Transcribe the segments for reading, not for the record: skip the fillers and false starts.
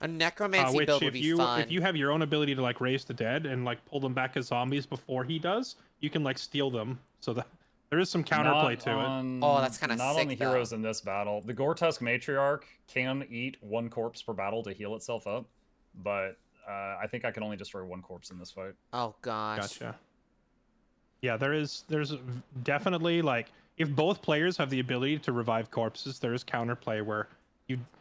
A necromancy Which build would be fun. if you have your own ability to like raise the dead and like pull them back as zombies before he does, you can like steal them. So that there is some counterplay to it. Oh, that's kind of Not on sick the though. heroes in this battle. The Gortusk Matriarch can eat one corpse per battle to heal itself up, but I think I can only destroy one corpse in this fight. Oh gosh. Gotcha. Yeah, there's definitely like if both players have the ability to revive corpses, there is counterplay where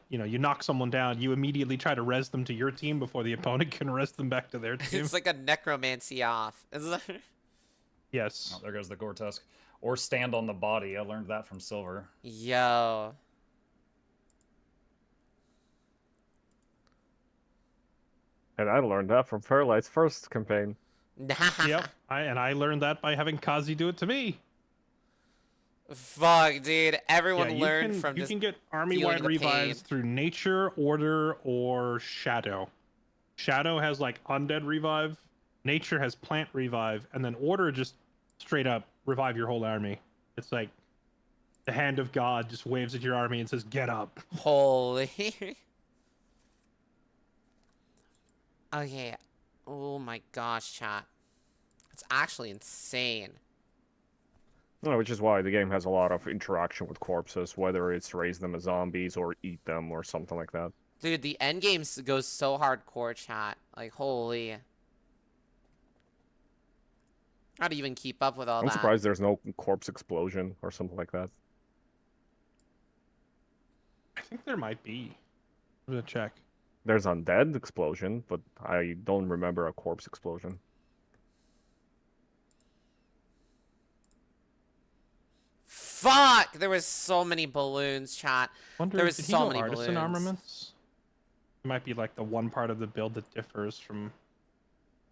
you knock someone down, you immediately try to res them to your team before the opponent can res them back to their team. It's like a necromancy off. Yes. Oh, there goes the Gortusk. Or stand on the body. I learned that from Silver. Yo. And I learned that from Fairlight's first campaign. Yep. I learned that by having Kazi do it to me. Fuck, dude. Everyone Yeah, learned from you just can get army-wide revives through nature, order, or shadow. Shadow has like undead revive, nature has plant revive, and then order just straight up revive your whole army. It's like the hand of God just waves at your army and says, "Get up." Holy. Okay. Oh my gosh, chat. It's actually insane. Which is why the game has a lot of interaction with corpses, whether it's raise them as zombies or eat them or something like that. Dude, the end game goes so hardcore, chat. Like, holy. How to even keep up with all I'm that? surprised there's no corpse explosion or something like that. I think there might be. I'm gonna check. There's undead explosion, but I don't remember a corpse explosion. Fuck! There was so many balloons, chat. Wonder, There was did he so go many artisan balloons. armaments? It might be like the one part of the build that differs from.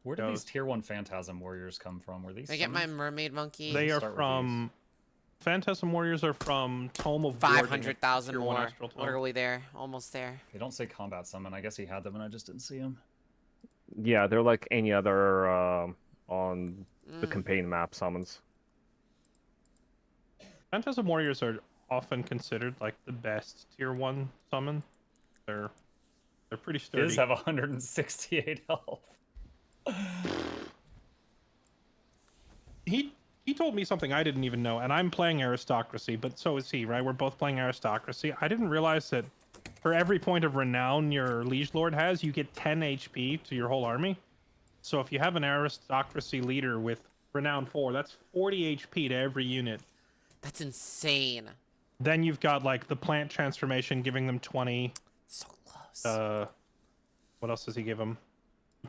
Where did these tier 1 Phantasm Warriors come from? Were these Can I get my mermaid monkey? They are from. Phantasm Warriors are from Tome of 500,000 Warding, more. Astral Tome. What are we there? Almost there. They don't say combat summon. I guess he had them and I just didn't see them. Yeah, they're like any other on the campaign map summons. Phantasm Warriors are often considered like the best tier 1 summon. They're pretty sturdy. His have 168 health. He told me something I didn't even know, and I'm playing Aristocracy, but so is he, right? We're both playing Aristocracy. I didn't realize that for every point of renown your Liege Lord has, you get 10 HP to your whole army. So if you have an Aristocracy leader with Renown 4, that's 40 HP to every unit. That's insane. Then you've got like the plant transformation giving them 20. So close. What else does he give them?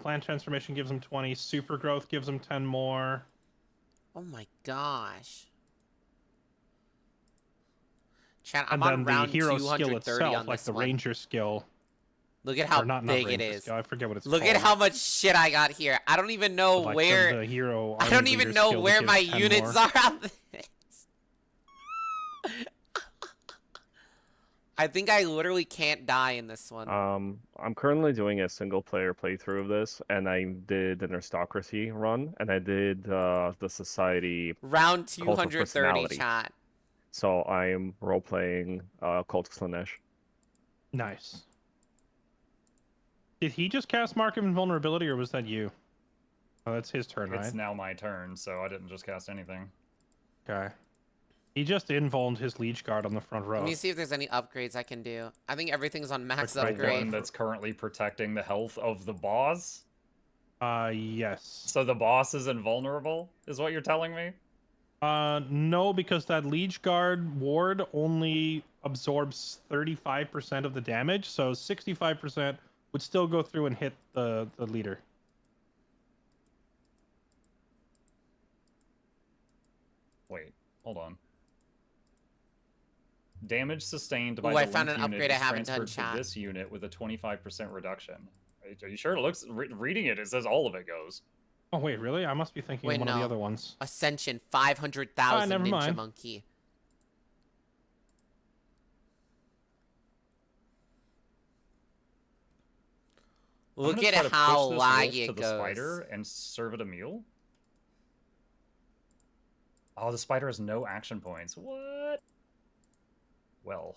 Plant transformation gives them 20. Super growth gives them 10 more. Oh my gosh. Chat, I'm And on then the round hero skill 230 itself, on like this the one. ranger skill. Look at how not big it ranger is. Skill, I forget what it's Look called. at how much shit I got here. I don't even know Like where. the hero I don't even know where my units are on this. I think I literally can't die in this one. I'm currently doing a single player playthrough of this, and I did an aristocracy run, and I did the society Round Cult of 230, Personality. chat. So I'm role playing Cult of Slanesh. Nice. Did he just cast Mark of Invulnerability, or was that you? Oh, that's his turn, right? It's now my turn, so I didn't just cast anything. Okay. He just invulned his Liege Guard on the front row. Let me see if there's any upgrades I can do. I think everything's on max Like right The upgrade. one that's currently protecting the health of the boss? Yes. So the boss is invulnerable, is what you're telling me? No, because that Liege Guard ward only absorbs 35% of the damage, so 65% would still go through and hit the leader. Wait, hold on. Damage sustained by Ooh, the I found linked an unit upgrade I is haven't done, transferred to chat. this unit with a 25% reduction. Are you sure? It looks reading it says all of it goes. Oh wait, really? I must be thinking of one of the other ones. Ascension 500,000 never Ninja mind. Monkey. Look at how laggy it the goes. spider and serve it a meal. Oh, the spider has no action points. What? Well,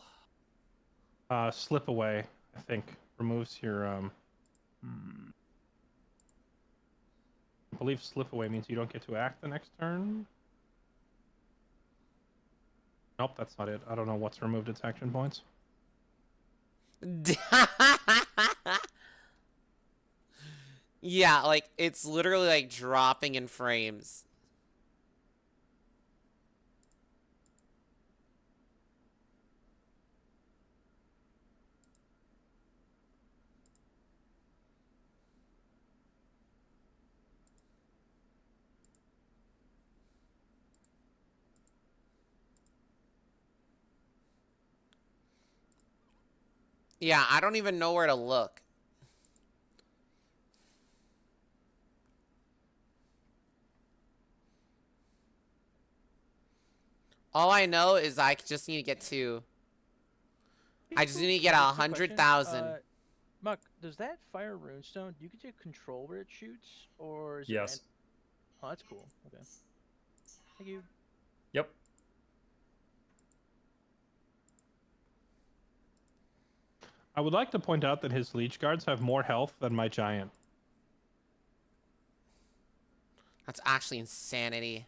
Slip away, I think. removes your I believe slip away means you don't get to act the next turn. Nope, that's not it. I don't know what's removed its action points. Yeah, like, it's literally, like, dropping in frames. Yeah, I don't even know where to look. All I know is I just need to get to... I just need to get Quick question. 100,000. Muck, does that fire runestone? Do you get to control where it shoots, or is it? Yes. Oh, that's cool. Okay. Thank you. Yep. I would like to point out that his leech guards have more health than my giant. That's actually insanity.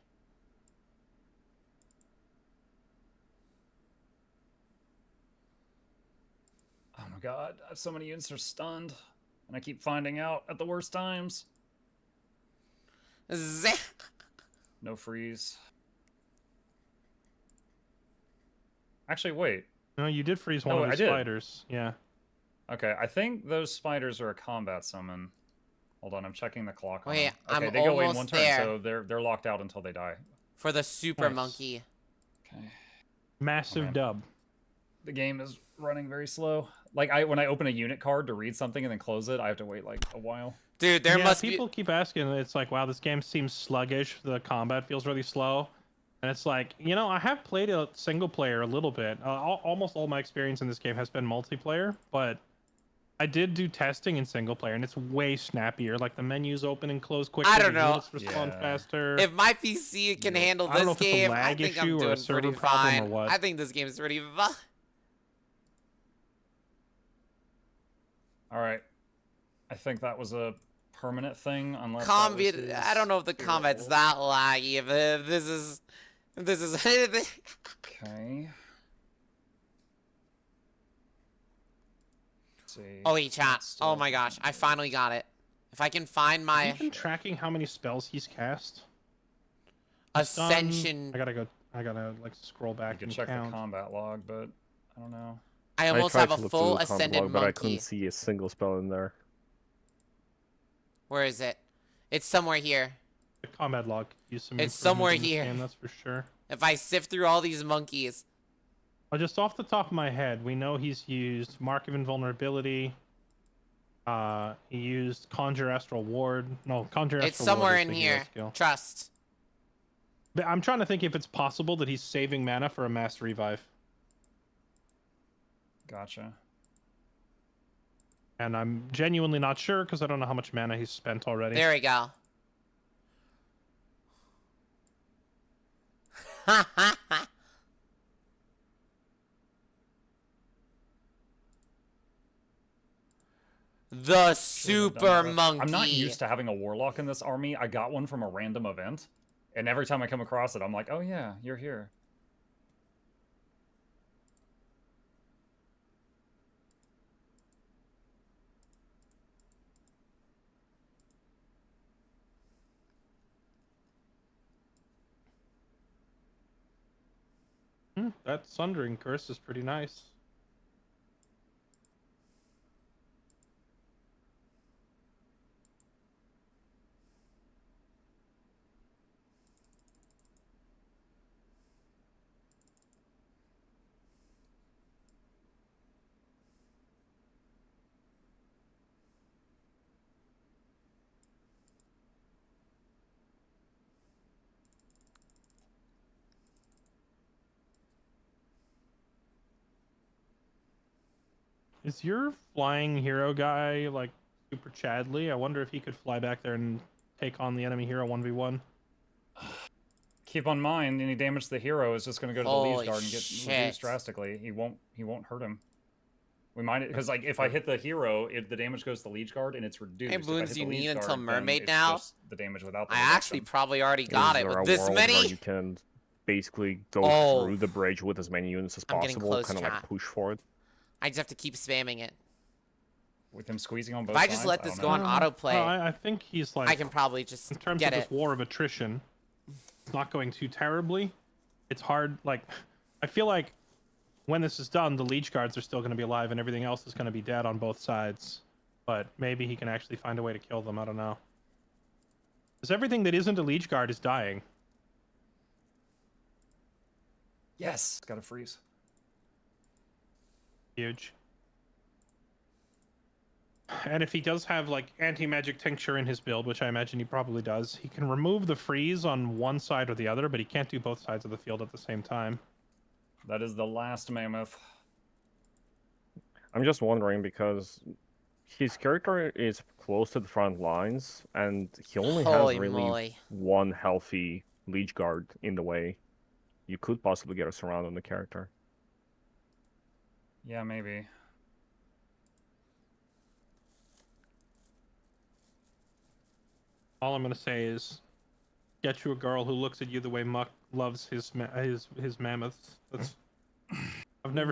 Oh my god, so many units are stunned, and I keep finding out at the worst times. No freeze. Actually, wait. No, you did freeze one Oh, of I his did. spiders. Yeah. Okay, I think those spiders are a combat summon. Hold on, I'm checking the clock on Wait, them. Okay, I'm they go away in one almost turn, there. so they're locked out until they die. For the super Nice. monkey. Okay. Massive man. dub. The game is running very slow. Like when I open a unit card to read something and then close it, I have to wait like a while. Dude, there yeah, must people keep asking. It's like, wow, this game seems sluggish. The combat feels really slow. And it's like, you know, I have played a single player a little bit. Almost all my experience in this game has been multiplayer, but I did do testing in single player, and it's way snappier. Like the menus open and close quicker. I don't the know. units respond Yeah. faster. If my PC can Yep. handle I don't know this if it's a game, I lag think I'm issue or a doing server pretty problem fine. or what. I think this game is pretty fun. All right. I think that was a permanent thing, unless that was Combat. his I don't know if the hero combat's ult. that laggy. If this is anything. Okay. Let's see. Oh, wait, chat. That's Oh still- my gosh, I finally got it. If I can find Have my you been tracking how many spells he's cast? ascension, I gotta like scroll You back can and check count. the combat log, but I don't know. I I almost tried have to a look full through the combat ascended log, but I couldn't monkey. see a single spell in there. Where is it? It's somewhere here. The combat log. Use some It's improvement somewhere in this here. game, that's for sure. If I sift through all these monkeys. Well, just off the top of my head, we know he's used Mark of Invulnerability. He used Conjure Astral Ward. No, Conjure Astral It's somewhere Ward in is the hero here. skill. Trust. But I'm trying to think if it's possible that he's saving mana for a mass revive. Gotcha. And I'm genuinely not sure because I don't know how much mana he's spent already. There we go. The super monkey. I'm not used to having a warlock in this army. I got one from a random event, and every time I come across it, I'm like, oh yeah, you're here. That Sundering Curse is pretty nice. Is your flying hero guy like super Chadley? I wonder if he could fly back there and take on the enemy hero 1v1. Keep on mind, any damage to the hero is just going to go to the Holy Lee's Guard and get shit. reduced drastically. He won't hurt him. We might, because like if I hit the hero, the damage goes to the Liege Guard and it's reduced. How many If I boons hit do you the Liege need until Guard, then Mermaid it's now? just the damage without the I actually reduction. probably already got Is it there with a this world where many. you can basically go Oh. through the bridge with as many units as I'm getting possible, close, kind of like chat. push for it? I just have to keep spamming it. With him squeezing on If both I sides. just let this don't go know. on autoplay, I think he's like, I can probably just in terms get of it. this war of attrition, it's not going too terribly. It's hard. Like, I feel like when this is done, the Liege Guards are still going to be alive, and everything else is going to be dead on both sides. But maybe he can actually find a way to kill them. I don't know. Because everything that isn't a Liege Guard is dying. Yes, gotta freeze. Huge. And if he does have like anti-magic tincture in his build, which I imagine he probably does, he can remove the freeze on one side or the other, but he can't do both sides of the field at the same time. That is the last mammoth. I'm just wondering because his character is close to the front lines, and he only Holy has really moly. one healthy Liege Guard in the way. You could possibly get a surround on the character. Yeah, maybe. All I'm gonna say is, get you a girl who looks at you the way Muck loves his mammoths. That's I've never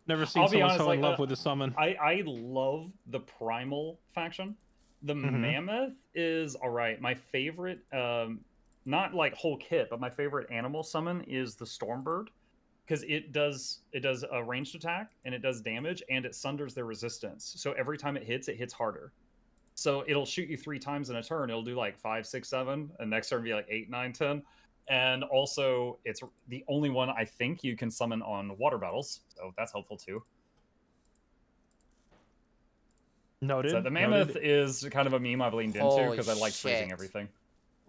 never seen I'll be someone honest, so like, in love with a summon. I love the primal faction. The mammoth is alright. My favorite, not like whole kit, but my favorite animal summon is the Stormbird, because it does a ranged attack and it does damage and it sunders their resistance. So every time it hits harder. So it'll shoot you 3 times in a turn. It'll do like 5, 6, 7, and next turn be like 8, 9, 10. And also, it's the only one I think you can summon on water battles, so that's helpful too. Noted. So the mammoth noted. is kind of a meme I've leaned into Holy because I like freezing shit. everything.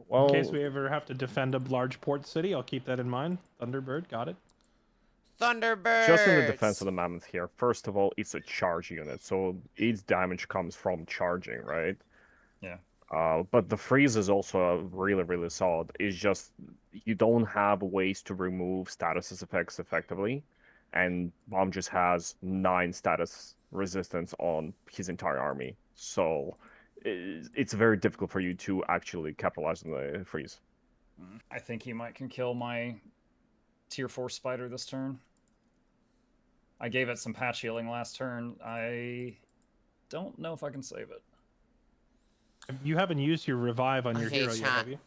Well, In case we ever have to defend a large port city, I'll keep that in mind. Thunderbird, got it. Thunderbirds. just in the defense of the mammoth here, first of all, it's a charge unit, so its damage comes from charging, right? Yeah. But the freeze is also really, really solid. It's just you don't have ways to remove status effects effectively, and Bomb just has 9 status resistance on his entire army, so it's very difficult for you to actually capitalize on the freeze. I think he can kill my tier 4 spider this turn. I gave it some patch healing last turn. I don't know if I can save it. You haven't used your revive on your Okay, hero yet, chat. have you?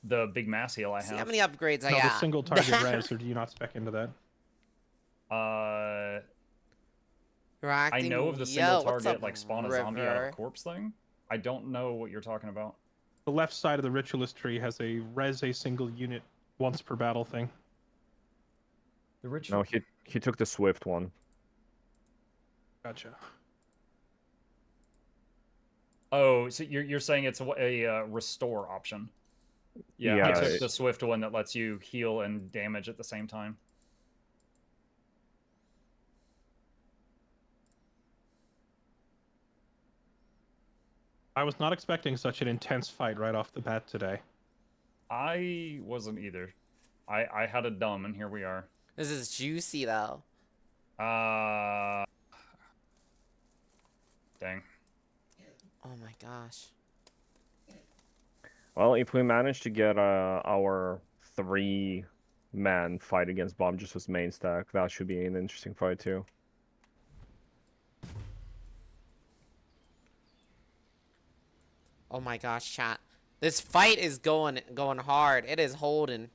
The big mass heal I See have. how many upgrades I No, the got. single target res, or do you not spec into that? I know of the single target like spawn a zombie out of River? a corpse thing. I don't know what you're talking about. The left side of the ritualist tree has a res a single unit once per battle thing. The ritual. No, he took the Swift one. Gotcha. Oh, so you're saying it's a restore option? Yeah, Yeah, I took it- the Swift one that lets you heal and damage at the same time. I was not expecting such an intense fight right off the bat today. I wasn't either. I had a dumb, and here we are. This is juicy though. Dang. Oh my gosh. Well, if we manage to get our 3-man fight against Bomb just with main stack, that should be an interesting fight too. Oh my gosh, chat. This fight is going hard. It is holding.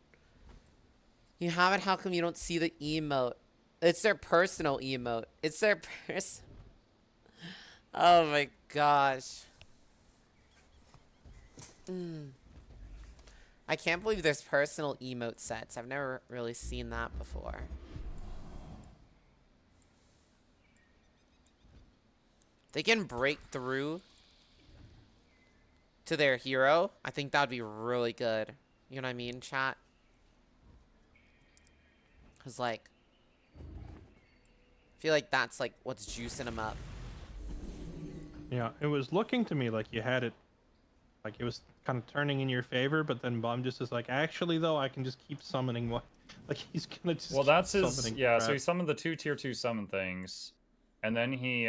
You haven't? How come you don't see the emote? It's their personal emote. It's their Oh my gosh. I can't believe there's personal emote sets. I've never really seen that before. They can break through to their hero. I think that'd be really good. You know what I mean, chat? Cause like, I feel like that's like what's juicing them up. Yeah, it was looking to me like you had it Like it was kind of turning in your favor, but then Bomb just is like, actually though, I can just keep summoning more. Like he's gonna just Well, keep that's his. summoning Yeah, so crap. he summoned the 2 tier 2 summon things, and then he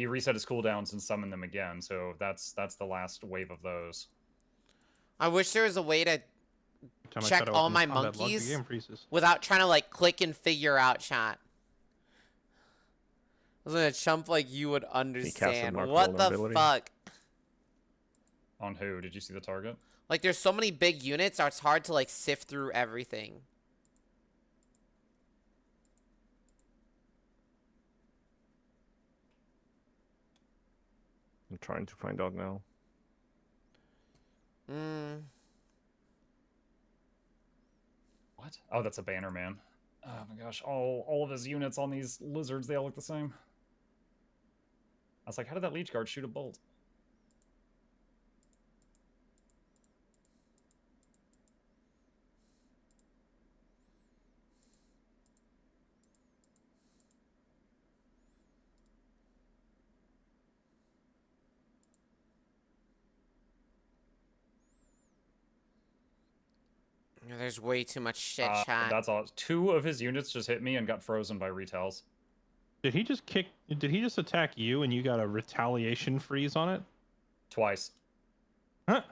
reset his cooldowns and summoned them again. So that's the last wave of those. I wish there was a way to Every time I try check to all open my combat log, the monkeys game freezes. without trying to like click and figure out chat. I was gonna chump like you would understand. mark What the vulnerability. fuck? On who? Did you see the target? Like there's so many big units, it's hard to like sift through everything. I'm trying to find out now. Hmm. What? Oh, that's a banner man. Oh my gosh, all of his units on these lizards, they all look the same. I was like, how did that leech guard shoot a bolt? There's way too much shit, chat. That's all. 2 of his units just hit me and got frozen by retells. Did he just attack you and you got a retaliation freeze on it? Twice. Huh?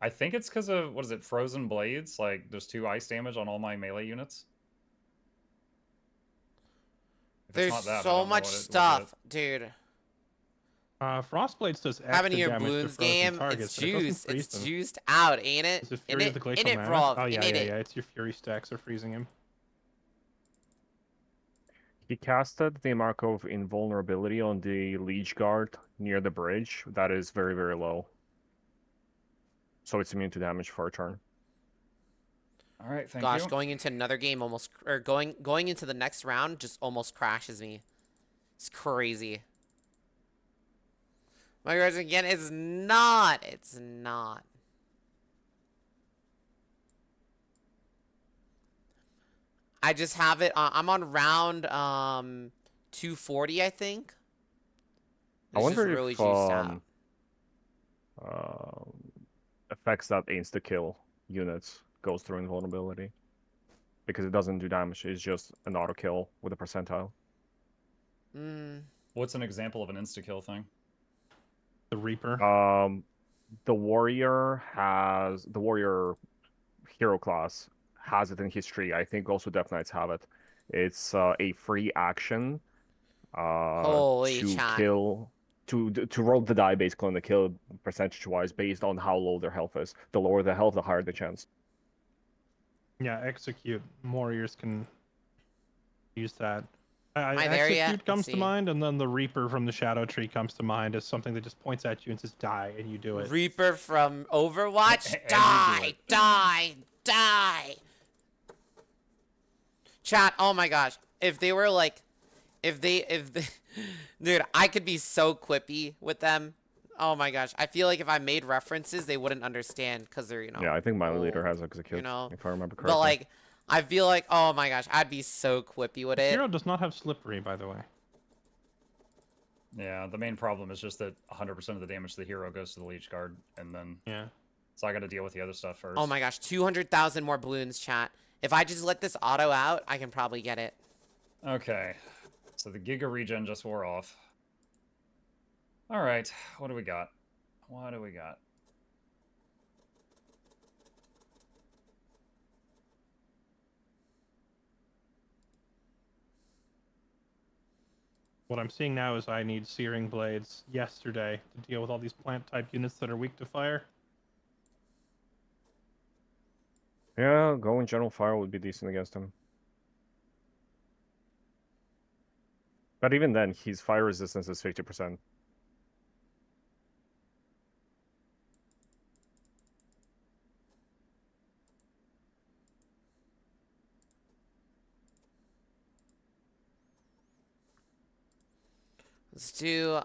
I think it's because of, what is it, frozen blades? Like, there's 2 ice damage on all my melee units. If it's There's not that, I so don't know much what it stuff, dude. Frostblades does Having extra your damage to balloons frozen game, targets, it's but it doesn't juiced. freeze It's them. juiced out, ain't it? Is it In Fury of the it, Glacial in it, Mammoth? Rolf. Oh yeah, In yeah, it. yeah. It's your Fury stacks are freezing him. He casted the mark of invulnerability on the Leech Guard near the bridge. That is very, very low. So it's immune to damage for a turn. All right, thank Gosh, you. going into another game almost, or going into the next round just almost crashes me. It's crazy. My guys again, it's not. It's not. I just have it. I'm on round 240, I think. I It's just wonder really if juiced out. affects that insta kill units goes through invulnerability because it doesn't do damage. It's just an auto kill with a percentile. What's an example of an insta-kill thing? The Reaper. The warrior hero class has it in his tree. I think also Death Knights have it. It's a free action Holy to chat. kill to roll the die basically on the kill percentage wise based on how low their health is. The lower the health, the higher the chance. Yeah, execute. Warriors can use that. Am I there yet? Execute comes Let's to see. mind, and then the Reaper from the Shadow Tree comes to mind as something that just points at you and says die, and you do it. Reaper from Overwatch. And you do Die, it. die, die. Chat. Oh my gosh. If they were like, if they, dude, I could be so quippy with them. Oh my gosh. I feel like if I made references, they wouldn't understand because they're, Yeah, I think my leader old, has execute, you know. if I remember correctly. But like, I feel like, oh my gosh, I'd be so quippy with it. Hero does not have slippery, by the way. Yeah, the main problem is just that 100% of the damage to the hero goes to the Leech Guard, and then Yeah. so I got to deal with the other stuff first. Oh my gosh, 200,000 more balloons, chat. If I just let this auto out, I can probably get it. Okay, so the Giga regen just wore off. All right, what do we got? What do we got? What I'm seeing now is I need Searing Blades yesterday to deal with all these plant-type units that are weak to fire. Yeah, going general fire would be decent against him. But even then, his fire resistance is 50%. Let's do,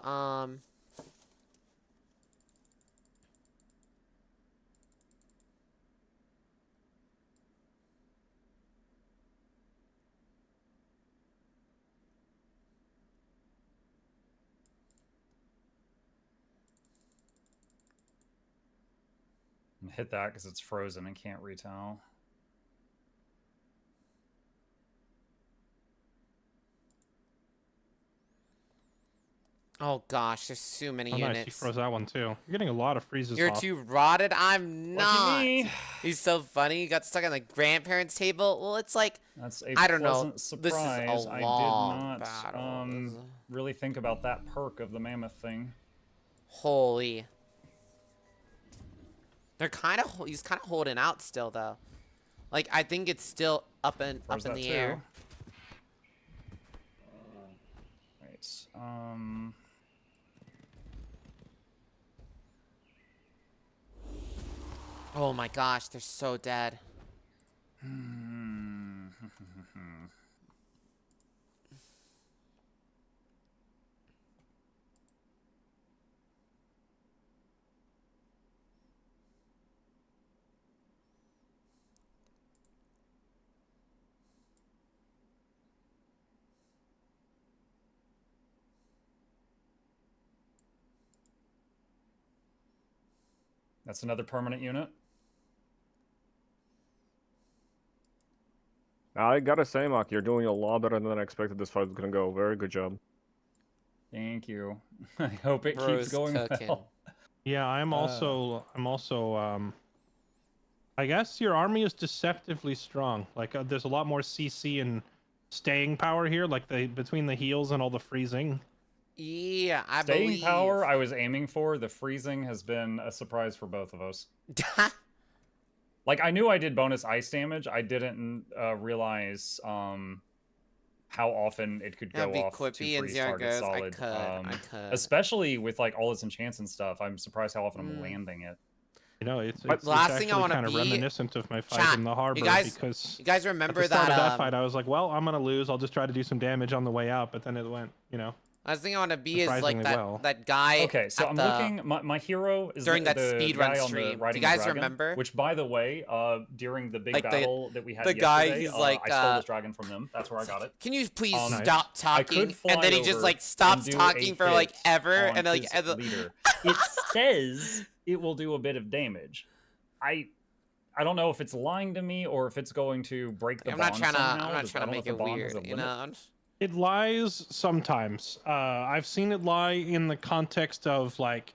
Hit that because it's frozen and can't retell. Oh gosh, there's too many Oh, nice. You units. froze that one too. You're getting a lot of freezes You're off. too rotted. I'm Lucky not. me. He's so funny. He got stuck on the grandparents' table. Well, it's like That's a I don't know. pleasant This is surprise. a I long did not battle. This is- really think about that perk of the mammoth thing. Holy. They're kind of. He's kind of holding out still, though. Like I think it's still up in Froze the that air. too. Right. Oh my gosh, they're so dead. That's another permanent unit. I gotta say, Mark, you're doing a lot better than I expected this fight was gonna go. Very good job. Thank you. I hope it Bro's keeps going cooking. well. Yeah, I'm also I guess your army is deceptively strong. Like there's a lot more CC and staying power here, like between the heals and all the freezing. Yeah, I Staying believe. power I was aiming for. The freezing has been a surprise for both of us. Like, I knew I did bonus ice damage. I didn't realize how often it could Yeah, go be off to quippy and freeze zero target goes. solid. I could. Especially with, like, all its enchants and stuff. I'm surprised how often I'm landing it. You know, it's last thing I actually wanna kind of be- reminiscent of my fight Chat, in the harbor because You guys at remember the start that? of that fight, I was like, well, I'm gonna lose. I'll just try to do some damage on the way out, but then it went, you know. Last thing I want to be is like surprisingly that well. that guy. Okay, so at I'm the, looking. My hero is during that the speedrun guy on stream. the Do you riding guys the dragon, remember? Which, by the way, during the big Like the- battle that we had the guy, yesterday, he's like, I stole this dragon from them. That's where I got it. Can you please Nice. stop I could talking? fly And then he just over like stops and do talking a for like hit ever, on and like his leader. It says it will do a bit of damage. I don't know if it's lying to me or if it's going to break the I'm bond not trying to. somehow. I'm not I trying to don't know make if the it bond has weird. a You limit. know. It lies sometimes. I've seen it lie in the context of like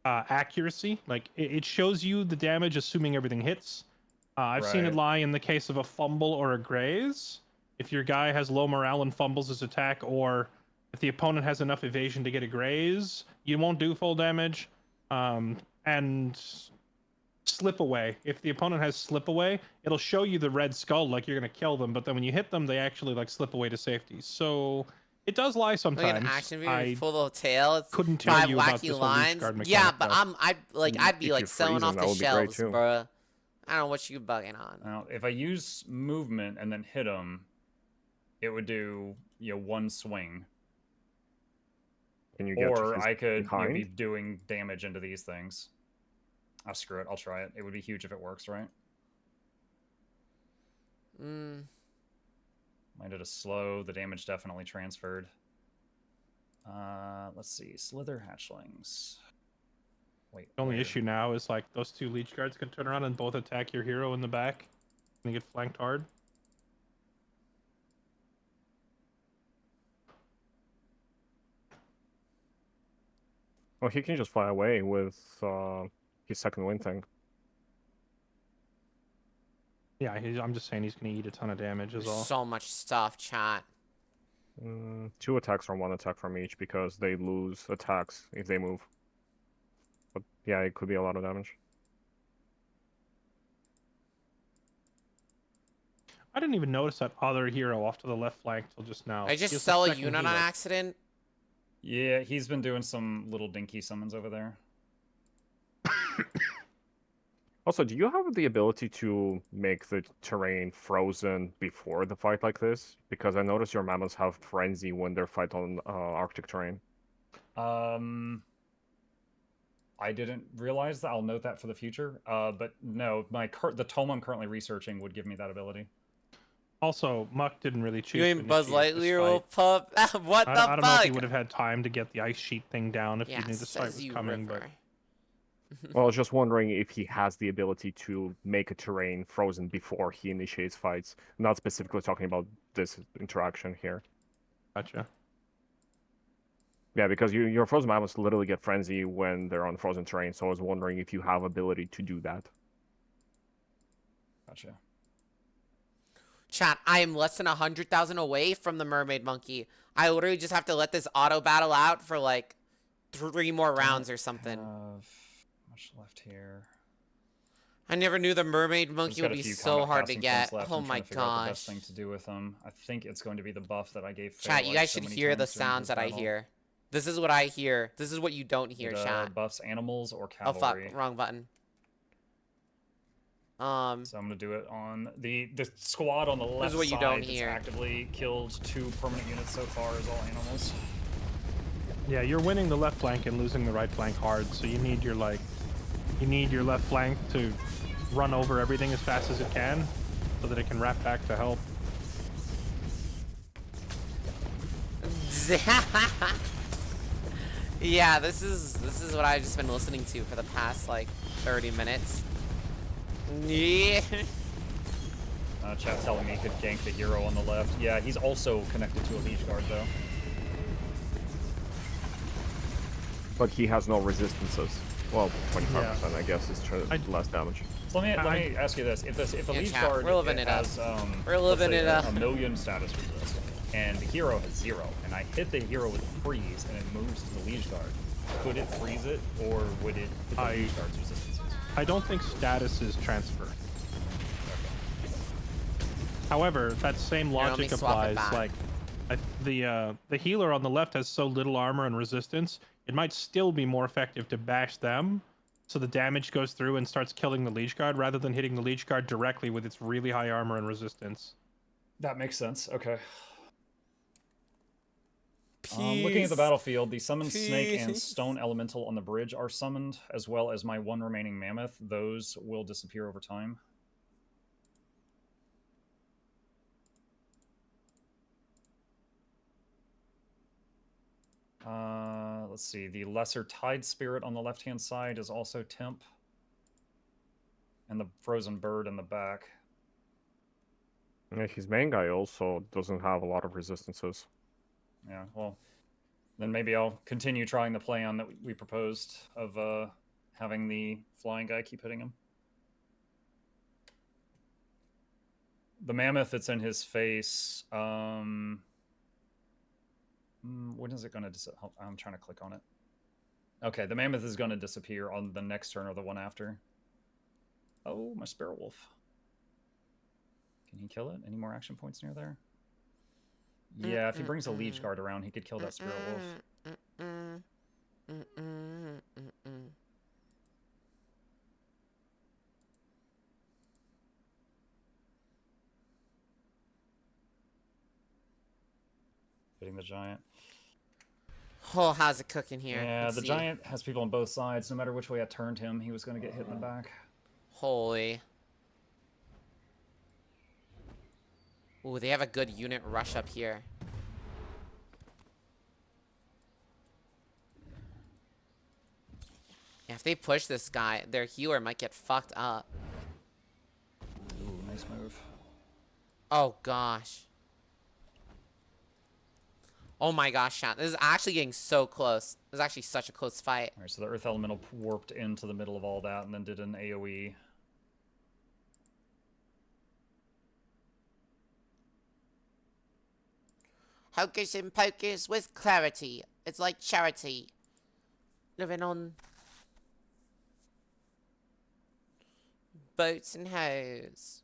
accuracy. Like it shows you the damage assuming everything hits. I've seen it Right. lie in the case of a fumble or a graze. If your guy has low morale and fumbles his attack, or if the opponent has enough evasion to get a graze, you won't do full damage. And slip away. If the opponent has slip away, it'll show you the red skull like you're gonna kill them, but then when you hit them, they actually like slip away to safety. So it does lie Like sometimes. an action movie I with full little tail. It's couldn't tell 5 you about wacky this whole leech lines. guard mechanic, Yeah, but though. I'd be If like you selling freeze off them, the that would be great, shelves, too. bruh. I don't know what you bugging on. Now, if I use movement and then hit him, it would do one swing. Can you get to Or his I could behind? be doing damage into these things. Ah, screw it. I'll try it. It would be huge if it works, right? I did a slow. The damage definitely transferred. Let's see. Slither hatchlings. Wait. The only where? issue now is like those two leech guards can turn around and both attack your hero in the back and get flanked hard. Well, he can just fly away with his second wind thing. Yeah, I'm just saying he's gonna eat a ton of damage There's as well. so much stuff, chat. 2 attacks from 1 attack from each because they lose attacks if they move. But yeah, it could be a lot of damage. I didn't even notice that other hero off to the left flank till just now. I He just has the sell a second unit on hero. accident. Yeah, he's been doing some little dinky summons over there. Also, do you have the ability to make the terrain frozen before the fight like this? Because I noticed your mammoths have frenzy when they're fight on Arctic terrain. I didn't realize that. I'll note that for the future. But no, the tome I'm currently researching would give me that ability. Also, Muck didn't really choose. You to ain't Buzz initiate this Lightyear, fight. little pup. What the I don't know if he fuck? would have had time to get the ice sheet thing down if Yeah, he knew this fight says was you, coming, River. Well, I was just wondering if he has the ability to make a terrain frozen before he initiates fights. Not specifically talking about this interaction here. Gotcha. Yeah, because your frozen mammoths literally get frenzy when they're on frozen terrain, so I was wondering if you have ability to do that. Gotcha. Chat, I am less than 100,000 away from the mermaid monkey. I literally just have to let this auto battle out for like 3 more rounds or something. Have much left here. I never knew the mermaid I've monkey just would got a be few so combat hard to casting get. points left. Oh I'm trying my to figure out the best gosh. thing to do with them. I think it's going to be the buff that I gave. Chat, you Fairlight guys so should many hear the times during sounds his that I battle. hear. This is what I hear. This is what you don't hear, It, chat. buffs animals or Oh fuck, cavalry. wrong button. So I'm gonna do it on the squad on the left what you side don't that's hear. actively killed 2 permanent units so far is all animals. Yeah, you're winning the left flank and losing the right flank hard, so you need your left flank to run over everything as fast as it can, so that it can wrap back to help. Yeah, this is what I've just been listening to for the past like 30 minutes. Yeah. Chat telling me he could gank the hero on the left. Yeah, he's also connected to a Liege Guard though. But he has no resistances. Well, 25%, Yeah. I guess, is less damage. So let me ask you this: if a Yeah, Liege chat, Guard we're living it up. has We're living let's say it up. a million status resist, and the hero has 0, and I hit the hero with a freeze, and it moves to the Liege Guard, could it freeze it, or would it hit the Liege Guard's resistances? I don't think statuses transfer. However, that same Here, let me logic swap it applies. back. Like, the healer on the left has so little armor and resistance, it might still be more effective to bash them, so the damage goes through and starts killing the Liege Guard, rather than hitting the Liege Guard directly with its really high armor and resistance. That makes sense. Okay. Peace. Looking at the battlefield, the summoned snake and Peace. stone elemental on the bridge are summoned, as well as my 1 remaining mammoth. Those will disappear over time. Let's see. The lesser tide spirit on the left-hand side is also temp, and the frozen bird in the back. Yeah, his main guy also doesn't have a lot of resistances. Yeah. Well, then maybe I'll continue trying the plan that we proposed of having the flying guy keep hitting him. The mammoth that's in his face. When is it going to I'm trying to click on it. Okay, the mammoth is going to disappear on the next turn or the one after. Oh, my Sparrow Wolf. Can he kill it? Any more action points near there? Yeah, if he brings a Liege Guard around, he could kill that Sparrow Wolf. Hitting the giant. Oh, how's it cooking here? Yeah, Let's the see. giant has people on both sides. No matter which way I turned him, he was going to get hit in the back. Holy. Ooh, they have a good unit rush up here. Yeah, if they push this guy, their healer might get fucked up. Ooh, nice move. Oh, gosh. Oh my gosh, chat. This is actually getting so close. This is actually such a close fight. All right, so the Earth Elemental warped into the middle of all that and then did an AoE. Hocus and pocus with clarity. It's like charity. Living on boats and hoes.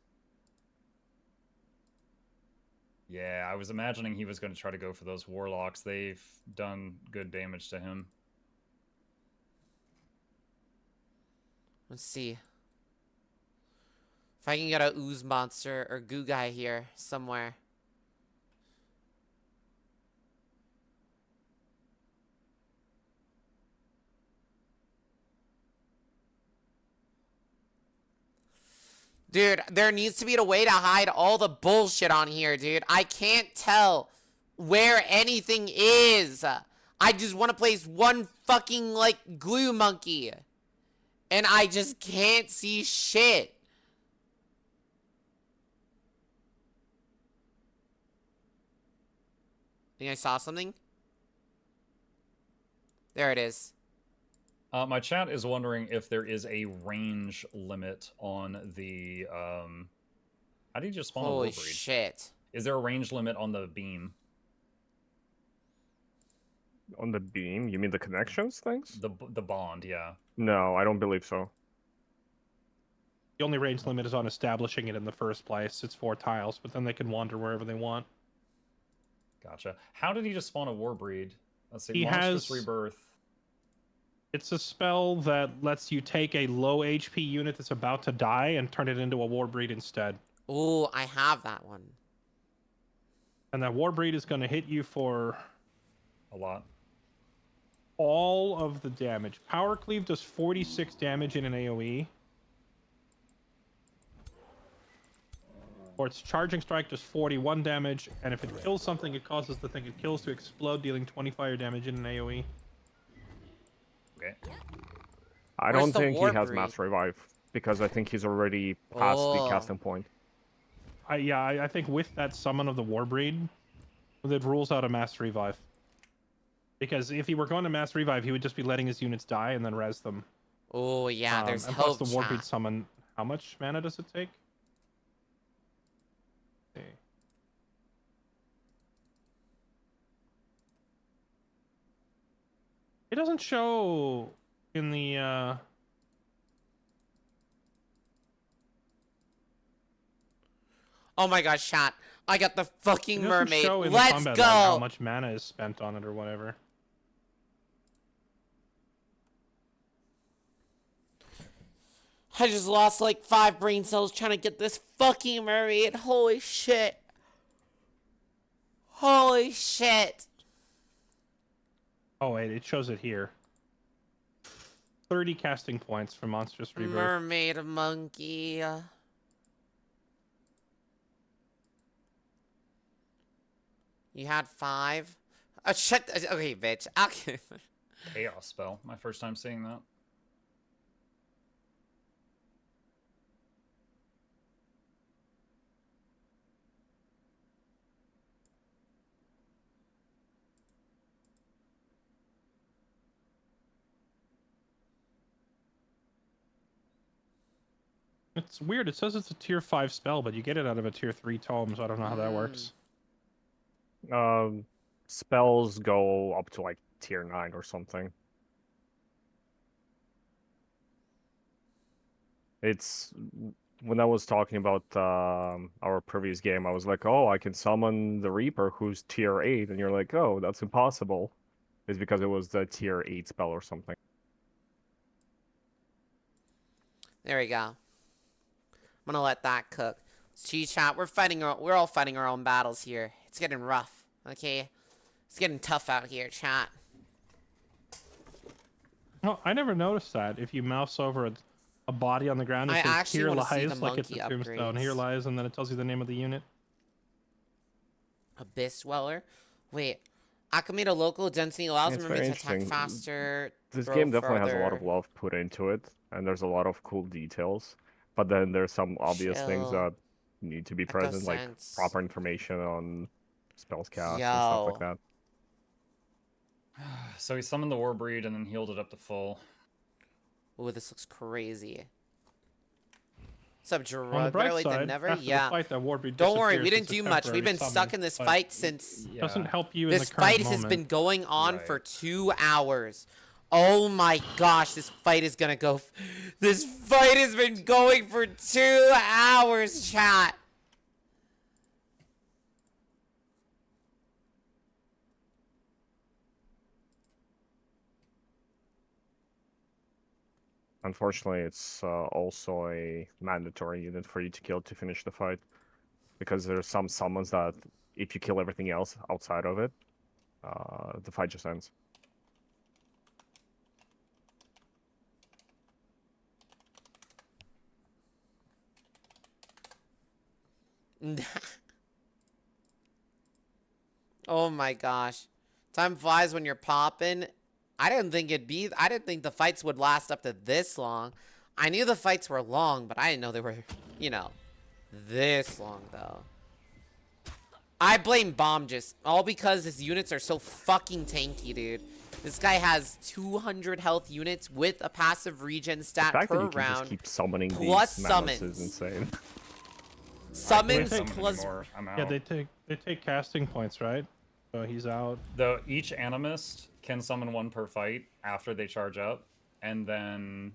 Yeah, I was imagining he was going to try to go for those warlocks. They've done good damage to him. Let's see. If I can get a ooze monster or goo guy here somewhere. Dude, there needs to be a way to hide all the bullshit on here, dude. I can't tell where anything is. I just want to place one fucking, like, glue monkey. And I just can't see shit. Think I saw something? There it is. My chat is wondering if there is a range limit on the. How did you just spawn a Holy Wolverine? shit. Is there a range limit on the beam? On the beam? You mean the connections things? The bond, yeah. No, I don't believe so. The only range limit is on establishing it in the first place. It's 4 tiles, but then they can wander wherever they want. Gotcha. How did he just spawn a Warbreed? Let's see. He Monstrous has- Rebirth. It's a spell that lets you take a low HP unit that's about to die and turn it into a Warbreed instead. Ooh, I have that one. And that Warbreed is going to hit you for A lot. all of the damage. Power Cleave does 46 damage in an AoE. Or its Charging Strike does 41 damage, and if it kills something, it causes the thing it kills to explode, dealing 20 fire damage in an AoE. Okay. I Where's don't the think he has Warbreed? Mass Revive, because I think he's already past the Oh. casting point. I think with that summon of the Warbreed, that rules out a Mass Revive. Because if he were going to Mass Revive, he would just be letting his units die and then res them. Oh, yeah, there's and hope, plus the Warbreed chat. summon, how much mana does it take? Okay. It doesn't show in the Oh my gosh, chat. I got the it fucking doesn't mermaid. show in the Let's combat go! log how much mana is spent on it or whatever. I just lost like 5 brain cells trying to get this fucking mermaid. Holy shit. Holy shit. Oh wait, it shows it here. 30 casting points for Monstrous Rebirth. Mermaid monkey. You had 5? Shut. Okay, bitch. Okay. Chaos spell. My first time seeing that. It's weird. It says it's a tier 5 spell, but you get it out of a tier 3 tome, so I don't know how that works. Spells go up to like tier 9 or something. It's when I was talking about our previous game, I was like, "Oh, I can summon the Reaper, who's tier 8," and you're like, "Oh, that's impossible." It's because it was the tier 8 spell or something. There we go. I'm gonna let that cook. See, chat, we're all fighting our own battles here. It's getting rough, okay? It's getting tough out here, chat. Oh, I never noticed that. If you mouse over a body on the ground, it I says actually here wanna see lies, the like it's a monkey tombstone. upgrades. Here lies, and then it tells you the name of the unit. Abyss Dweller? Wait. Acclimate local density allows It's mermaids very to attack interesting. faster. This throw game definitely has a lot of further. love put into it, and there's a lot of cool details. But then there's some obvious things Chill. that need to be Echo present, like sense. proper information on spells cast and stuff like Yo. that. So he summoned the Warbreed and then healed it up to full. Ooh, this looks crazy. What's up, On the Drug? bright Better late than side, never? after Yeah. the fight, that Warbreed Don't worry, we disappears didn't as a do much. We've temporary been stuck summon, in this but fight since... Yeah. doesn't help you in This the current fight has moment. been going on for Right. 2 hours. Oh my gosh, this fight is gonna go... This fight has been going for 2 hours, chat. Unfortunately, it's also a mandatory unit for you to kill to finish the fight, because there's some summons that if you kill everything else outside of it, the fight just ends. Oh my gosh. Time flies when you're popping. I didn't think the fights would last up to this long. I knew the fights were long, but I didn't know they were, you know, this long though. I blame Bomb just all because his units are so fucking tanky, dude. This guy has 200 health units with a passive regen stat The fact that per you can just round. keep summoning plus these mammoths summons. is insane. Summons Summon plus. anymore. I'm out. Yeah, they take casting points, right? So he's out. Though each animist can summon one per fight after they charge up, and then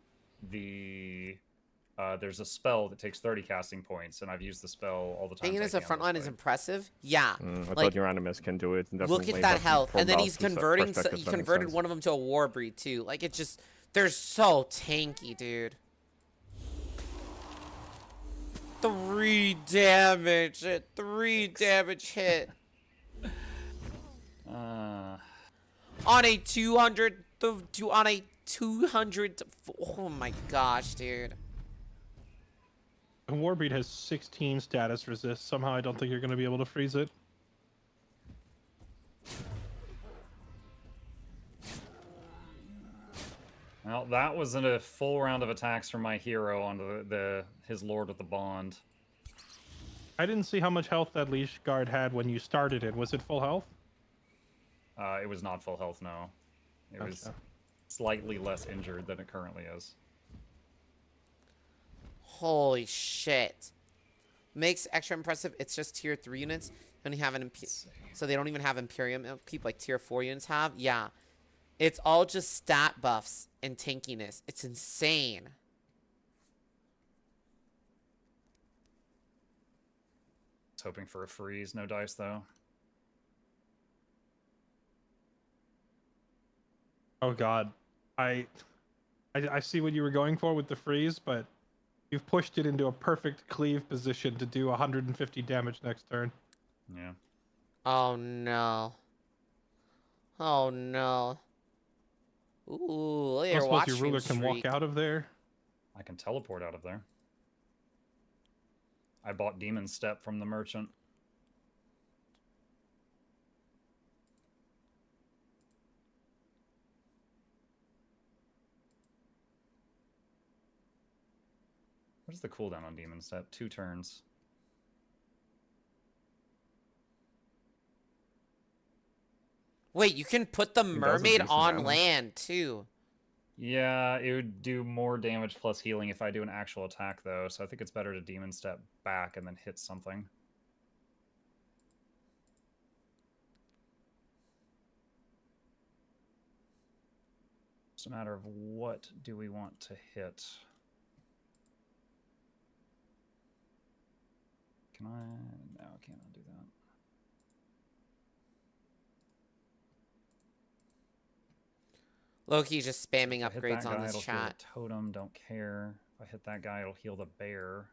there's a spell that takes 30 casting points, and I've used the spell all the time. Thinking as a frontline is impressive. Yeah. I like, thought your animus can do it. look at Definitely, that but health, from and then Valve's he's converting. perspective, He that makes converted sense. one of them to a war breed too. Like it's just, they're so tanky, dude. 3 damage. 3 damage hit on a 200. On a 200. Oh my gosh, dude. And Warbreed has 16 status resist. Somehow I don't think you're going to be able to freeze it. Well, that wasn't a full round of attacks from my hero onto his lord with the bond. I didn't see how much health that leash guard had when you started it. Was it full health? It was not full health, no. It was Gotcha. slightly less injured than it currently is. Holy shit. Makes extra impressive. It's just tier 3 units. They only have so they don't even have Imperium upkeep like tier 4 units have. Yeah. It's all just stat buffs and tankiness. It's insane. I was hoping for a freeze, no dice though. Oh god. I see what you were going for with the freeze, but you've pushed it into a perfect cleave position to do 150 damage next turn. Yeah. Oh no. Oh no. Ooh, look at I your suppose watch your ruler can walk streak. out of there. I can teleport out of there. I bought Demon Step from the merchant. What is the cooldown on Demon Step? 2 turns. Wait, you can put the does a mermaid decent on damage. land too. Yeah, it would do more damage plus healing if I do an actual attack, though, so I think it's better to Demon Step back and then hit something. It's a matter of what do we want to hit. Can I? No, I cannot do that. Loki's just spamming If I hit upgrades that on guy, this it'll heal chat. the totem, don't care. If I hit that guy, it'll heal the bear.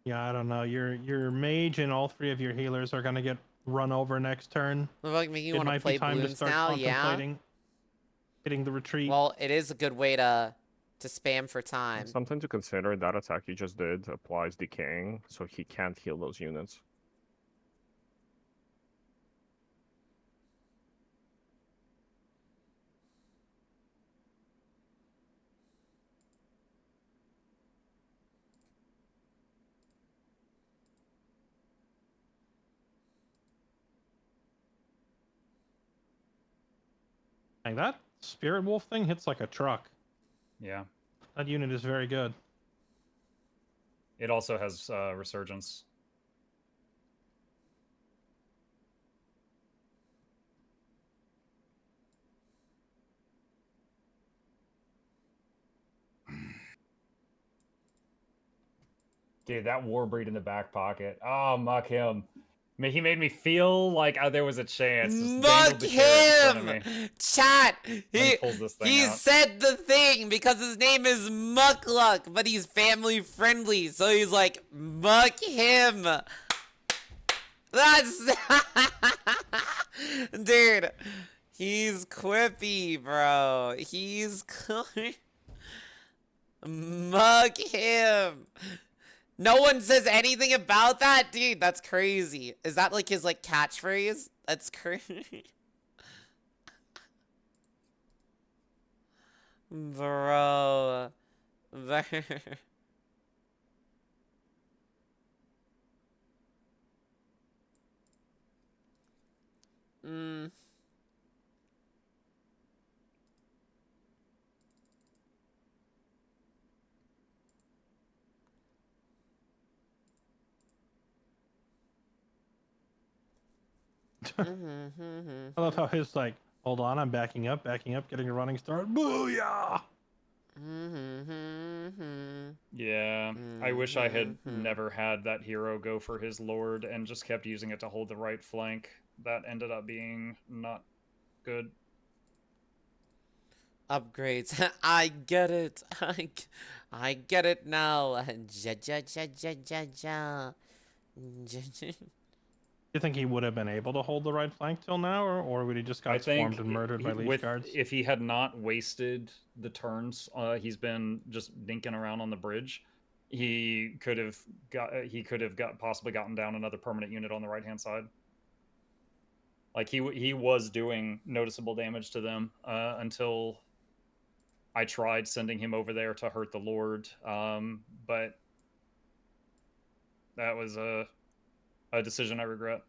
Yeah, I don't know. Your mage and all 3 of your healers are gonna get run over next turn. Look like making you It want to might play be time to balloons start now, yeah. contemplating hitting the retreat. Well, it is a good way to spam for time. Something to consider, that attack you just did applies decaying, so he can't heal those units. Like that spirit wolf thing hits like a truck. Yeah. That unit is very good. It also has resurgence. Dude, that Warbreed in the back pocket. Oh, muck him. He made me feel like there was a chance. Just dangled Muck the carrot in front of him! me. Chat! he pulls this thing He out. said the thing because his name is Muckluck, but he's family friendly, so he's like, muck him! That's... Dude, he's quippy, bro. He's... Muck him! No one says anything about that, dude. That's crazy. Is that like his like catchphrase? That's crazy. Bro. Mm. I love how his like, hold on, I'm backing up, getting a running start. Booyah! Yeah, I wish I had never had that hero go for his lord and just kept using it to hold the right flank. That ended up being not good. Upgrades. I get it. I get it now. Ja ja ja ja ja ja. You think he would have been able to hold the right flank till now, or would he just I got swarmed think and murdered by leech guards? if he had not wasted the turns he's been just dinking around on the bridge, he could have possibly gotten down another permanent unit on the right hand side. Like he was doing noticeable damage to them until I tried sending him over there to hurt the Lord, but that was a decision I regret.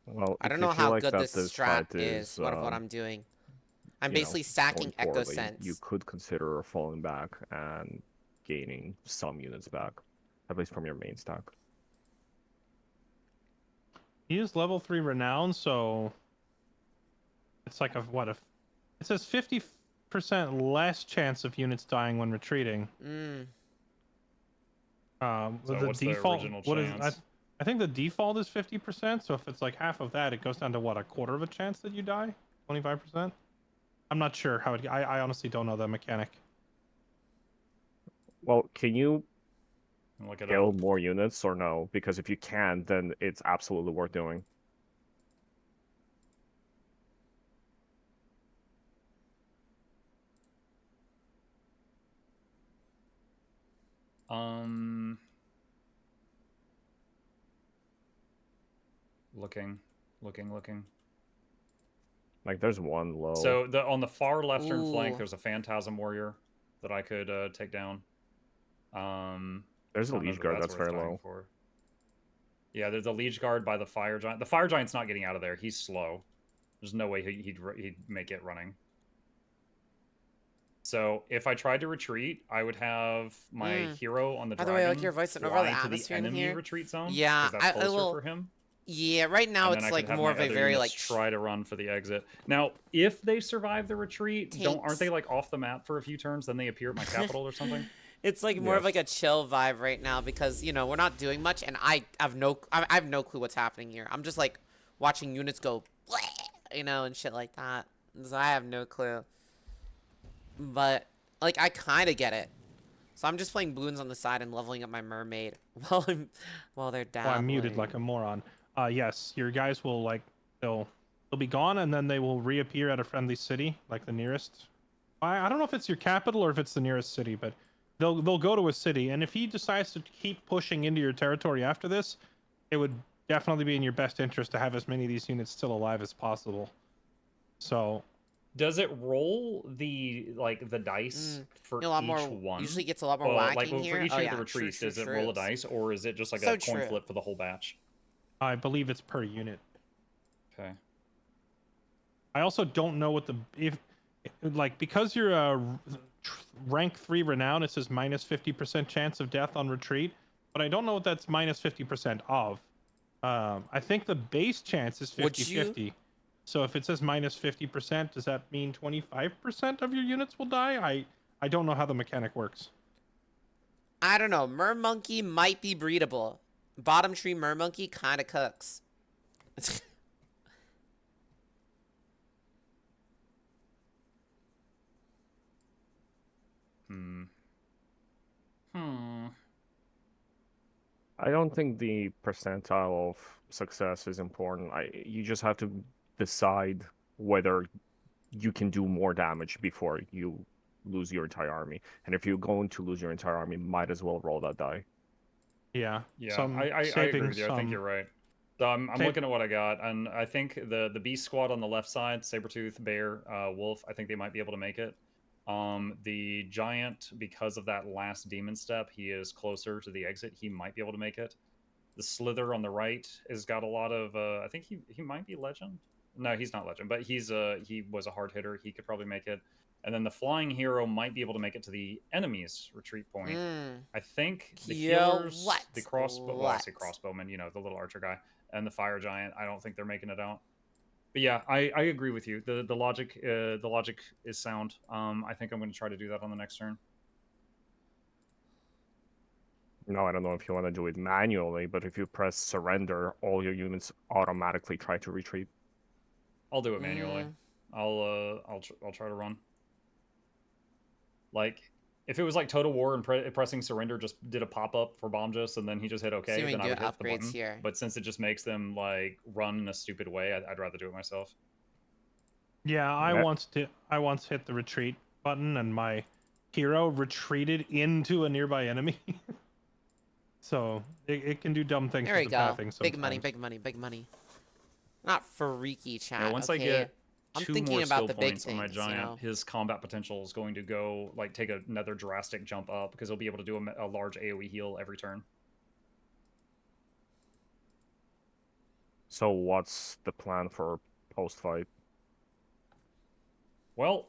Well, I don't if you know feel how like good that this this strat fight is. is, What I'm doing. I'm you know, basically going stacking Echo poorly, you Sense. could consider falling back and gaining some units back, at least from your main stack. He is level 3 renown, so it's like a what if it says 50% less chance of units dying when retreating. Mm. So The what's default, the original what is chance? I think the default is 50%, so if it's like half of that, it goes down to what, a quarter of a chance that you die? 25%? I'm not sure how it, I honestly don't know the mechanic. Well, can you Look it kill up. more units or no? Because if you can, then it's absolutely worth doing. Um, looking. Like, there's one low. So on the far left-hand flank, Ooh. there's a Phantasm Warrior that I could take down. There's a Don't know Liege that Guard that's that's worth very dying low. for. Yeah, there's a Liege Guard by the Fire Giant. The Fire Giant's not getting out of there. He's slow. There's no way he'd make it running. So if I tried to retreat, I would have my hero on the By the way, I like dragon your voice and overall fly the to the atmosphere in enemy here. retreat zone Yeah, because that's I closer will. for him. Yeah, right now And then it's I like could have more my of a other very units like try to run for the exit. Now, if they survive the retreat, aren't they like off the map for a few turns? Then they appear at my capital or something. It's like more of like a Yes. chill vibe right now because you know we're not doing much, and I have no clue what's happening here. I'm just like watching units go, you know, and shit like that. So I have no clue. But like I kind of get it. So I'm just playing balloons on the side and leveling up my mermaid while they're Oh, I'm muted dabbling. like a moron. Yes, your guys will like they'll be gone and then they will reappear at a friendly city, like the nearest. I don't know if it's your capital or if it's the nearest city, but they'll go to a city, and if he decides to keep pushing into your territory after this, it would definitely be in your best interest to have as many of these units still alive as possible. So Does it roll the dice for A lot each more. one? Usually gets a lot more Like whacking for here. each Oh of the yeah, true, retreats, true, does it roll a true. dice, or is it just like So a coin true. flip for the whole batch? I believe it's per unit. Okay. I also don't know what the if like because you're a rank 3 renown, it says minus 50% chance of death on retreat, but I don't know what that's minus 50% of. I think the base chance is Would you? 50-50. So if it says minus 50%, does that mean 25% of your units will die? I don't know how the mechanic works. I don't know. Mermonkey might be breedable. Bottom tree mermonkey kind of cooks. Hmm. Hmm. I don't think the percentile of success is important. You just have to decide whether you can do more damage before you lose your entire army. And if you're going to lose your entire army, might as well roll that die. Yeah. Yeah, Some I agree saving with you. I think some. you're right. So I'm Save- looking at what I got, and I think the beast squad on the left side, Sabretooth, Bear, Wolf, I think they might be able to make it. The giant, because of that last demon step, he is closer to the exit. He might be able to make it. The Slither on the right has got a lot of. I think he might be legend. No, he's not legend, but he was a hard hitter. He could probably make it. And then the flying hero might be able to make it to the enemy's retreat point. I think the healers, the crossbow. Well, I say crossbowman. You know, the little archer guy, and the fire giant. I don't think they're making it out. But yeah, I agree with you. The logic is sound. I think I'm going to try to do that on the next turn. No, I don't know if you want to do it manually, but if you press surrender, all your units automatically try to retreat. I'll do it manually. I'll try to run. Like, if it was like Total War and pressing surrender just did a pop up for bomb just and then he just hit OK, See if we then I can would do hit the upgrades button. here. But since it just makes them like run in a stupid way, I'd rather do it myself. Yeah, I once hit the retreat button and my hero retreated into a nearby enemy. So it can do dumb things There we with the go. pathing sometimes. Big money, big money, big money. Not freaky chat. Yeah, once okay. I get I'm two thinking more about skill the big points on my things, giant, you know? his combat potential is going to go like take another drastic jump up because he'll be able to do a large AoE heal every turn. So what's the plan for post-fight? Well,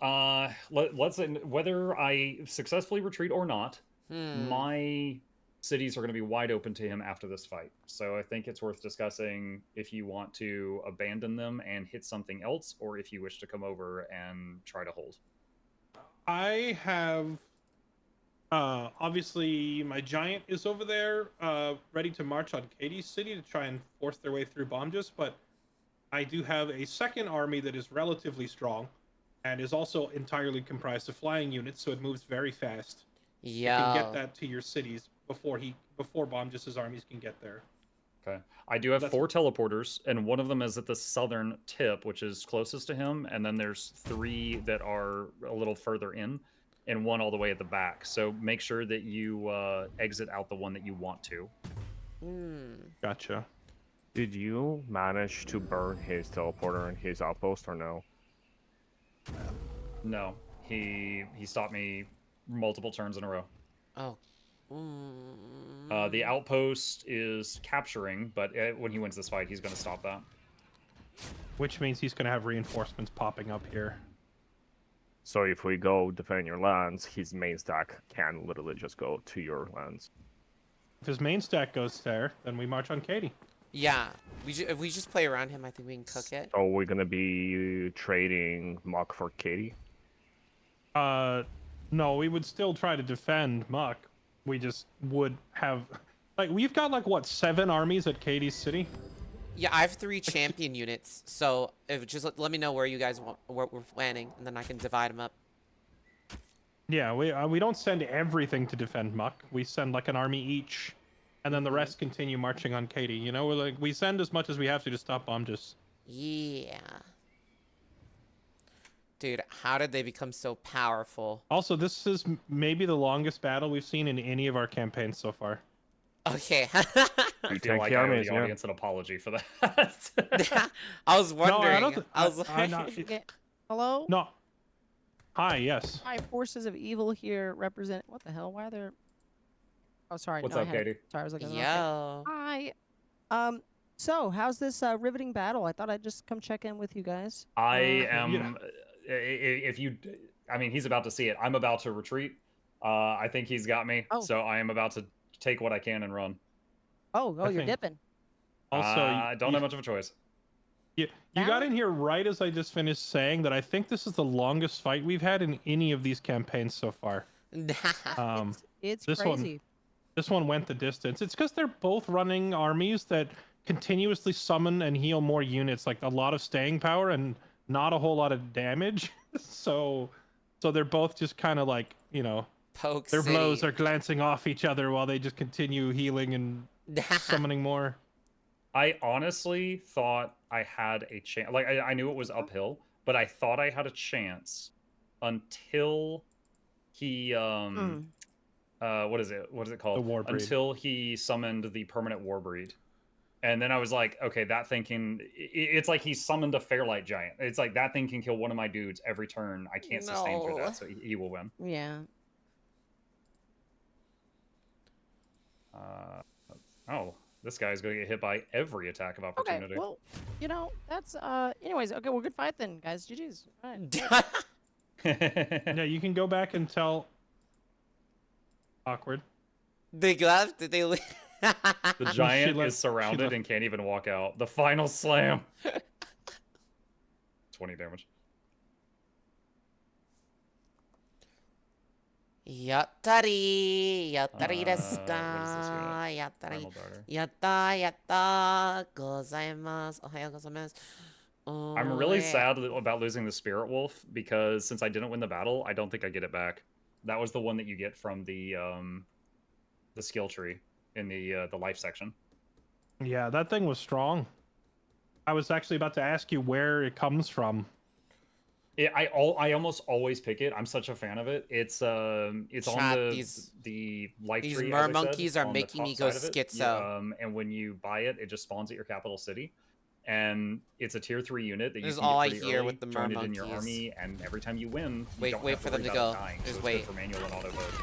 let's whether I successfully retreat or not, my cities are going to be wide open to him after this fight. So I think it's worth discussing if you want to abandon them and hit something else, or if you wish to come over and try to hold. I have obviously my giant is over there ready to march on Katie's city to try and force their way through Bomjus, but I do have a second army that is relatively strong and is also entirely comprised of flying units, so it moves very fast. You can get that to your cities before Bomjus's armies can get there. Okay. I do have 4 teleporters, and one of them is at the southern tip, which is closest to him, and then there's 3 that are a little further in, and 1 all the way at the back. So make sure that you exit out the one that you want to. Gotcha. Did you manage to burn his teleporter and his outpost or no? No. He stopped me multiple turns in a row. Oh. The outpost is capturing, but when he wins this fight, he's going to stop that. Which means he's going to have reinforcements popping up here. So if we go defend your lands, his main stack can literally just go to your lands. If his main stack goes there, then we march on Katie. Yeah. If we just play around him, I think we can cook it. So we're gonna be trading Muck for Katie? No, we would still try to defend Muck. We just would have... Like, we've got, like, what, 7 armies at Katie's city? Yeah, I have 3 champion units, so if just let me know where you guys want, what we're planning, and then I can divide them up. Yeah, we don't send everything to defend Muck. We send, like, an army each, and then the rest continue marching on Katie. You know, we send as much as we have to stop Bomjus. Yeah. Dude, how did they become so powerful? Also, this is maybe the longest battle we've seen in any of our campaigns so far. Okay. I feel like I owe the audience an apology for that. I was wondering. No, I was like... Hello? No. Hi, yes. Hi, forces of evil here represent... What the hell? Why are there... Oh, sorry. What's no, up, Katie? Sorry, I was looking at Yo. Hi. So, how's this riveting battle? I thought I'd just come check in with you guys. I am... If you... I mean, he's about to see it. I'm about to retreat. I think he's got me. Oh. So I am about to take what I can and run. You're dipping. Also, I don't have much of a choice. You got in here right as I just finished saying that I think this is the longest fight we've had in any of these campaigns so far. It's this crazy. This one went the distance. It's because they're both running armies that continuously summon and heal more units, like a lot of staying power and not a whole lot of damage. so they're both just kind of like, you know, Poke their City. blows are glancing off each other while they just continue healing and summoning more. I honestly thought I had a chance. Like I knew it was uphill, but I thought I had a chance until he what is it? What is it The called? war breed. Until he summoned the permanent war breed. And then I was like, okay, that thing can. It's like he summoned a Fairlight Giant. It's like that thing can kill one of my dudes every turn. I can't sustain through No. that, so he will win. Yeah. Oh, this guy's going to get hit by every attack of Okay. opportunity. Well, you know, that's anyways, okay, well, good fight then, guys. GG's. All right. Yeah, you can go back and tell. Awkward. They left. Did they leave? The giant left- is she surrounded left. and can't even walk out. The final slam. 20 damage. Yattari, yattari desu What is this ka? unit? Yattari, Primal Darter. yatta gozaimasu. Ohayou gozaimasu. I'm really sad about losing the Spirit Wolf because since I didn't win the battle, I don't think I get it back. That was the one that you get from the skill tree in the life section. Yeah, that thing was strong. I was actually about to ask you where it comes from. I almost always pick it. I'm such a fan of it. It's on Chat, the life these tree. mer as I said, monkeys are on the making top me go side of it. schizo. And when you buy it, it just spawns at your capital city. And it's a tier 3 unit that you This is can all get I pretty hear early, with the join mer it in your monkeys. army, and every time you win, you Wait- don't wait have for to them worry to about go. dying. Just So it's wait. good for manual and auto vote.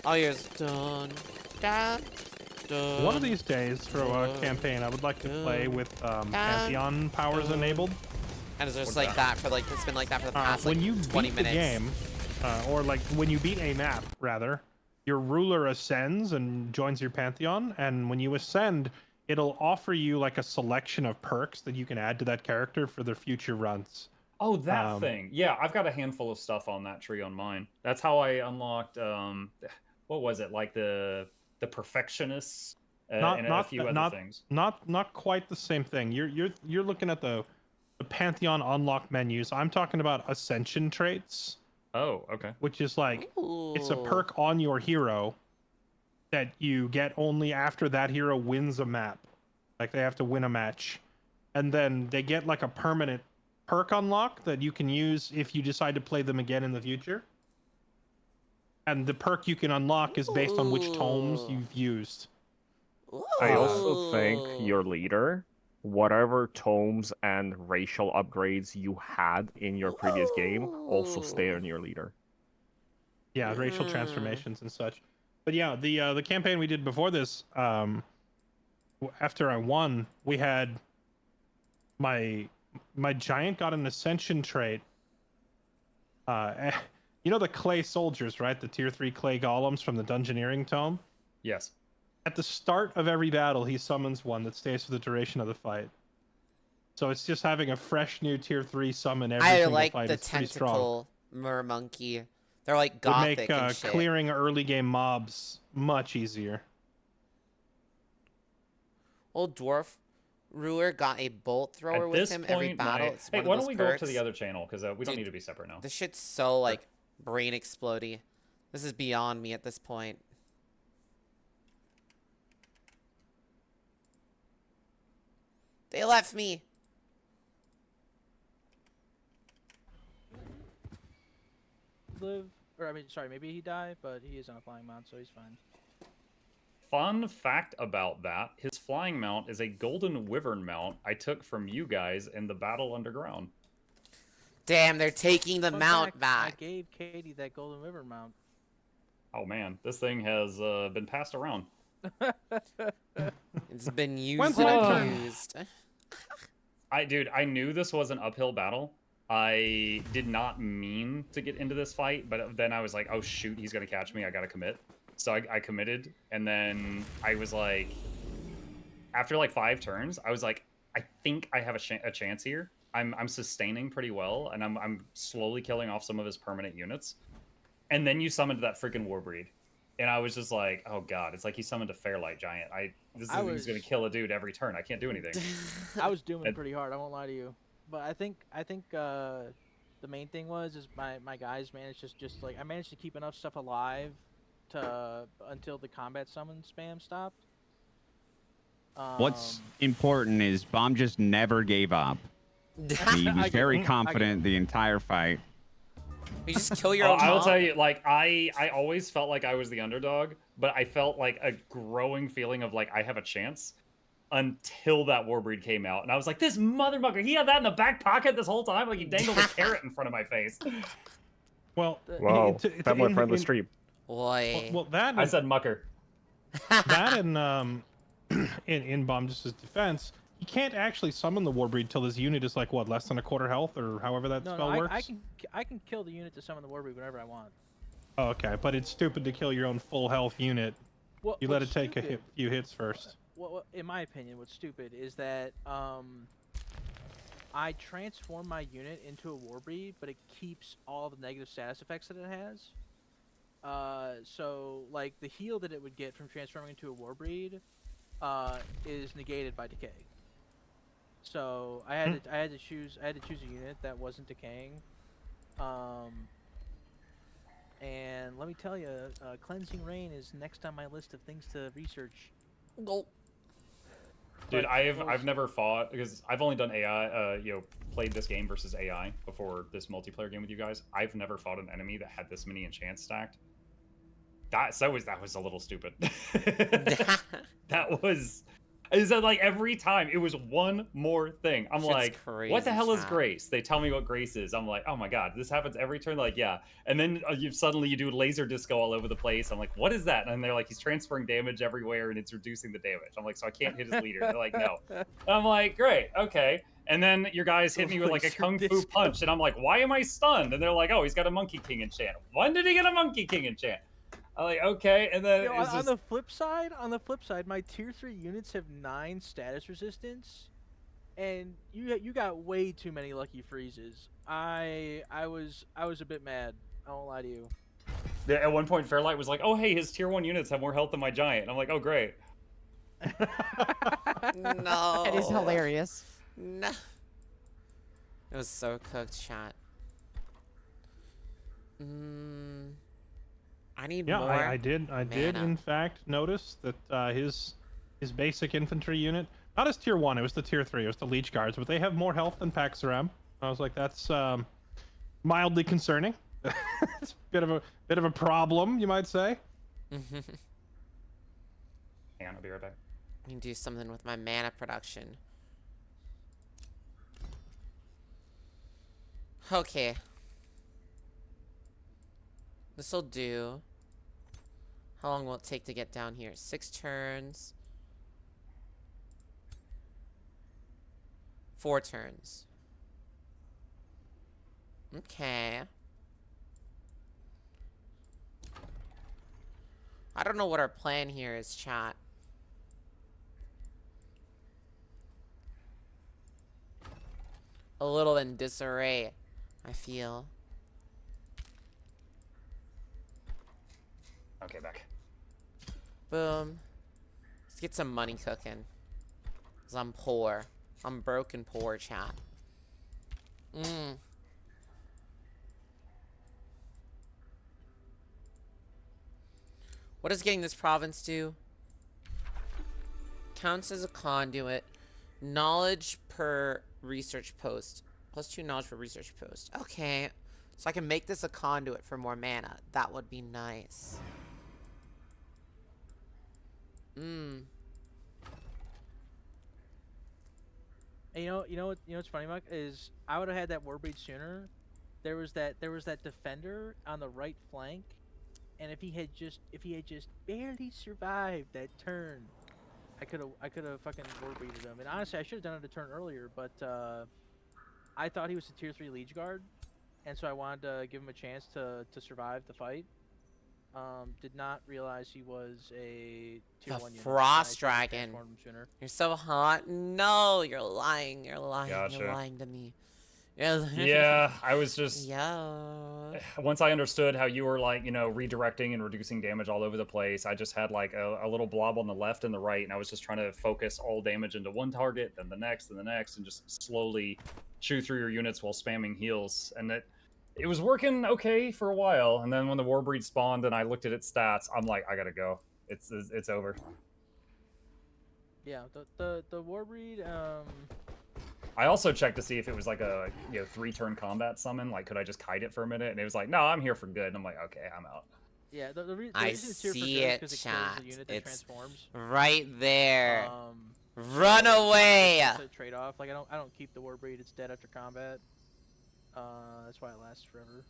All yours. Dun, dun, dun. One of these days for a campaign, I would like to play with Pantheon powers enabled. And it's just What's like that? that for like, it's been like that for the past When like you 20 beat minutes. the game, or like when you beat a map, rather, your ruler ascends and joins your Pantheon, and when you ascend, it'll offer you like a selection of perks that you can add to that character for their future runs. Oh, that thing. Yeah, I've got a handful of stuff on that tree on mine. That's how I unlocked what was it? Like the perfectionists and a few other things. Not quite the same thing. You're looking at the Pantheon unlock menus. I'm talking about ascension traits, Oh, okay. which is like it's a Ooh. perk on your hero that you get only after that hero wins a map. Like they have to win a match. And then they get like a permanent perk unlock that you can use if you decide to play them again in the future. And the perk you can unlock is based on which tomes Ooh. you've used. I also Ooh. think your leader, whatever tomes and racial upgrades you had in your previous game, also stay on your leader. Yeah, racial transformations and such. But yeah, the campaign we did before this, after I won, we had my giant got an ascension trait. You know the clay soldiers, right? The tier 3 clay golems from the dungeoneering tome? Yes. At the start of every battle, he summons one that stays for the duration of the fight. So it's just having a fresh new tier 3 summon every I single like fight. the It's pretty strong. tentacle mer monkey. They're like Would gothic make and shit. clearing early game mobs much easier. Old dwarf ruler got a bolt thrower At with this him point, every battle. It's hey, one of why those don't we go up to perks. the other channel? Because we don't Dude, need to be separate now. This shit's so like brain explodey. This is beyond me at this point. They left me. Live, or I mean, sorry, maybe he died, but he is on a flying mount, so he's fine. Fun fact about that, his flying mount is a golden wyvern mount I took from you guys in the battle underground. Damn, they're taking the Fun mount fact, back. I gave Katie that golden river mount. Oh man, this thing has been passed around. It's been used When's it our and turn? used. Dude, I knew this was an uphill battle. I did not mean to get into this fight, but then I was like, oh shoot, he's gonna catch me, I gotta commit. So I committed, and then I was like, after like 5 turns, I was like, I think I have a chance here. I'm sustaining pretty well, and I'm slowly killing off some of his permanent units. And then you summoned that freaking Warbreed. And I was just like, oh god, it's like he summoned a Fairlight Giant. This is gonna kill a dude every turn. I can't do anything. I was dooming pretty hard. I won't lie to you, but I think the main thing was my guys managed to just like I managed to keep enough stuff alive until the combat summon spam stopped. What's important is Bomb just never gave up. He was I get very it. confident the entire fight. You just kill your Oh, own I will mom? tell you, like I always felt like I was the underdog, but I felt like a growing feeling of like I have a chance until that Warbreed came out, and I was like, this motherfucker, he had that in the back pocket this whole time, like he dangled a carrot in front of my face. Well, Wow, to- family in- friendly in- stream. Boy. well, that I and, said mucker. that and in Bombus' defense, he can't actually summon the Warbreed till his unit is like what, less than a quarter health or however that No, spell no, works. I can kill the unit to summon the Warbreed whenever I want. Oh, okay, but it's stupid to kill your own full health unit. What, You let it what's take stupid, a few hits first. in my opinion, what's stupid is that I transform my unit into a Warbreed, but it keeps all the negative status effects that it has. So like the heal that it would get from transforming into a Warbreed is negated by decay. So I had to choose a unit that wasn't decaying. And let me tell you, Cleansing Rain is next on my list of things to research. Gulp. Dude, But I've never fought because I've only done AI, played this game versus AI before this multiplayer game with you guys. I've never fought an enemy that had this many enchants stacked. That was a little stupid. That was, is that like every time it was one more thing. I'm Shit's like, what the crazy, hell is chat. grace? They tell me what grace is. I'm like, oh my god, this happens every turn. Like, yeah, and then you suddenly you do laser disco all over the place. I'm like, what is that? And they're like, he's transferring damage everywhere and it's reducing the damage. I'm like, so I can't hit his leader. They're like, no. And I'm like, great, okay. And then your guys hit me with like a Laser kung fu disco. punch, and I'm like, why am I stunned? And they're like, oh, he's got a Monkey King enchant. When did he get a Monkey King enchant? I'm like, okay, and then You know, it's on just the flip side, my tier 3 units have 9 status resistance, and you got way too many lucky freezes. I was a bit mad. I won't lie to you. yeah, at one point Fairlight was like, oh hey, his tier 1 units have more health than my giant. And I'm like, oh great. No. That is hilarious. No. It was so cooked, chat. I need Yeah, more. I did mana. in fact notice that his basic infantry unit, not his tier 1, it was the tier 3, it was the Leech Guards, but they have more health than Paxaram. I was like, that's mildly concerning. It's a bit of a problem, you might say. Hang on, I'll be right back. I can do something with my mana production. Okay. This'll do. How long will it take to get down here? 6 turns. 4 turns. Okay. I don't know what our plan here is, chat. A little in disarray, I feel. Okay, back. Boom. Let's get some money cooking. Cause I'm poor. I'm broke and poor, chat. What does getting this province do? Counts as a conduit. Knowledge per research post. +2 knowledge per research post. Okay. So I can make this a conduit for more mana. That would be nice. And you know what's funny, Muck, is I would have had that Warbreed sooner. There was that defender on the right flank, and if he had just barely survived that turn, I could have fucking Warbreeded him. And honestly, I should have done it a turn earlier, but I thought he was a tier 3 Liege Guard, and so I wanted to give him a chance to survive the fight. Did not realize he was a tier 1 unit. Frost and I should've Dragon. transformed him sooner. You're so hot. No, you're lying. You're lying. Gotcha. You're lying to me. You're Yeah, I was just Yeah. once I understood how you were like, redirecting and reducing damage all over the place, I just had like a little blob on the left and the right, and I was just trying to focus all damage into one target, then the next, and the next, and just slowly chew through your units while spamming heals. And It was working okay for a while, and then when the Warbreed spawned and I looked at its stats, I'm like, I gotta go. It's over. Yeah, the Warbreed, I also checked to see if it was like a 3-turn combat summon. Like, could I just kite it for a minute? And it was like, no, I'm here for good. And I'm like, okay, I'm out. yeah, the I reason it's here for see good is it, because it kills chat. the unit that It's transforms. right there. So Run away! It's a trade-off. Like I don't keep the Warbreed. It's dead after combat. That's why it lasts forever.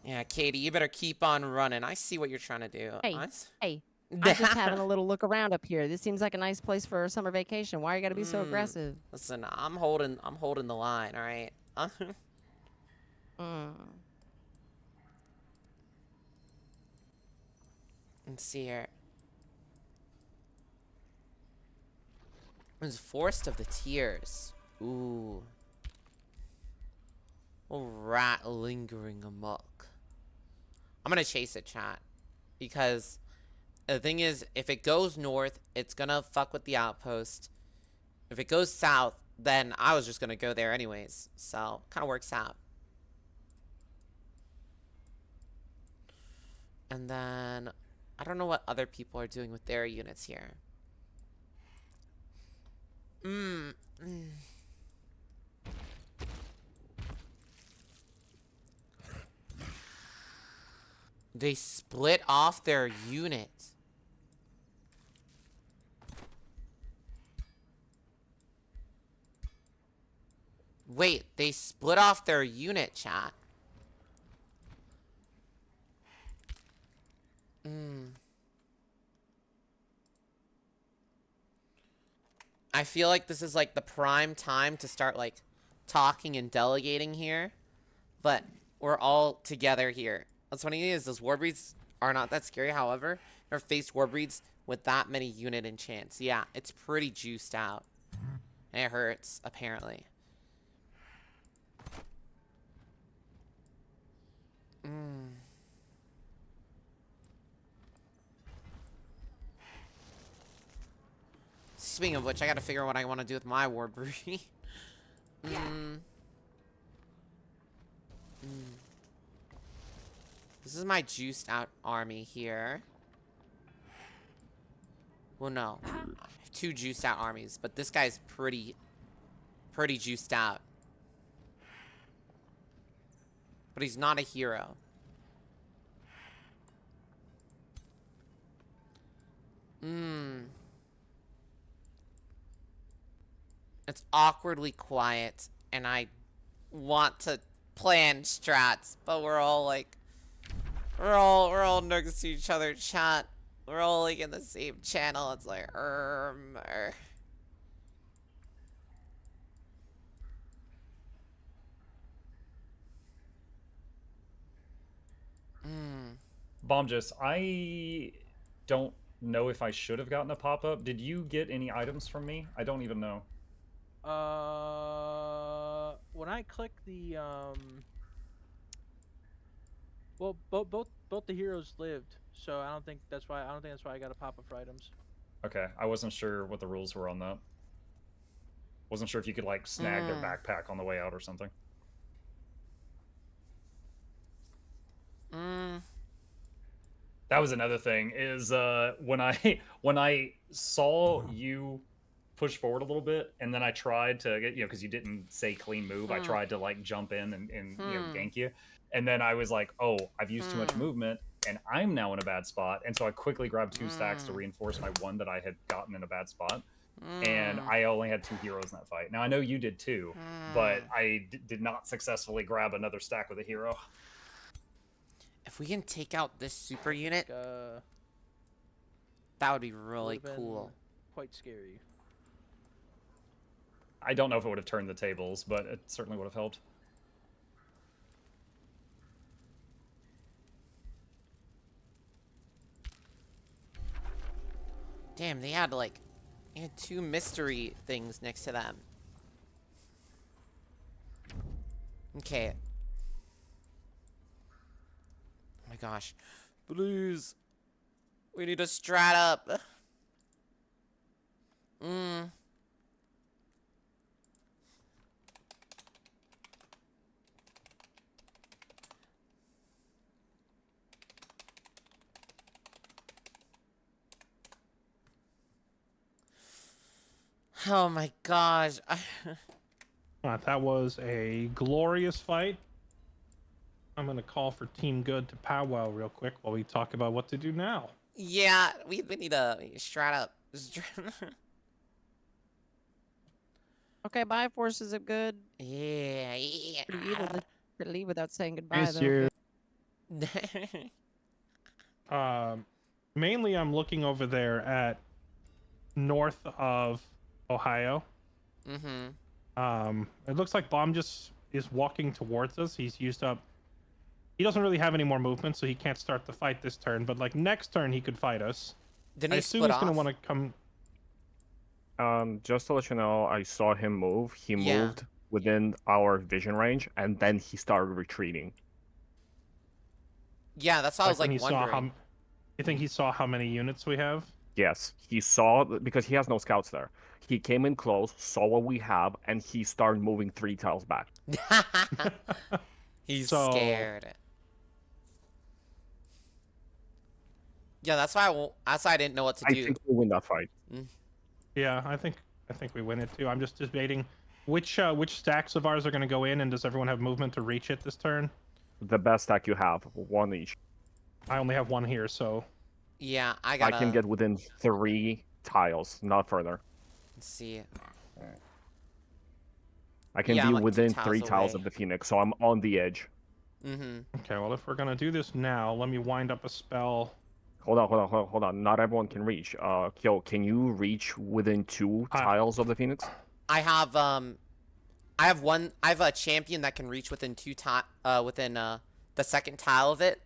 Yeah, Katie, you better keep on running. I see what you're trying to do. Hey, hey, I'm just having a little look around up here. This seems like a nice place for a summer vacation. Why you gotta be so aggressive? Listen, I'm holding the line, all right? Let's see here. There's Forest of the Tears. Ooh. A rat lingering amok. I'm gonna chase it, chat. Because the thing is, if it goes north, it's gonna fuck with the outpost. If it goes south, then I was just gonna go there anyways. So, kinda works out. And then, I don't know what other people are doing with their units here. They split off their unit. Wait, they split off their unit, chat. I feel like this is like the prime time to start like talking and delegating here. But we're all together here. What's funny is those Warbreeds are not that scary, however. I've faced Warbreeds with that many unit enchants. Yeah, it's pretty juiced out. And it hurts, apparently. Speaking of which, I gotta figure out what I want to do with my Warbreed. This is my juiced out army here. Well, no. I have 2 juiced out armies, but this guy's pretty juiced out. But he's not a hero. It's awkwardly quiet, and I want to plan strats, but we're all like, we're all next to each other, chat. We're all like in the same channel. It's like, Bombjus, I don't know if I should have gotten a pop-up. Did you get any items from me? I don't even know. When I click the well, both the heroes lived, so I don't think that's why I got a pop-up for items. Okay, I wasn't sure what the rules were on that. Wasn't sure if you could like snag their backpack on the way out or something. That was another thing is when I saw you push forward a little bit, and then I tried to get, because you didn't say clean move, I tried to like jump in and gank you, and then I was like, oh, I've used too much movement and I'm now in a bad spot, and so I quickly grabbed 2 stacks to reinforce my one that I had gotten in a bad spot. And I only had 2 heroes in that fight. Now I know you did too, but I did not successfully grab another stack with a hero. if we can take out this super unit, that would be really cool. Quite scary. I don't know if it would have turned the tables, but it certainly would have helped. Damn, they had 2 mystery things next to them. Okay. Oh my gosh. Blues. We need to strat up. Oh my gosh. That was a glorious fight. I'm gonna call for Team Good to powwow real quick while we talk about what to do now. Yeah, we need to strat up. Okay, bye, forces of good. Yeah, Pretty evil to leave without saying goodbye, Miss though. you. yeah. Mainly, I'm looking over there at north of Ohio. Mm-hmm. It looks like Bomb just is walking towards us. He's used up. He doesn't really have any more movement, so he can't start the fight this turn. But like next turn, he could fight us. Didn't I he assume split he's gonna off? want to come. Just to let you know, I saw him move. He Yeah. moved within our vision range, and then he started retreating. Yeah, that's what I Like was when like he saw wondering. how. You think he saw how many units we have? Yes, he saw because he has no scouts there. He came in close, saw what we have, and he started moving 3 tiles back. He's So- scared. Yeah, that's why that's why I didn't know what to I do. think we win that fight. Yeah, I think we win it too. I'm just debating which stacks of ours are gonna go in, and does everyone have movement to reach it this turn? The best stack you have, 1 each. I only have one here, so Yeah, I I gotta. can get within 3 tiles, not further. Let's see. I can Yeah, be I'm, like, 2 within tiles 3 tiles away. of the Phoenix, so I'm on the edge. Mm-hmm. okay. Well, if we're gonna do this now, let me wind up a spell. Hold on. Not everyone can reach. Kyo, can you reach within 2 Ah. tiles of the Phoenix? I have one. I have a champion that can reach within within the second tile of it.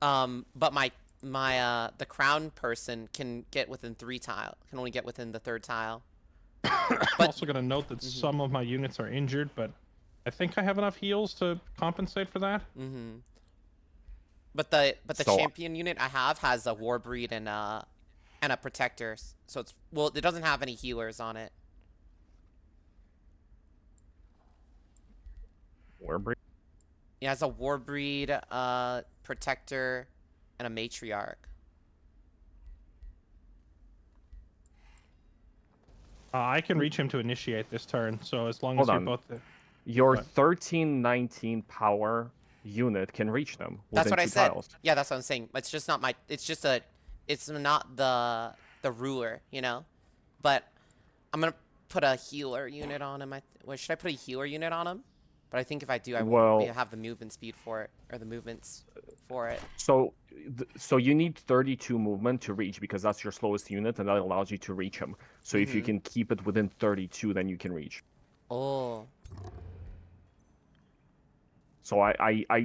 But my the crown person can get within 3 tile. Can only get within the 3rd tile. I'm But- also gonna note that some of my units are injured, but I think I have enough heals to compensate for that. Mm-hmm. But the So- champion unit I have has a warbreed and a protector. So it's it doesn't have any healers on it. Warbreed? It has a warbreed, protector, and a matriarch. I can reach him to initiate this turn, so as long Hold as you're on. both. Your What? 13-19 power unit can reach them within That's what 2 I said. tiles. Yeah, that's what I'm saying. It's just not my. It's just a. It's not the ruler, you know. But I'm gonna put a healer unit on him. Should I put a healer unit on him? But I think if I do, I won't have the movement speed for it, or the movements for it. So you need 32 movement to reach because that's your slowest unit, and that allows you to reach him. So if you can keep it within 32, then you can reach. Oh. So I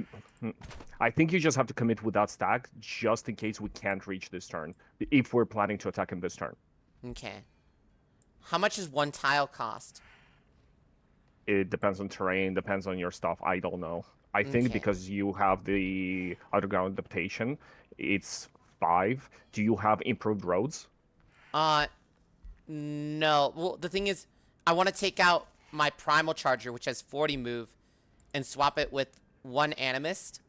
think you just have to commit with that stack just in case we can't reach this turn, if we're planning to attack him this turn. Okay. How much does 1 tile cost? It depends on terrain, depends on your stuff. I don't know. I think Okay. because you have the underground adaptation, it's 5. Do you have improved roads? No. Well, the thing is, I want to take out my primal charger, which has 40 move, and swap it with 1 animist,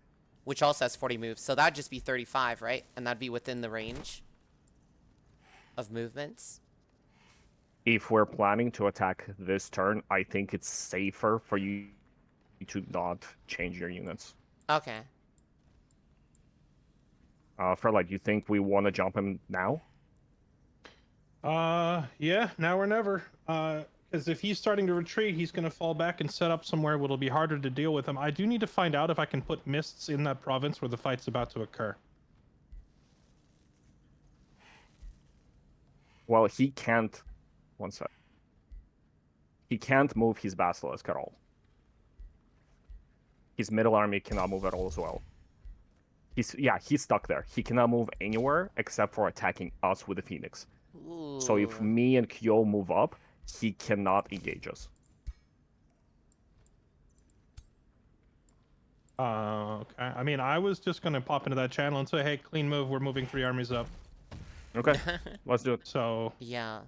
which also has 40 move. So that'd just be 35, right? And that'd be within the range of movements. If we're planning to attack this turn, I think it's safer for you to not change your units. Okay. Fairlight, you think we want to jump him now? Yeah, now or never. Because if he's starting to retreat, he's gonna fall back and set up somewhere where it'll be harder to deal with him. I do need to find out if I can put mists in that province where the fight's about to occur. Well, he can't. One sec. He can't move his basilisk at all. His middle army cannot move at all as well. He's stuck there. He cannot move anywhere except for attacking us with the Phoenix. Ooh. So if me and Kyo move up, he cannot engage us. Okay. I mean, I was just gonna pop into that channel and say, "Hey, clean move. We're moving 3 armies up." Okay, let's do it. So Yeah.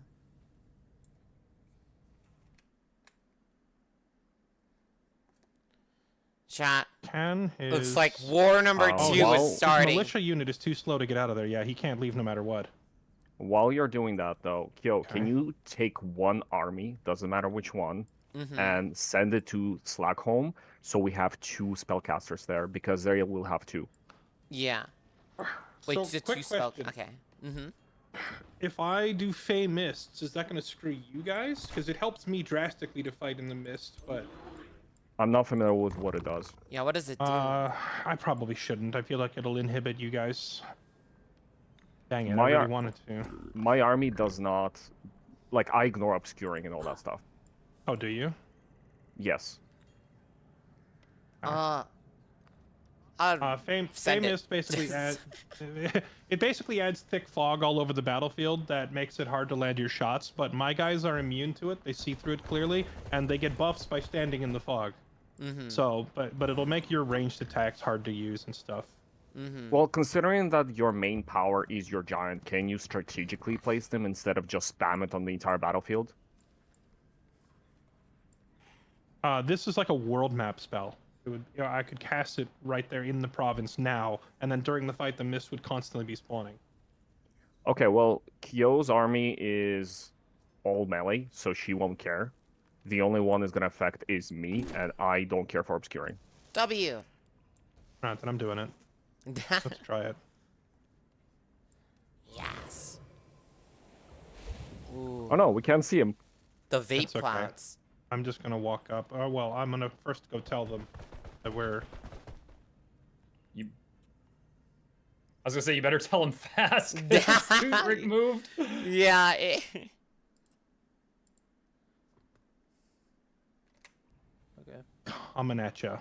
Chat. can his Looks like war number Oh, 2 wow. is His his starting. militia unit is too slow to get out of there. Yeah, he can't leave no matter what. While you're doing that, though, Kyo, can Okay. you take one army, doesn't matter which one, Mm-hmm. and send it to Slackholm so we have 2 spellcasters there because they will have 2. Yeah. Wait, So, is it quick 2 spell? question. Okay. Mm-hmm. If I do Fey Mists, is that going to screw you guys? Because it helps me drastically to fight in the mist, but I'm not familiar with what it does. Yeah, what does it do? I probably shouldn't. I feel like it'll inhibit you guys. Dang it, I My really ar- wanted to. my army does not, like, I ignore obscuring and all that stuff. Oh, do you? Yes. I'll Fey send it. Mist basically adds it basically adds thick fog all over the battlefield that makes it hard to land your shots, but my guys are immune to it. They see through it clearly, and they get buffs by standing in the fog. Mm-hmm. So, but it'll make your ranged attacks hard to use and stuff. Mm-hmm. Well, considering that your main power is your giant, can you strategically place them instead of just spam it on the entire battlefield? This is like a world map spell. It would, I could cast it right there in the province now, and then during the fight, the mist would constantly be spawning. Okay, well, Kyo's army is all melee, so she won't care. The only one is gonna affect is me, and I don't care for obscuring. W. Alright, then I'm doing it. Let's try it. Yes. Ooh. Oh no, we can't see him. The vape It's okay. plants. I'm just gonna walk up. Oh well, I'm gonna first go tell them that we're. I was gonna say you better tell him fast. 'Cause Rick moved. Yeah. Okay. Coming at ya.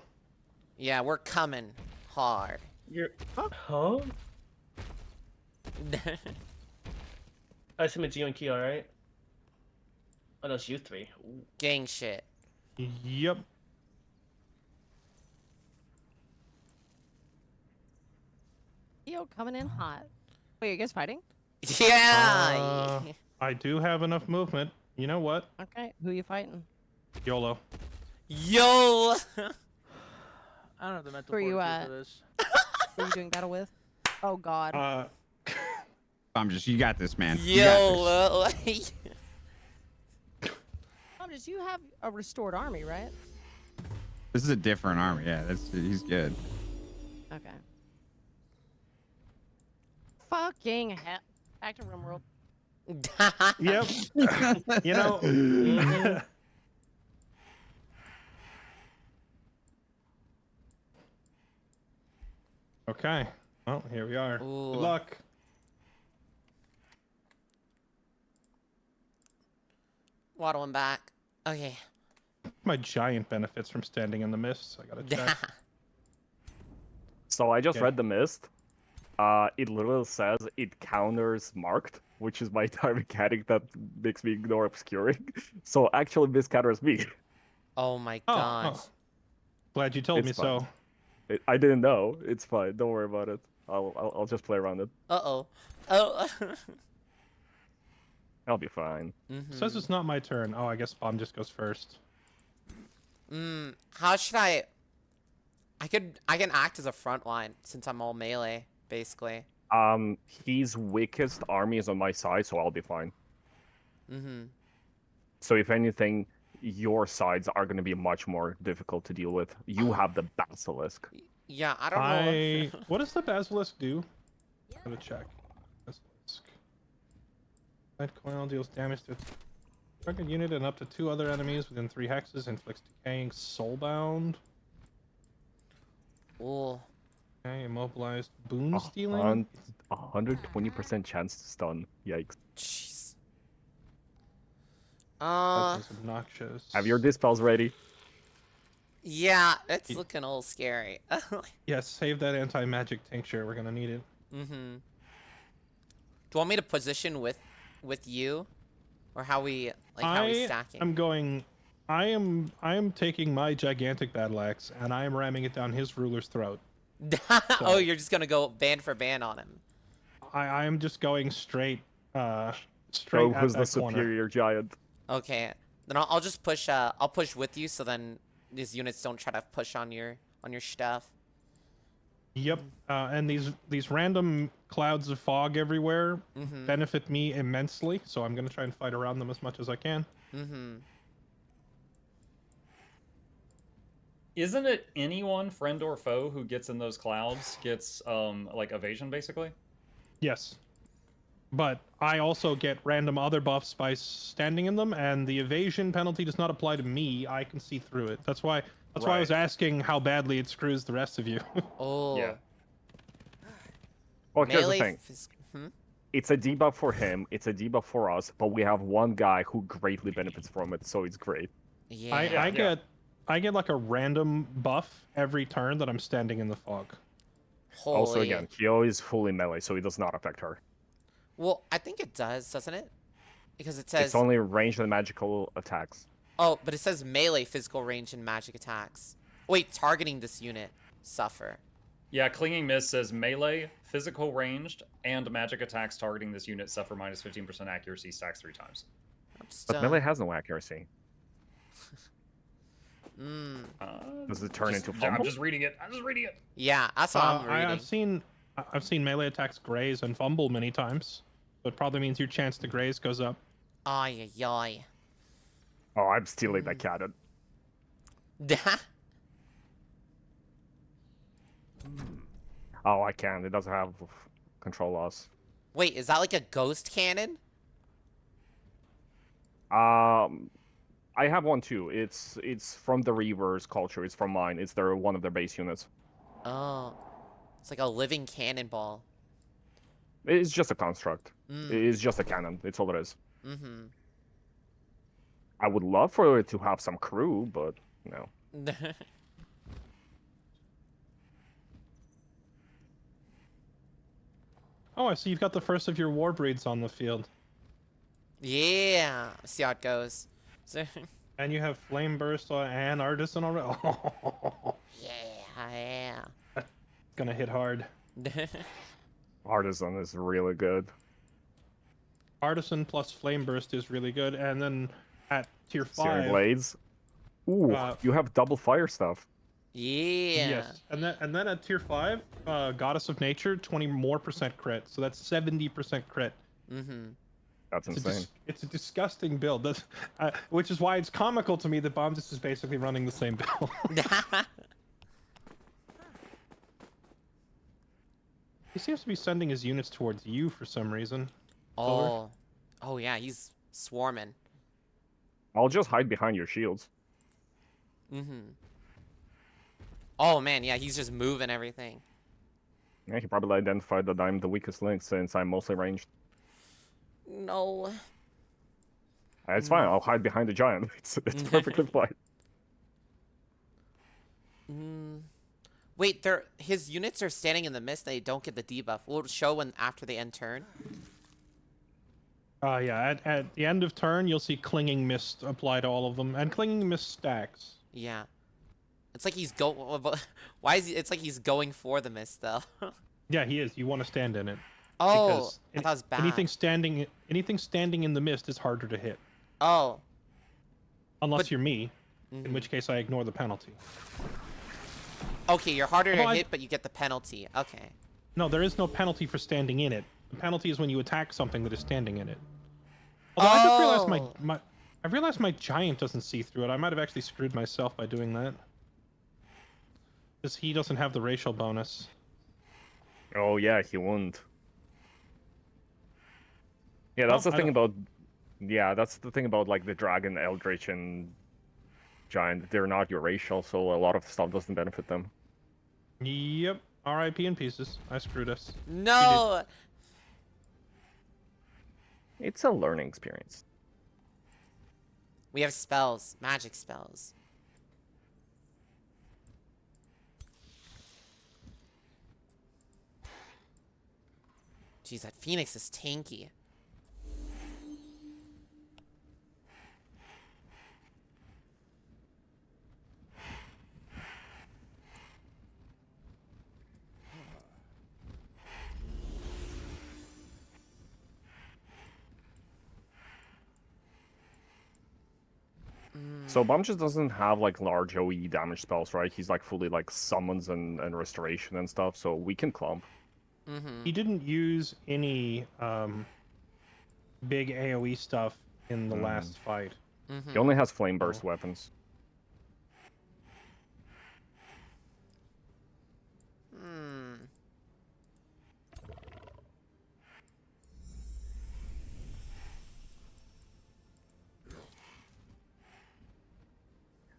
Yeah, we're coming hard. You're huh? I assume it's you and Kyo, right? Oh, no, it's you three. Ooh. Gang shit. Yep. Yo, coming in hot. Wait, you guys fighting? Yeah. I do have enough movement. You know what? Okay, who you fighting? YOLO. Yo. I don't have the mental Where you fortitude at? for this. Who are you doing battle with? Oh God. You got this, man. You got this. Yo. Just you have a restored army, right? This is a different army. Yeah, he's good. Okay. Fucking hell. Back to RimWorld. Yep. You know. Okay. Well, here we are. Ooh. Good luck. Waddling back. Okay. My giant benefits from standing in the mist. I gotta check. So I just Okay. read the mist. It literally says it counters marked, which is my entire mechanic that makes me ignore obscuring. So actually, this counters me. Oh my Oh, gosh. Glad you told It's me fine. so. I didn't know. It's fine. Don't worry about it. I'll just play around it. Uh-oh. Oh. I'll be fine. Says it's not my turn. Oh, I guess Bomb just goes first. How should I can act as a front line since I'm all melee, basically. His weakest army is on my side, so I'll be fine. Mm-hmm. So if anything, your sides are going to be much more difficult to deal with. You have the basilisk. Yeah, I don't know. What does the basilisk do? Gotta check. Basilisk. Light coil deals damage to target unit and up to 2 other enemies within 3 hexes. Inflicts decaying soulbound. Ooh. Okay, immobilized boon stealing. 120% chance to stun. Yikes. Jeez. That is obnoxious. Have your dispels ready. Yeah, it's looking a little scary. Yes, save that anti-magic tincture. We're gonna need it. Mm-hmm. Do you want me to position with you, or how we stacking? I am taking my gigantic battle axe and I am ramming it down his ruler's throat. Oh, you're just gonna go band for band on him. I am just going straight So at who's the that corner. superior giant? Okay, then I'll just push. I'll push with you, so then these units don't try to push on your stuff. Yep. And these random clouds of fog everywhere Mm-hmm. benefit me immensely, so I'm gonna try and fight around them as much as I can. Mm-hmm. Isn't it anyone, friend or foe, who gets in those clouds gets like evasion basically? Yes. But I also get random other buffs by standing in them, and the evasion penalty does not apply to me. I can see through it. That's why I was Right. asking how badly it screws the rest of you. Oh. Yeah. Well, here's the Melee. thing. Hmm? It's a debuff for him. It's a debuff for us. But we have one guy who greatly benefits from it, so it's great. Yeah. I get like a random buff every turn that I'm standing in the fog. Also, Holy. again, Kyo is fully melee, so it does not affect her. Well, I think it does, doesn't it? Because it It's says. only ranged and magical attacks. Oh, but it says melee, physical range, and magic attacks. Wait, targeting this unit suffer. Yeah, Clinging Mist says melee, physical ranged, and magic attacks targeting this unit suffer minus 15% accuracy stacks 3 times. I'm just, But melee has no accuracy. Does it turn into I'm fumble? just reading it. I'm just reading it. Yeah, that's what I'm reading. I've seen melee attacks graze and fumble many times. So it probably means your chance to graze goes up. Ay, ay, ay. Oh, I'm stealing that cannon. Oh, I can. It doesn't have control loss. Wait, is that like a ghost cannon? I have one too. It's from the Reavers culture. It's from mine. It's one of their base units. Oh. It's like a living cannonball. It's just a construct. Mm. It's just a cannon. It's all it is. Mm-hmm. I would love for it to have some crew, but no. Oh, I see you've got the first of your war breeds on the field. Yeah. See how it goes. So, And you have Flame Burst and Artisan already. yeah. Gonna hit hard. Artisan is really good. Artisan plus Flame Burst is really good, and then at tier Searing 5. Blades. Ooh, you have double fire stuff. Yeah. Yes, and then at tier 5, Goddess of Nature, 20% more crit, so that's 70% crit. Mm-hmm. That's insane. It's a disgusting build. That's, which is why it's comical to me that Bombus is basically running the same build. He seems to be sending his units towards you for some reason. Oh. Oh, yeah, he's swarming. I'll just hide behind your shields. Mm-hmm. Oh, man, yeah, he's just moving everything. Yeah, he probably identified that I'm the weakest link since I'm mostly ranged. No. It's fine. I'll hide behind the giant. It's perfectly fine. Wait, his units are standing in the mist. They don't get the debuff. Will it show when after they end turn? Yeah, at the end of turn, you'll see Clinging Mist apply to all of them, and Clinging Mist stacks. Yeah. It's like he's Why is he? It's like he's going for the mist though. Yeah, he is. You want to stand in it. Oh, Because I thought it was bad. anything standing in the mist is harder to hit. Oh. Unless you're me, in which case I ignore the penalty. Okay, you're harder to Although hit, but you get the penalty. Okay. No, there is no penalty for standing in it. The penalty is when you attack something that is standing in it. Although I just realized I realized my giant doesn't see through it. I might have actually screwed myself by doing that. Because he doesn't have the racial bonus. Oh yeah, he won't. Yeah, that's the thing about. Yeah, that's the thing about like the dragon, eldritch, and giant. They're not your racial, so a lot of stuff doesn't benefit them. Yep. RIP in pieces. I screwed us. No. It's a learning experience. We have spells, magic spells. Jeez, that Phoenix is tanky. So Bomb just doesn't have like large OE damage spells, right? He's like fully like summons and restoration and stuff, so we can clump. He didn't use any big AoE stuff in the last fight. He only has flame burst weapons.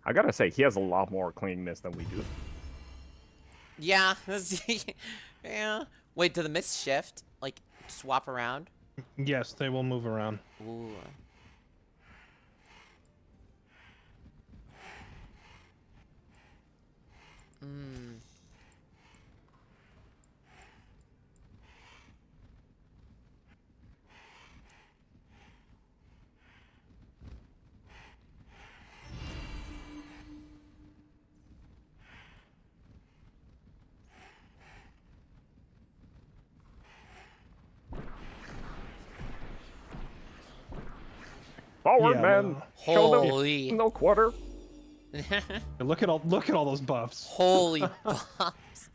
I gotta say, he has a lot more cleanness than we do. Yeah. Yeah. Wait, do the mist shift? Like, swap around? Yes, they will move around. Ooh. Forward, Yeah, man! no. Show them Holy. no quarter. Look at all those buffs. Holy buffs.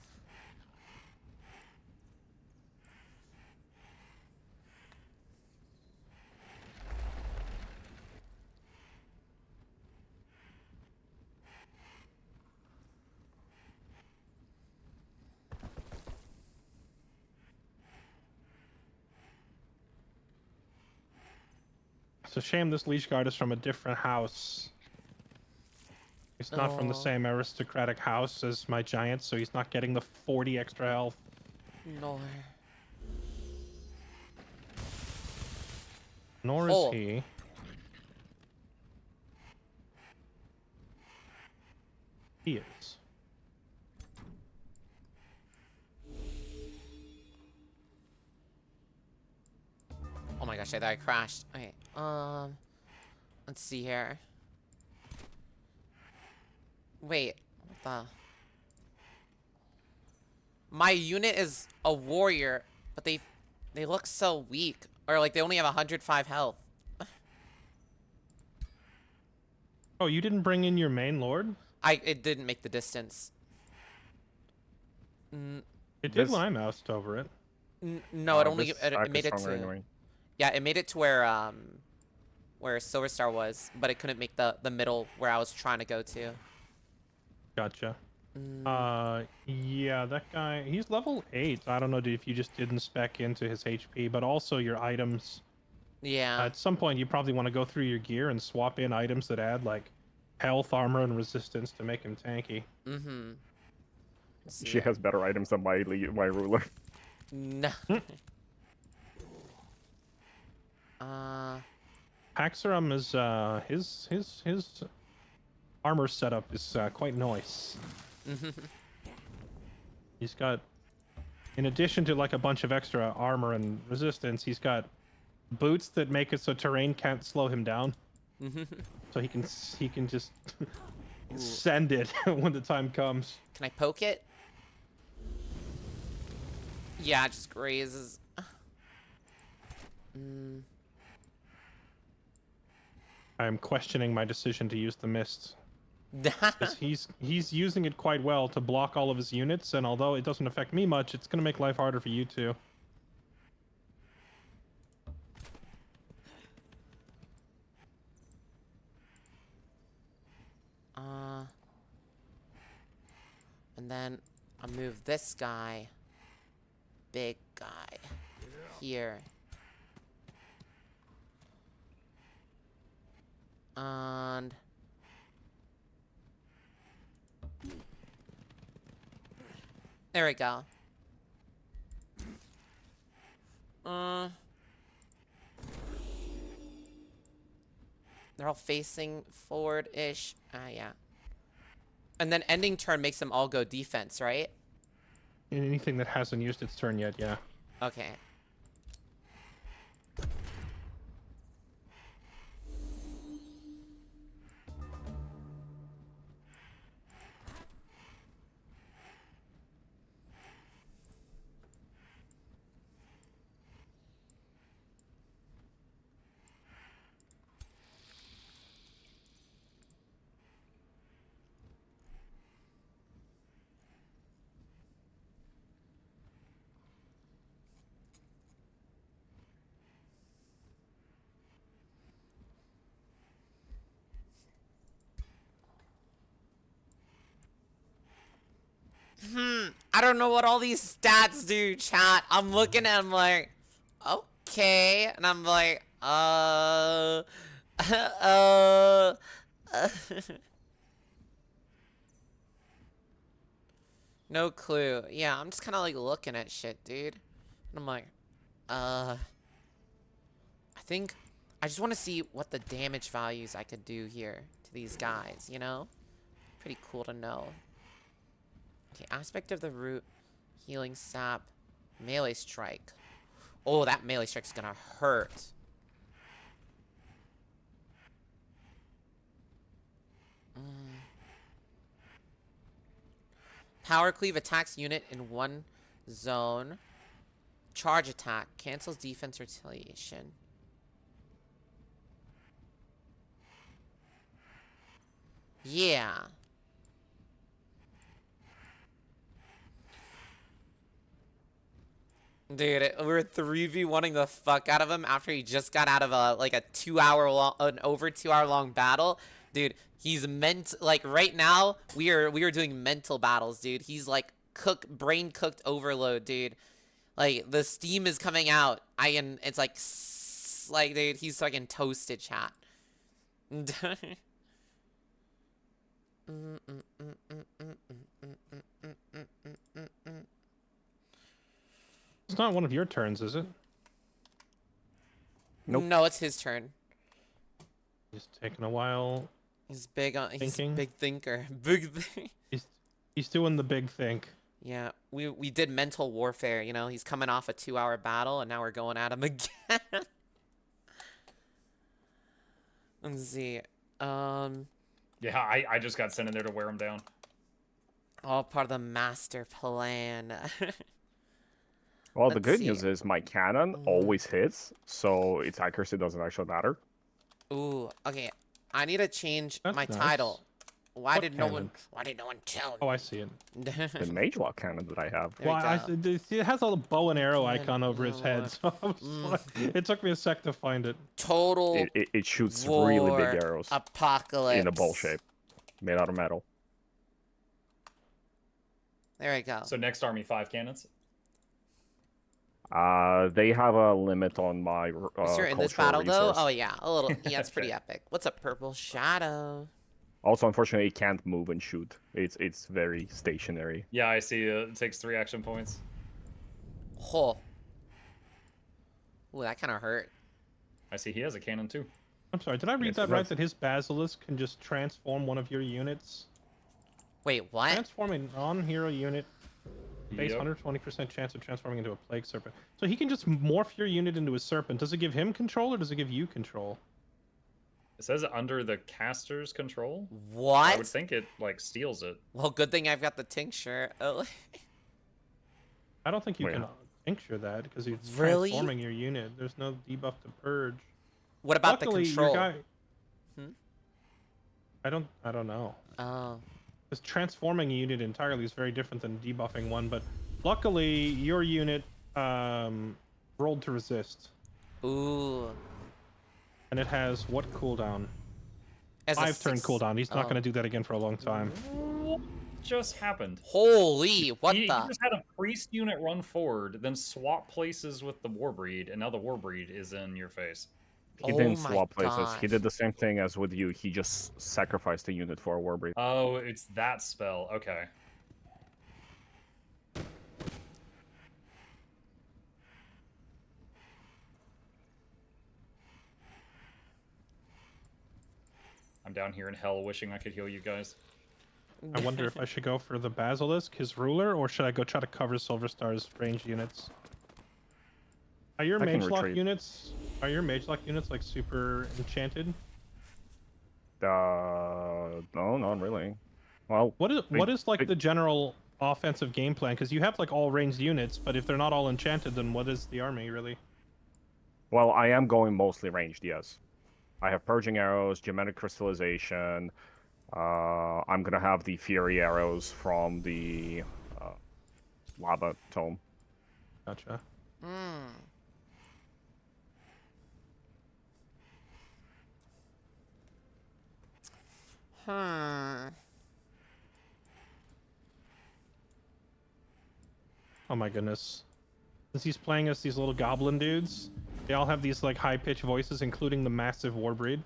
It's a shame this Leech Guard is from a different house. He's not from the same aristocratic house as my giant, so he's not getting the 40 extra health. No. Nor is Oh. he. He is. Oh my gosh, I thought I crashed. Okay, let's see here. Wait, what the? My unit is a warrior, but they look so weak. Or like they only have 105 health. Oh, you didn't bring in your main lord? It didn't make the distance. It did This- when I moused over it. No, it only this it act is made it stronger to anyway. yeah, it made it to where Silver Star was, but it couldn't make the middle where I was trying to go to. Gotcha. Yeah, that guy, he's level 8. I don't know if you just didn't spec into his HP, but also your items. Yeah. At some point, you probably want to go through your gear and swap in items that add, like, health, armor, and resistance to make him tanky. She has better items than my ruler. No. Haxorum is, his armor setup is quite nice. He's got, in addition to like a bunch of extra armor and resistance, he's got boots that make it so terrain can't slow him down. So he can just send it when the time comes. Can I poke it? Yeah, it just grazes. I'm questioning my decision to use the mist. 'Cause he's using it quite well to block all of his units, and although it doesn't affect me much, it's gonna make life harder for you too. And then I'll move this guy, big guy, here. And there we go. They're all facing forward-ish. Yeah. And then ending turn makes them all go defense, right? Anything that hasn't used its turn yet, yeah. Okay. I don't know what all these stats do, chat. I'm looking at them like, okay. And I'm like, uh, no clue. Yeah, I'm just kind of like looking at shit, dude. And I'm like, I think I just want to see what the damage values I could do here to these guys, you know? Pretty cool to know. Okay, aspect of the root, healing sap, melee strike. Oh, that melee strike's gonna hurt. Power cleave attacks unit in one zone. Charge attack cancels defense retaliation. Yeah. Dude, we're 3v1ing the fuck out of him after he just got out of a like a 2-hour long, an over 2-hour long battle. Dude, he's like right now we are doing mental battles, dude. He's like brain cooked overload, dude. Like the steam is coming out. It's like dude, he's fucking toasted, chat. It's not one of your turns, is it? Nope. No, it's his turn. He's taking a while. He's big on. He's a Thinking. big thinker. Big thing. He's doing the big think. Yeah, we did mental warfare. You know, he's coming off a 2-hour battle, and now we're going at him again. Let's see. Yeah, I just got sent in there to wear him down. All part of the master plan. Well, the Let's good see. news is my cannon always hits, so its accuracy doesn't actually matter. Ooh, okay. I need to change That's my nice. title. Why What did no cannon? one tell Oh, I see it. me? The mage lock cannon that I have. There we Well, go. it has a little bow and arrow Cannon, icon over his head, so I was like, it took me a sec to find it. Total It shoots war really big arrows apocalypse. in a bowl shape, made out of metal. There we go. So next army 5 cannons. They have a limit on my Is there in this cultural battle resource. though? Oh yeah, a little. Yeah, it's pretty Okay. epic. What's up, Purple Shadow? Also, unfortunately, it can't move and shoot. It's very stationary. Yeah, I see. It takes 3 action points. Oh. Ooh, that kind of hurt. I see he has a cannon too. I'm sorry, did I read Yes, that it right? does. That his basilisk can just transform one of your units? Wait, what? Transform a non-hero unit. Base Yep. 120% chance of transforming into a plague serpent. So he can just morph your unit into a serpent. Does it give him control or does it give you control? It says under the caster's control. What? I would think it like steals it. Well, good thing I've got the tincture. Oh. I don't think you Wait, can tincture that because it's Really? transforming your unit. There's no debuff to purge. What about Luckily, the control? your guy. Hmm? I don't know. Oh. Because transforming a unit entirely is very different than debuffing one. But luckily, your unit rolled to resist, Ooh. and it has what cooldown? As a 5-turn 6 cooldown. He's not oh. going to do that again for a long time. What just happened? Holy, what He the? just had a priest unit run forward, then swap places with the warbreed, and now the warbreed is in your face. He Oh didn't my swap places. He gosh. did the same thing as with you. He just sacrificed a unit for a warbreed. Oh, it's that spell. Okay. I'm down here in hell wishing I could heal you guys. I wonder if I should go for the basilisk, his ruler, or should I go try to cover Silver Star's range units? Are your I can mage lock retreat. units? Are your mage lock units like super enchanted? No, not really. Well, What is like big- the general offensive game plan? Because you have like all ranged units, but if they're not all enchanted, then what is the army really? well, I am going mostly ranged. Yes, I have purging arrows, geometric crystallization. I'm gonna have the fury arrows from the lava tome. Gotcha. Hmm. Hmm. Oh my goodness. Since he's playing as these little goblin dudes, they all have these like high-pitched voices, including the massive warbreed.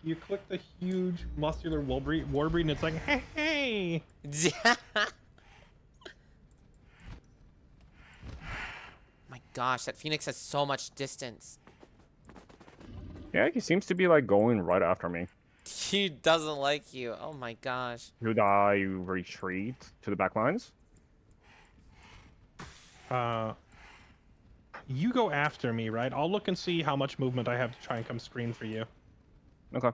You click the huge muscular warbreed, and it's like, hey, hey. My gosh, that Phoenix has so much distance. Yeah, he seems to be like going right after me. He doesn't like you. Oh my gosh. Should I retreat to the back lines? You go after me, right? I'll look and see how much movement I have to try and come screen for you. Okay.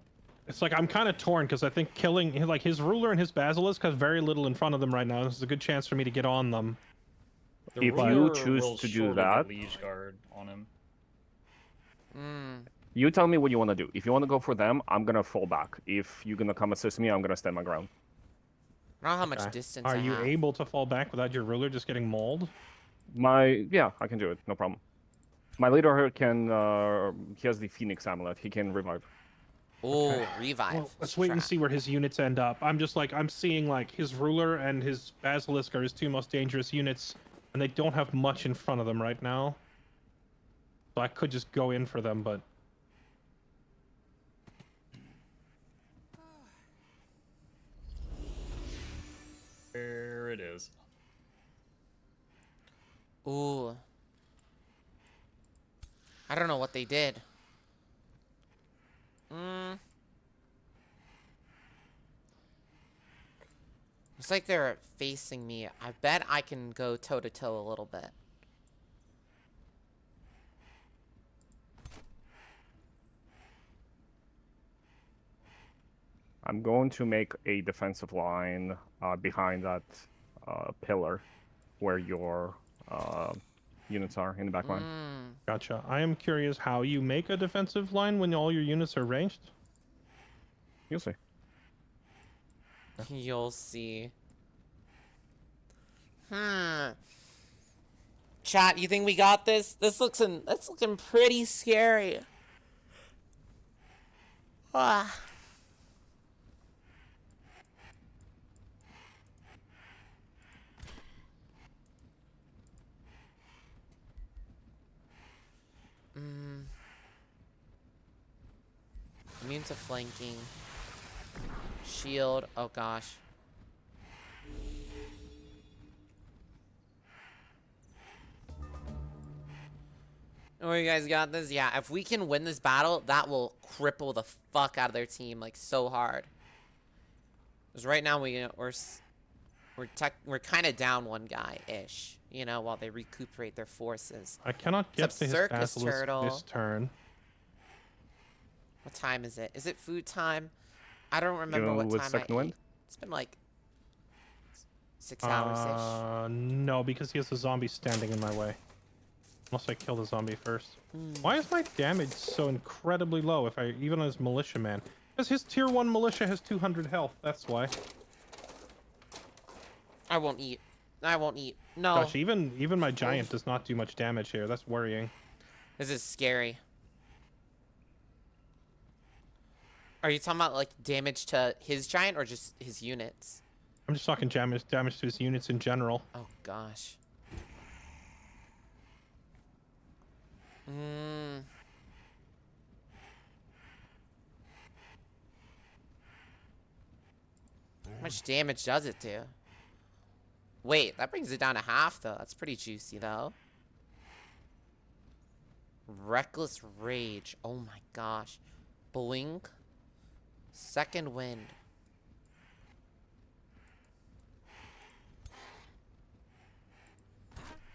It's like I'm kind of torn because I think killing like his ruler and his basilisk has very little in front of them right now. This is a good chance for me to get on them. The If you ruler choose will to do surely that- get Liege Guard on him. You tell me what you want to do. If you want to go for them, I'm gonna fall back. If you're gonna come assist me, I'm gonna stand my ground. I don't know how much Okay. distance Are I you have. able to fall back without your ruler just getting mauled? Yeah, I can do it. No problem. My leader can. He has the Phoenix amulet. He can revive. Oh, Okay. revive. Well, let's wait and see where his units end up. I'm seeing like his ruler and his basilisk are his two most dangerous units, and they don't have much in front of them right now. So I could just go in for them, but There it is. Ooh. I don't know what they did. Looks like they're facing me. I bet I can go toe-to-toe a little bit. I'm going to make a defensive line behind that pillar where your units are in the back line. gotcha. I am curious how you make a defensive line when all your units are ranged. You'll see. You'll see. Chat, you think we got this? That's looking pretty scary. Ah. Immune to flanking. Shield. Oh gosh. Oh, you guys got this? Yeah, if we can win this battle, that will cripple the fuck out of their team like so hard. Because right now we're kind of down one guy ish, you know, while they recuperate their forces. I cannot get Except to his Circus basilisk Turtle. this turn. What time is it? Is it food time? I don't remember Go what with time I second wind? ate. It's been like 6 hours ish. No, because he has a zombie standing in my way. Unless I kill the zombie first. Why is my damage so incredibly low if I even as militia man? Because his tier 1 militia has 200 health, that's why. I won't eat. I won't eat. No. Gosh, even my giant does not do much damage here. That's worrying. This is scary. Are you talking about like damage to his giant or just his units? I'm just talking damage to his units in general. Oh gosh. How much damage does it do? Wait, that brings it down to half though. That's pretty juicy though. Reckless Rage. Oh my gosh. Blink. Second Wind.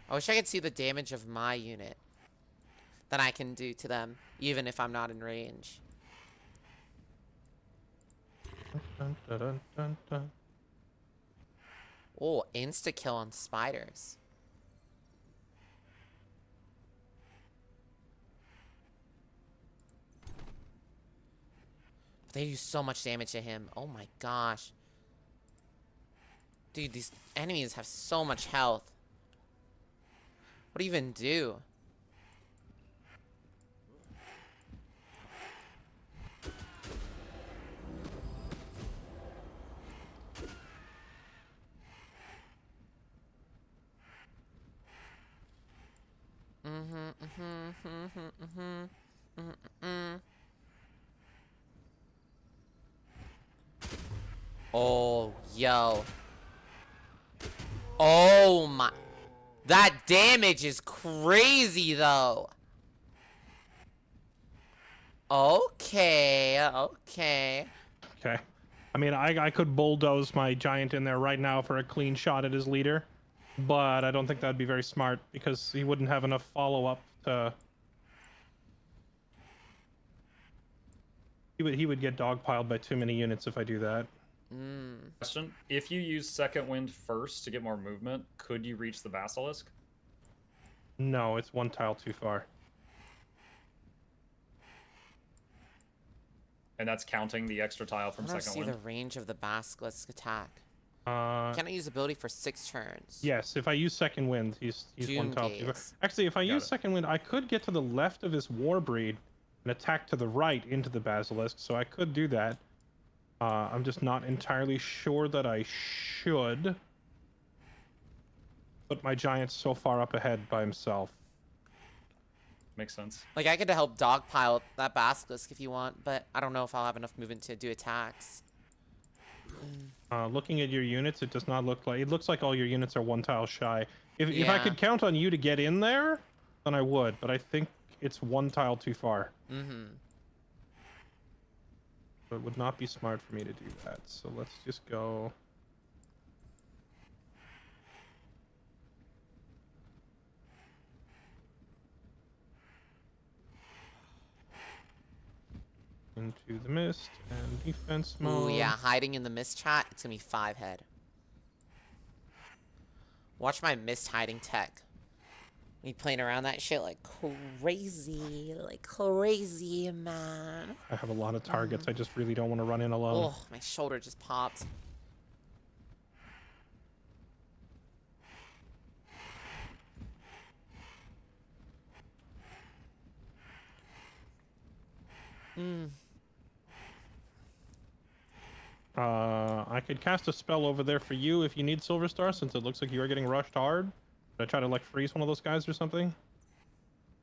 I wish I could see the damage of my unit that I can do to them, even if I'm not in range. Dun, dun, dun, dun, dun. Oh, insta-kill on spiders. They do so much damage to him. Oh my gosh. Dude, these enemies have so much health. What do you even do? Oh, yo. Oh my. That damage is crazy though. Okay, okay. Okay. I mean, I could bulldoze my giant in there right now for a clean shot at his leader, but I don't think that'd be very smart because he wouldn't have enough follow-up to... He would get dogpiled by too many units if I do that. Question: if you use second wind first to get more movement, could you reach the basilisk? No, it's one tile too far. And that's counting the extra tile from I don't second see wind. the range of the basilisk attack. Uh, Can I use ability for 6 turns? yes, if I use second wind, he's one tile too far. Gaze. Actually, if I Got use it. second wind, I could get to the left of his warbreed and attack to the right into the basilisk, so I could do that. I'm just not entirely sure that I should. But my giant's so far up ahead by himself. Makes sense. Like, I could help dogpile that basilisk if you want, but I don't know if I'll have enough movement to do attacks. Looking at your units, it does not look like... It looks like all your units are one tile shy. If I Yeah. could count on you to get in there, then I would, but I think it's one tile too far. So it would not be smart for me to do that. So let's just go... into the mist and defense mode. Ooh, yeah, hiding in the mist chat, it's gonna be 5 head. Watch my mist hiding tech. Me playing around that shit like crazy, man. I have a lot of targets. I just really don't want to run in alone. Oh, my shoulder just popped. I could cast a spell over there for you if you need Silver Star, since it looks like you are getting rushed hard. Should I try to like freeze one of those guys or something?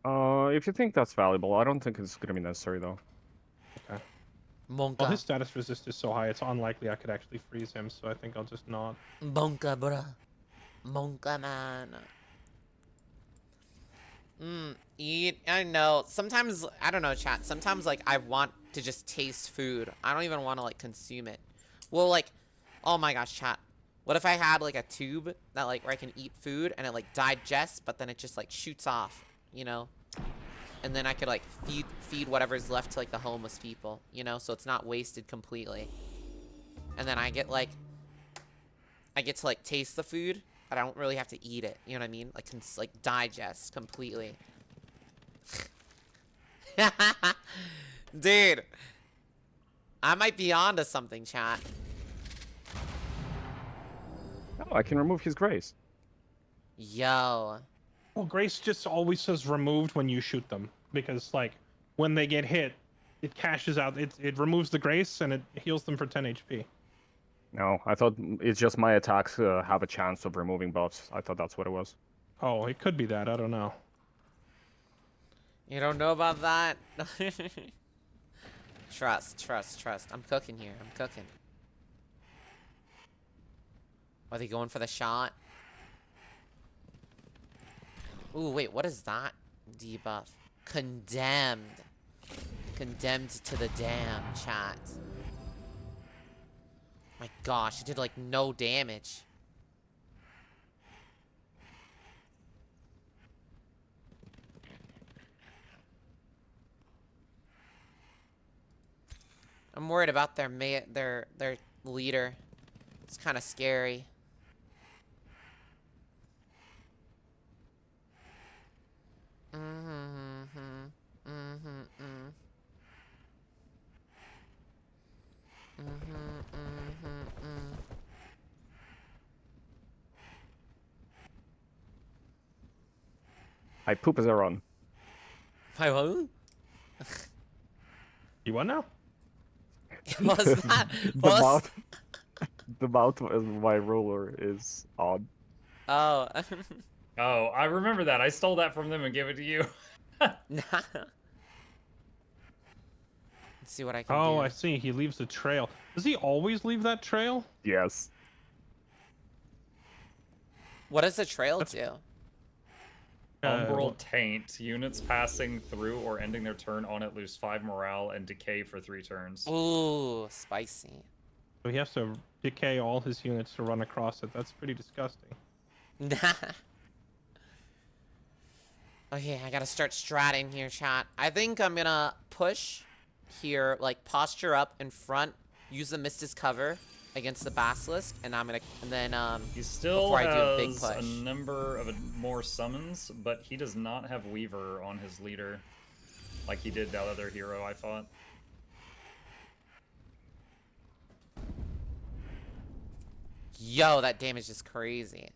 If you think that's valuable, I don't think it's gonna be necessary though. Okay. Monka. Well, his status resist is so high, it's unlikely I could actually freeze him, so I think I'll just not. Monka, bruh. Monka, man. Eat. I know. Sometimes, I don't know, chat. Sometimes, like, I want to just taste food. I don't even want to, like, consume it. Well, like, oh my gosh, chat. What if I had, like, a tube that, like, where I can eat food and it, like, digests, but then it just, like, shoots off, you know? And then I could, like, feed whatever's left to, like, the homeless people, you know? So it's not wasted completely. And then I get, like, to, like, taste the food, but I don't really have to eat it, you know what I mean? Like, digest completely. Dude. I might be onto something, chat. Oh, I can remove his grace. Yo. Well, Grace just always says removed when you shoot them, because like when they get hit, it cashes out. It removes the grace and it heals them for 10 HP. No, I thought it's just my attacks have a chance of removing buffs. I thought that's what it was. Oh, it could be that. I don't know. You don't know about that? Trust. I'm cooking here. I'm cooking. Are they going for the shot? Ooh, wait, what is that debuff? Condemned. Condemned to the damn, chat. My gosh, it did like no damage. I'm worried about their leader. It's kind of scary. I poop as I run. My who? You want now? What was that? The What was- mouth, the mouth of my ruler is odd. Oh. Oh, I remember that. I stole that from them and gave it to you. Let's see what I can do. Oh, I see. He leaves a trail. Does he always leave that trail? Yes. What does the trail do? Umbral Taint. Units passing through or ending their turn on it lose 5 morale and decay for 3 turns. Ooh, spicy. So he has to decay all his units to run across it. That's pretty disgusting. Okay, I gotta start stratting here, chat. I think I'm gonna push here, like posture up in front, use the mist as cover against the basilisk, and then He still before I do a big has push. a number of more summons, but he does not have Weaver on his leader like he did that other hero I fought. Yo, that damage is crazy.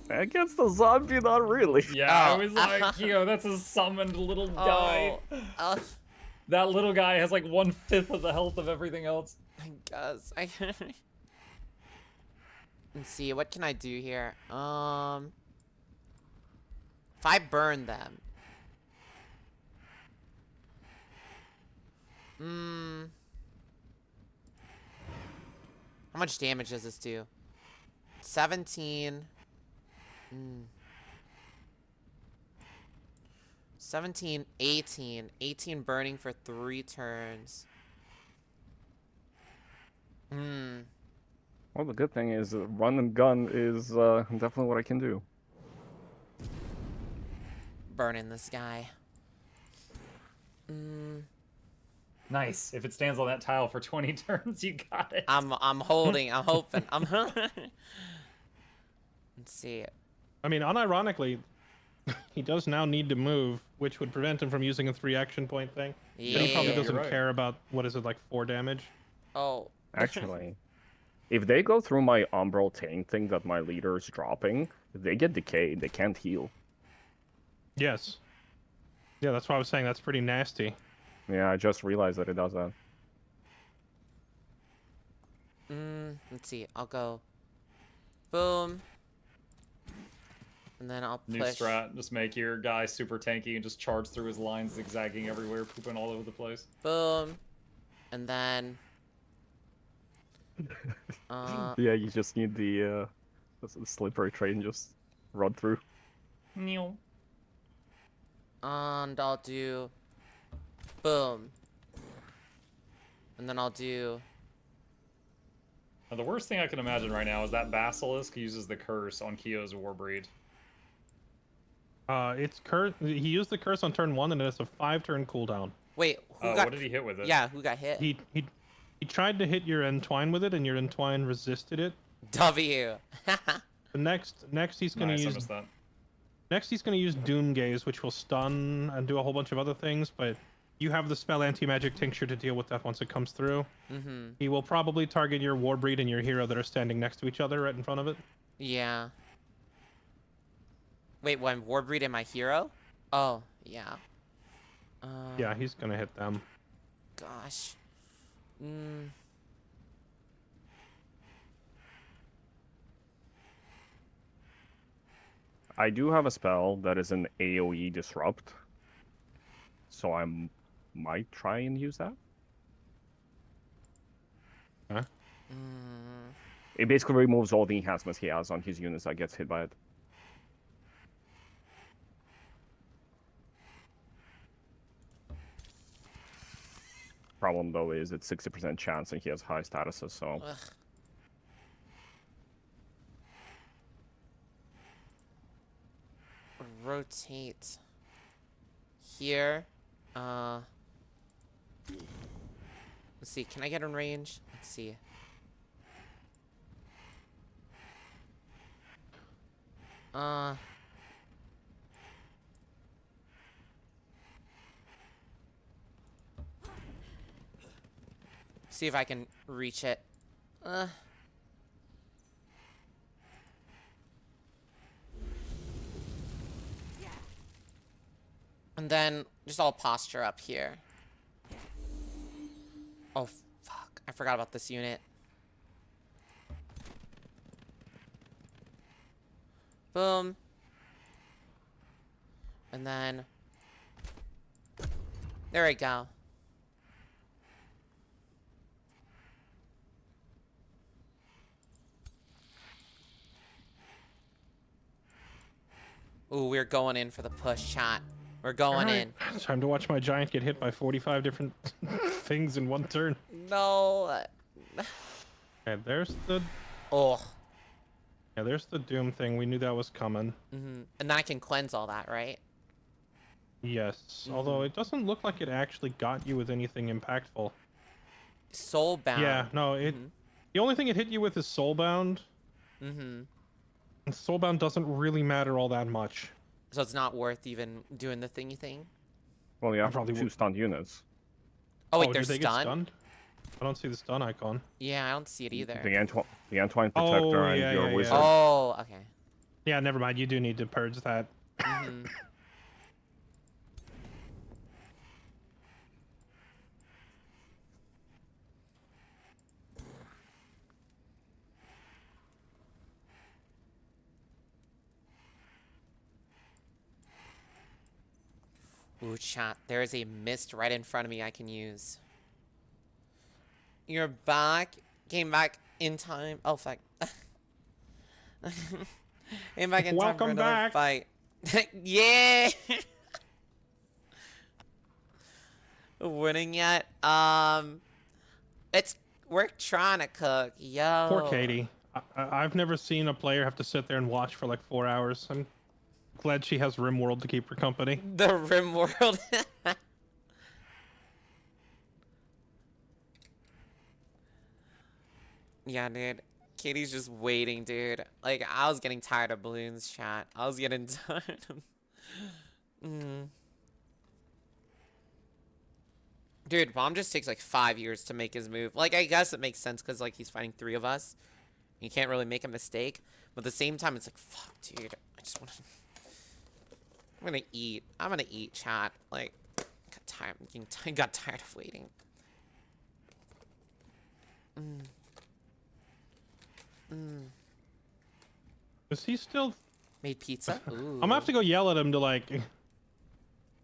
Against the zombie, not really. Yeah, Oh. I was like, yo, that's a summoned little guy. Oh, That little guy has like 1/5 of the health of everything else. I guess. Let's see, what can I do here? If I burn them. How much damage does this do? 17. 17, 18. 18 burning for 3 turns. Well, the good thing is run and gun is definitely what I can do. Burning this guy. Nice. If it stands on that tile for 20 turns, you got it. I'm holding. I'm hoping. Let's see. I mean, unironically, he does now need to move, which would prevent him from using a 3 action point thing. But he probably Yeah. doesn't You're right. care about, what is it, like 4 damage? Oh. Actually, if they go through my Umbral Taint thing that my leader is dropping, they get decayed. They can't heal. Yes. Yeah, that's why I was saying that's pretty nasty. Yeah, I just realized that it does that. Let's see. I'll go. Boom. And then I'll push. New strat. Just make your guy super tanky and just charge through his lines, zigzagging everywhere, pooping all over the place. Boom. And then. Yeah, you just need the slippery train just run through. Neil. And I'll do. Boom. And then I'll do. Now, the worst thing I can imagine right now is that Basilisk uses the curse on Kyo's Warbreed. It's curse. He used the curse on turn 1, and it's a 5-turn cooldown. Wait, who Oh, got. what did he hit with it? Yeah, who got hit? He tried to hit your Entwine with it, and your Entwine resisted it. W. The next he's gonna Nice, I use missed that. next he's gonna use Doom Gaze, which will stun and do a whole bunch of other things. But you have the spell Anti-Magic Tincture to deal with that once it comes through. He will probably target your Warbreed and your hero that are standing next to each other right in front of it. Yeah. Wait, when Warbreed and my hero? Oh, yeah. Yeah, he's gonna hit them. Gosh. I do have a spell that is an AoE disrupt, so I might try and use that. Huh? It basically removes all the enhancements he has on his units that gets hit by it. Problem though is it's 60% chance and he has high statuses, so Ugh. Rotate. Here. Let's see. Can I get in range? Let's see. See if I can reach it. And then just all posture up here. Oh, fuck. I forgot about this unit. Boom. And then... There we go. Ooh, we're going in for the push, chat. We're going in. It's time to watch my giant get hit by 45 different things in one turn. No. Okay, there's the... Oh. Yeah, there's the Doom thing. We knew that was coming. And then I can cleanse all that, right? Yes, although it doesn't look like it actually got you with anything impactful. Soulbound. Yeah, no, it... The only thing it hit you with is Soulbound. And Soulbound doesn't really matter all that much. So it's not worth even doing the thingy thing? Well, you have probably 2 stunned units. Oh, wait, do they're they get stunned? stunned? I don't see the stun icon. Yeah, I don't see it either. The Entwine Protector and yeah, your yeah, Wizard. yeah. Oh, okay. Yeah, never mind. You do need to purge that. Ooh, chat. There is a mist right in front of me I can use. You're back. Came back in time. Oh, fuck. Came back in time for Welcome another back. fight. Yeah! Winning yet? We're trying to cook. Yo. Poor Katie. I've never seen a player have to sit there and watch for like 4 hours. I'm glad she has RimWorld to keep her company. The Rim World. Yeah, dude. Katie's just waiting, dude. Like, I was getting tired of balloons, chat. I was getting tired of... Dude, Bomb just takes like 5 years to make his move. Like, I guess it makes sense because, like, he's fighting 3 of us. You can't really make a mistake. But at the same time, it's like, fuck, dude. I just want to... I'm gonna eat. I'm gonna eat, chat. Like, got tired. Got tired of waiting. Is he still... Made pizza? Ooh. I'm gonna have to go yell at him to like...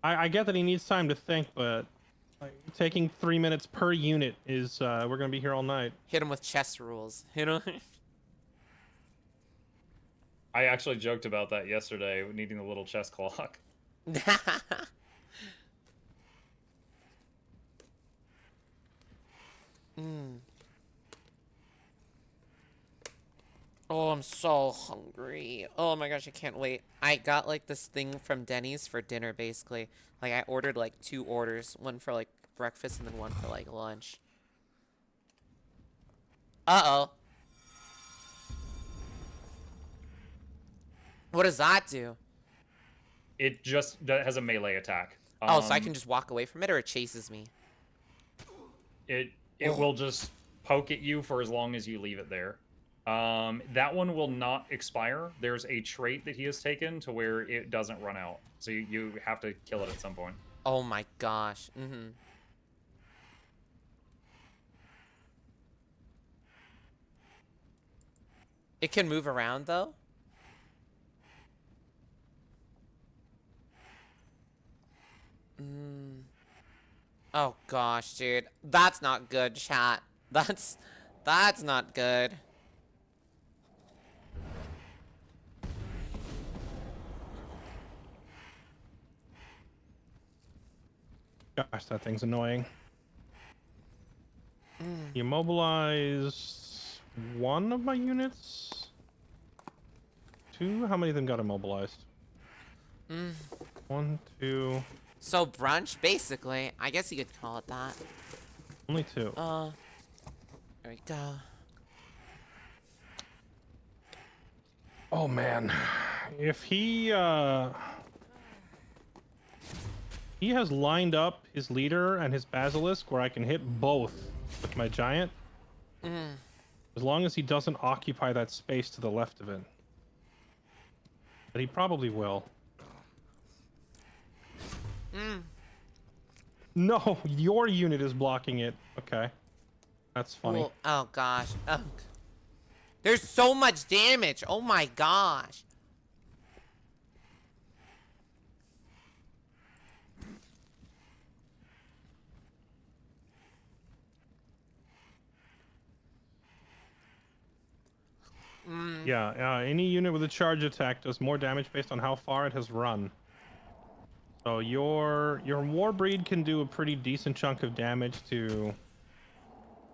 I get that he needs time to think, but like, taking 3 minutes per unit is... we're gonna be here all night. Hit him with chess rules. You know? I actually joked about that yesterday, needing a little chess clock. Oh, I'm so hungry. Oh my gosh, I can't wait. I got like this thing from Denny's for dinner, basically. Like, I ordered like 2 orders. One for like breakfast and then one for like lunch. Uh-oh. What does that do? It just has a melee attack. Oh, so I can just walk away from it, or it chases me? It will just poke at you for as long as you leave it there. That one will not expire. There's a trait that he has taken to where it doesn't run out. So you have to kill it at some point. Oh my gosh. It can move around, though? Oh gosh, dude. That's not good, chat. That's not good. Gosh, that thing's annoying. You mobilize 1 of my units? 2? How many of them got immobilized? 1, 2... So brunch, basically. I guess you could call it that. Only 2. There we go. Oh man, if he has lined up his leader and his basilisk where I can hit both with my giant, as long as he doesn't occupy that space to the left of it, but he probably will. No, your unit is blocking it. Okay, that's funny. Well, oh gosh. Oh. There's so much damage. Oh my gosh. Yeah, any unit with a charge attack does more damage based on how far it has run. So your Warbreed can do a pretty decent chunk of damage to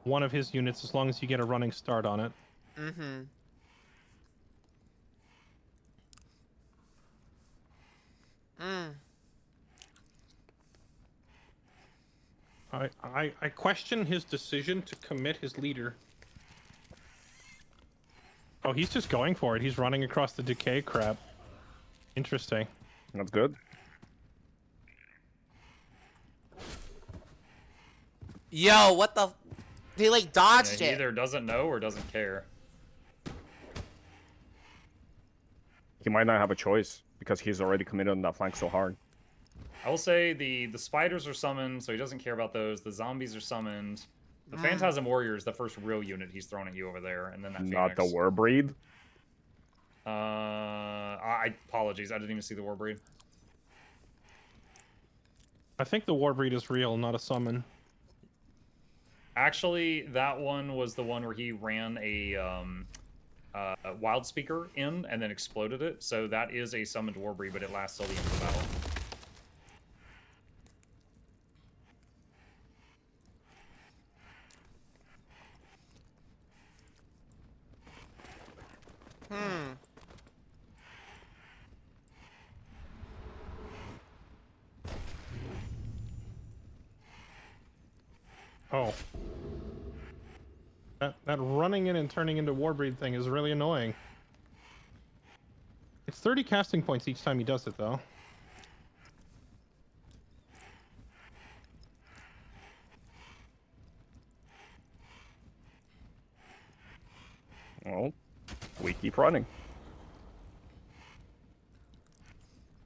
one of his units as long as you get a running start on it. Mm-hmm. I question his decision to commit his leader. Oh, he's just going for it. He's running across the decay crap. Interesting. That's good. Yo, what the? He like dodged He it. either doesn't know or doesn't care. He might not have a choice because he's already committed on that flank so hard. I will say the spiders are summoned, so he doesn't care about those. The zombies are summoned. The Phantasm Warrior is the first real unit he's thrown at you over there, and then that Not the Phoenix. Warbreed. I apologies, I didn't even see the Warbreed. I think the Warbreed is real, not a summon. Actually, that one was the one where he ran a Wild Speaker in and then exploded it. So that is a summoned Warbreed, but it lasts till the end of the battle. Oh. That running in and turning into Warbreed thing is really annoying. It's 30 casting points each time he does it, though. Well, we keep running.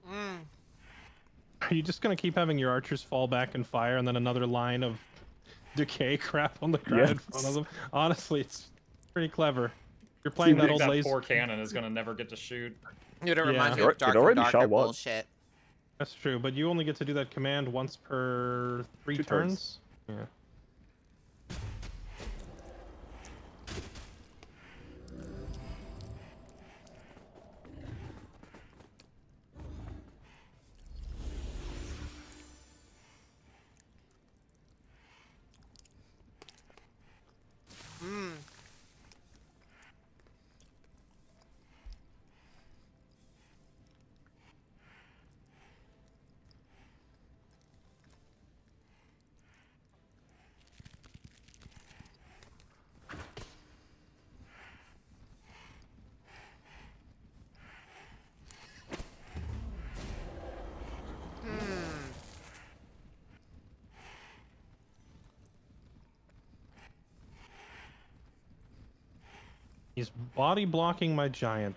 Are you just gonna keep having your archers fall back and fire, and then another line of decay crap on the ground in front of them? Honestly, it's pretty clever. You're playing I that think old that laser. poor cannon is gonna never get to shoot. Dude, it reminds me Yeah. of Dark It and already Darker shot one. bullshit. That's true, but you only get to do that command once per 3 2 turns. turns. Yeah. He's body blocking my giant.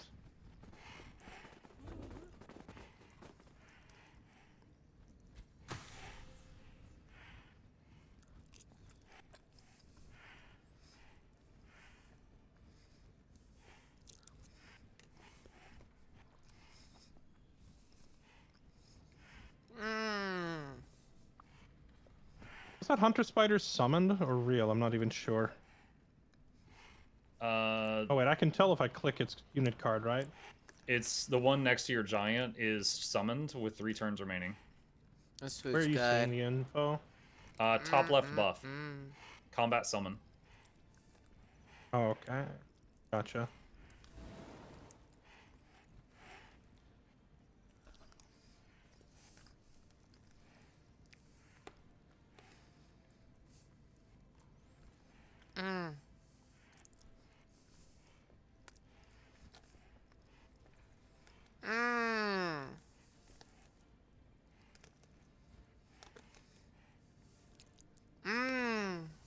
Is that Hunter Spider summoned or real? I'm not even sure. Oh wait, I can tell if I click its unit card, right? It's the one next to your giant is summoned with 3 turns remaining. This Where are food's you seeing good. the info? Top left buff. Combat summon. Oh, okay. Gotcha.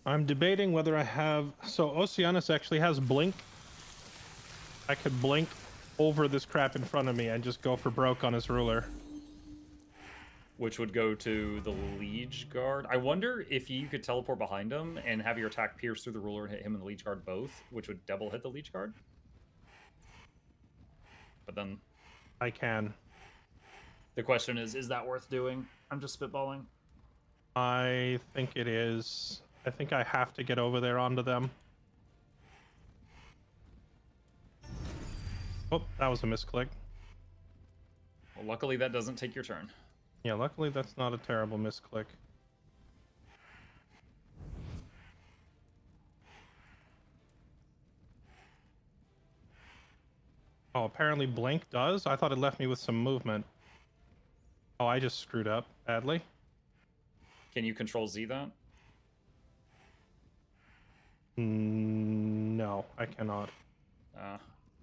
I'm debating whether I have... So Oceanus actually has blink. I could blink over this crap in front of me and just go for broke on his ruler. Which would go to the Liege Guard. I wonder if you could teleport behind him and have your attack pierce through the ruler and hit him and the Liege Guard both, which would double hit the Liege Guard. But then... I can. The question is that worth doing? I'm just spitballing. I think it is. I think I have to get over there onto them. Oh, that was a misclick. Well, luckily that doesn't take your turn. Yeah, luckily that's not a terrible misclick. Oh, apparently blink does? I thought it left me with some movement. Oh, I just screwed up badly. Can you control Z that? No, I cannot.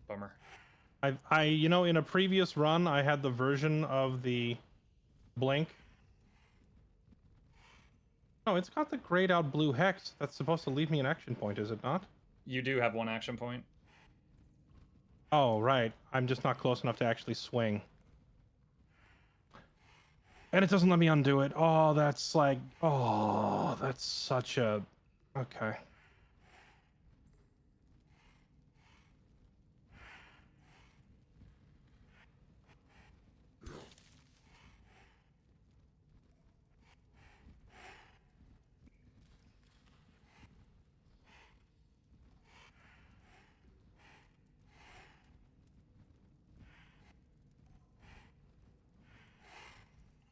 Bummer. You know, in a previous run, I had the version of the blink. Oh, it's got the grayed out blue hex. That's supposed to leave me an action point, is it not? You do have one action point. Oh, right. I'm just not close enough to actually swing. And it doesn't let me undo it. Oh, that's like... Oh, that's such a... Okay.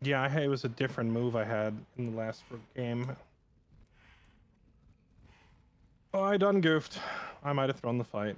Yeah, it was a different move I had in the last game. Oh, I done goofed. I might have thrown the fight.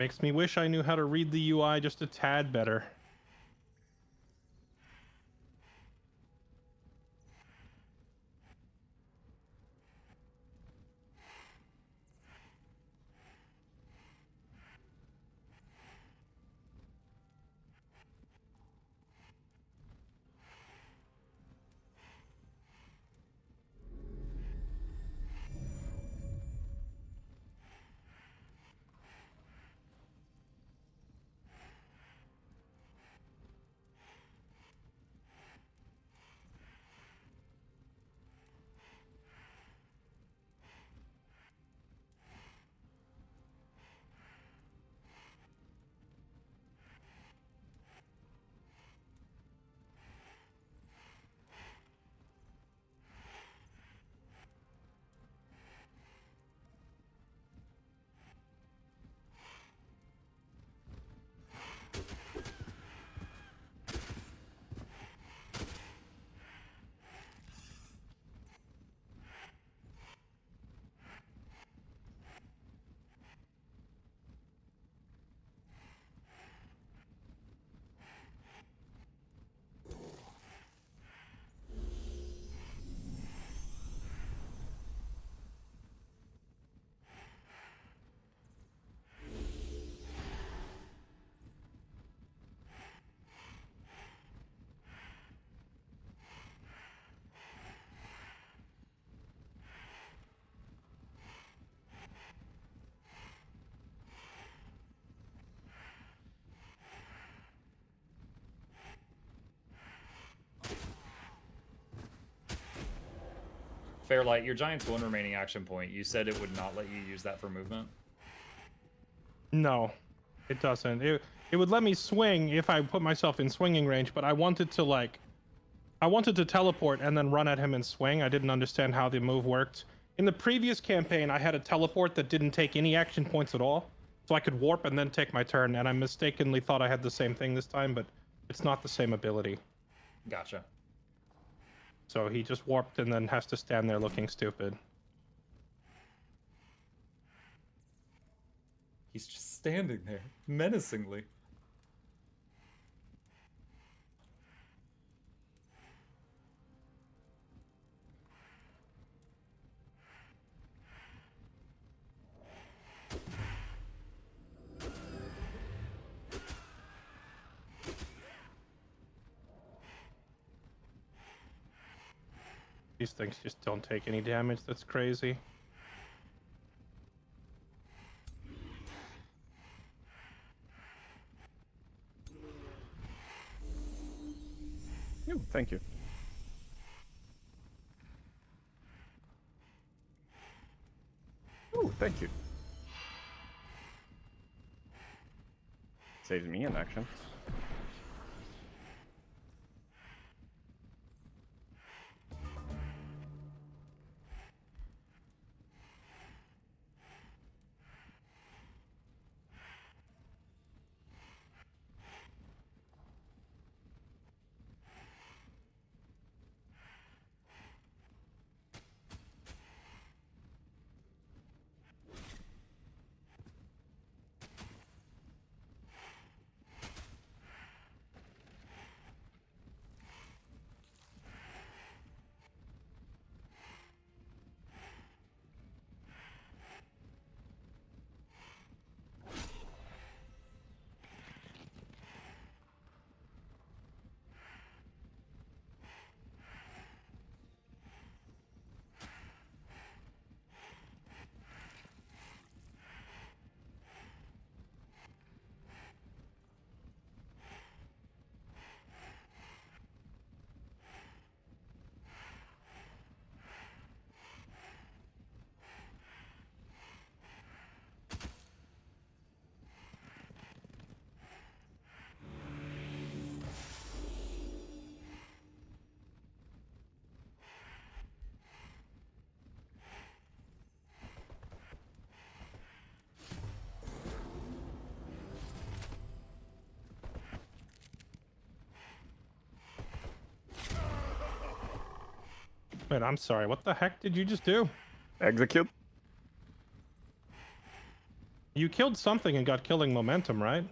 Makes me wish I knew how to read the UI just a tad better. Fairlight, your Giant's one remaining action point. You said it would not let you use that for movement. No, it doesn't. It would let me swing if I put myself in swinging range, but I wanted to teleport and then run at him and swing. I didn't understand how the move worked. In the previous campaign, I had a teleport that didn't take any action points at all, so I could warp and then take my turn, and I mistakenly thought I had the same thing this time, but it's not the same ability. Gotcha. So he just warped and then has to stand there looking stupid. He's just standing there, menacingly. These things just don't take any damage. That's crazy. Ooh, thank you. Ooh, thank you. Saves me an action. Wait, I'm sorry. What the heck did you just do? Execute. You killed something and got killing momentum, right?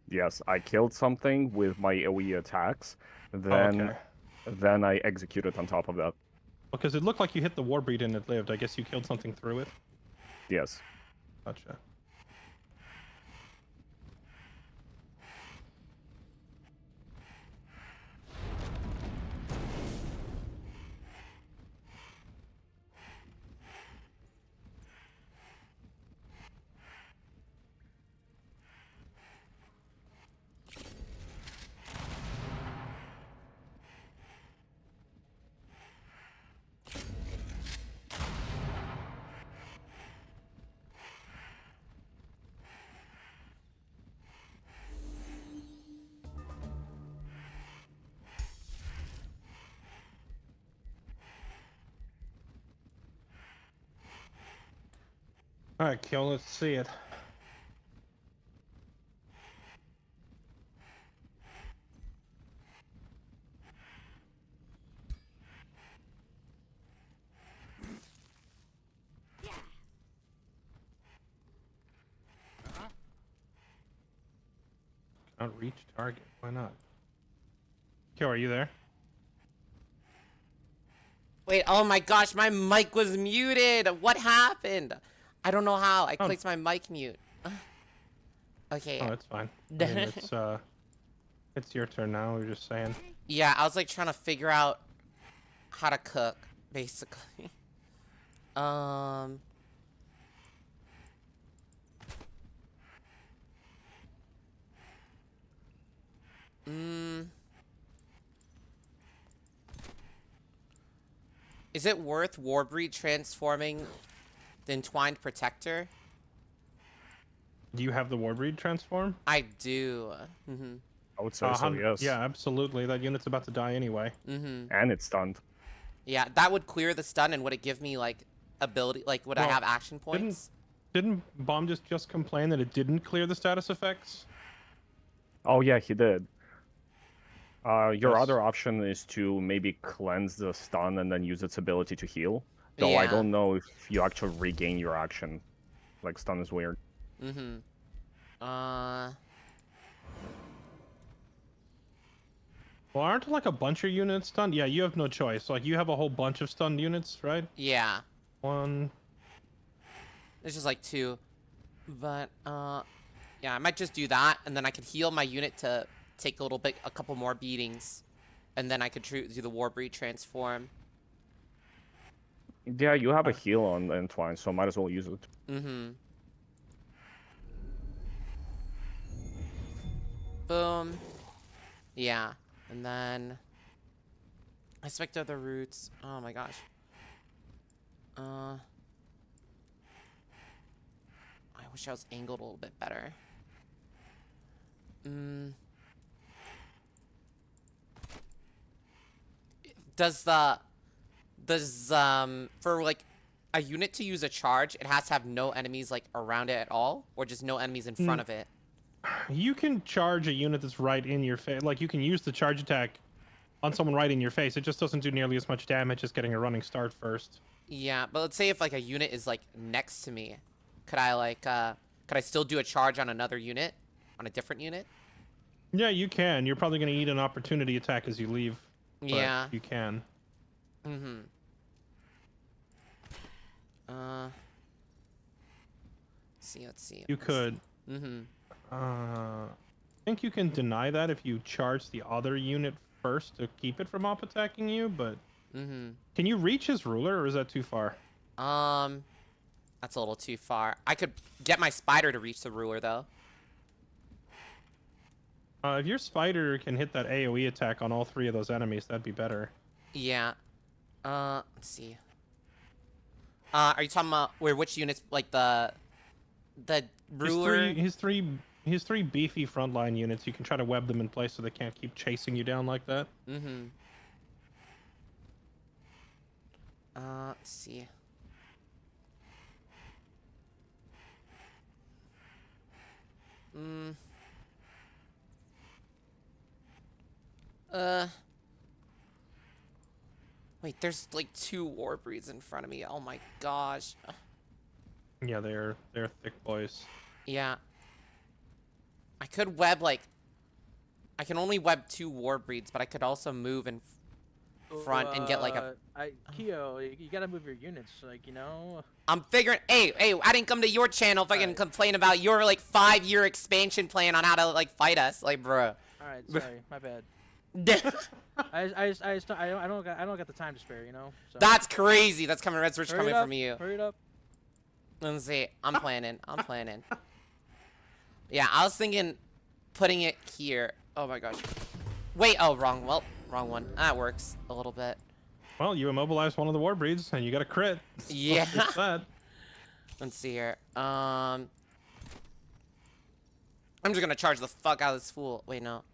Yes, I killed something with my AoE attacks. Oh, Then, okay. then I executed on top of that. Because it looked like you hit the Warbreed and it lived. I guess you killed something through it. Yes. Gotcha. All right, Kill, let's see it. Cannot reach target. Why not? Kill, are you there? Wait, oh my gosh, my mic was muted. What happened? I don't know how. I Oh. clicked my mic mute. Okay. Oh, that's fine. I mean, it's your turn now. We're just saying. Yeah, I was like trying to figure out how to cook, basically. Um. Is it worth Warbreed transforming the Entwined Protector? Do you have the Warbreed transform? I do. I would say so, yes. Yeah, absolutely. That unit's about to die anyway. And it's stunned. Yeah, that would clear the stun, and would it give me like ability? Like, would I Well, have action points? Didn't Bomb just complain that it didn't clear the status effects? Oh yeah, he did. Your Yes. other option is to maybe cleanse the stun and then use its ability to heal. Though I Yeah. don't know if you actually regain your action. Like, stun is weird. Well, aren't like a bunch of units stunned? Yeah, you have no choice. Like, you have a whole bunch of stunned units, right? Yeah. One. There's just like 2. But, yeah, I might just do that, and then I could heal my unit to take a couple more beatings. And then I could do the Warbreed transform. Yeah, you have a heal on Entwine, so might as well use it. Mm-hmm. Boom. Yeah. And then I expect other routes. Oh my gosh. I wish I was angled a little bit better. Does for like a unit to use a charge, it has to have no enemies like around it at all, or just no enemies in front of it? You can charge a unit that's right in your face. Like, you can use the charge attack on someone right in your face. It just doesn't do nearly as much damage as getting a running start first. Yeah, but let's say if like a unit is like next to me, could I still do a charge on another unit, on a different unit? Yeah, you can. You're probably going to eat an opportunity attack as you leave. But Yeah. you can. Mm-hmm. Let's see. You could. Mm-hmm. I think you can deny that if you charge the other unit first to keep it from attacking you, but Mm-hmm. can you reach his ruler, or is that too far? That's a little too far. I could get my spider to reach the ruler though. If your spider can hit that AoE attack on all 3 of those enemies, that'd be better. Yeah. Let's see. Are you talking about which units, like the ruler? His three beefy frontline units, you can try to web them in place so they can't keep chasing you down like that. Mm-hmm. Let's see. Wait, there's like 2 war breeds in front of me. Oh my gosh. Yeah, they're thick boys. Yeah. I could web like... I can only web 2 war breeds, but I could also move in front and get like a... Kyo, you gotta move your units, like, you know? I'm figuring... Hey, I didn't come to your channel if I can complain about your like 5-year expansion plan on how to like fight us. Like, bro. Alright, sorry, my bad. I don't got the time to spare, you know? So. That's crazy. That's coming red switch coming from you. Hurry it up. Let's see. I'm planning. Yeah, I was thinking putting it here. Oh my gosh. Wait, oh, wrong. Well, wrong one. That works a little bit. Well, you immobilized one of the war breeds, and you got a crit. Yeah. It's that. Let's see here. I'm just gonna charge the fuck out of this fool. Wait, no.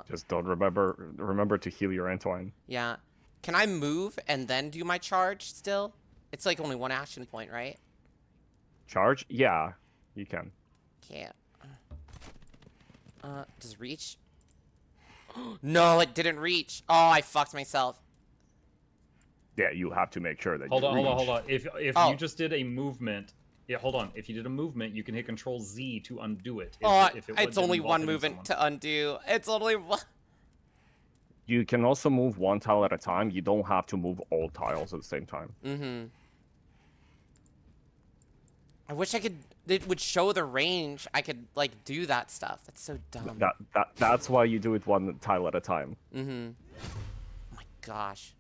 Just don't remember to heal your Entwine. Yeah. Can I move and then do my charge still? It's like only 1 action point, right? Charge? Yeah, you can. Okay. Does it reach? No, it didn't reach. Oh, I fucked myself. Yeah, you have to make sure that Hold you on. reach. If Oh. you just did a movement, yeah, hold on. If you did a movement, you can hit Control Z to undo it. It's only one movement to undo. It's only one. You can also move 1 tile at a time. You don't have to move all tiles at the same time. Mm-hmm. I wish I could. It would show the range. I could like do that stuff. That's so dumb. That's why you do it 1 tile at a time. Mm-hmm. Oh my gosh.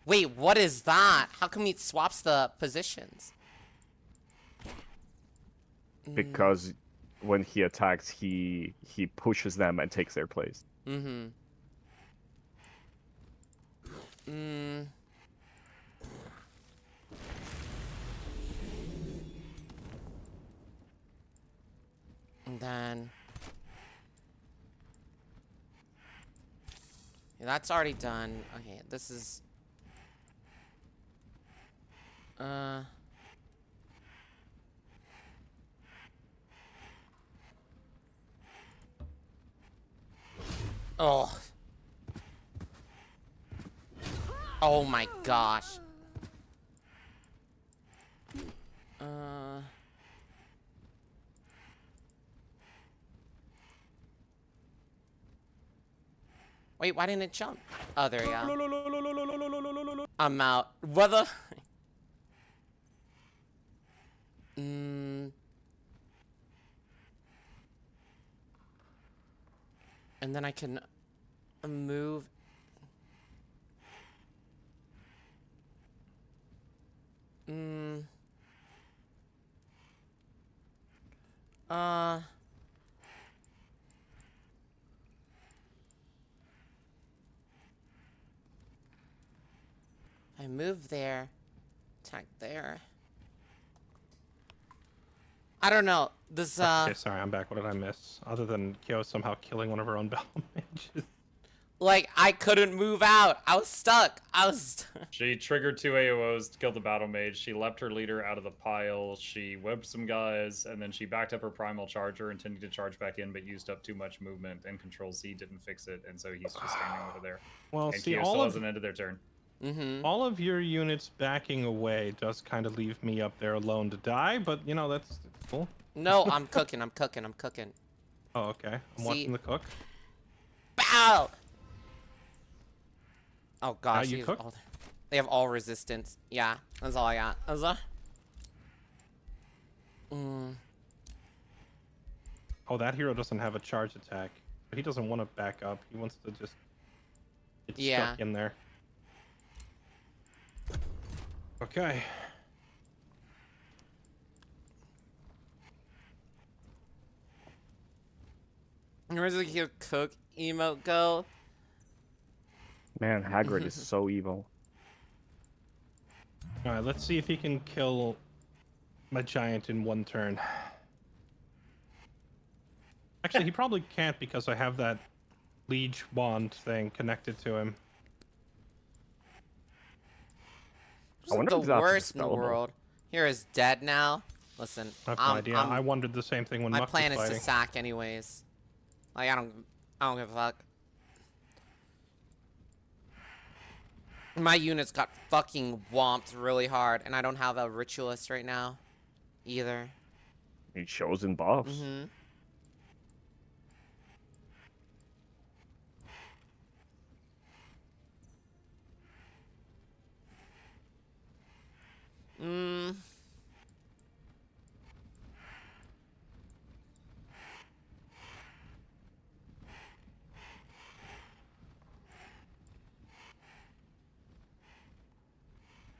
Wait, what is that? How come he swaps the positions? Because when he attacks, he pushes them and takes their place. Mm-hmm. And then... Yeah, that's already done. Okay, this is... Oh. Oh my gosh. Wait, why didn't it jump? Oh, there you go. I'm out. What the? And then I can move. Uh. I move there. Attack there. I don't know. This, Okay, sorry, I'm back. What did I miss? Other than Kyo somehow killing one of her own battle mages. like, I couldn't move out. I was stuck. She triggered 2 AOs to kill the battle mage. She leapt her leader out of the pile. She webbed some guys, and then she backed up her primal charger, intending to charge back in, but used up too much movement, and Control Z didn't fix it, and so he's just standing over there. Well, And see, Kyo still hasn't ended their turn. all of your units backing away does kind of leave me up there alone to die, but you know, that's cool. No, I'm cooking. I'm cooking. Oh, okay. I'm watching the cook. Bow! Oh gosh, you cook? they have all resistance. Yeah, that's all I got. That's all. Oh, that hero doesn't have a charge attack. He doesn't want to back up. He wants to just get stuck in there. Okay. Where's the cute cook emote go? Man, Hagrid is so evil. Alright, let's see if he can kill my giant in one turn. Actually, he probably can't because I have that liege wand thing connected to him. This is the worst in the world. Here is dead now. Listen, I have no idea. I wondered the same thing when my Muck plan was is to fighting. sack anyways. Like I don't give a fuck. My unit's got fucking whomped really hard, and I don't have a ritualist right now, either. He shows in buffs.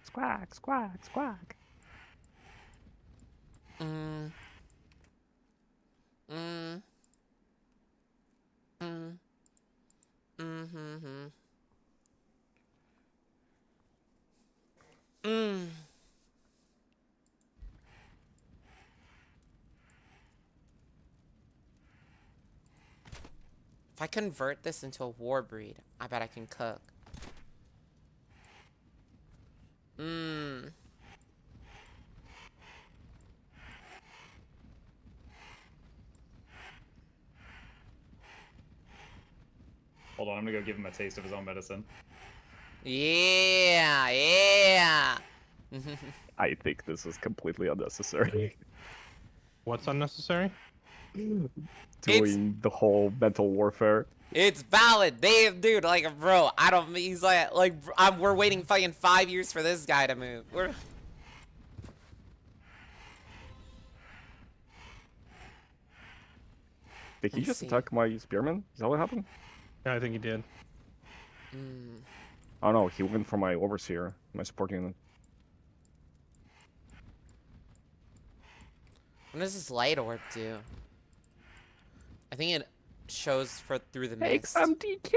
Squawk, squawk, squawk. If I convert this into a war breed, I bet I can cook. Hold on, I'm gonna go give him a taste of his own medicine. Yeah, yeah. I think this is completely unnecessary. What's unnecessary? Doing the whole mental warfare. It's valid. Dude, like, bro, I don't. He's we're waiting fucking 5 years for this guy to move. Did he Let's just see. attack my spearman? Is that what happened? Yeah, I think he did. Oh no, he went for my overseer, my support unit. What does this light orb do? I think it shows through the Take mist. some DK!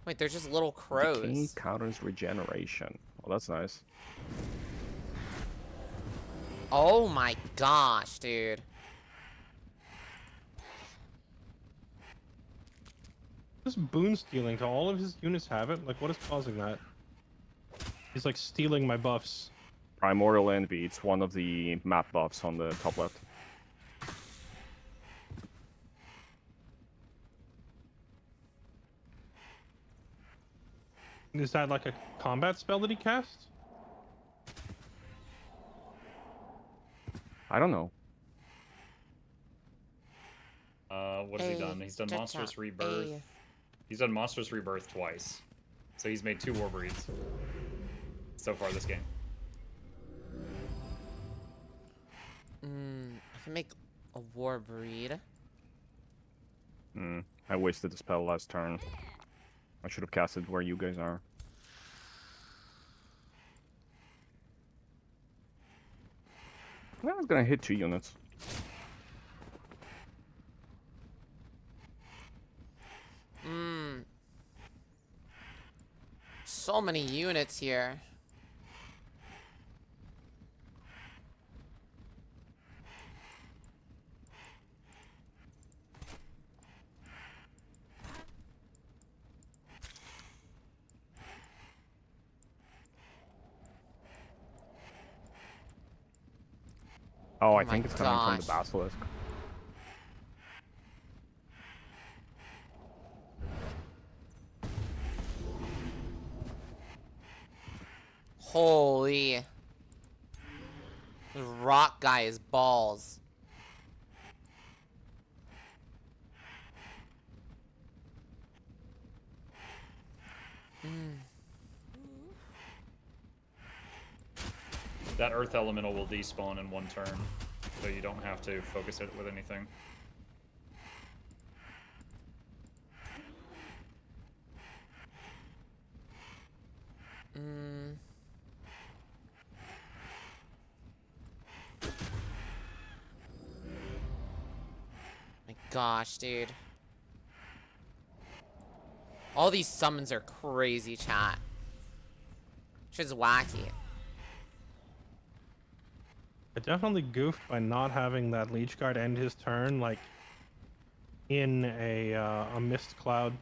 Wait, they're just little Decay crows. counters regeneration. Oh, that's nice. Oh my gosh, dude. This boon stealing, do all of his units have it? Like, what is causing that? He's like stealing my buffs. Primordial Envy, it's one of the map buffs on the top left. Is that like a combat spell that he cast? I don't know. What has he done? He's done Monstrous Rebirth. He's done Monstrous Rebirth twice. So he's made 2 war breeds so far this game. I can make a war breed. I wasted the spell last turn. I should have casted where you guys are. Well, it's gonna hit 2 units. So many units here. Oh, Oh I my think it's coming from the gosh. basilisk. Holy. The rock guy is balls. That Earth Elemental will despawn in 1 turn, so you don't have to focus it with anything. My gosh, dude. All these summons are crazy, chat. Shit's wacky. I definitely goofed by not having that Leech Guard end his turn, like, in a mist cloud.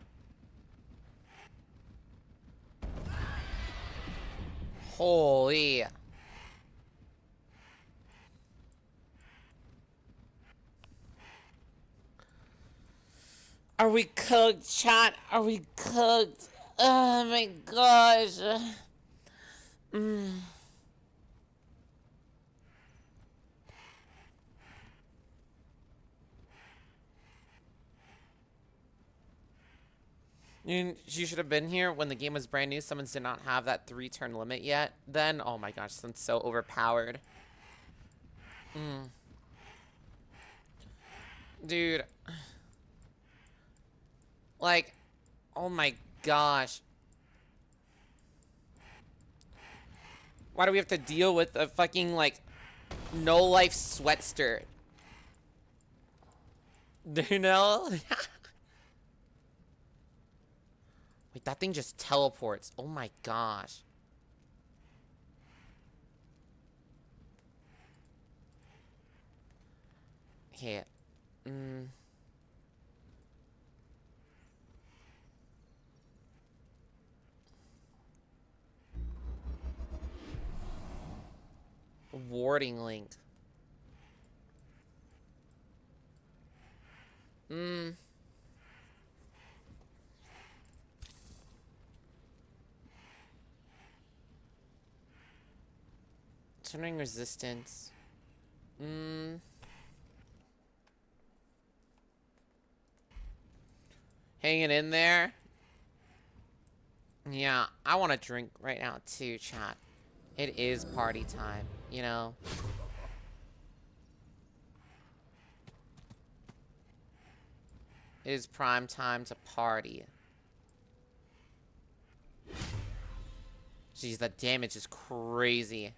Holy. Are we cooked, chat? Are we cooked? Oh my gosh. You should have been here when the game was brand new. Summons did not have that 3-turn limit yet. Then, oh my gosh, that's so overpowered. Dude. Like, oh my gosh. Why do we have to deal with a fucking, like, no-life sweatster? Do you know? Wait, that thing just teleports. Oh my gosh. Here. Warding link. Turning resistance. Hanging in there. Yeah, I want to drink right now too, chat. It is party time, you know? It is prime time to party. Jeez, that damage is crazy.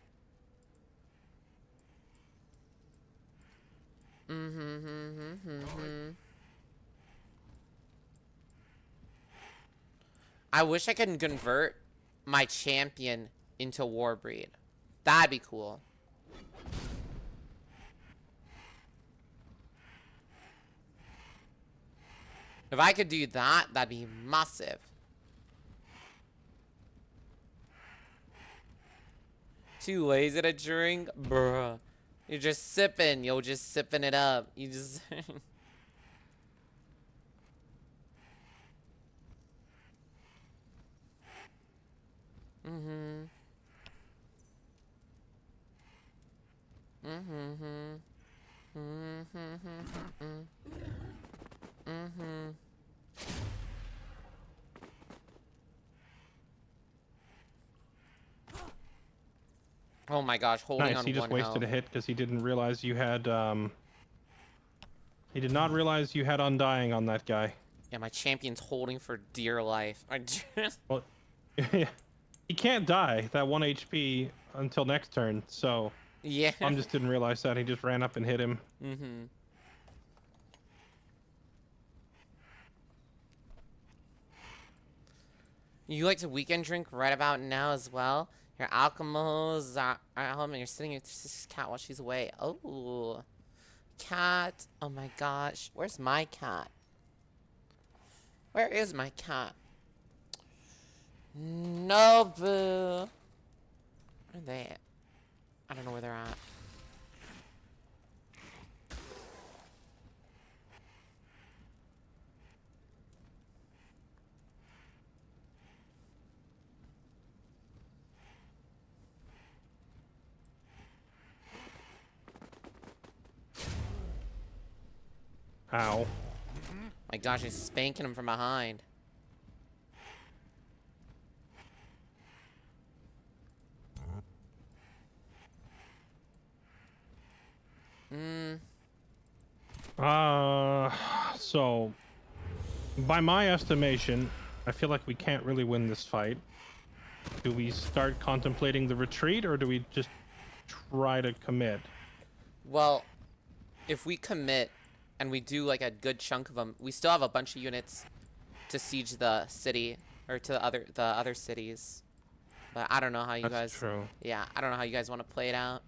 I wish I could convert my champion into Warbreed. That'd be cool. If I could do that, that'd be massive. Too lazy to drink? Bruh. You're just sipping. You're just sipping it up. You just... Oh my gosh, holding Nice. on He just one wasted a health. hit because he didn't realize you had. He did not realize you had Undying on that guy. Yeah, my champion's holding for dear life. I just... Well, yeah. He can't die that 1 HP until next turn, so Yeah. Mom just didn't realize that. He just ran up and hit him. Mm-hmm. You like to weekend drink right about now as well? Your alchemos are at home and you're sitting with your sister's cat while she's away. Oh, cat. Oh my gosh. Where's my cat? Where is my cat? No, boo. Where are they at? I don't know where they're at. Ow. My gosh, he's spanking him from behind. So by my estimation, I feel like we can't really win this fight. Do we start contemplating the retreat, or do we just try to commit? Well, if we commit and we do like a good chunk of them, we still have a bunch of units to siege the city or to the other cities. But I don't know how you That's guys. true. Yeah, I don't know how you guys want to play it out.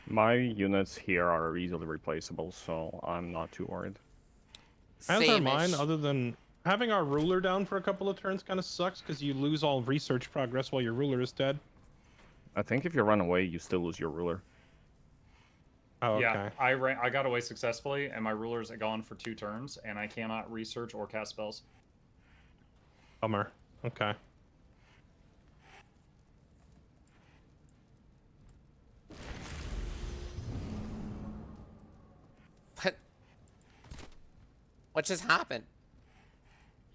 My units here are easily replaceable, so I'm not too worried. As are Same-ish. mine, other than having our ruler down for a couple of turns kind of sucks because you lose all research progress while your ruler is dead. I think if you run away, you still lose your ruler. Oh, okay. Yeah, I got away successfully, and my ruler's gone for 2 turns, and I cannot research or cast spells. Bummer. Okay. What just happened?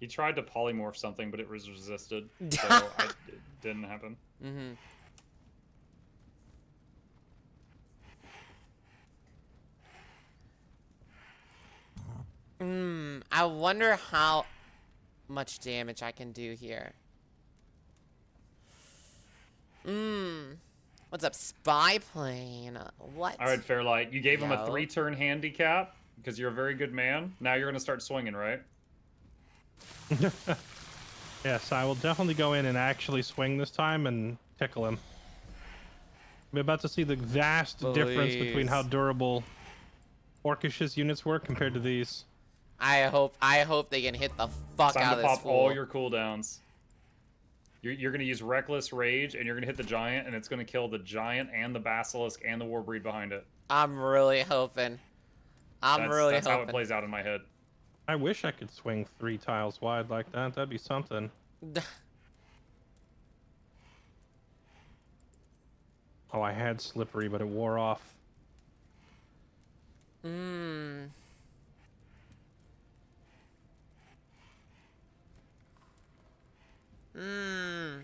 He tried to polymorph something, but it was resisted, so it didn't happen. Mm-hmm. I wonder how much damage I can do here. What's up, spy plane? What? All right, Fairlight, you gave him a Yo. 3-turn handicap because you're a very good man. Now you're going to start swinging, right? Yes, I will definitely go in and actually swing this time and tickle him. We're about to see the vast difference between how Please. durable Orcish's units were compared to these. I hope they can hit the fuck Time out to of this pop fool. all your cooldowns. You're going to use Reckless Rage, and you're going to hit the Giant, and it's going to kill the Giant and the Basilisk and the Warbreed behind it. I'm really hoping. That's how it plays out in my head. I wish I could swing 3 tiles wide like that. That'd be something. Oh, I had Slippery, but it wore off. Mmm. Mmm.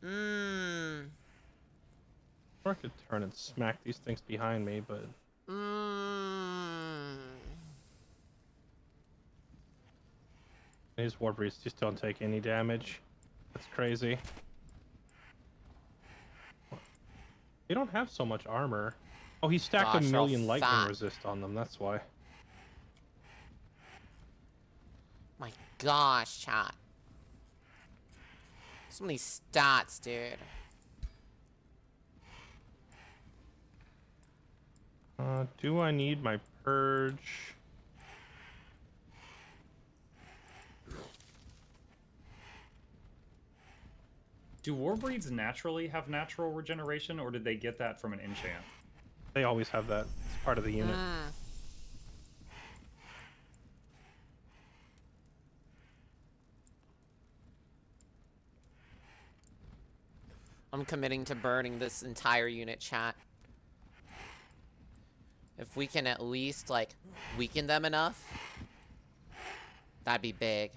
Mmm. Or I could turn and smack these things behind me, but Mmm. these Warbreeds just don't take any damage. That's crazy. They don't have so much armor. Oh, he stacked Gosh, a how million lightning fat. resist on them, that's why. My gosh, chat. So many stats, dude. Do I need my purge? Do Warbreeds naturally have natural regeneration, or did they get that from an enchant? They always have that. It's part of the unit. I'm committing to burning this entire unit, chat. If we can at least, like, weaken them enough, that'd be big.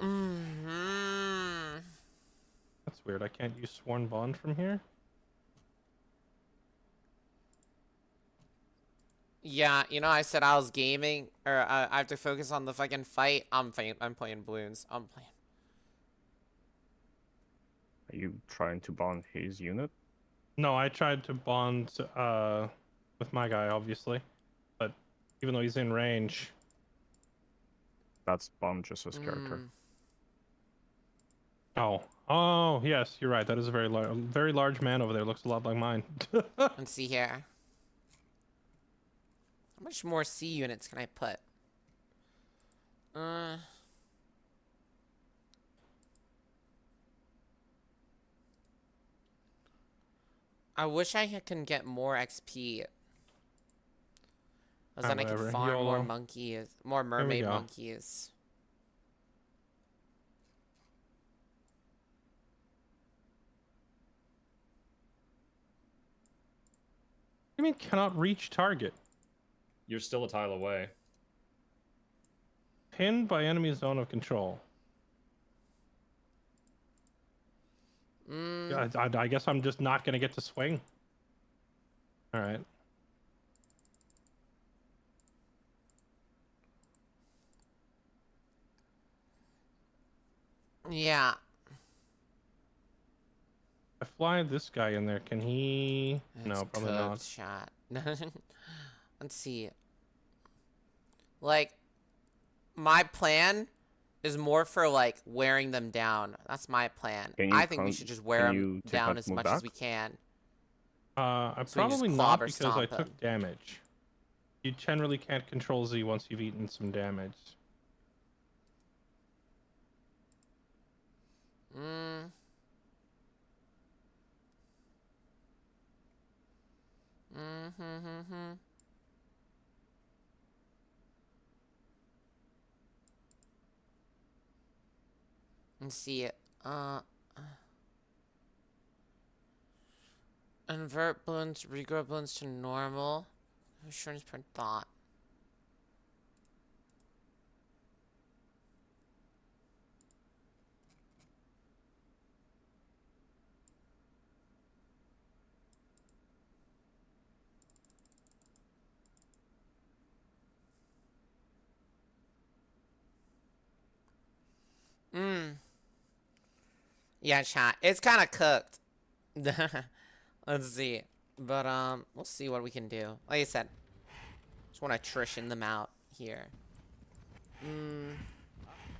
Mm-hmm. That's weird. I can't use Sworn Bond from here. Yeah, you know, I said I was gaming, or I have to focus on the fucking fight. I'm playing balloons. I'm playing. Are you trying to bond his unit? No, I tried to bond with my guy, obviously, but even though he's in range, That's Bomjus's character. oh, yes, you're right. That is a very large man over there. Looks a lot like mine. Let's see here. How much more C units can I put? I wish I can get more XP. Cause then I could Whatever. farm more YOLO. monkeys, more we mermaid go. monkeys. I mean, cannot reach target. You're still a tile away. Pinned by enemy zone of control. Yeah, I guess I'm just not gonna get to swing. All right. Yeah. I fly this guy in there. Can he? No, It's probably cooked, not. Shot. Let's see. Like, my plan is more for like wearing them down. That's my plan. Can you I think we should just wear can them you take down that as move much back? as we can. I So we just probably not clobber because I stomp took him. damage. You generally can't control Z once you've eaten some damage. Let's see it. Invert balloons, regrow balloons to normal. Assurance per thought. Yeah, chat. It's kind of cooked. Let's see. But, we'll see what we can do. Like I said, just want to attrition them out here.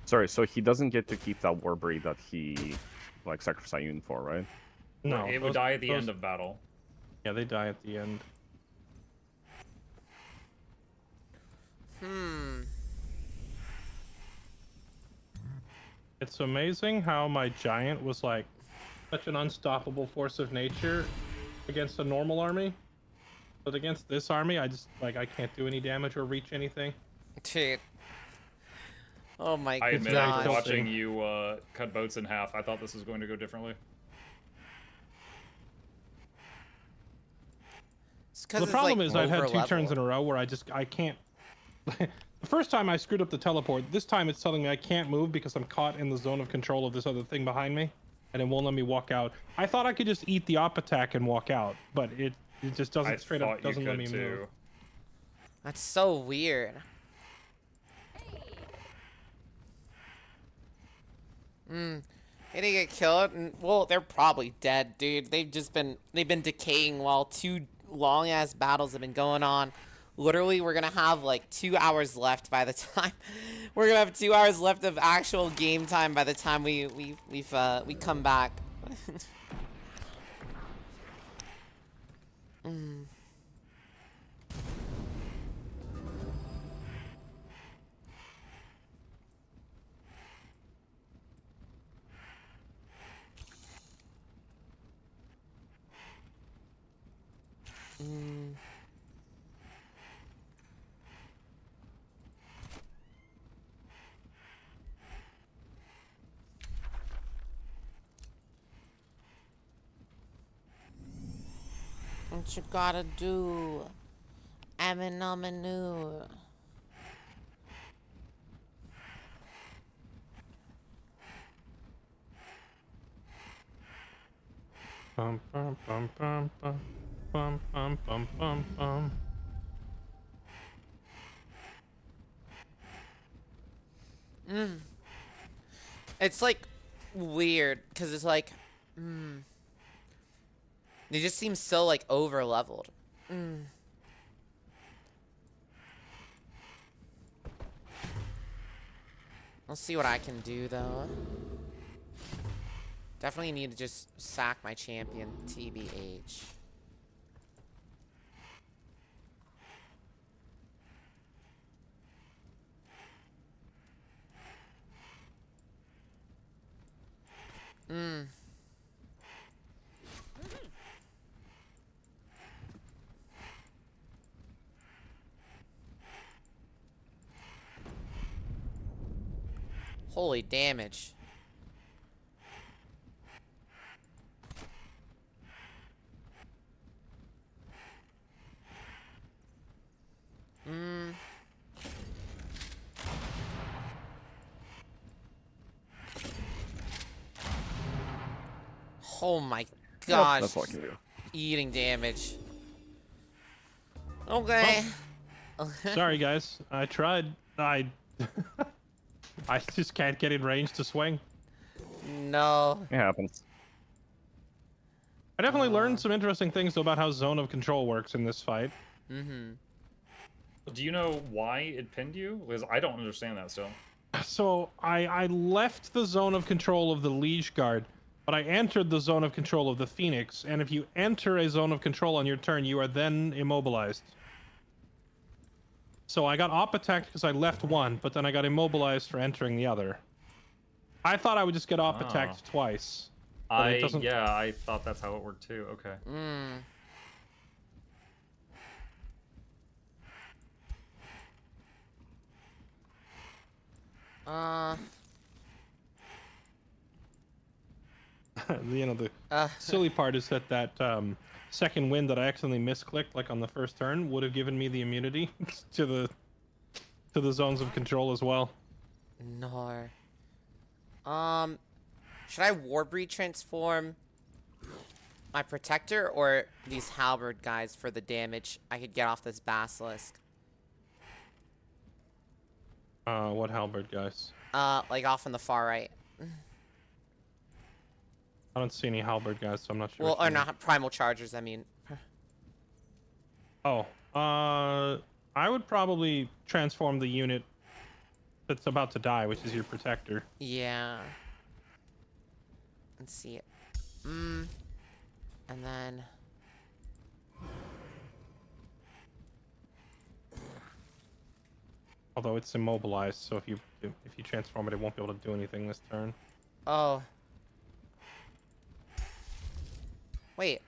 Sorry, so he doesn't get to keep that Warbreed that he like sacrificed a unit for, right? No, It would die at the end of battle. Yeah, they die at the end. It's amazing how my giant was like such an unstoppable force of nature against a normal army. But against this army, I can't do any damage or reach anything. Dude. Oh my I god. admit, very after tilting. watching you cut boats in half, I thought this was going to go differently. The problem is I've had 2 turns in a row where I can't. The first time I screwed up the teleport. This time it's telling me I can't move because I'm caught in the zone of control of this other thing behind me, and it won't let me walk out. I thought I could just eat the op attack and walk out, but it just doesn't straight up doesn't let me move. That's so weird. They didn't get killed, and well, they're probably dead, dude. They've been decaying while 2 long ass battles have been going on. Literally, we're gonna have like 2 hours left by the time we're gonna have 2 hours left of actual game time by the time we come back. What you gotta do? Aminamanu. Bum, bum, bum, bum, bum, bum, bum, bum, bum, bum. It's like weird because it's like, they just seem so like over leveled. I'll see what I can do though. Definitely need to just sack my champion, TBH. Holy damage. Oh my gosh. That's all I can do. Eating damage. Okay. Sorry, guys. I tried. I just can't get in range to swing. No. It happens. I definitely learned some interesting things about how zone of control works in this fight. Do you know why it pinned you? Because I don't understand that still. So I left the zone of control of the Liege Guard, but I entered the zone of control of the Phoenix, and if you enter a zone of control on your turn, you are then immobilized. So I got op attacked because I left one, but then I got immobilized for entering the other. I thought I would just get op attacked twice. But it doesn't... Yeah, I thought that's how it worked too. Okay. You know, the silly part is that second wind that I accidentally misclicked, like on the first turn, would have given me the immunity to the zones of control as well. No. Should I Warbreed transform my Protector or these Halberd guys for the damage I could get off this Basilisk? What halberd guys? Like off on the far right. I don't see any halberd guys, so I'm not sure. Well, or not Primal Chargers, I mean. Oh, I would probably transform the unit that's about to die, which is your Protector. Yeah. Let's see it. And then... Although it's immobilized, so if you transform it, it won't be able to do anything this turn. Oh. Wait.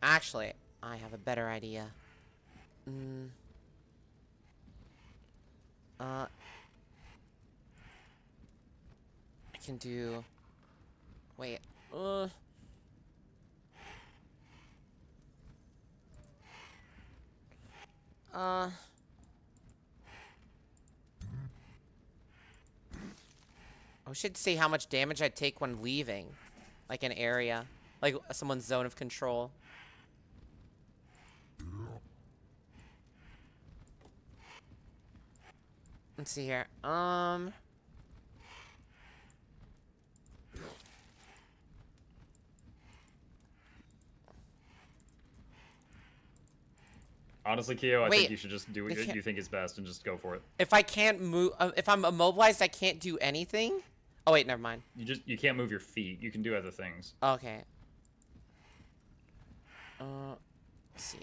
Actually, I have a better idea. I can do... Wait. I should see how much damage I take when leaving, like an area, like someone's zone of control. Let's see here. Honestly, Kyo, I Wait, think you should just do what you think is best and just go for it. If I can't move, if I'm immobilized, I can't do anything? Oh, wait, never mind. You can't move your feet. You can do other things. Okay. Let's see.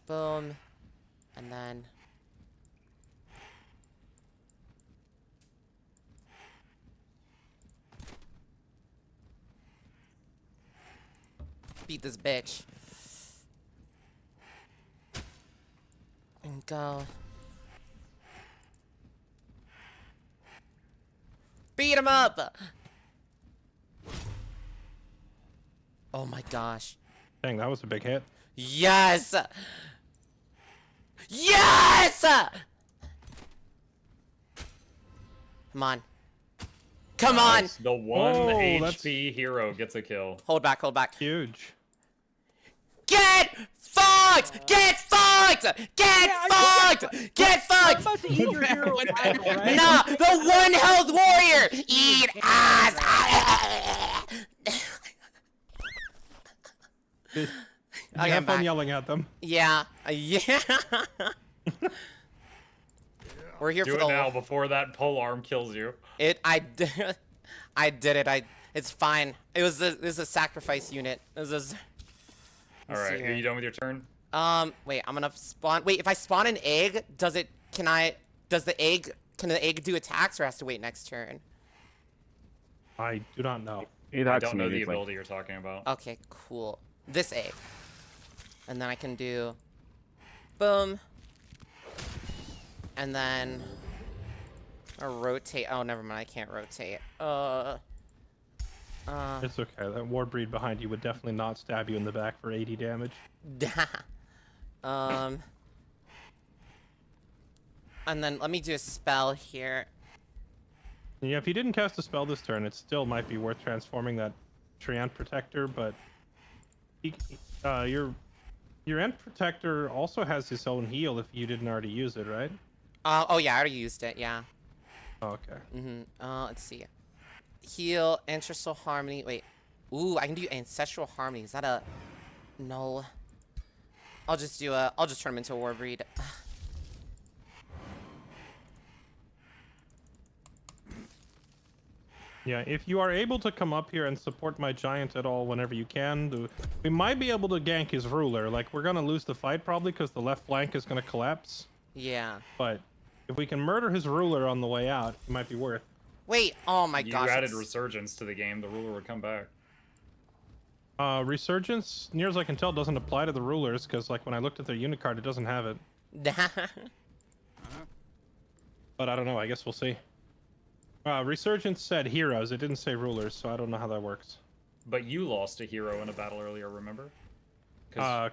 Boom. And then... beat this bitch. And go. Beat him up! Oh my gosh. Dang, that was a big hit. Yes! Yes! Come on. Come on! Nice. The one Oh, HP hero gets a kill. Hold back, hold back. Huge. Get fucked! Get fucked! Get fucked! Get I'm fucked! about to eat your hero alive, alright? Nah, the one health warrior! Eat ass! Okay, Have I'm fun back. yelling at them. Yeah, yeah. We're here Do for it the now before that pole arm kills you. I did it. It's fine. This is a sacrifice unit. This is. All right, are you done with your turn? Wait, I'm gonna spawn. Wait, if I spawn an egg, can the egg do attacks or has to wait next turn? I do not know. It I acts don't know the immediately. ability you're talking about. Okay, cool. This egg. And then I can do boom. And then rotate. Oh, never mind. I can't rotate. It's okay. That Warbreed behind you would definitely not stab you in the back for 80 damage. And then let me do a spell here. Yeah, if you didn't cast a spell this turn, it still might be worth transforming that Treant Protector, but your Ant Protector also has its own heal if you didn't already use it, right? Oh yeah, I already used it. Yeah. Oh, okay. Let's see. Heal, Ancestral Harmony. Wait. Ooh, I can do Ancestral Harmony. Is that a... No. I'll just turn him into a Warbreed. Yeah, if you are able to come up here and support my giant at all whenever you can, we might be able to gank his ruler. Like, we're gonna lose the fight probably because the left flank is gonna collapse. Yeah. But if we can murder his ruler on the way out, it might be worth. Wait, oh my You gosh. added Resurgence to the game, the ruler would come back. Resurgence, near as I can tell, doesn't apply to the rulers because, like, when I looked at their unit card, it doesn't have it. But I don't know. I guess we'll see. Resurgence said heroes. It didn't say rulers, so I don't know how that works. But you lost a hero in a battle earlier, remember?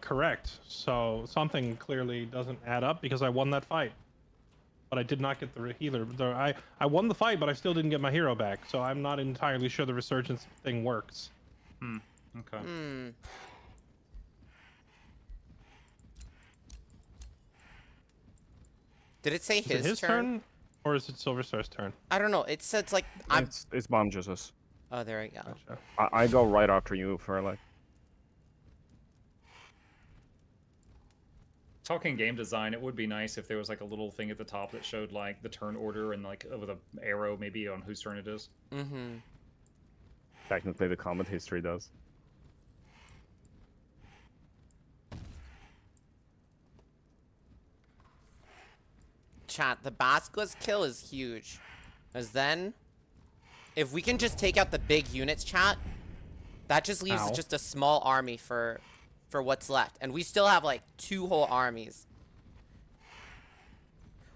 Correct. So something clearly doesn't add up because I won that fight. But I did not get the healer. I won the fight, but I still didn't get my hero back. So I'm not entirely sure the resurgence thing works. Okay. Did it say Is it his turn? Or is it Silverstar's turn? I don't know. It says like I'm. It's Bomb Jesus. Oh, there we go. Gotcha. I go right after you for like. Talking game design, it would be nice if there was like a little thing at the top that showed like the turn order and like with an arrow maybe on whose turn it is. Technically, the combat history does. Chat, the Basilisk kill is huge. Because then, if we can just take out the big units, chat, that just leaves just a small army for what's left. And we still have like 2 whole armies.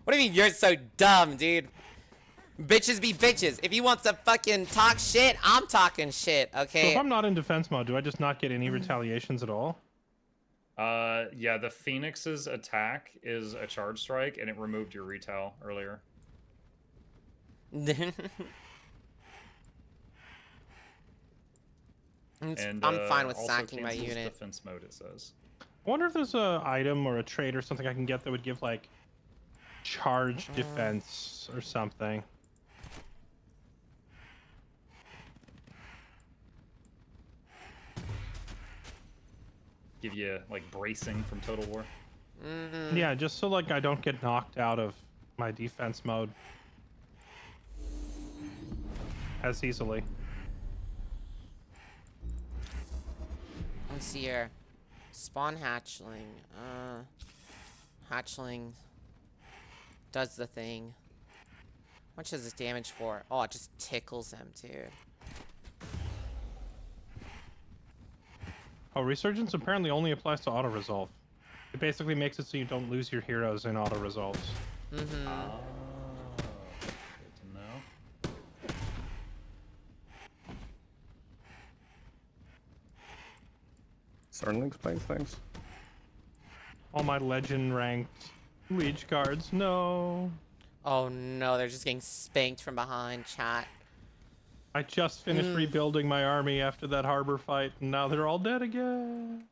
What do you mean you're so dumb, dude? Bitches be bitches. If you want to fucking talk shit, I'm talking shit, okay? So if I'm not in defense mode, do I just not get any retaliations at all? Yeah, the Phoenix's attack is a charge strike, and it removed your retail earlier. And I'm fine with also sacking my cancels unit. Defense mode, it says. I wonder if there's a item or a trait or something I can get that would give like charge defense or something. Give you like bracing from Total War. Yeah, just so like I don't get knocked out of my defense mode as easily. Let's see here. Spawn hatchling. Hatchling does the thing. How much is this damage for? Oh, it just tickles them, dude. Oh, Resurgence apparently only applies to auto-resolve. It basically makes it so you don't lose your heroes in auto-resolves. Good to know. Certainly explains things. All my legend ranked Liege cards, no. Oh no, they're just getting spanked from behind, chat. I just finished rebuilding my army after that harbor fight, and now they're all dead again.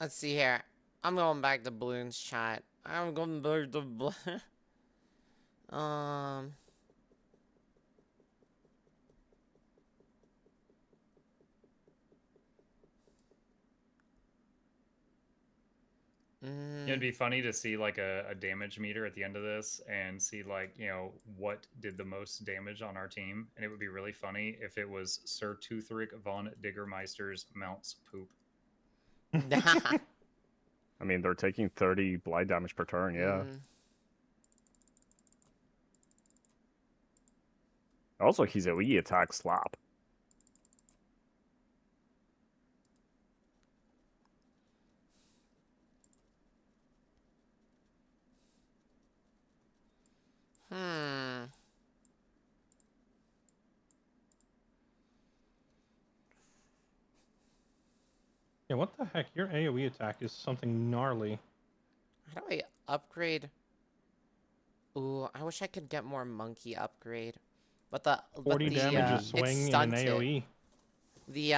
Let's see here. I'm going back to balloons, chat. I'm going back to It'd be funny to see like a damage meter at the end of this and see like, you know, what did the most damage on our team. And it would be really funny if it was Sir Toothrick von Diggermeister's Mounts Poop. I mean, they're taking 30 blight damage per turn, yeah. Also, his AoE attack slap. Yeah, what the heck? Your AoE attack is something gnarly. How do I upgrade? Ooh, I wish I could get more monkey upgrade. But the 40 damage a swing it's in an stunted. AoE. The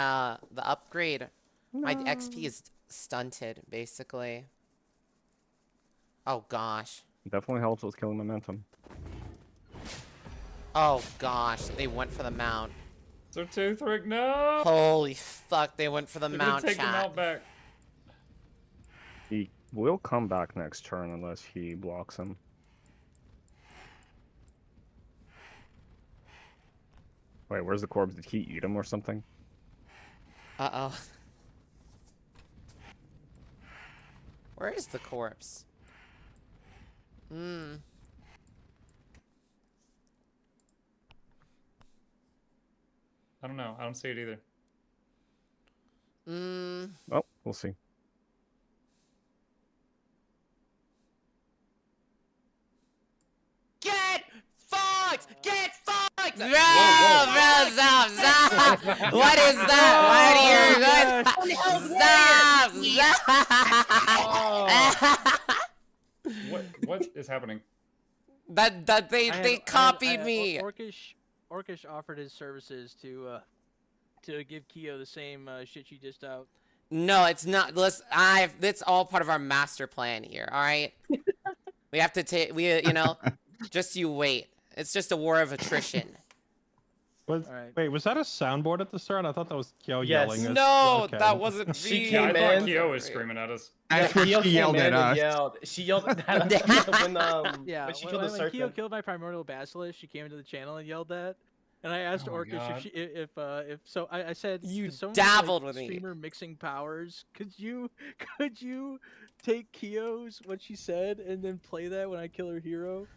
upgrade, my XP is stunted basically. Oh gosh. Definitely helps with killing momentum. Oh gosh, they went for the mount. Sir Toothrick, no! Holy fuck, they went for the They're mount, gonna take the chat. mount back. He will come back next turn unless he blocks him. Wait, where's the corpse? Did he eat him or something? Uh-oh. Where is the corpse? I don't know. I don't see it either. Oh, we'll see. Get fucked! Get fucked! No, bro, stop! What is that? Why do you Stop! What is happening? That they copied me. Orcish offered his services to give Kyo the same shit she dished out. No, it's not. Listen, it's all part of our master plan here. All right. We have to take. You know, just you wait. It's just a war of attrition. Wait, was that a soundboard at the start? I thought that was Kyo Yes. yelling. No, Okay. that wasn't me. She Yeah, I came thought in. Kyo was screaming at us. That's what Kyo she came yelled in at and us. yelled. She yelled at when Yeah, when she killed the when Kyo serpent. killed my primordial basilisk, she came into the channel and yelled that. And I asked Oh my Orcish God. if so. I said, You "Does someone dabbled like, with me. streamer mixing powers. Could you take Kyo's what she said and then play that when I kill her hero?"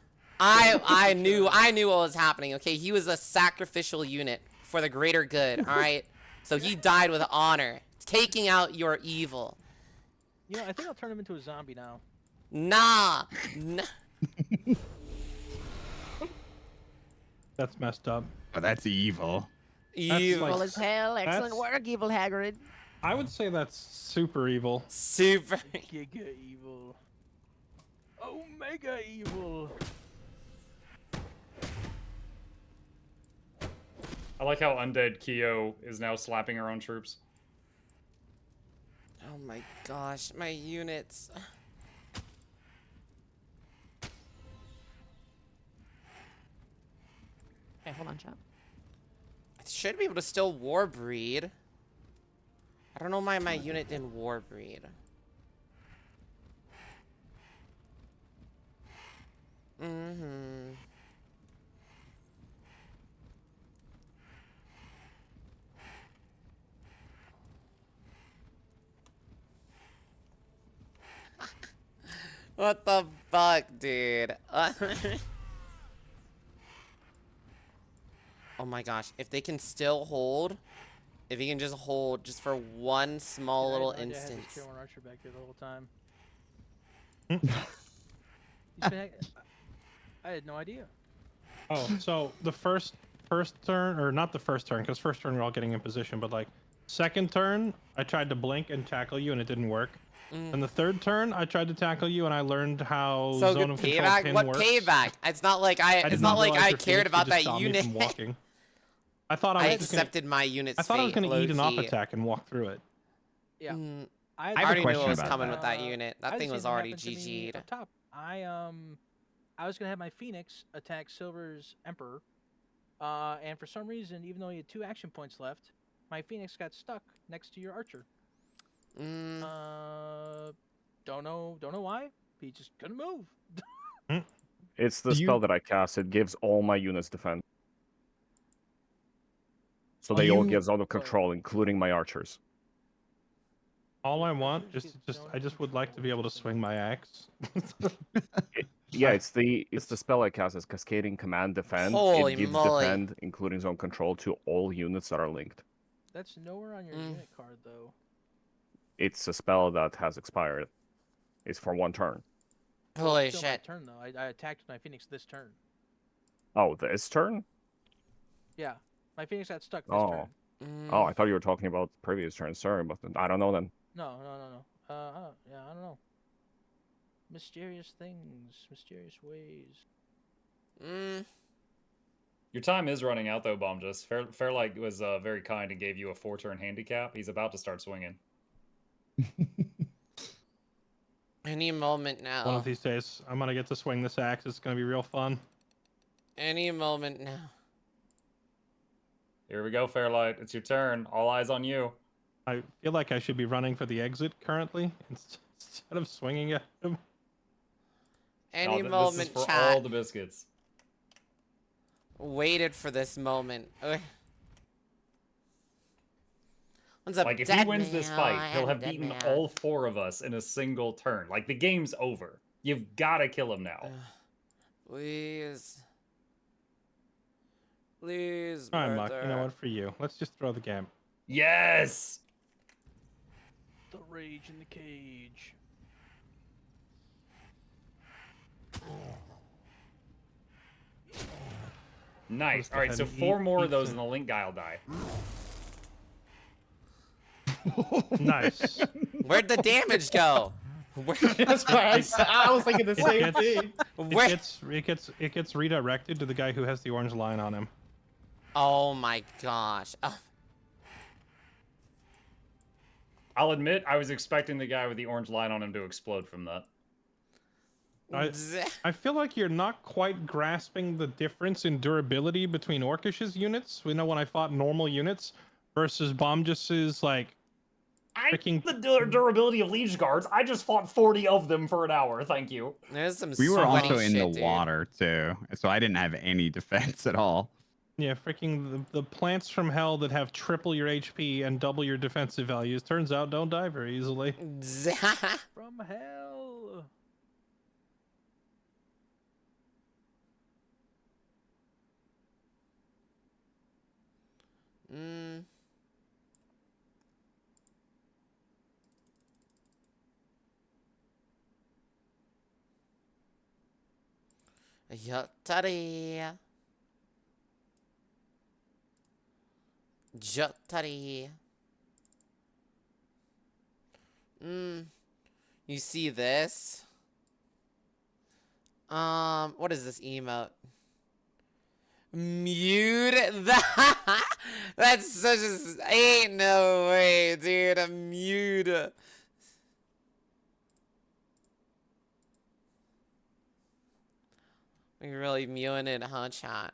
I knew what was happening. Okay, he was a sacrificial unit for the greater good. All right, so he died with honor, taking out your evil. You know, I think I'll turn him into a zombie now. Nah. That's messed up. Oh, that's evil. Evil. like- Evil as hell. Excellent that's- work, Evil Hagrid. I would say that's super evil. Super. Giga evil. Omega evil. I like how undead Kyo is now slapping her own troops. Oh my gosh, my units. Okay, hold on, chat. I should be able to still war breed. I don't know why my unit didn't war breed. What the fuck, dude? Oh my gosh, if they can still hold, if he can just hold just for one small little I had this instance. German archer back there the whole time. He's been, I had no idea. Oh, so the first first turn, or not the first turn, because first turn we're all getting in position, but like second turn, I tried to blink and tackle you and it didn't work. And the third turn, I tried to tackle you and I learned how So zone good of control payback. pin What works. payback? It's not like I. I It's did not like realize I your cared Phoenix could about just that stop me unit. from walking. I thought I I was just gonna, accepted my unit's I thought I was fate, gonna eat an op low-key. attack and walk through it. Yeah. I I have a already knew question what was about coming that. with that unit. I That had the thing same was thing already happen to me GG'd. up top. I was gonna have my Phoenix attack Silver's Emperor, and for some reason, even though he had 2 action points left, my Phoenix got stuck next to your Archer. Don't know why. He just couldn't move. It's the Do you- spell that I cast. It gives all my units defense. So Do they all you- get out of control, including my archers. All I want, Archers get zone I of just would like to be able to control. swing my axe. Yeah, it's the spell I cast. It's Cascading Command Defend. Holy It gives moly. defend, including zone control, to all units that are linked. That's nowhere on your unit card though. It's a spell that has expired. It's for 1 turn. Well, Holy it's still my shit. turn though. I attacked with my Phoenix this turn. Oh, this turn? Yeah, my Phoenix got stuck this Oh. turn. Oh, I thought you were talking about previous turn. Sorry, but I don't know then. No. Yeah, I don't know. Mysterious things, mysterious ways. Your time is running out, though, Bomjus. Fairlight was very kind and gave you a 4-turn handicap. He's about to start swinging. Any moment now. One of these days, I'm gonna get to swing this axe. It's gonna be real fun. Any moment now. Here we go, Fairlight. It's your turn. All eyes on you. I feel like I should be running for the exit currently instead of swinging at him. Any No, moment, this is for chat. all the biscuits. Waited for this moment. One's a Like, if he dead wins this now, fight, he'll I'm have dead beaten now. all 4 of us in a single turn. Like, the game's over. You've got to kill him now. Please. Please, All right, Muck. brother. You know what? For you, let's just throw the game. Yes! The rage in the cage. Nice. Go All right, ahead so and 4 more of eat those some- and the link guy will die. Nice. Where'd the damage go? That's why I was thinking the same gets- thing. Where? It gets redirected to the guy who has the orange line on him. Oh my gosh. I'll admit, I was expecting the guy with the orange line on him to explode from that. I feel like you're not quite grasping the difference in durability between Orcish's units. We know when I fought normal units versus Bomjus's like freaking. The durability of Liege Guards, I just fought 40 of them for an hour, thank you. There's some We were sweaty also in the shit, dude. water too, so I didn't have any defense at all. Yeah, freaking the plants from hell that have triple your HP and double your defensive values. Turns out don't die very easily. From hell. Yatari. Jotari. You see this? What is this emote? Mute that. That's such a ain't no way, dude. A mute. We really muting it, huh, chat?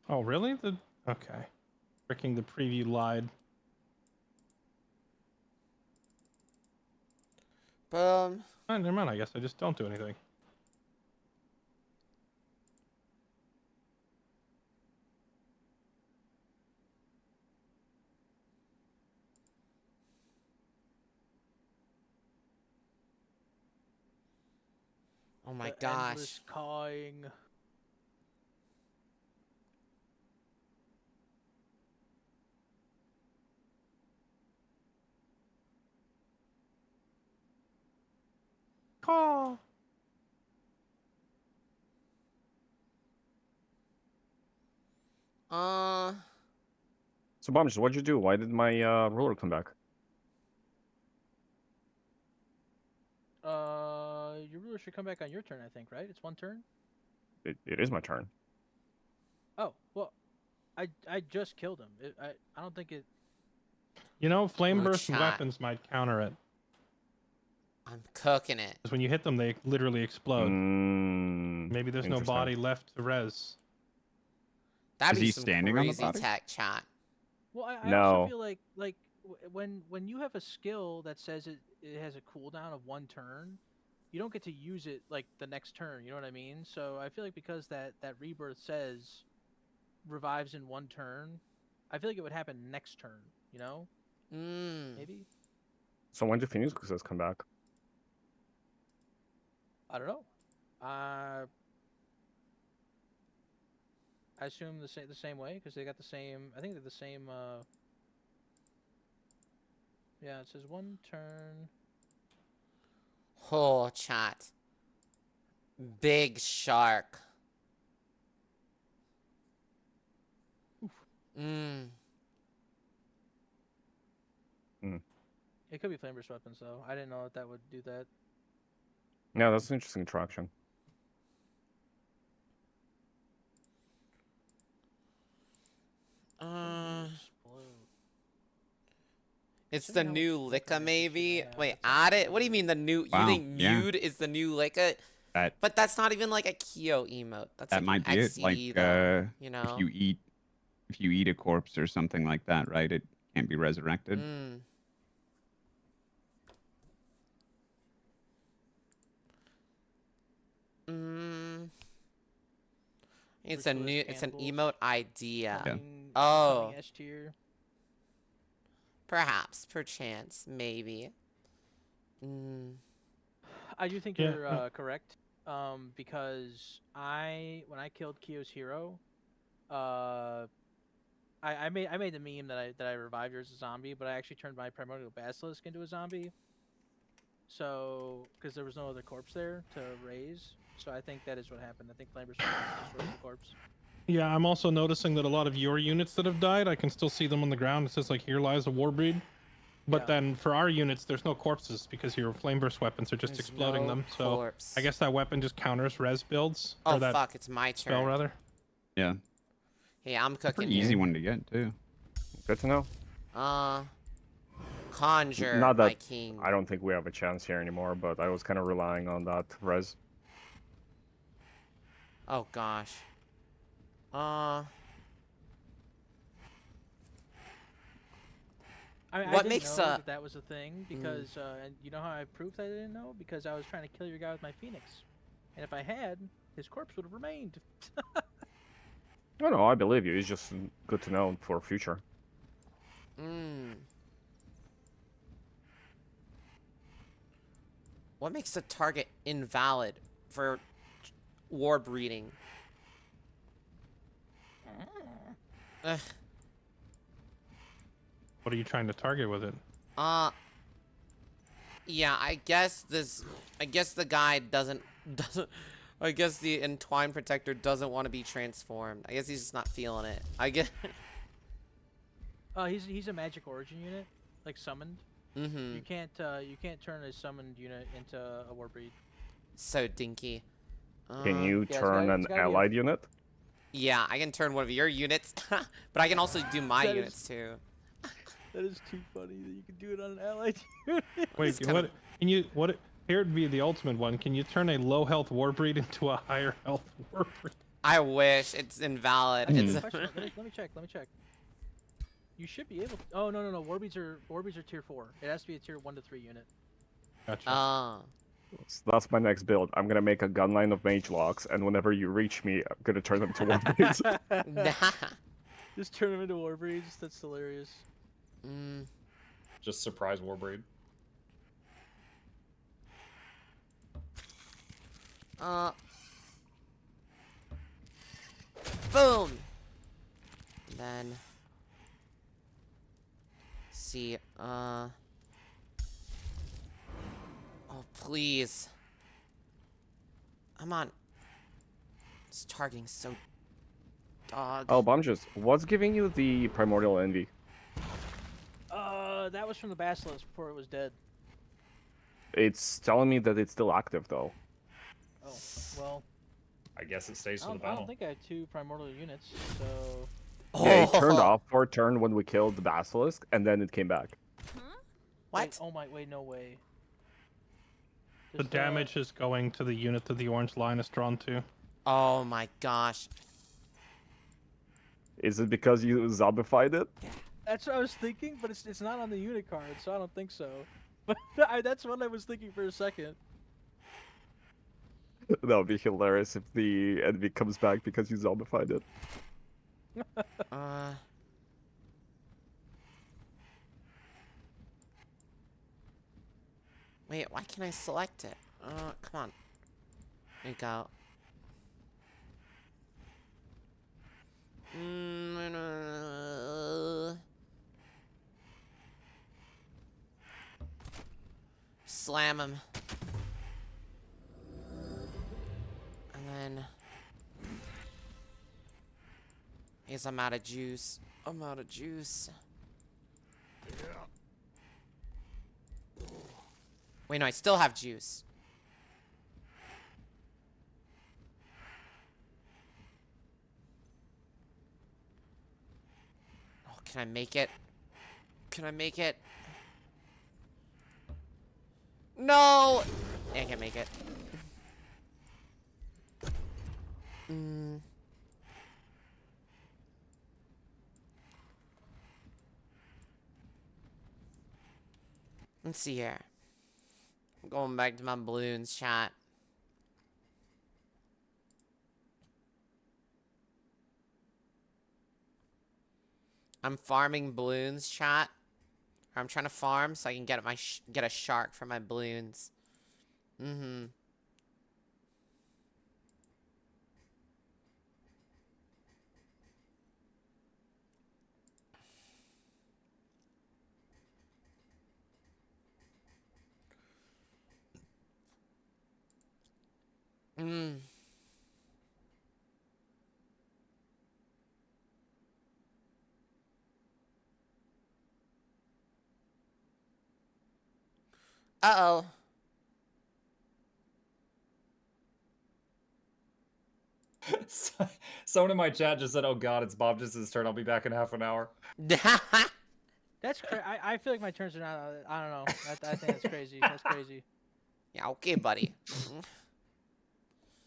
Oh, really? Okay. Freaking the preview lied. Boom. Oh, never mind. I guess I just don't do anything. Oh my The endless gosh. cawing. caw. So, Bombs, what'd you do? Why did my ruler come back? Your ruler should come back on your turn, I think, right? It's one turn. It is my turn. Oh well, I just killed him. I don't think it. You know, flame burst chat. weapons might counter it. I'm cooking it. Because when you hit them, they literally explode. Maybe there's no Interesting. body left to res. That'd Is be he some standing on the crazy body? tech, chat. Well, I No. also feel like when you have a skill that says it has a cooldown of one turn, you don't get to use it like the next turn. You know what I mean? So I feel like because that rebirth says revives in one turn, I feel like it would happen next turn. You know? Maybe. So when do Phoenixes come back? I don't know. I assume the same way because they got the same. I think they're the same. Yeah, it says one turn. Oh, chat. Big shark. It could be flame burst weapons though. I didn't know that would do that. Yeah, that's an interesting attraction. It's Check the out how new much Licka, flicker maybe? resistance I have. Wait, That's add it? What do you mean the new? You Wow, think yeah. nude is the new Licka? That But that's not even like a Kyo emote. That's that like might an be it. XE Like though, you if know? you eat a corpse or something like that, right? It can't be resurrected. It's a new. It's an cannibals. emote idea. Coming, Oh, coming S tier. perhaps, perchance, maybe. I do think Yeah, you're correct. Because when I killed Kyo's hero, I made the meme that I revived her as a zombie, but I actually turned my primordial basilisk into a zombie. So, because there was no other corpse there to raise, so I think that is what happened. I think Flamber's destroyed the corpse. Yeah, I'm also noticing that a lot of your units that have died, I can still see them on the ground. It says like, here lies a warbreed. But Yeah. then for our units, there's no corpses because your flame burst weapons are just There's exploding no them. corpse. So I guess that weapon just counters res builds. Oh or that fuck! It's my spell turn. rather. Yeah. Hey, I'm cooking Pretty here. easy one to get too. Good to know. Conjure, Not that my king. I don't think we have a chance here anymore, but I was kind of relying on that res. Oh gosh. I What didn't makes know a- that was a thing because and you know how I proved I didn't know? Because I was trying to kill your guy with my phoenix, and if I had, his corpse would have remained. No, no, I believe you. It's just good to know for future. What makes a target invalid for war breeding? Ugh. What are you trying to target with it? Yeah, I guess the guy doesn't, I guess the Entwined Protector doesn't want to be transformed. I guess he's just not feeling it. I guess. He's a magic origin unit, like summoned. You can't turn a summoned unit into a warbreed. So dinky. Can you yeah, turn it's an gotta be a- allied unit? Yeah, I can turn one of your units, but I can also do my That is- units too. That is too funny that you can do it on an allied unit. Wait, kinda- what? Can you? What? Here would be the ultimate one. Can you turn a low health warbreed into a higher health warbreed? I wish it's invalid. That's a It's good question. Let me check. Let me check. You should be able to. Oh no. Warbreeds are tier 4. It has to be a tier 1 to 3 unit. Gotcha. So that's my next build. I'm gonna make a gunline of mage locks, and whenever you reach me, I'm gonna turn them to warblades. Just turn them into warbreeds. That's hilarious. Just surprise Warbreed. Boom. And then see. Oh please. I'm on. It's targeting so dog. Oh, Bomb, what's giving you the primordial envy? That was from the basilisk before it was dead. It's telling me that it's still active though. Oh, well, I guess it stays I for the don't, I don't battle. think I have 2 primordial units, so... Yeah, it turned Oh. off for a turn when we killed the basilisk, and then it came back. What? Wait, oh my, wait, no way. The Does damage is going to the unit that the orange line is drawn to. Oh my gosh. Is it because you zombified it? That's what I was thinking, but it's not on the unit card, so I don't think so. But that's what I was thinking for a second. That would be hilarious if the envy comes back because you zombified it. Uh. Wait, why can't I select it? Come on. There you go. Slam him. And then... I guess I'm out of juice. I'm out of juice. Wait, no, I still have juice. Oh, can I make it? Can I make it? No! I can't make it. Let's see here. I'm going back to my balloons chat. I'm farming balloons chat. I'm trying to farm so I can get get a shark for my balloons. Mm-hmm. Mm. Uh-oh. Someone in my chat just said, "Oh God, it's Bob just his turn. I'll be back in half an hour." That's I feel like my turns are not. I don't know. I think that's crazy. That's crazy. Yeah, okay, buddy.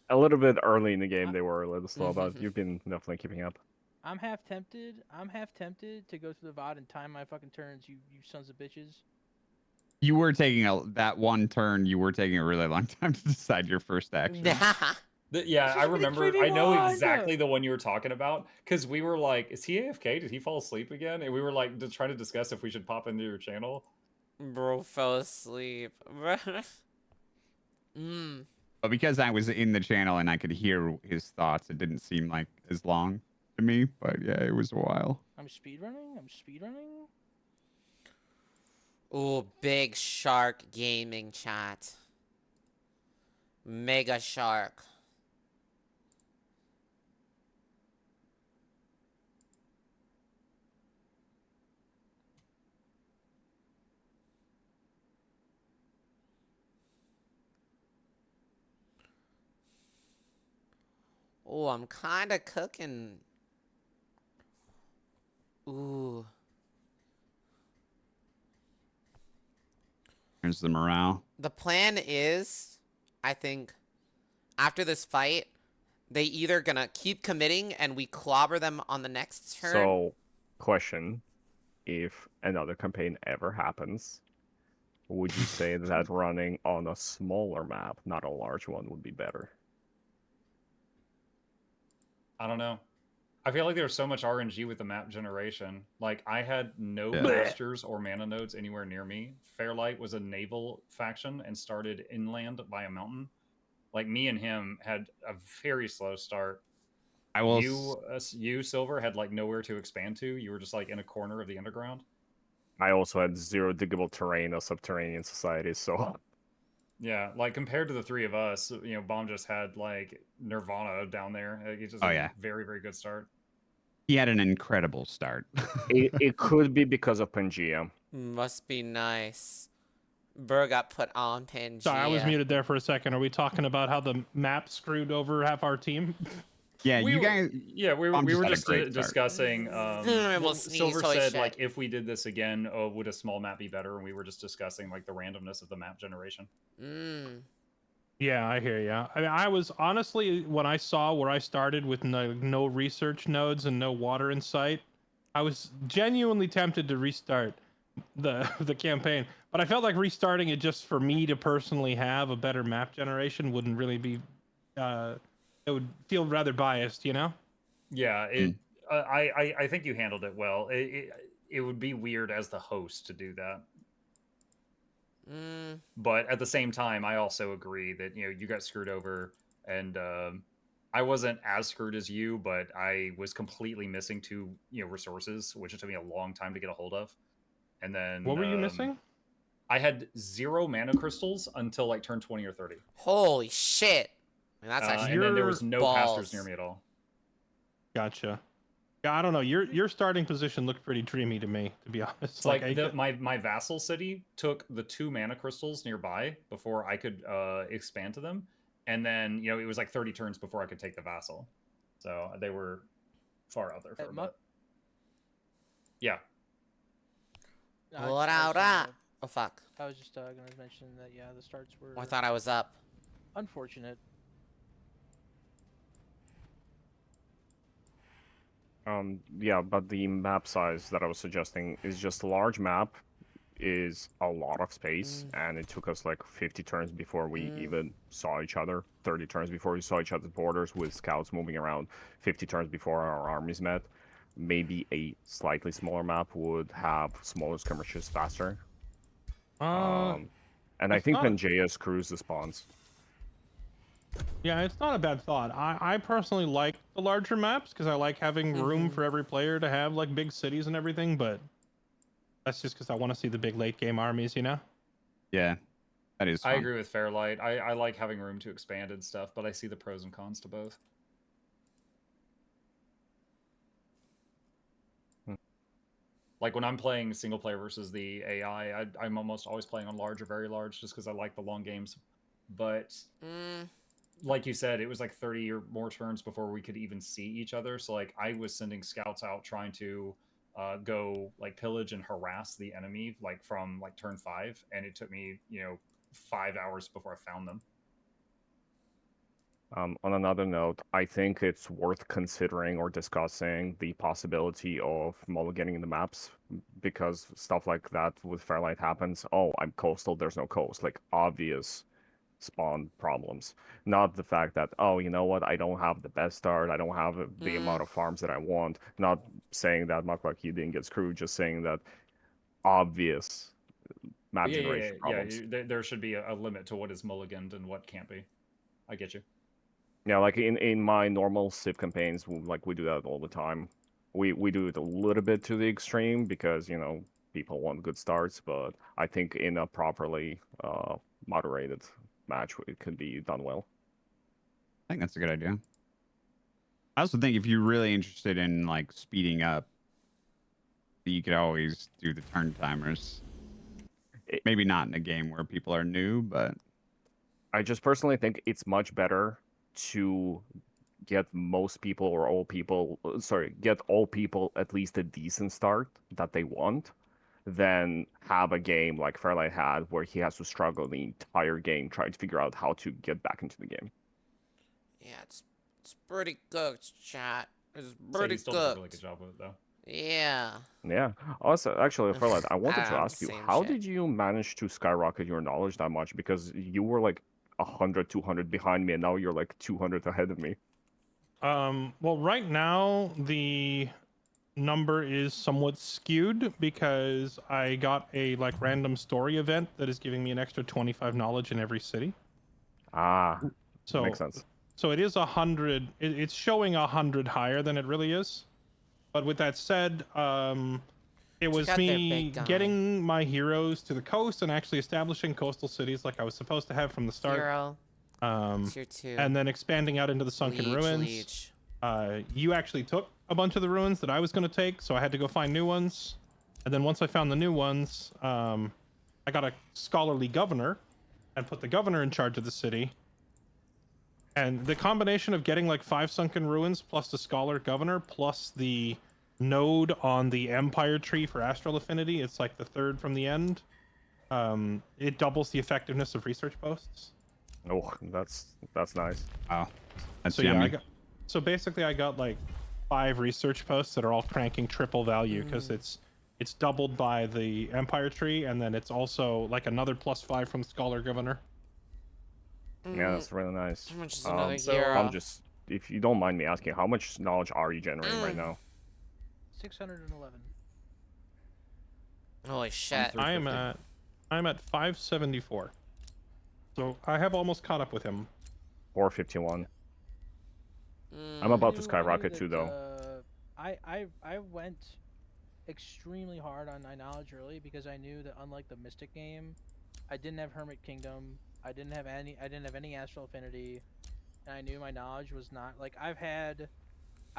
A little bit early in the game, they were a little slow, but you've been definitely keeping up. I'm half tempted. I'm half tempted to go to the VOD and time my fucking turns. You sons of bitches. You were taking that one turn. You were taking a really long time to decide your first action. Yeah, I This is gonna remember. I know 3v1. exactly the one you were talking about because we were like, "Is he AFK? Did he fall asleep again?" And we were like, just trying to discuss if we should pop into your channel. Bro fell asleep. But because I was in the channel and I could hear his thoughts, it didn't seem like as long to me. But yeah, it was a while. I'm speedrunning. I'm speedrunning. Ooh, big shark gaming chat. Mega shark. Ooh, I'm kinda cooking. Ooh. Here's the morale. The plan is, I think, after this fight, they either gonna keep committing and we clobber them on the next turn. So, question: if another campaign ever happens, would you say that running on a smaller map, not a large one, would be better? I don't know. I feel like there's so much RNG with the map generation. Like, I had no Yeah. masters or mana nodes anywhere near me. Fairlight was a naval faction and started inland by a mountain. Like, me and him had a very slow start. I will. You, Silver, had like nowhere to expand to. You were just like in a corner of the underground. I also had zero diggable terrain or subterranean societies, so Yeah, like compared to the three of us, Bomb just had like Nirvana down there. Like, he just Oh had yeah, a very, very good start. he had an incredible start. It could be because of Pangea. Must be nice. Burr got put on Sorry, I was Pangea. muted there for a second. Are we talking about how the map screwed over half our team? Yeah, We you were, guys. yeah, Bomb we just were had a just great start. discussing. We'll sneeze, Silver holy said shit. like if we did this again, would a small map be better? And we were just discussing like the randomness of the map generation. Yeah, I hear ya. I mean, I was honestly, when I saw where I started with no research nodes and no water in sight, I was genuinely tempted to restart the campaign. But I felt like restarting it just for me to personally have a better map generation wouldn't really be. It would feel rather biased, you know. Yeah, I think you handled it well. It would be weird as the host to do that. But at the same time, I also agree that you got screwed over, and I wasn't as screwed as you, but I was completely missing two resources, which it took me a long time to get a hold of. And then What were you missing? I had 0 mana crystals until like turn 20 or 30. Holy shit! I mean, that's actually and then there was Your no pastors balls. near me at all. Gotcha. Yeah, I don't know. Your starting position looked pretty dreamy to me, to be honest. It's like my vassal city took the 2 mana crystals nearby before I could expand to them, and then it was like 30 turns before I could take the vassal, so they were far out there for a bit. Yeah. Oh fuck! I was just gonna mention that the starts were. Oh, I thought I was up. Unfortunate. Yeah, but the map size that I was suggesting is just a large map, is a lot of space, and it took us like 50 turns before we even saw each other, 30 turns before we saw each other's borders with scouts moving around, 50 turns before our armies met. Maybe a slightly smaller map would have smaller skirmishes faster. And I think Pangea screws the spawns. Yeah, it's not a bad thought. I personally like the larger maps because I like having room for every player to have like big cities and everything, but that's just because I want to see the big late game armies, you know? Yeah, that is fun. I agree with Fairlight. I like having room to expand and stuff, but I see the pros and cons to both. Like when I'm playing single player versus the AI, I'm almost always playing on large or very large just because I like the long games. But like you said, it was like 30 or more turns before we could even see each other. So like I was sending scouts out trying to go like pillage and harass the enemy like from like turn 5, and it took me 5 hours before I found them. On another note, I think it's worth considering or discussing the possibility of mulliganing the maps, because stuff like that with Fairlight happens. Oh, I'm coastal, there's no coast. Like, obvious spawn problems. Not the fact that, oh, you know what, I don't have the best start, I don't have the amount of farms that I want. Not saying that Muklak, you didn't get screwed, just saying that obvious map generation problems. There should be a limit to what is mulliganed and what can't be. I get you. Yeah, like in my normal Civ campaigns, like we do that all the time. We do it a little bit to the extreme because people want good starts, but I think in a properly moderated match, it could be done well. I think that's a good idea. I also think if you're really interested in like speeding up, you could always do the turn timers. Maybe not in a game where people are new, but I just personally think it's much better to get most people or all people, get all people at least a decent start that they want, than have a game like Fairlight had where he has to struggle the entire game trying to figure out how to get back into the game. Yeah, it's pretty good, chat. It's pretty He still did a really good job with it, though. Yeah. Yeah. Also, actually, Fairlight, I wanted to don't ask you, same how shit. did you manage to skyrocket your knowledge that much? Because you were like 100, 200 behind me, and now you're like 200 ahead of me. Well, right now the number is somewhat skewed because I got a like random story event that is giving me an extra 25 knowledge in every city. So makes sense. So it is 100. It's showing 100 higher than it really is. But with that said, It was out there, me big guy. getting my heroes to the coast and actually establishing coastal cities like I was supposed to have from the start. Hero. Tier 2. And then expanding out into the sunken ruins. Leech. You actually took a bunch of the ruins that I was going to take, so I had to go find new ones. And then once I found the new ones, I got a scholarly governor and put the governor in charge of the city. And the combination of getting like 5 sunken ruins plus the scholar governor plus the node on the empire tree for astral affinity, it's like the third from the end. It doubles the effectiveness of research posts. Oh, that's nice. Wow. That's So yeah, yummy. so basically I got like 5 research posts that are all cranking triple value because it's doubled by the empire tree, and then it's also like another +5 from scholar governor. Yeah, that's really nice. How much is another so hero? I'm just, if you don't mind me asking, how much knowledge are you generating right now? 611. Holy shit. I'm at 574. So I have almost caught up with him. 451. Mm. I'm about to I knew skyrocket that, too, though. I went extremely hard on my knowledge early because I knew that unlike the Mystic game, I didn't have Hermit Kingdom. I didn't have any Astral Affinity, and I knew my knowledge was not like I've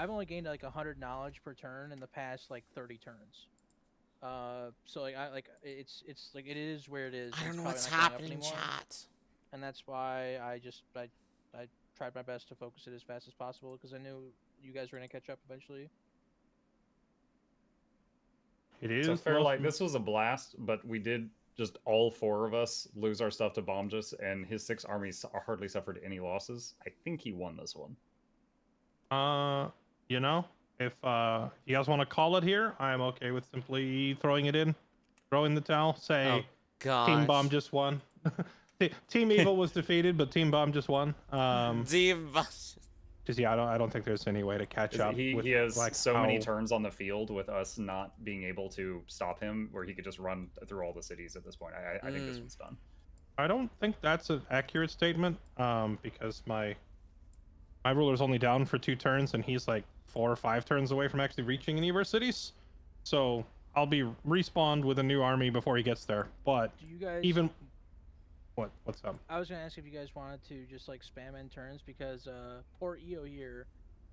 only gained like 100 knowledge per turn in the past like 30 turns. So like it's like it is where it is. I don't It's know probably what's not going up happening, anymore. chat. And that's why I tried my best to focus it as fast as possible because I knew you guys were gonna catch up eventually. It is. So fair, most- like this was a blast, but we did just all 4 of us lose our stuff to Bombus, and his 6 armies hardly suffered any losses. I think he won this one. You know, if you guys want to call it here, I'm okay with simply throwing it in, throwing the towel. Say, Oh, gosh. Team Bomb just won. Team Evil was defeated, but Team Bomb just won. Team Bomb. Just yeah, I don't think there's any way to catch up. He with, has like, so many how- turns on the field with us not being able to stop him, where he could just run through all the cities at this point. I think this one's done. I don't think that's an accurate statement. Because my ruler's only down for 2 turns, and he's like 4 or 5 turns away from actually reaching any of our cities. So I'll be respawned with a new army before he gets there. But Do you guys even what's up? I was gonna ask if you guys wanted to just like spam end turns because poor EO here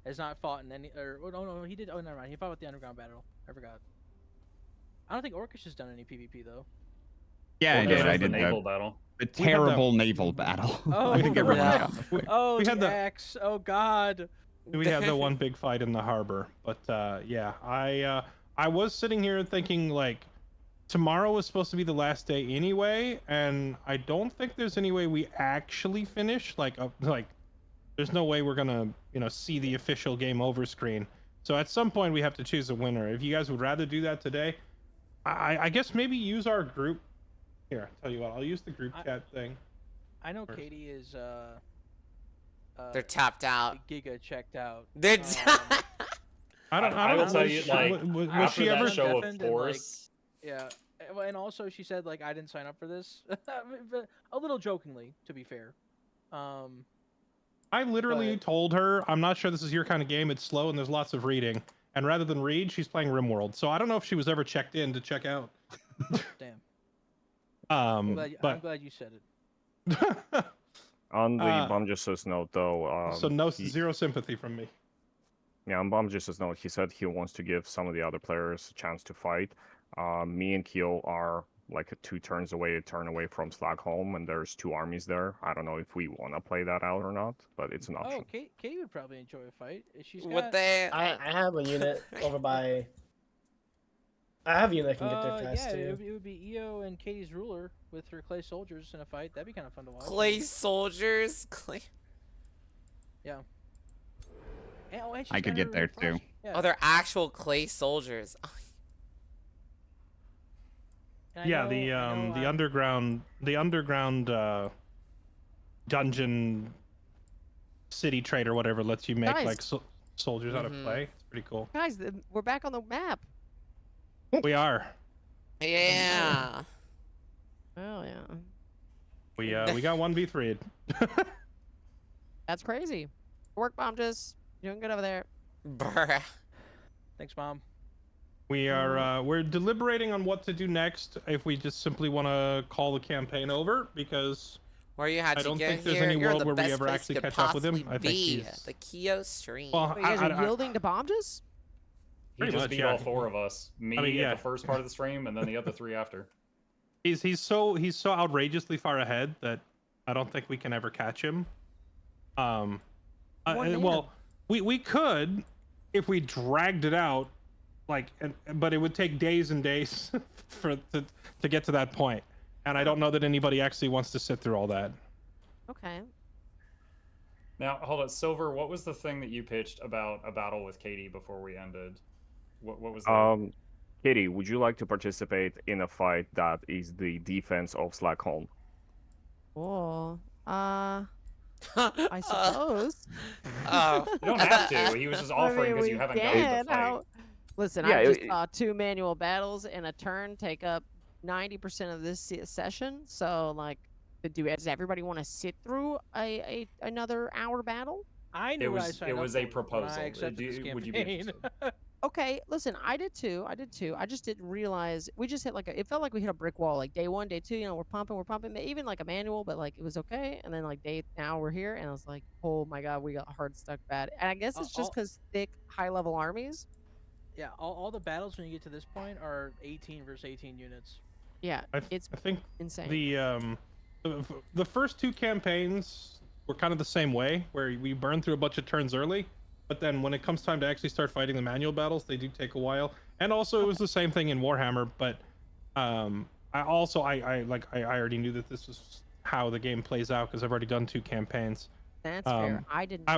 has not fought in any no he did never mind, he fought with the underground battle. I forgot. I don't think Orcish has done any PvP though. Yeah, Well, I this did. was I the did naval battle. the We had the- terrible naval battle. Oh, I think everyone yeah. got the point. Oh, We the had the- axe. Oh god. We had the one big fight in the harbor. But yeah, I was sitting here thinking like tomorrow was supposed to be the last day anyway, and I don't think there's any way we actually finish. Like there's no way we're gonna see the official game over screen. So at some point we have to choose a winner. If you guys would rather do that today, I guess maybe use our group. Here, I'll tell you what. I'll use the group chat thing. I know First. Katie is They're tapped out. Giga checked out. They're I will know. tell you, like, was after she that ever? show of deafened and, like, force, Yeah, well, and also she said like I didn't sign up for this, a little jokingly, to be fair. I literally but- told her, I'm not sure this is your kind of game. It's slow and there's lots of reading. And rather than read, she's playing RimWorld. So I don't know if she was ever checked in to check out. Damn. I'm But glad you said it. On the Uh, Bombus's note, though, so no he- zero sympathy from me. yeah, on Bombus's note, he said he wants to give some of the other players a chance to fight. Me and Keel are like 2 turns away, a turn away from Slagholm, and there's 2 armies there. I don't know if we want to play that out or not, but it's an option. Oh, Katie would probably enjoy a fight. She's got. What they? I have a unit over by. I have a unit that can get there fast yeah, too. it would be EO and Katie's ruler with her clay soldiers in a fight. That'd be kind of fun to watch. Clay soldiers. Clay. Yeah. And, and she's I could got get her there, frost- too. Yeah. Oh, they're actual clay soldiers. And I Yeah, know- the I know, underground dungeon city trade or whatever lets you make Guys. like soldiers out of Mhm. clay. It's pretty cool. Guys, we're back on the map. We are. Yeah. Oh yeah, We got 1v3'd. that's crazy. Work bomb just doing good over there. Bruh. Thanks, Mom. we're deliberating on what to do next. If we just simply want to call the campaign over, because Where you had I to don't get think there's here. any You're in world the where we best ever place actually you could catch up with him. possibly I think be. he's The Kyo stream. well. Wait, you guys are yielding to Bomjus? He Pretty just much, beat yeah. all 4 of us. Me I mean, yeah. at the first part of the stream, and then the other 3 after. He's so outrageously far ahead that I don't think we can ever catch him. One man. Well, we could if we dragged it out, but it would take days and days to get to that point, and I don't know that anybody actually wants to sit through all that. Okay. Now, hold on, Silver. What was the thing that you pitched about a battle with Katie before we ended? What was that? Katie, would you like to participate in a fight that is the defense of Slackholm? Oh, I suppose. Oh. You don't have to. He was just offering because we you haven't can. gotten the fight. Listen, Yeah, I just saw 2 manual battles in a turn take up 90% of this session. So, like, does everybody want to sit through another hour battle? I knew what I signed It up was a for when proposal. I accepted this Would you be campaign. interested? Okay, listen, I did too. I just didn't realize we just hit it felt like we hit a brick wall. Like day 1, day 2, we're pumping, even like a manual, but like it was okay. And then like now we're here, and I was like, oh my god, we got hard stuck bad. And I guess it's just because thick, high level armies. Yeah, all the battles when you get to this point are 18 versus 18 units. Yeah, I think insane. The first 2 campaigns were kind of the same way, where we burn through a bunch of turns early, but then when it comes time to actually start fighting the manual battles, they do take a while. And also, it was the same thing in Warhammer. But I already knew that this was how the game plays out because I've already done 2 campaigns. That's fair. I didn't.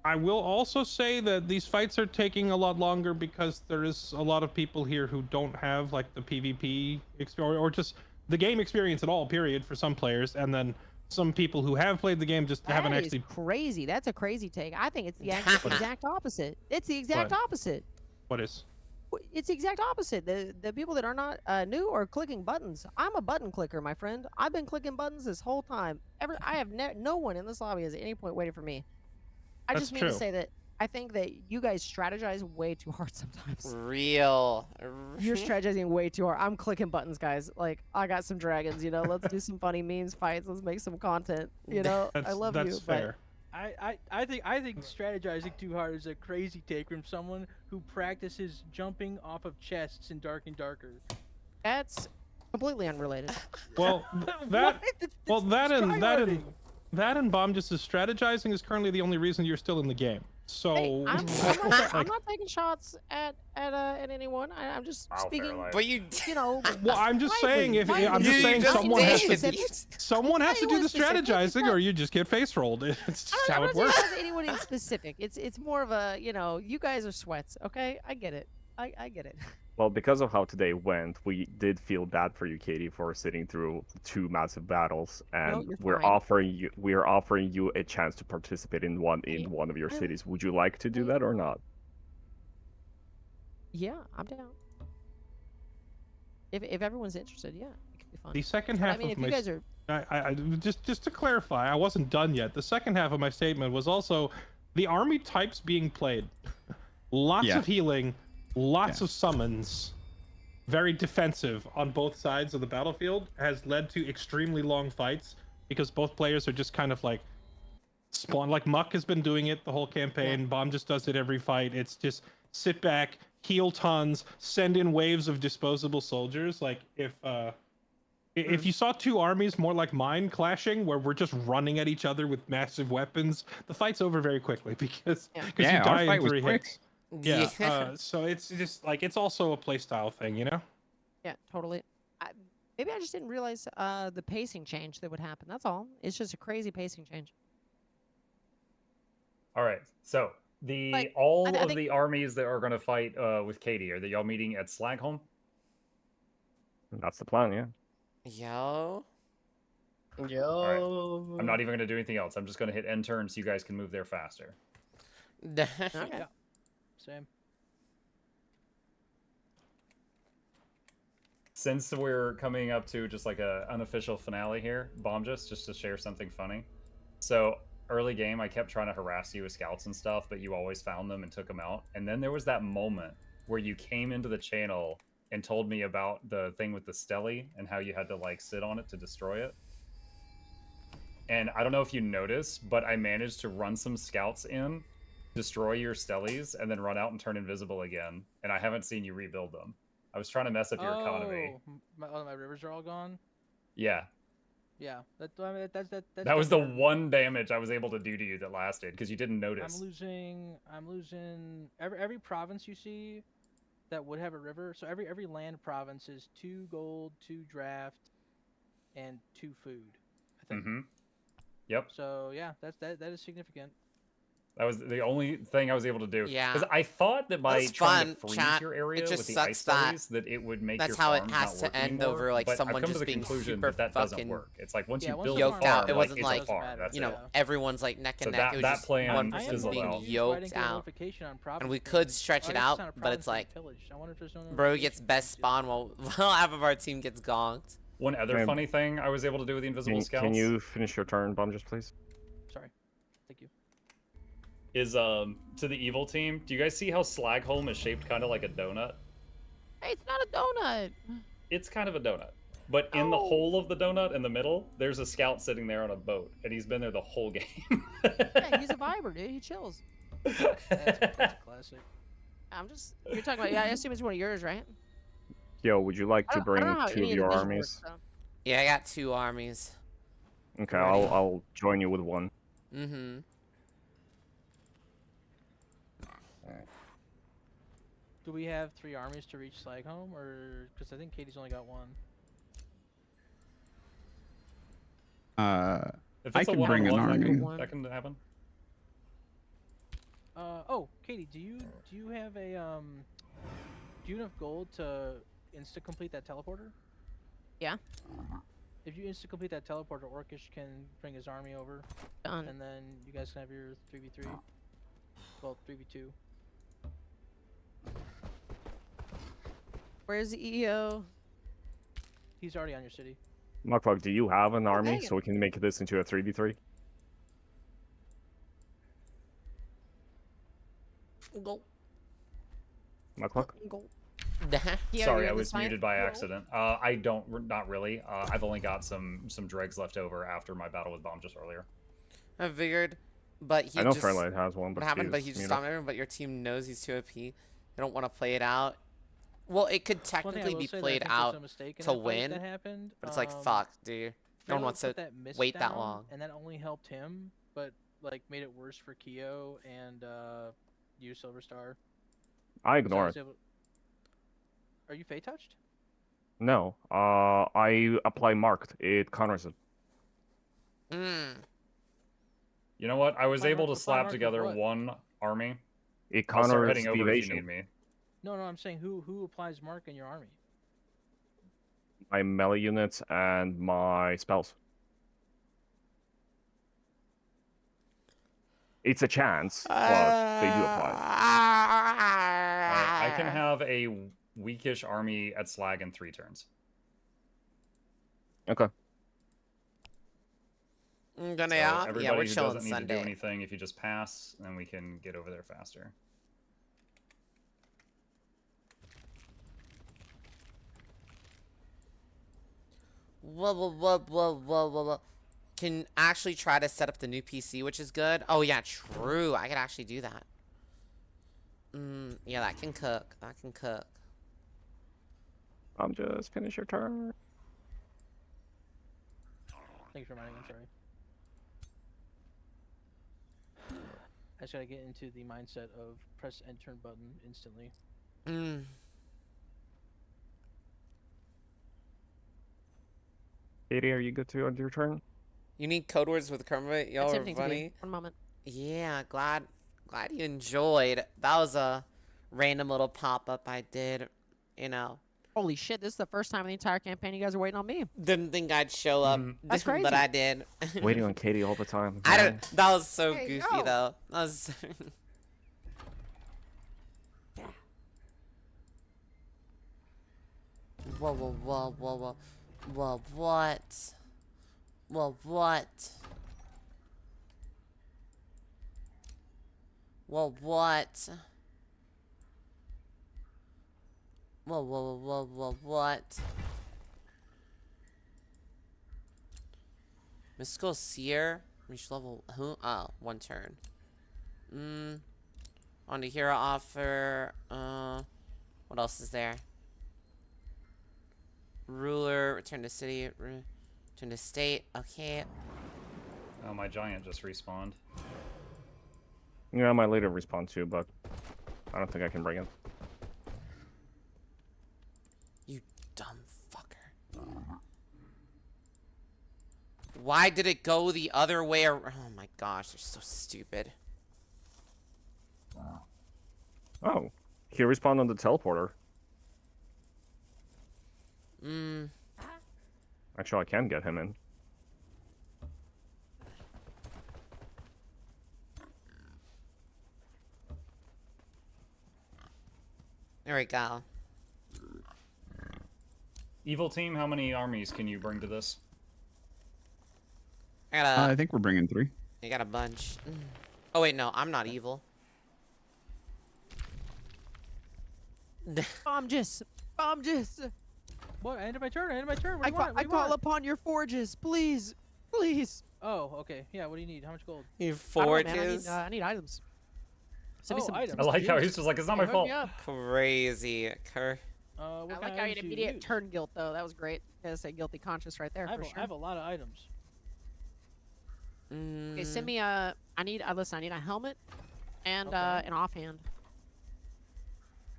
I will also say that these fights are taking a lot longer because there is a lot of people here who don't have like the PvP experience or just the game experience at all, period, for some players, and then some people who have played the game just haven't actually. That is crazy. That's a crazy take. I think it's the exact opposite. It's the exact opposite. What is? It's the exact opposite. The people that are not new are clicking buttons. I'm a button clicker, my friend. I've been clicking buttons this whole time. I have no one in this lobby has at any point waited for me. I just mean to say that I think that you guys strategize way too hard sometimes. Real. You're strategizing way too hard. I'm clicking buttons, guys. Like, I got some dragons, let's do some funny memes fights. Let's make some content, I love you. That's fair. I think strategizing too hard is a crazy take from someone who practices jumping off of chests in Dark and Darker. That's completely unrelated. Well, that and Bomjus' strategizing is currently the only reason you're still in the game. So hey, I'm not taking shots at anyone. I'm just speaking. But you know. Well, I'm just saying someone has to do the strategizing, or you just get face rolled. It's just how it works. I'm not anyone in specific. It's more of a you guys are sweats. Okay, I get it. I get it. Well, because of how today went, we did feel bad for you, Katie, for sitting through 2 massive battles, and we're offering you a chance to participate in one of your cities. Would you like to do that or not? Yeah, I'm down. If everyone's interested, yeah, it could be fun. The second half if of my you guys are... I just to clarify, I wasn't done yet. The second half of my statement was also the army types being played. Lots of healing. Lots of summons, very defensive on both sides of the battlefield, has led to extremely long fights because both players are just kind of like spawn. Like Muck has been doing it the whole campaign. Bomb just does it every fight. It's just sit back, heal tons, send in waves of disposable soldiers. Like if you saw 2 armies more like mine clashing, where we're just running at each other with massive weapons, the fight's over very quickly because you die in 3 hits. Yeah, so it's just like it's also a playstyle thing, Yeah, totally. Maybe I just didn't realize the pacing change that would happen. That's all. It's just a crazy pacing change. All right, so all of the armies that are going to fight with Katie, are they y'all meeting at Slagholm? That's the plan, yeah. Yo. Right. I'm not even going to do anything else. I'm just going to hit end turn so you guys can move there faster. Okay. Same. Since we're coming up to just like a unofficial finale here, Bomjus, just to share something funny. So early game, I kept trying to harass you with scouts and stuff, but you always found them and took them out. And then there was that moment where you came into the channel and told me about the thing with the Stelly and how you had to like sit on it to destroy it. And I don't know if you noticed, but I managed to run some scouts in, destroy your Stellies, and then run out and turn invisible again. And I haven't seen you rebuild them. I was trying to mess up your economy. My rivers are all gone. Yeah. Yeah, I mean, that's That was the definitely- one damage I was able to do to you that lasted because you didn't notice. I'm losing every province you see that would have a river. So every land province is 2 gold, 2 draft, and 2 food. I think. Mm-hmm. Yep. So yeah, that is significant. That was the only thing I was able to do. Yeah. Because I thought that by That's trying fun, to freeze chat. your area It just with the sucks ice that Stellies, that it would make that's your how it farms has not to work end anymore, over, like, but someone I've come just to the being conclusion super that doesn't fucking work. It's like once Yeah, you once build the a farm- yoked out. farm, It like, wasn't it's like, a farm. matter. That's you know, it. everyone's like neck and So neck. It was that just plan one I am person fizzled being out. confused why I didn't yoked get a out. notification on province And we being- could stretch or it I guess out, it's not a but it's province being like, pillaged. I wonder if there's no bro gets notification best being spawn while half of our team gets gonked. One other Man, funny thing I was able to do with the invisible scouts Can you finish your turn, Bomb, just please? sealed. Sorry, thank you. is to the evil team. Do you guys see how Slagholm is shaped kind of like a donut? Hey, it's not a donut. It's kind of a donut. But in the Oh. hole of the donut in the middle, there's a scout sitting there on a boat, and he's been there the whole game. Yeah, he's a viber, dude. He chills. That's a classic. You're talking about, yeah, I assume it's one of yours, right? Yo, would you like I to don't bring know how 2 of any of the your vision armies? works, so. Yeah, I got 2 armies. Okay, Ready. I'll join you with 1. Mm-hmm. Do we have 3 armies to reach Slagholm, or because I think Katie's only got 1? If I it's a can bring an one-on-one, army. that can happen. Oh, Katie, do you have a do you have enough gold to insta complete that teleporter? Yeah. If you insta complete that teleporter, Orcish can bring his army over, Done. and then you guys can have your 3v3. Well, 3v2. Where's the EO? He's already on your city. Muckfuck, do you have an army dang it. so we can make this into a 3v3? Go. Muckfuck? Go. Yeah, Sorry, you're I in the was science muted by world? accident. I don't, not really. I've only got some dregs left over after my battle with Bomb just earlier. I figured, but he I know just... Fairlight has one, but What happened? But he he's just muted. stopped everyone. But your team knows he's too OP. They don't want to play it out. Well, it could One thing I technically will be say that I played think was out, a mistake in to that fight win, that happened. but it's like, fuck, dude. No one Fairlight wants put to that mist wait that down, long. and that only helped him, but like made it worse for Kyo and you, Silverstar. I So ignore was it. able- Are you Fey touched? No, I apply marked. It counters it. Mm. You know what? I was Apply able mark- to apply slap mark with together what? one army. It I'll start counters heading the over if you need evasion. me. No, I'm saying who applies mark in your army? My melee units and my spells. It's a chance, but they do apply. I can have a weakish army at Slag in 3 turns. Okay. I'm gonna, So yeah, everybody we're who chilling doesn't need to do Sunday. anything, if you just pass, then we can get over there faster. Whoa. Can actually try to set up the new PC, which is good. Oh, yeah, true. I could actually do that. Yeah, that can cook. That can cook. Just finish your turn. Thanks for reminding me. I'm sorry. I just gotta get into the mindset of press end turn button instantly. Katie, are you good to end your turn? You need code words with Kermit? Y'all That's are everything to funny. me. One moment. Yeah, glad you enjoyed. That was a random little pop-up I did, you know. Holy shit, this is the first time in the entire campaign you guys are waiting on me. Didn't think I'd show up, That's but crazy. I did. Waiting on Katie all the time. I don't. That was so Hey, goofy yo. though. That was. Whoa! What? Whoa! What? Whoa! What? Whoa, what? Mystical Seer? Reach level, who? Oh, 1 turn. On the hero offer, what else is there? Ruler, return to city, return to state, okay. Oh, my giant just respawned. Yeah, I might later respawn too, but I don't think I can bring it. You dumb fucker. Why did it go the other way around? Oh my gosh, they're so stupid. Oh, he respawned on the teleporter. Actually, I can get him in. There we go. Evil team, how many armies can you bring to this? I think we're bringing 3. I got a bunch. Oh wait, no, I'm not evil. Bomb just. What? I ended my turn. What do you want? What do you call want? upon your forges, please. Oh, okay. Yeah, what do you need? How much gold? You I don't know, man, forges. I need items. Send me Oh, some items. I like how juice. he's just like, it's not my Hook fault. me up. Crazy. What I kind like of how you items do immediate use? turn guilt though. That was great. Gotta say guilty conscious right there I for have, sure. I have a lot of items. Okay, send me a. I need a helmet and Okay. an offhand.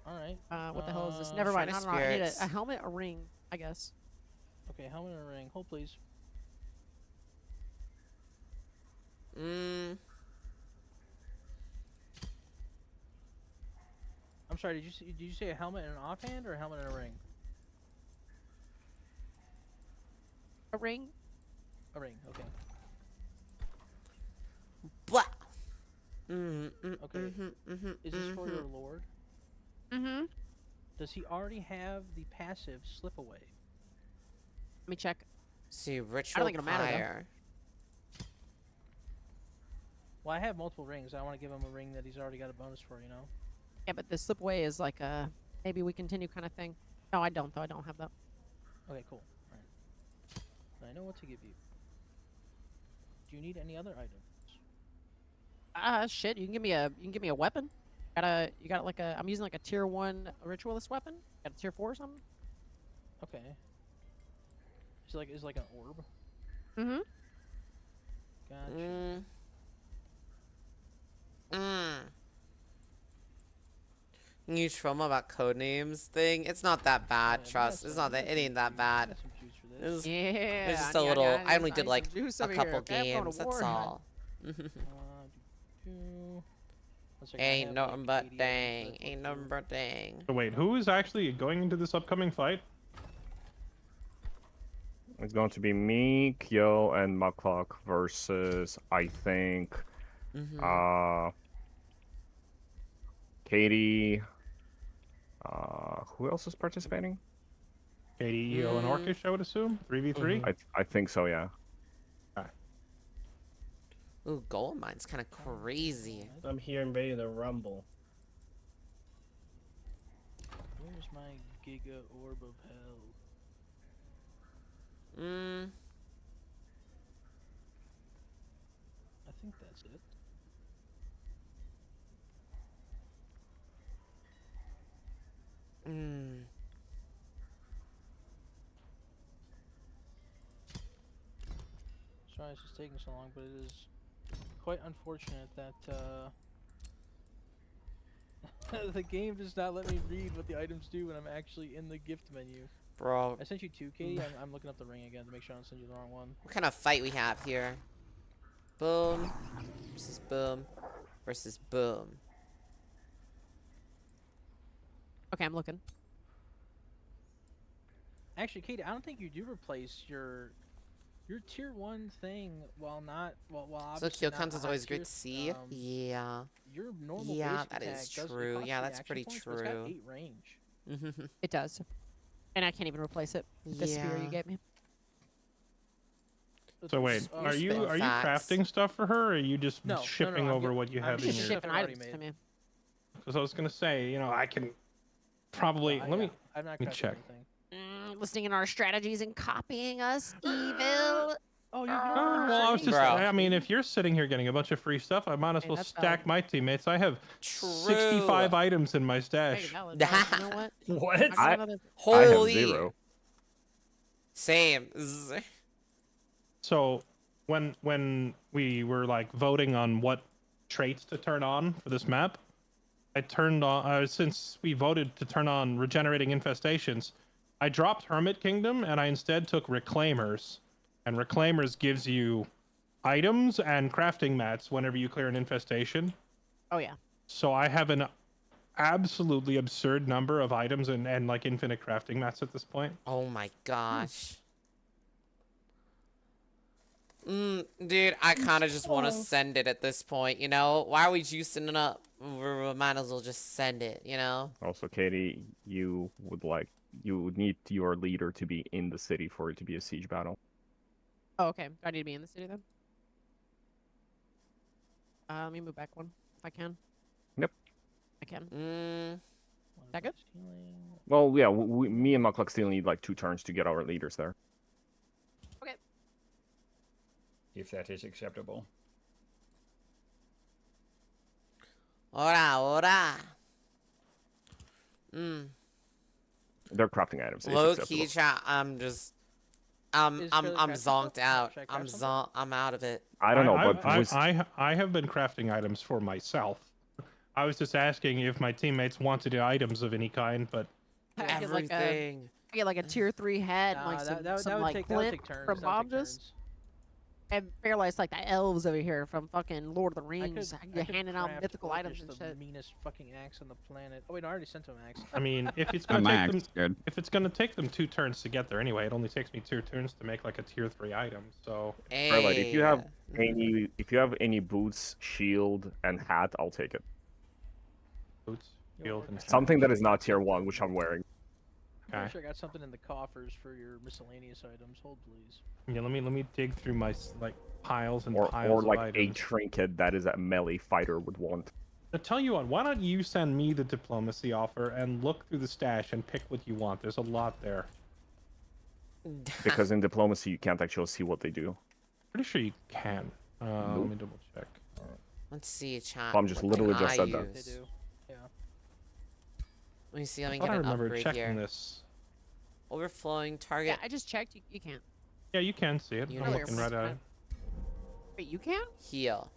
All right. What the hell is this? Never mind. Shine of I need Spirits. a helmet, a ring, I guess. Okay, helmet and a ring. Hold, please. I'm sorry. Did you say a helmet and an offhand or a helmet and a ring? A ring. A ring. Okay. Blah. Okay. Is this for your lord? Mm-hmm. Does he already have the passive slip away? Let me check. See, ritual think it'll matter, though. pyre. Well, I have multiple rings. I want to give him a ring that he's already got a bonus for. You know. Yeah, but the slip away is like a maybe we continue kind of thing. No, I don't though. I don't have that. Okay. Cool. All right. I know what to give you. Do you need any other items? Shit. You can give me a weapon. You got like a. I'm using like a tier 1 ritualist weapon. Got a tier 4 or something. Okay. It's like an orb. Mm-hmm. Gotcha. Huge trauma about code names thing. It's not that bad, Yeah, trust. that's It's not that. It ain't that bad. Got some juice for this. It's, Yeah. it's just I a need- little. I I only need did some like juice a over couple here, okay? I'm going to games. That's war. all. One second, I Ain't have, nothing like, but 80 dang. items Ain't left nothing but dang. So wait, who is actually going into this upcoming fight? It's going to be me, Kyo, and Mucklock versus, I think, Katie. Who else is participating? Katie, EO, and Orcish, I would assume? 3v3? I think so, yeah. Ooh, gold mine's kind of crazy. I'm here and ready to rumble. Where's my Giga Orb of Hell? I think that's it. Sorry it's just taking so long, but it is quite unfortunate that the game does not let me read what the items do when I'm actually in the gift menu. Bro, I sent you 2, Katie. I'm looking up the ring again to make sure I don't send you the wrong one. what kind of fight we have here? Boom versus boom versus boom. Okay, I'm looking. Actually, Katie, I don't think you do replace your tier 1 thing while So obviously not Kyokan's is high always tier, great to see. Yeah. Your normal Yeah, basic that is attack true. costs Yeah, 3 that's action pretty points, but it's got true. 8 range. It does. And I can't even replace it with the spear Yeah. you gave me. So wait, Oh, are you spitting facts. crafting stuff for her, or are you just No, shipping I'm over get- what you I'm have in just your? shipping Shipping already items made. to me. Because I was gonna say, I can probably Yeah, let me. I'm not me crafting check. anything. Listening in our strategies and copying us, evil. Oh, you Oh, don't well, have I was just, Bro. I mean, if you're sitting here getting a bunch of free stuff, I might as Hey, well that's stack valid. my teammates. I have True. 65 items in my Hey, stash. valid, valid. You know what? What? I got I- another. I have Holy. 0. Same. Zzz. So when we were like voting on what traits to turn on for this map, I turned on since we voted to turn on regenerating infestations, I dropped Hermit Kingdom and I instead took Reclaimers. And Reclaimers gives you items and crafting mats whenever you clear an infestation. Oh yeah. So I have an absolutely absurd number of items and like infinite crafting mats at this point. Oh my gosh. Dude, I kind of just want to send it at this point, you know? Why are we juicing it up? We might as well just send it, you know? Also, Katie, you would need your leader to be in the city for it to be a siege battle. Oh, okay. Do I need to be in the city then? Let me move back one if I can. Yep. I can. That good? Well, yeah, me and Mukluk still need like 2 turns to get our leaders there. If that is acceptable. Ora, ora. They're crafting items. It's Low acceptable. key chat, I'm just... I'm Is Philly crafting zonked stuff? out. Should I craft something? I'm out of it. I don't know, but I have been crafting items for myself. I was just asking if my teammates wanted items of any kind, but I get like a, Everything. I get like a tier 3 head, and, like Nah, some, that some would like take flint turns. from That would take Bomjas. turns. And Fairlight's like the elves over here from fucking Lord of the I Rings. could You're handing out craft, mythical like, items just and the shit. meanest fucking axe on the planet. Oh wait, no, I already sent him an axe. I mean, if it's A gonna take max, them, good. if it's gonna take them 2 turns to get there anyway, it only takes me 2 turns to make like a tier 3 item. So Starlight, if you have Hey. any boots, shield, and hat, I'll take it. boots, shield, and hat. Something that is not tier 1, which I'm wearing. I'm Okay. pretty sure I got something in the coffers for your miscellaneous items. Hold please. Yeah, let me dig through my like piles and Or piles like of a items. trinket that is a melee fighter would want. I'll tell you what, why don't you send me the diplomacy offer and look through the stash and pick what you want? There's a lot there. Because in diplomacy, you can't actually see what they do. Pretty sure you can. Let me double check. Let's see, chat. Tom just What literally can just I said that. use? They do. Yeah. Let me see. Let I me thought get I an remember upgrade checking here. this. Overflowing Yeah, target. I just checked. You can't. Yeah, you can see it. You I'm know, looking right at it. Wait, you can? Heal.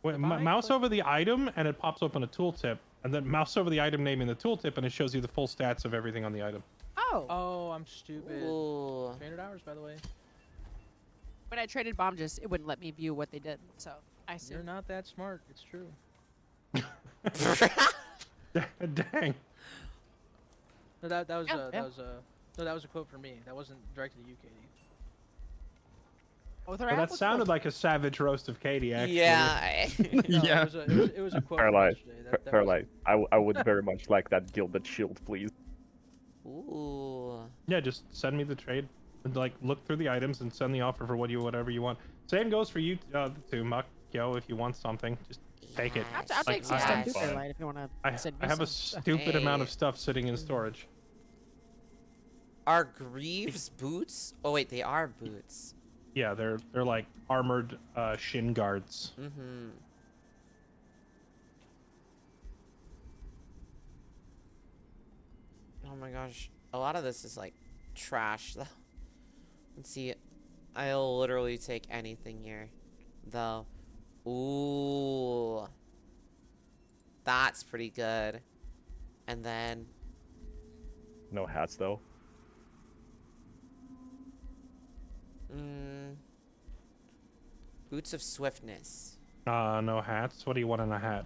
Wait, If I mouse click- over the item and it pops open a tooltip, and then mouse over the item name in the tooltip and it shows you the full stats of everything on the item. Oh. Oh, I'm stupid. Ooh. 300 hours, by the way. When I traded Bomjas, it wouldn't let me view what they did. So I You're assume. not that smart. It's true. Dang. No, that was Yeah, that yeah. was no, that was a quote from me. That wasn't directed to you, Katie. With her Well, that apples, sounded look. like a savage roast of Katie, actually. Yeah. No, Yeah. it was a quote from Fairlight, yesterday. That was, Fairlight. I would very much like that gilded shield, please. Ooh. Yeah, just send me the trade. And, like, look through the items and send the offer for whatever you want. Same goes for you too, Muck. Yo, if you want something, just take it. Yes, I'll Like, take some I- stuff too, fine. Fairlight, if you want to I send me have a some. stupid amount of Hey. stuff sitting in storage. Are Greaves boots? Oh wait, they are boots. Yeah, they're like armored shin guards. Mm-hmm. Oh my gosh. A lot of this is like trash though. Let's see. I'll literally take anything here. Though. Ooh. That's pretty good. And then No hats though. boots of swiftness. No hats. What do you want in a hat?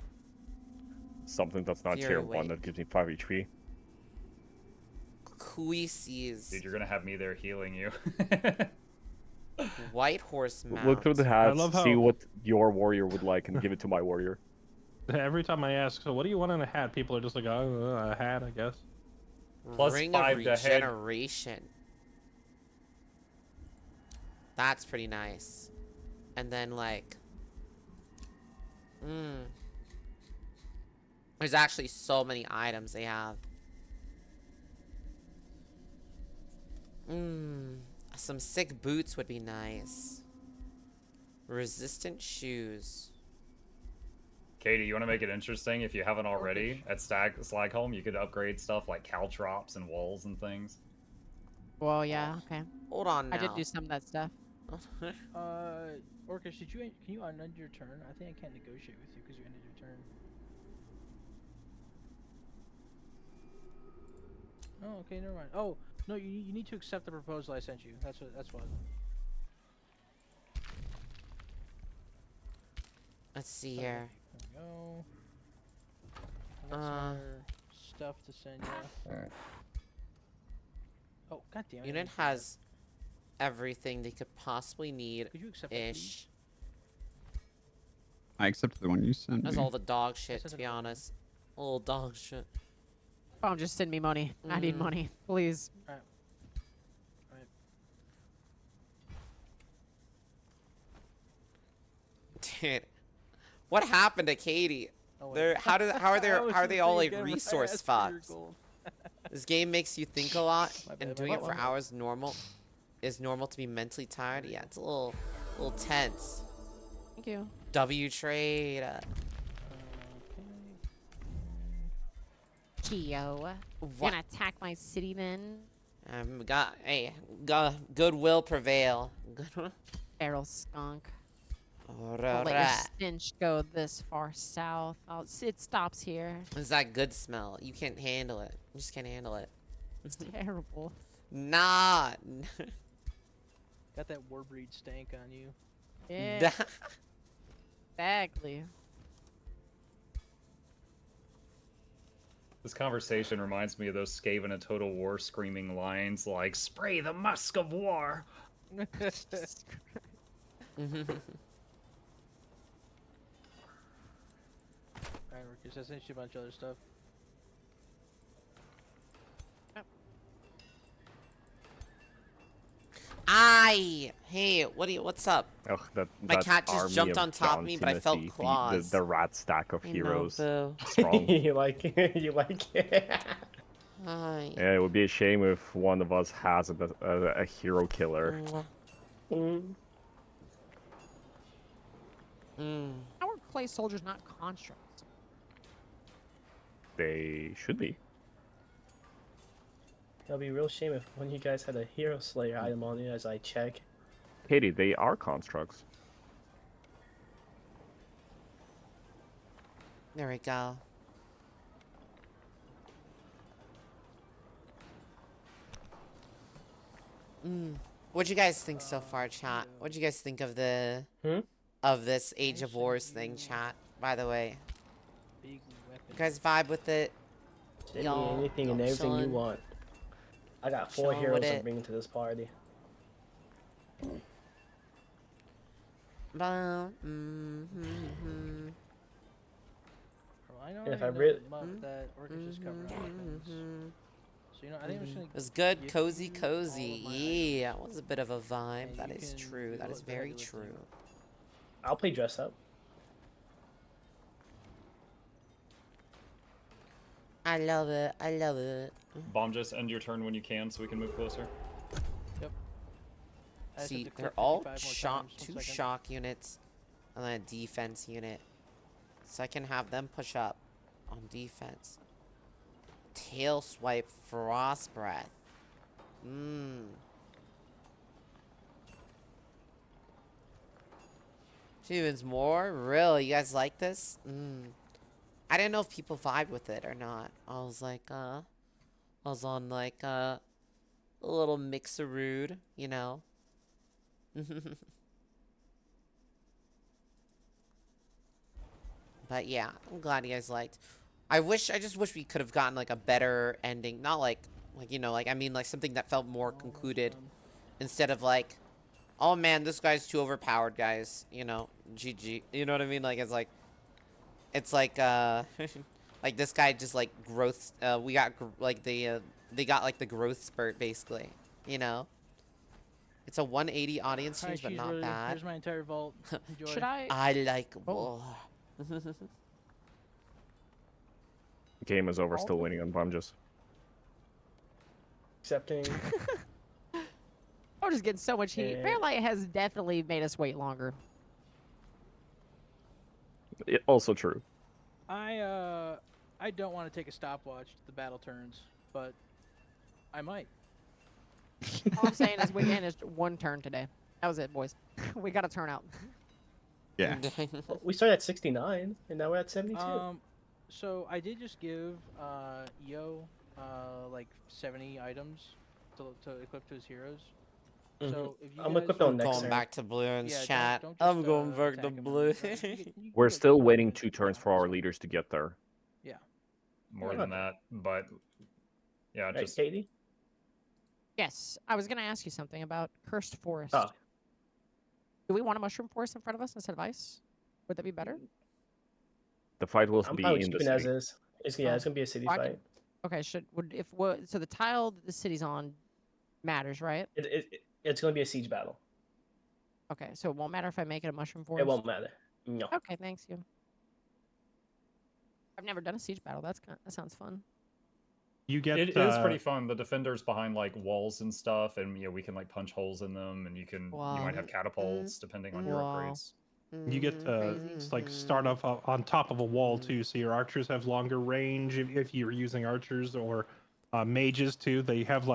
Something that's not Fear tier 1 awake. that gives me 5 HP. Cuises. Dude, you're gonna have me there healing you. White horse mount. Look through the hats, love see how- what your warrior would like, and give it to my warrior. Every time I ask, so what do you want in a hat? People are just like, oh, a hat, I guess. Plus Ring 5 of to head. regeneration. That's pretty nice. And then like There's actually so many items they have. Some sick boots would be nice. Resistant shoes. Katie, you want to make it interesting? If you haven't already, at Slagholm, you could upgrade stuff like caltrops and walls and things. Well, yeah, okay. Hold on now. I did do some of that stuff. Orcus, can you end your turn? I think I can't negotiate with you because you ended your turn. Oh, okay, never mind. Oh, no, you need to accept the proposal I sent you. That's what. Let's see Okay, here. there we go. I got some more stuff to send you. Oh, goddamn it. Unit has everything they could possibly need Could you accept that, please? ish. I accepted the one you sent That's me. all the dog shit, sent to it be over. honest. Little dog shit. Oh, just send me money. I need money, please. Alright. Dude, what happened to Katie? Oh, wait. They're how are they all like resource fucked? fucked? This game makes you think a lot, My and bad, doing my it for bad. hours is normal to be mentally tired. Yeah, it's a little tense. Thank you. W trade. Kyo. What? Gonna attack my city then? Goodwill prevail. Feral skunk. Don't let your stench go this far south. It stops here. It's that good smell. You can't handle it. You just can't handle it. It's terrible. Nah. Got that warbreed stank on you. Yeah, exactly. This conversation reminds me of those Skaven in Total War screaming lines like, "Spray the musk of war!" Alright, Orcus, I sent you a bunch of other stuff. Hey, what's up? Ugh, My that cat just army jumped of on top of John me, but I felt Timothy, claws. The rat stack of I know, heroes. boo. Strong. you like it? Hi. Yeah, it would be a shame if one of us has a hero killer. How are clay soldiers not constructs? They should be. It'll be a real shame if one of you guys had a hero slayer item on you as I check. Katie, they are constructs. There we go. What'd you guys think so far, chat? What'd you guys think of the of this Age of Wars thing, chat? By the way, Big you weapon. guys vibe with it? Send me Y'all- anything and y'all everything you chillin'? want. I got 4 Chillin' with heroes it? I'm bringing to this party. Well, I know And if I already really- that Orcus is covering weapons. So, you know, I think I'm just gonna... It was good, give cozy, you all of cozy. my Yeah, it was a bit of a vibe. And That you is can true. do That is what the very heavy lifting. true. I'll play dress up. I love it. I love it. Bomb, just end your turn when you can so we can move closer. I just have See, to they're click all 55 more shock, times. 1 two second. shock units, and then a defense unit. So I can have them push up on defense. Tail swipe, frost breath. Two units more? Really? You guys like this? I didn't know if people vibe with it or not. I was like, I was on like a little mix-a-rude, you know. But yeah, I'm glad you guys liked. I just wish we could have gotten like a better ending. Not like you know, like I mean like something that felt more concluded instead of like, oh man, this guy's too overpowered, guys. You know, GG. You know what I mean? Like it's like like this guy just like growth. We got like they got like the growth spurt basically. You know. It's a 180 audience Alright, change, but not cheeseburger, bad. Here's my entire vault. Enjoy. Should I? I like Oh. war. Game is over. Still winning on Bumges. Accepting. I'm just getting so much heat. Yeah. Fairlight has definitely made us wait longer. Also true. I don't want to take a stopwatch to the battle turns, but I might. All I'm saying is we managed one turn today. That was it, boys. We got a turnout. Yeah. Well, we started at 69, and now we're at 72. So I did just give EO like 70 items to equip to his heroes. So if you I'm guys, equipped on next Going turn. back to balloons, Yeah, chat. don't I'm just, going back attack to him on blue. the front. You can We're equip still them waiting and 2 put turns them for on our the leaders to get there. Yeah. More than that, but yeah, Right, just Katie? Yes, I was going to ask you something about cursed forest. Ah. Do we want a mushroom forest in front of us instead of ice? Would that be better? The fight will I'm be fine with in the keeping it as city. is. It's gonna be a city Well, I fight. Okay, so the tile that the city's on matters, right? It's gonna be a siege battle. Okay, so it won't matter if I make it a mushroom forest. It won't matter. No. Okay, thanks you. I've never done a siege battle. That sounds fun. You get it is pretty fun. The defenders behind like walls and stuff, and we can like punch holes in them, and you might have catapults depending on your upgrades. You get to like start off on top of a wall too, so your archers have longer range if you're using archers, or mages too. They have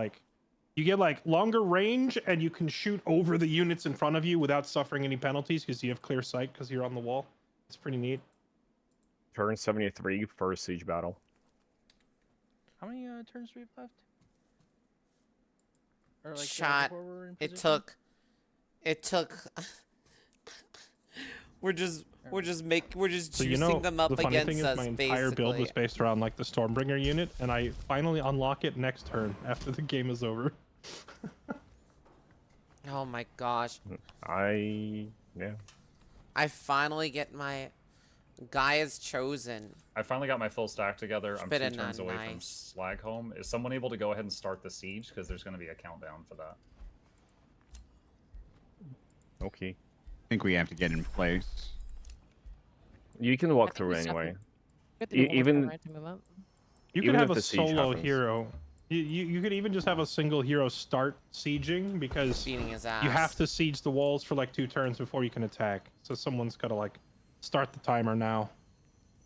you get longer range, and you can shoot over the units in front of you without suffering any penalties because you have clear sight because you're on the wall. It's pretty neat. Turn 73 for a siege battle. How many turns do we have left? Or like Shot. before we're in It position? took. We're just So juicing them up the funny against thing is us, my entire build was basically. based around the Stormbringer unit, and I finally unlock it next turn after the game is over. Oh my gosh! I finally get my Gaia's chosen. I finally got my full stack together. I'm 2 Been turns away from nice. Slagholm. Is someone able to go ahead and start the siege? Because there's going to be a countdown for that. Okay. I think we have to get in place. You can walk I think through we still anyway. have to do one more turn, Even right, to move up. You Even could if have a the siege solo happens. hero. You could even just have a single hero start sieging because Beating his ass. you have to siege the walls for 2 turns before you can attack. So someone's got to start the timer now.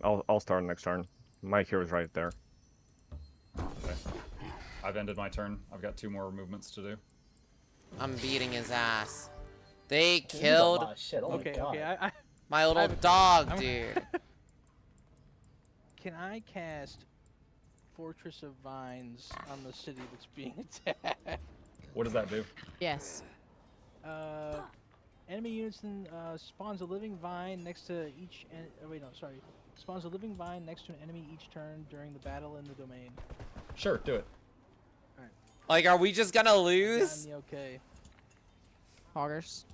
I'll start next turn. My hero's right there. Okay. I've ended my turn. I've got 2 more movements to do. I'm beating his ass. They This is a killed lot of shit. Oh Okay, my god. okay. my little I've- dog, I'm- dude. Can I cast Fortress of Vines on the city that's being attacked? What does that do? Yes. Enemy units spawns a living vine next to each. Spawns a living vine next to an enemy each turn during the battle in the domain. Sure, do it. Like, are we just gonna Got lose? in the okay. Hoggers.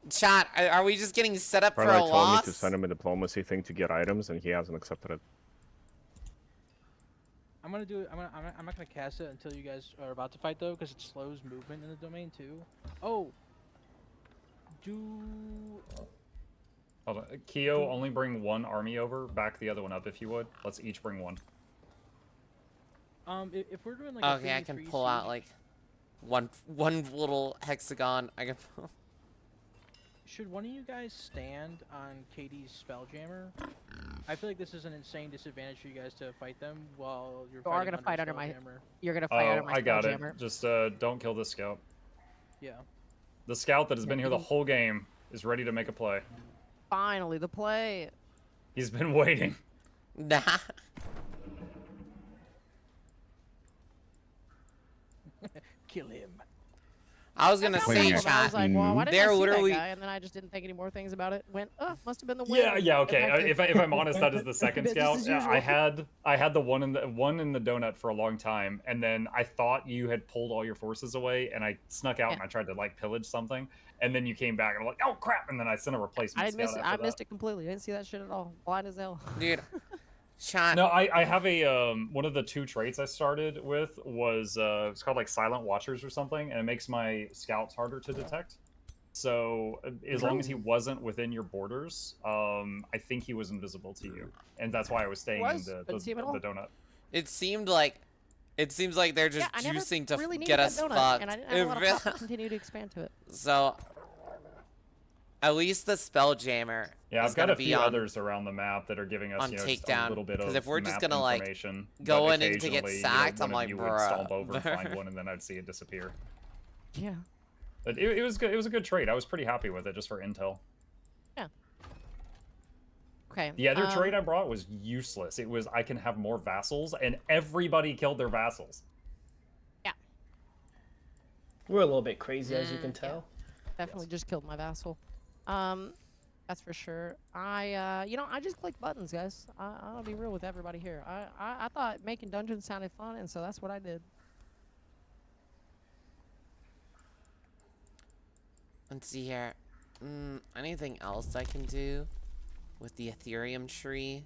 Chat, are we just getting set up for a Twilight told me to loss? send him a diplomacy thing to get items, and he hasn't accepted it. I'm gonna do it. I'm not gonna cast it until you guys are about to fight though, because it slows movement in the domain too. Oh. Hold on. Kyo, only bring 1 army over. Back the other one up if you would. Let's each bring 1. If we're doing a Okay, I can 3v3 pull out siege, one little hexagon. I can. Should one of you guys stand on Katie's Spelljammer? I feel like this is an insane disadvantage for you guys to fight them while you're You are fighting gonna fight under my. Spelljammer. You're gonna fight under my I got Spelljammer. it. Just don't kill the scout. Yeah. The scout that has been Yeah, here the you- whole game is ready to make a play. Finally, the play. He's been waiting. Nah. Kill him. I was gonna That say, Wait, sounds cool, but I was chat. like, well, why didn't They're I see literally- that guy? And then I just didn't think any more things about it. Went, oh, must have been the win. Yeah, okay. Back to- If I'm honest, that is the second Business scout. as usual. I had the one in the donut for a long time, and then I thought you had pulled all your forces away, and I snuck out and I tried to pillage something, and then you came back, and I'm like, oh crap! And then I sent a replacement. I didn't miss it. scout I after missed that. it completely. I didn't see that shit at all. Blind as hell. Dude, chat. No, I have a one of the 2 traits I started with was it's called Silent Watchers or something, and it makes my scouts harder to detect. So as long as he wasn't within your borders, I think he was invisible to you, and that's why I was staying in Couldn't see him at all. the donut. It seems like they're just Yeah, I never juicing to really needed get that us donut, fucked. and I didn't have a lot of thought to continue to expand to it. So, at least the Spelljammer Yeah, is I've got gonna a be few on others around the map that are giving us, on just a takedown, little bit 'cause of if we're just map gonna, like, information. go but in and to get occasionally, sacked, I'm one of like, you would stomp bruh. over and find one, and then I'd see it disappear. Yeah. But it was good. It was a good trade. I was pretty happy with it, just for intel. Yeah. Okay. The other trade I brought was useless. It was I can have more vassals, and everybody killed their vassals. We're a little bit crazy, as you can Yeah. tell. Definitely just killed my vassal. That's for sure. I just click buttons, guys. I'll be real with everybody here. I thought making dungeons sounded fun, and so that's what I did. Let's see here. Anything else I can do with the Ethereum tree?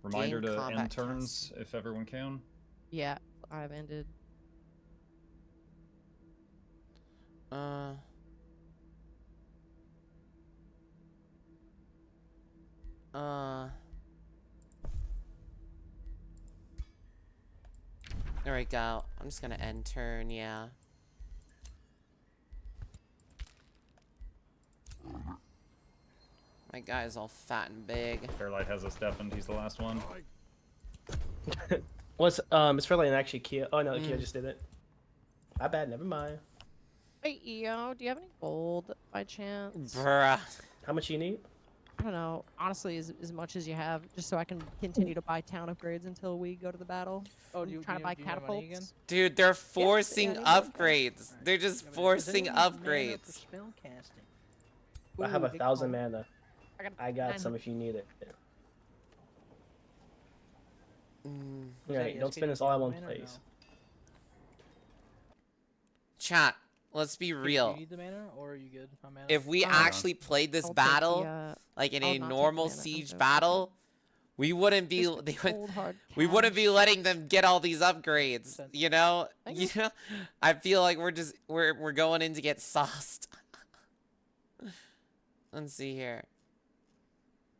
Reminder Game to combat end turns if everyone can. Yeah, I've ended. There we go. I'm just gonna end turn, yeah. My guy's all fat and big. Fairlight has us deafened. He's the last one. It's Fairlight and actually Kia. Oh no, Kia just did it. My bad. Never mind. Hey, EO, do you have any gold by chance? Bruh. How much you need? I don't know. Honestly, as much as you have, just so I can continue to buy town upgrades until we go to the battle. Oh, I'm do you trying to buy do you have money again? catapults. Dude, they're forcing I need more upgrades. They're just Does forcing anyone have mana for upgrades. spell casting? I have Ooh, 1,000 big mana. gold. I got some 900. if you need it. Mm. Alright, don't spend this all at one place. Chat, let's be Do real. you need the mana, or are you good on mana? If we actually played this I'll take battle the, like in I'll a not take normal mana, I'm siege joking. battle, we wouldn't be just they the would, cold, hard we wouldn't be cash. letting them get all these upgrades. Sense. You know? I You know? I feel like we're going in to get sauced. Let's see here.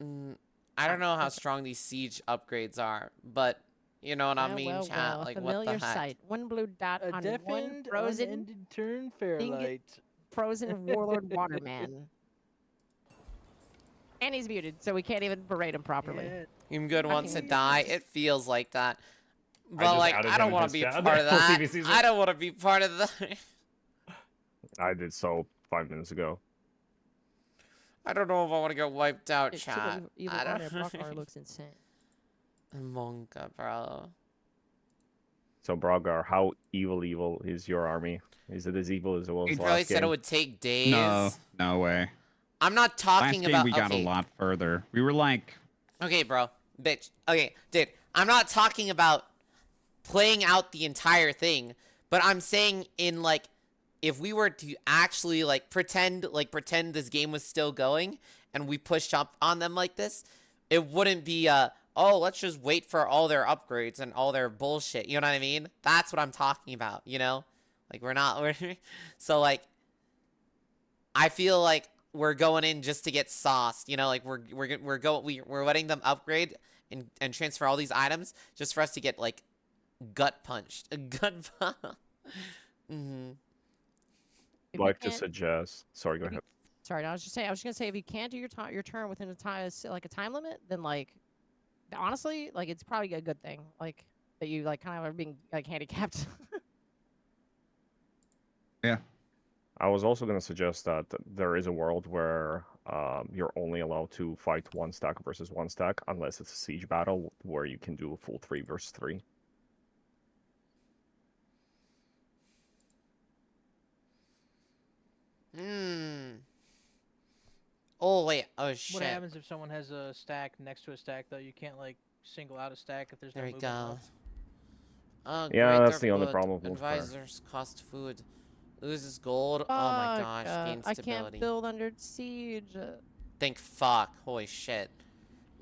I don't know how strong these siege upgrades are, but you know what I mean, well, chat? well, Like, familiar what the heck? sight. One blue dot A on one deafened, frozen, unended turn, Fairlight. frozen warlord waterman. And he's muted, so we can't even berate him properly. Yeah. I'm good wants to can- die. It feels like that. But just like, added I him don't in want his to be a chat. part of We'll see that. if he's I don't want to be part of that. I did so 5 minutes ago. I don't know if I want to get wiped out, It's chat. evil I Brockar don't. looks insane. Monka, bro. So Brogar, how evil is your army? Is it as evil as it was You last probably said it game? would take days. No way. I'm not talking Last game about. we got okay. a lot further. We were like, Okay, bro. Bitch. Okay, dude. I'm not talking about playing out the entire thing, but I'm saying in like, if we were to actually like pretend this game was still going and we pushed up on them like this, it wouldn't be oh, let's just wait for all their upgrades and all their bullshit. You know what I mean? That's what I'm talking about, you know? Like we're so like I feel like we're going in just to get sauced, you know, like we're letting them upgrade and transfer all these items just for us to get like gut punched. A gut If you Like to can't- suggest. Sorry, go if you- ahead. Sorry, I was just gonna say if you can't do your turn within a time like a time limit, then like honestly, like it's probably a good thing. Like that you like kind of are being like handicapped. yeah. I was also going to suggest that there is a world where you're only allowed to fight one stack versus one stack, unless it's a siege battle where you can do a full 3 versus 3. Oh wait, oh shit. What happens if someone has a stack next to a stack though? You can't like single out a stack if there's There no we movement go. left. Oh, Yeah, great, that's they're the only good. problem with multiplayer. Advisors cost food. Loses gold. Oh my Fuck, gosh, gain I stability. can't build under siege. Thank fuck. Holy shit.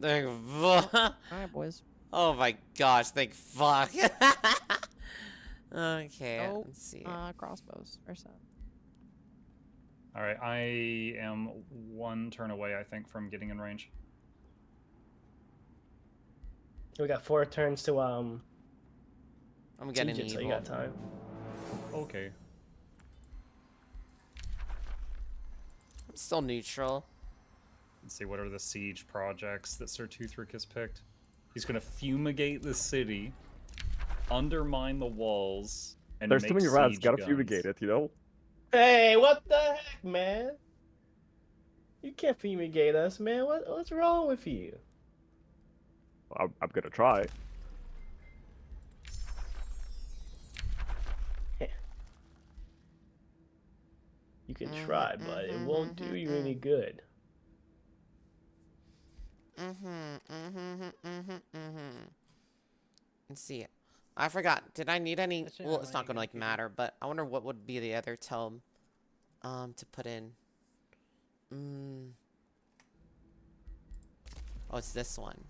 Thank fuck. All right, boys. Oh my gosh, thank fuck. Okay, Nope. let's see. Crossbows. Where's that? All right, I am 1 turn away, I think, from getting in range. We got 4 turns to I'm getting siege it, so you evil. got time. Okay. I'm still neutral. Let's see, what are the siege projects that Sir Toothrick has picked? He's going to fumigate the city, undermine the walls, and There's make too many rats. siege Gotta guns. fumigate it, you know. Hey, what the heck, man? You can't fumigate us, man. What's wrong with you? I'm gonna try. You can try, but it won't do you any good. Let's see. I forgot. Did I need any? That's it, Well, I it's don't not gonna need like any matter, but I wonder what would be the other tome, to put in. Oh, it's this one.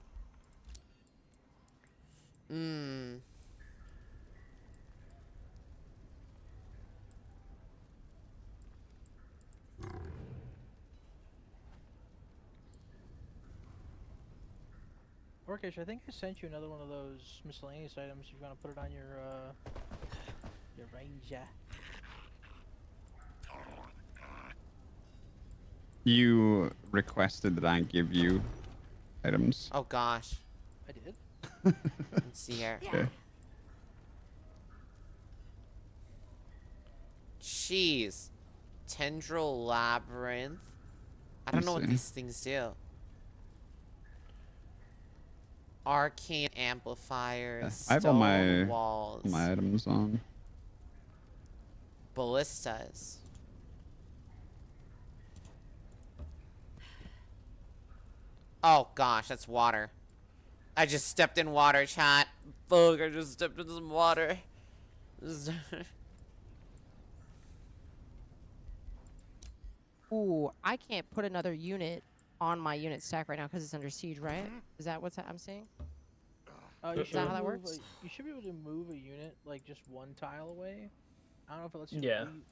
Orcish, I think I sent you another one of those miscellaneous items. You're gonna put it on your ranger. You requested that I give you items. Oh gosh. I did. Let's see here. Okay. Jeez. Tendril labyrinth. I don't know what see. these things do. Arcane amplifier. Yeah, I have all Stone walls. my items on. Ballistas. Oh gosh, that's water. I just stepped in water, chat. Fuck, I just stepped in some water. Ooh, I can't put another unit on my unit stack right now because it's under siege, right? Is that what I'm saying? You Is should that how that move works? you should be able to move a unit like just 1 tile away. I don't know if it lets you. Yeah. leave-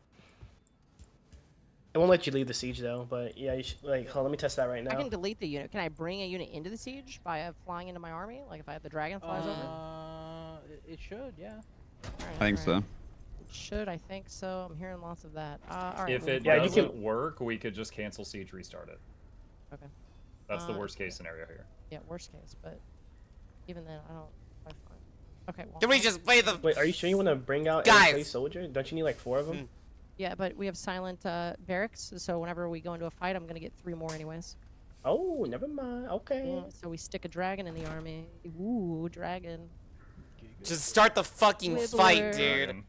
It won't let you leave the siege though, but yeah, you should like. Hold on, let me test that right I now. can delete the unit. Can I bring a unit into the siege by flying into my army? Like if I have the dragon flies over? It should, yeah. Alright, I think so. alright. It should, I think so. I'm hearing lots of that. Alright. If it Yeah, you doesn't can- work, we could just cancel siege, restart it. Okay. That's the Uh, worst case scenario here. Yeah, worst case, but even then, I don't. I find. Okay. Well, Can we I'll- just play the? Wait, are you sure you want to bring out Guys! a soldier? Don't you need like 4 of them? Yeah, but we have silent barracks, so whenever we go into a fight, I'm gonna get 3 more anyways. Oh, never mind. Okay. Yeah, so we stick a dragon in the army. Ooh, dragon. Just start the fucking Wibbler. fight, dude. Dragon.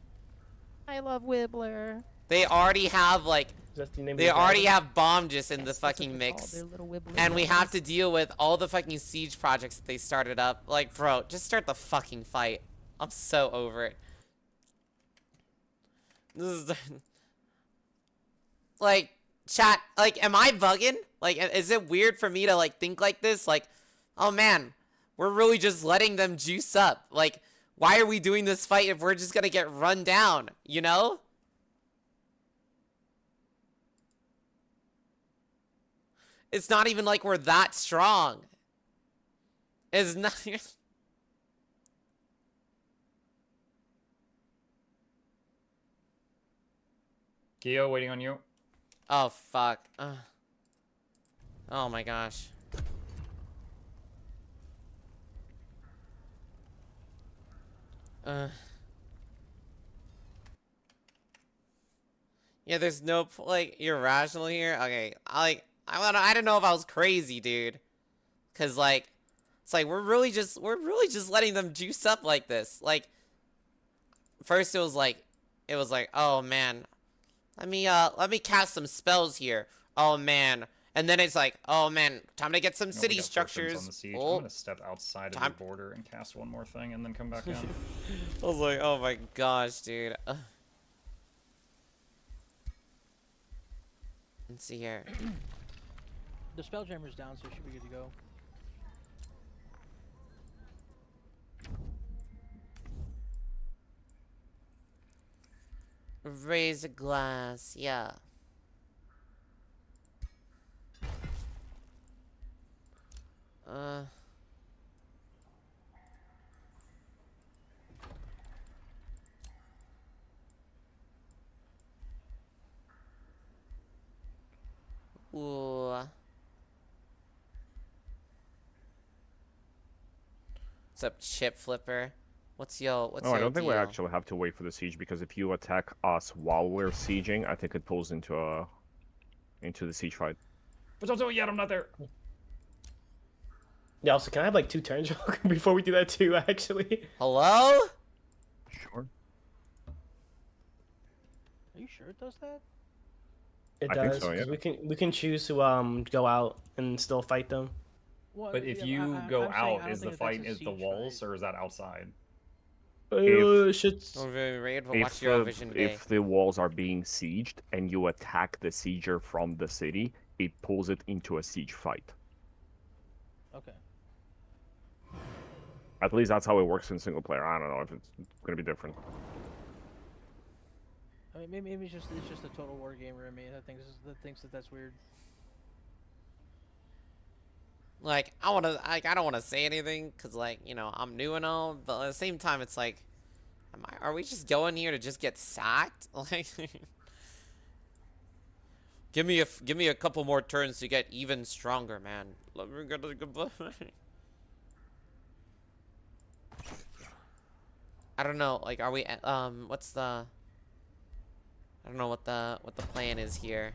I love Wibbler. They already have like, That's the name of they the already dragon? have bomb just in the Yes, that's what fucking they're called. mix. They're little Wibbler And we have dragons. to deal with all the fucking siege projects that they started up. Like, bro, just start the fucking fight. I'm so over it. This is like, chat, like, am I bugging? Like, is it weird for me to, like, think like this? Like, oh man, we're really just letting them juice up. Like, why are we doing this fight if we're just gonna get run down, you know? It's not even like we're that strong. It's not. Gio, waiting on you. Oh, fuck. Oh my gosh. Yeah, there's no, like, you're rational here? Okay, I don't know if I was crazy, dude. Cause, like, it's like, we're really just letting them juice up like this. Like, first it was like, oh man, let me cast some spells here. Oh man. And then it's like, oh man, time to get some No, we city got portions structures. on the siege. Oh. I'm gonna step outside of Time- the border and cast one more thing, and then come back in. I was like, oh my gosh, dude. Let's see here. The spelljammer's down, so it should be good to go. Raise a glass, yeah. Uh. Ooh. What's up, Chip Flipper? What's Oh, I your don't think we deal? actually have to wait for the siege because if you attack us while we're sieging, I think it pulls into the siege fight. But don't do it yet. I'm not there. Yeah. Also, can I have like 2 turns before we do that too? Actually. Hello? Sure. Are you sure it does that? It I think does. so, yeah. 'Cause we can choose to go out and still fight them. Well, But if yeah, you I'm go saying I out, don't is the think that that's fight a is the siege walls fight. or is that outside? Shit's Don't be raid, but watch your vision today. If the walls are being sieged and you attack the sieger from the city, it pulls it into a siege fight. Okay. At least that's how it works in single player. I don't know if it's gonna be different. I mean, maybe it's just a total war gamer in me that thinks that that's weird. Like, I don't wanna say anything, cause like, you know, I'm new and all, but at the same time, it's like, are we just going here to just get sacked? Like, give me a couple more turns to get even stronger, man. Let me get a good. I don't know, like, are we, what's the, I don't know what the plan is here.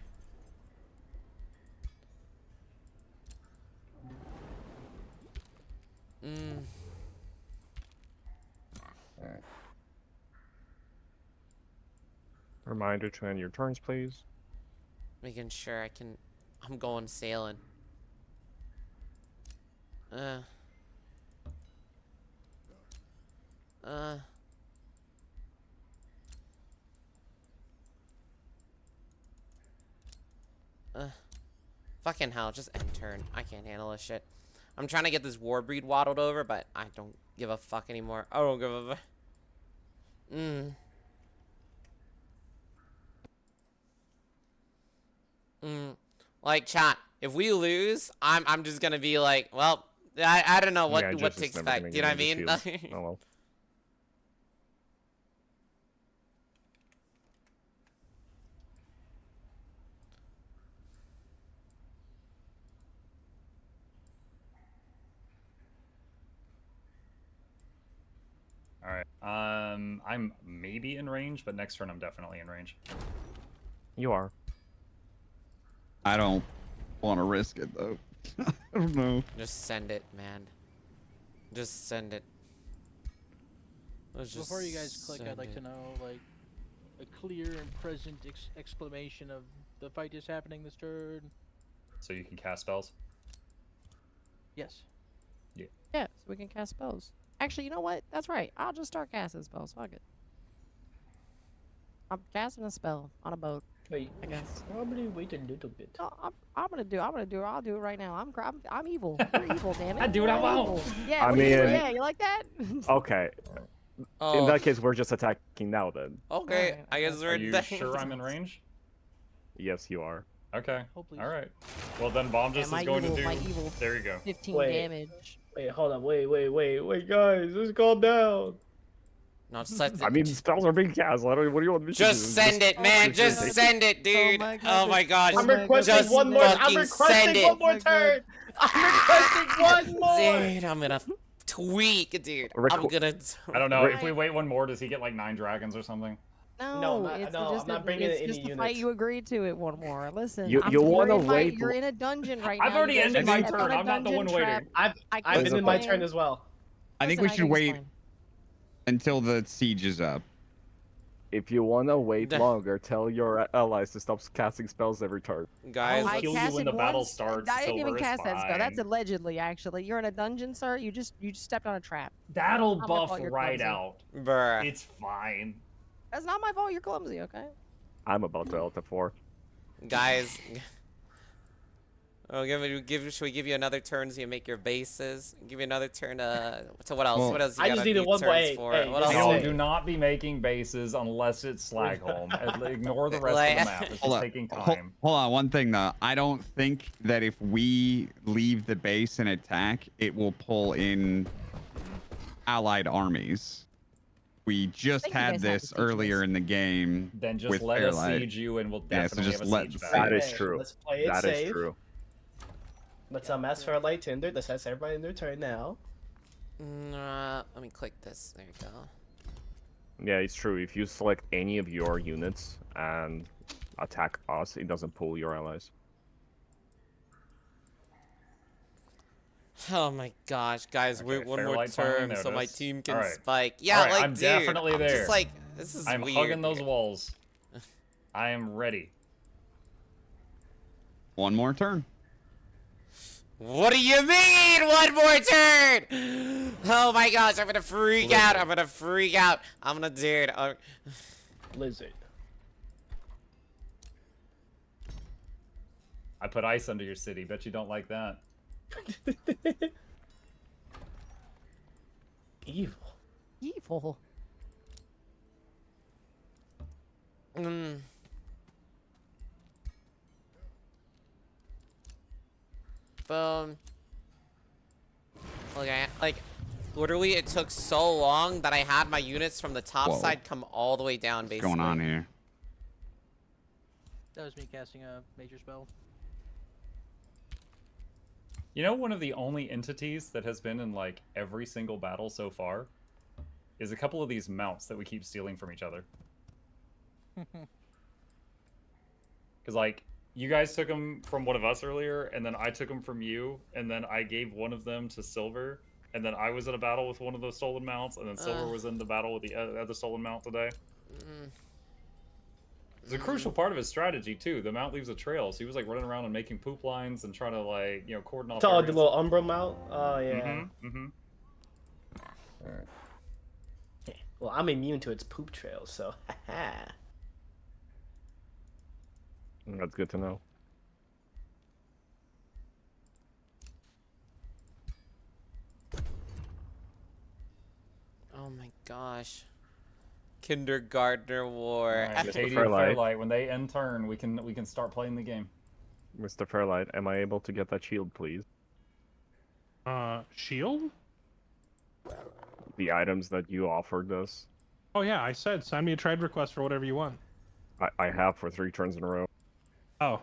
Reminder to end your turns, please. Making sure I'm going sailing. Uh. Fucking hell, just end turn. I can't handle this shit. I'm trying to get this war breed waddled over, but I don't give a fuck anymore. I don't give a fuck. Like, chat, if we lose, I'm just gonna be like, well, I don't know what Yeah, to just it's never gonna expect. You know what I get mean? into shields. Oh well. All right. I'm maybe in range, but next turn I'm definitely in range. You are. I don't want to risk it though. I don't know. Just send it, man. Just send it. Let's just Before you guys click, I'd send like it. to know like a clear and present exclamation of the fight is happening this turn. So you can cast spells. Yes. Yeah, so we can cast spells. Actually, you know what? That's right. I'll just start casting spells. Fuck it. I'm casting a spell on a boat. Wait, I guess. probably wait a little bit. No, I'll do it right now. I'm evil. You're evil, damn it. I do what I I'm want. evil. Yeah, I what do you do? mean- Yeah, you like that? Okay. Oh, In that case, we're just attacking now then. okay. Alright, I guess okay. we're Are you sure I'm in range? Yes, you are. Okay. Oh, please. All right. Well then, bomb Yeah, just my is going evil, to do. my evil. There you go. 15 Wait. damage. Wait, hold up. Wait, guys, let's calm down. no, just let I mean, spells are being cast. What do you want me to do? just send it, Oh man. my Just God. send it, dude. my God. Oh my gosh. I'm my God. requesting Just one more. I'm fucking send requesting it. one more my God. turn. I'm requesting one more. Dude, I'm gonna tweak, dude. Requ- I'm gonna. I don't know. Right. If we wait one more, does he get like 9 dragons or something? No, I'm it's not just I'm not bringing it's it just any the fight units. you agreed to it one more. Listen, You you're wanna in my- wait- You're in a dungeon right I've now. already You guys ended just my stepped on turn. a I'm not the dungeon one waiting. trap. I've I I've can been in my explain. turn as well. I think Listen, we I should can wait explain. until the siege is up. If you wanna wait Duh. longer, tell your allies to stop casting spells every turn. Guys, I'll I kill you casted when the battle once. starts, I didn't even Silver, it's cast that spell. That's fine. allegedly, actually. You're in a dungeon, sir. You just stepped on a trap. That'll Not my buff fault you're right clumsy. out. bruh. It's fine. That's not my fault. You're clumsy. Okay. I'm about to LT4. Guys. Oh, should we give you another turn so you make your bases? Give you another turn. So what else? Well, What else? You I gotta just needed need one more. turns Hey, for? hey, What just else? No, say- do not be making bases unless it's Slagholm. Ignore the rest of the map. It's Hold just on. taking time. Hold on, one thing though. I don't think that if we leave the base and attack, it will pull in allied armies. We just think you had guys have this the sieges. earlier in the game. Then just with let us Fairlight. siege you, and we'll Yeah, so definitely just have a let siege the battle. That is Okay, true. Let's play it That is safe. true. Let's ask for a light tinder. Let's ask everybody in their turn now. Let me click this. There you go. Yeah, it's true. If you select any of your units and attack us, it doesn't pull your allies. Oh my gosh, guys, Okay, wait one more Fairlight finally turn so my noticed. team can Alright. spike. Yeah, Alright, like I'm dude, definitely there. Just like this is I'm weird. hugging those dude. walls. I am ready. One more turn. What do you mean? One more turn? Oh my gosh, I'm gonna freak out. I'm gonna freak out. I'm gonna dude. Blizzard. I put ice under your city. Bet you don't like that. Evil. Evil. Boom. Okay, like literally it took so long that I had my units from the top Whoa. side come all the way down What's basically. going on here? That was me casting a major spell. You know, one of the only entities that has been in like every single battle so far is a couple of these mounts that we keep stealing from each other. Because like you guys took them from one of us earlier, and then I took them from you, and then I gave one of them to Silver, and then I was in a battle with one of those stolen mounts, and then Silver was in the battle with the other stolen mount today. It's a crucial part of his strategy too. The mount leaves a trail, so he was like running around and making poop lines and trying to like cordon off. It's all the areas. little Umbra mount. Oh yeah. Mm-hmm. Alright. Well, I'm immune to its poop trails, so haha. That's good to know. Oh my gosh. Kindergartner war. Right. Mr. Katie and Fairlight. Fairlight, when they end turn, we can start playing the game. Mr. Fairlight, am I able to get that shield, please? Shield? The items that you offered us. Oh yeah, I said send me a trade request for whatever you want. I have for 3 turns in a row. Oh.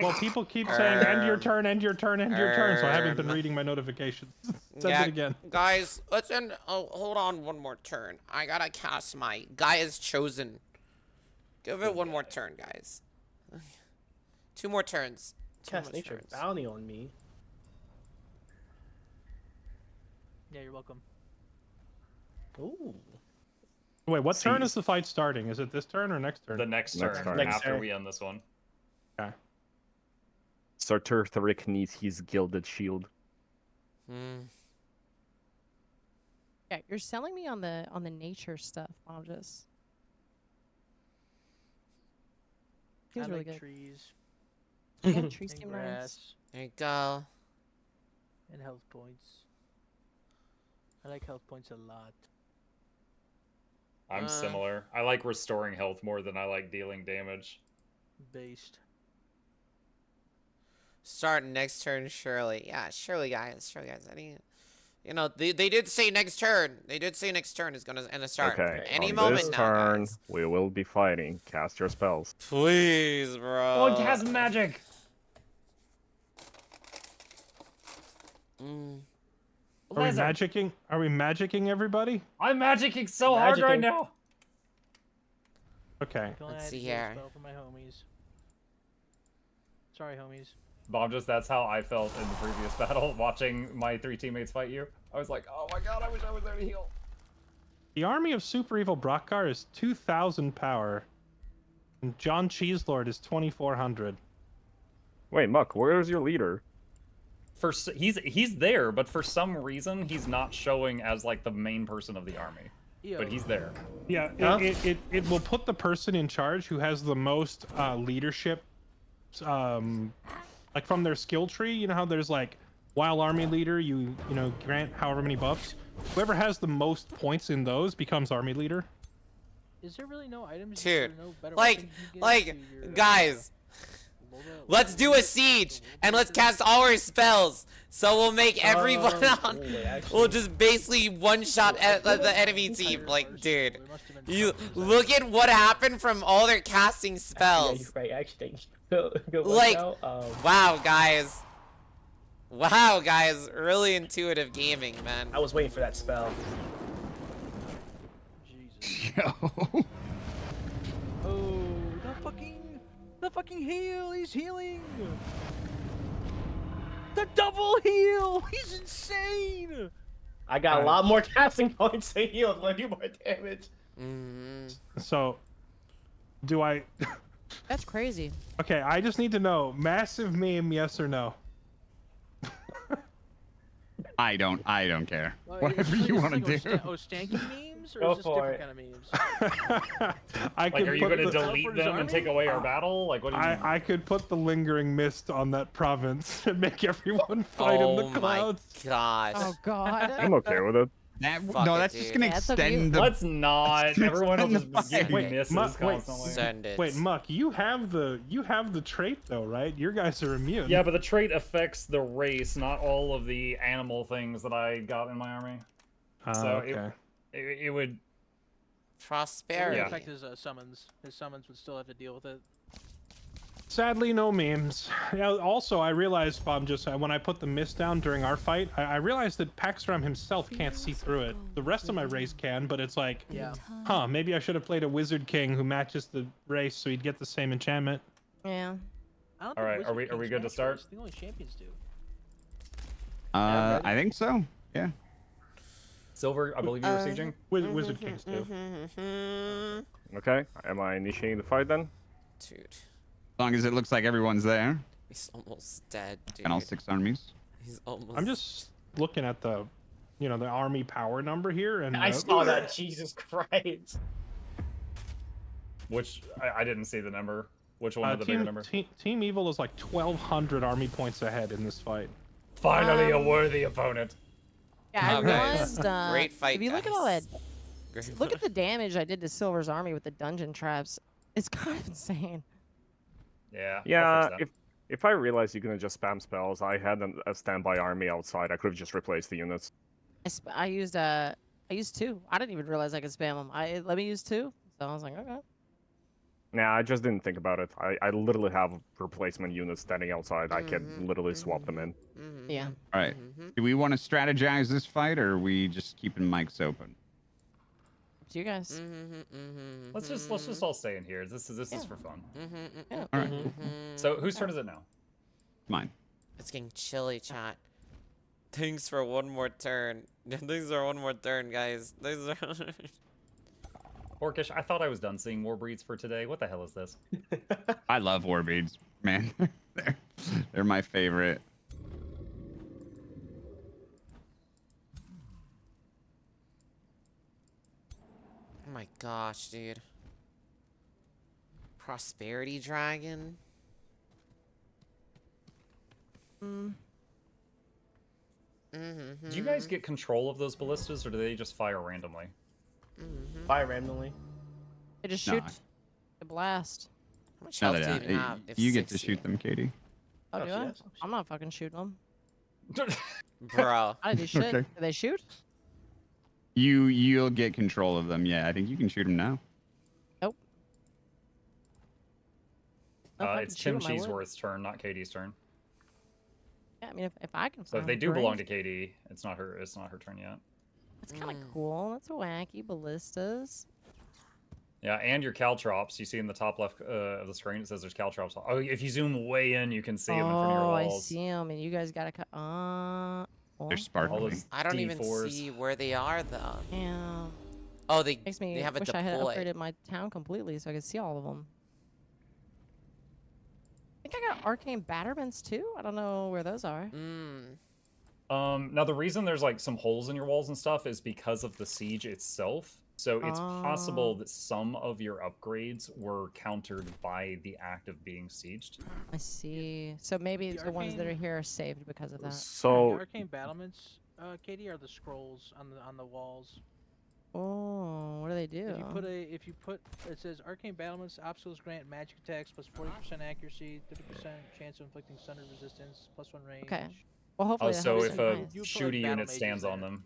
Well, people keep saying end your turn, end your turn, end your turn, so I haven't been reading my notifications. Send Yeah, it again. guys, let's end. Oh, hold on one more turn. I gotta cast my Gaia's Chosen. Give it one more turn, guys. 2 more turns. 2 Cast more nature turns. bounty on me. Yeah, you're welcome. Ooh. Wait, what turn See- is the fight starting? Is it this turn or next turn? The next Next turn, turn. Next after turn. we end this one. Okay. Sir Turtheric needs his gilded shield. Yeah, you're selling me on the nature stuff. I'll just. Feels I really like good. trees Yeah, trees and seem nice. grass There you go. and health points. I like health points a lot. I'm similar. I like restoring health more than I like dealing damage. Based. Start next turn, surely. Yeah, surely, guys. Surely, guys. They did say next turn. They did say next turn is gonna start. Okay, Any on moment this now, turn, guys. we will be fighting. Cast your spells. Please, bro. Oh, it has magic! Are we magicking? Are we magicking everybody? I'm magicking so hard right Magicking. now! Okay. Go Let's ahead see and get a here. spell for my homies. Sorry, homies. Bomb, that's how I felt in the previous battle, watching my 3 teammates fight you. I was like, oh my god, I wish I was there to heal. The army of Super Evil Brockar is 2,000 power. And John Cheeselord is 2,400. Wait, Muck, where's your leader? He's there, but for some reason he's not showing as like the main person of the army. Yo. But he's there. Yeah, Huh? it will put the person in charge who has the most leadership like from their skill tree. You know how there's like wild army leader, you know, grant however many buffs. Whoever has the most points in those becomes army leader. Is there really no items? Dude, or no better like, weapon you can get to your, guys, let's do a siege and let's cast all our spells. So we'll make everyone on. We'll just basically one shot at the enemy team. Like, dude, you look at what happened from all their casting Yeah, spells. you're right. Actually, go Like, out. Wow, guys. Wow, guys, really intuitive gaming, man. I was waiting for that spell. Jesus. Yo. Oh, the fucking heal! He's healing! The double heal! He's insane! I got a lot more casting points than you. I'm gonna do more damage. So, do I? That's crazy. Okay, I just need to know massive meme, yes or no. I don't care. Well, Whatever is it you like- want to it's do. like Ostanky memes, or Go is this for different it. kind of memes? I Like, could are you put going to the- delete Teleporter's them and army? take away our battle? Like, what do you mean? I could put the lingering mist on that province and make everyone fight in the clouds. Gosh. Oh God. I'm okay with it. That, Fuck no, it, that's just dude. gonna Yeah, it's up to you. extend the. Let's not. Everyone will Extend the just give fight. me Wait, misses wait, constantly. Send it. Wait, Muck, you have the trait though, right? Your guys are immune. Yeah, but the trait affects the race, not all of the animal things that I got in my army. So okay. it would. It would Prosperity. affect his summons. His summons would still have to deal with it. Sadly, no memes. Yeah, also, I realized, Bob, just when I put the mist down during our fight, I realized that Paxram himself can't see through it. The rest of my race can, but it's like, Yeah. huh, maybe I should have played a Wizard King who matches the race so he'd get the same enchantment. Yeah. I don't All right, think are we Wizard good to Kings start? match race. The only champions do. I think so. Yeah. Silver, I believe you were sieging. Wizard Kings do. Okay, am I initiating the fight then? Dude, As long as it looks like everyone's there. he's almost dead, dude. And all 6 armies. He's almost. I'm just looking at the, you know, the army power number here, and I saw that. Jesus Christ. Which I didn't see the number. Which one of the bigger number? Team Evil is like 1,200 army points ahead in this fight. Finally, a worthy opponent. Yeah, I Okay. realized. Great fight, If you look at all that, guys. Great look at the damage I did to Silver's army with the dungeon traps. It's kind of insane. Yeah. I'll Yeah, fix that. if I realized you can just spam spells, I had a standby army outside. I could have just replaced the units. I used 2. I didn't even realize I could spam them. Let me use 2. So I was like, okay. Nah, I just didn't think about it. I literally have replacement units standing outside. I can literally swap them in. Yeah. All right. Do we want to strategize this fight, or are we just keeping mics open? Up to you guys. Let's just all stay in here. This is for fun. Yeah. All right. Cool. So whose turn is it now? Mine. It's getting chilly, chat. Thanks for one more turn. Thanks for one more turn, guys. Thanks for... Orcish, I thought I was done seeing war breeds for today. What the hell is this? I love warbeads, man. They're my favorite. Oh my gosh, dude. Prosperity Dragon? Do you guys get control of those ballistas, or do they just fire randomly? Fire randomly. They just No, shoot. They blast. How much No, health they do you don't. even have? If You get to 60? shoot them, Katie. Oh, Oh, do she I? does. I'm not fucking shooting them. Bro. I didn't do shit. Okay. Do they shoot? You'll get control of them. Yeah, I think you can shoot them now. Nope. If I It's could shoot Tim 'em, I would. Cheeseworth's turn, not Katie's turn. Yeah, I mean, if I can. So if find they them, do belong great. to Katie, it's not her turn yet. That's kind of cool. That's a wacky ballistas. Yeah, and your caltrops. You see in the top left of the screen, it says there's caltrops. Oh, if you zoom way in, you can see them in front of your Oh, walls. I see them, and you guys gotta cut. They're All sparkling. those I don't even D4s. see where they are, though. Yeah. Oh, they Makes me have a wish I had deploy. upgraded my town completely so I could see all of them. I think I got arcane batterments too. I don't know where those are. Now the reason there's like some holes in your walls and stuff is because of the siege itself. So it's possible Oh. that some of your upgrades were countered by the act of being sieged. I see. So maybe The the ones that are arcane- here are saved because of that. The So arcane battlements, Katie, are the scrolls on the walls. Oh, what do they do? If you put it says arcane battlements, obstacles grant magic attacks plus 40% accuracy, 30% chance of inflicting thunder resistance, +1 range. Okay. Well, Oh, hopefully that so helps if me. a Nice. You put, shooty like, battle unit stands mages on there. them,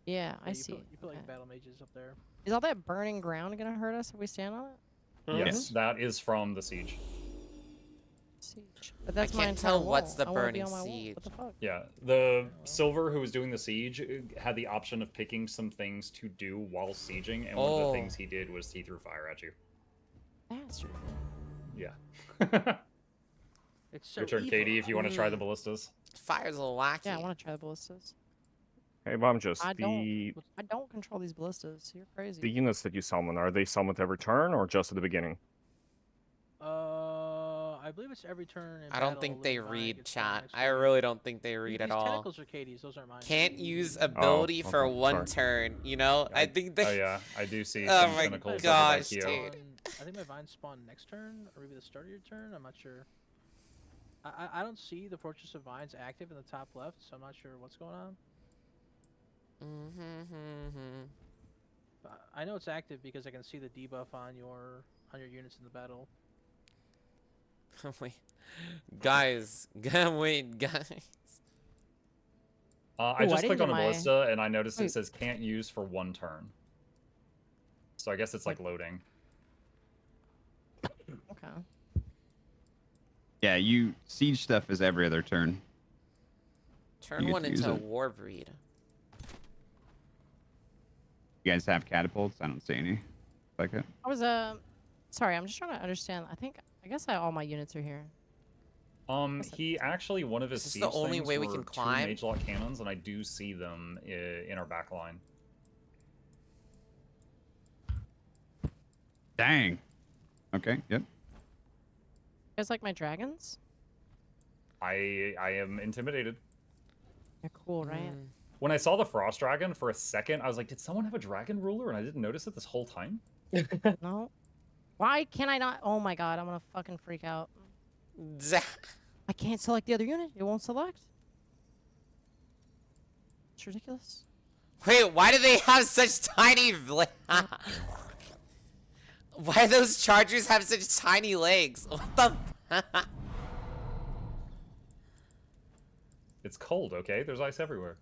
Yeah, I you see. Put, you put Okay. like battle mages up there. Is all that burning ground gonna hurt us if we stand on it? yes, that is from the siege. Siege. But that's my can't entire tell what's wall. the I wanna be burning on my wall. siege. What the fuck? Yeah, the Silver who was doing the siege had the option of picking some things to do while sieging, and one of the things he did was he threw fire at you. Bastard. Yeah. It's so Your turn, evil. Katie, if you want to try the ballistas. Fire's a little wacky. Yeah, I want to try the ballistas. hey, Bomb, just I the don't control these ballistas. You're crazy. the units that you summon, are they summoned every turn or just at the beginning? I believe it's every turn. In I don't battle, think they Living Vine read gets put chat. next I to it. really don't think they read at These all. tentacles are Katie's. Those aren't mine. Can't use ability for okay, one sorry. turn, you know? I think they... Oh yeah, I do see Oh some my tentacles over gosh, by Kyo. dude. I think my vines spawn next turn, or maybe the start of your turn. I'm not sure. I don't see the Fortress of Vines active in the top left, so I'm not sure what's going on. But I know it's active because I can see the debuff on your units in the battle. Wait. Guys. Wait, guys. I Ooh, just didn't clicked on get a my- ballista and I noticed it Wait. says can't use for one turn. So I guess it's like loading. Okay. Yeah, you siege stuff is every other turn. Turn get one to use into a it. war breed. You guys have catapults? I don't see any. Like it. I was sorry. I'm just trying to understand. I guess all my units are here. He actually, one of his Is this siege the only things way we were can 2 climb? mage lock cannons, and I do see them in our back line. Dang. Okay. Yep. You guys like my dragons? I am intimidated. They're cool, right? When I saw the frost dragon for a second, I was like, did someone have a dragon ruler? And I didn't notice it this whole time. No. Why can I not? Oh my god, I'm gonna fucking freak out. I can't select the other unit. It won't select. It's ridiculous. Wait, why do they have such tiny... Why do those chargers have such tiny legs? What the... It's cold, okay? There's ice everywhere.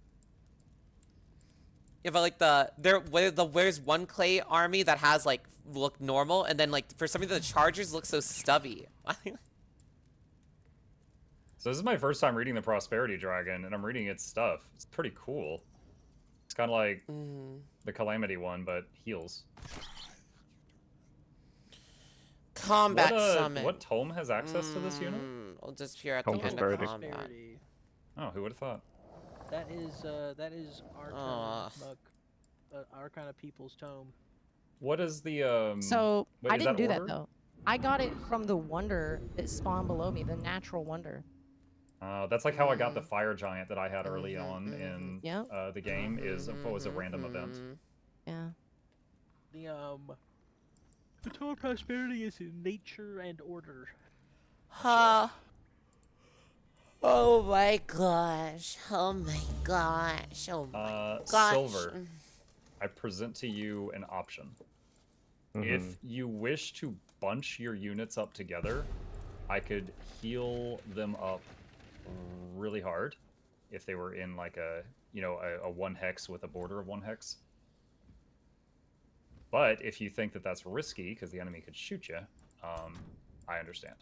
Yeah, but like where's one clay army that has like look normal, and then like for some reason the chargers look so stubby. So this is my first time reading the Prosperity Dragon, and I'm reading its stuff. It's pretty cool. It's kind of like the Calamity one, but heals. Combat summon. What tome has access to this unit? I'll just appear at the Tome end of Prosperity. combat. Oh, who would have thought? That is our our kind of people's tome. What is the So wait, I is didn't do that ordered? though. I got it from the wonder that spawned below me, the natural wonder. That's like how I got the fire giant that I had early on in Yep. the game. Is what was a random event. Yeah. The tome of prosperity is in nature and order. Huh. Oh my gosh. Oh my gosh. Oh my gosh. Silver. I present to you an option. If you wish to bunch your units up together, I could heal them up really hard if they were in like a a 1 hex with a border of 1 hex. But if you think that that's risky because the enemy could shoot you, I understand.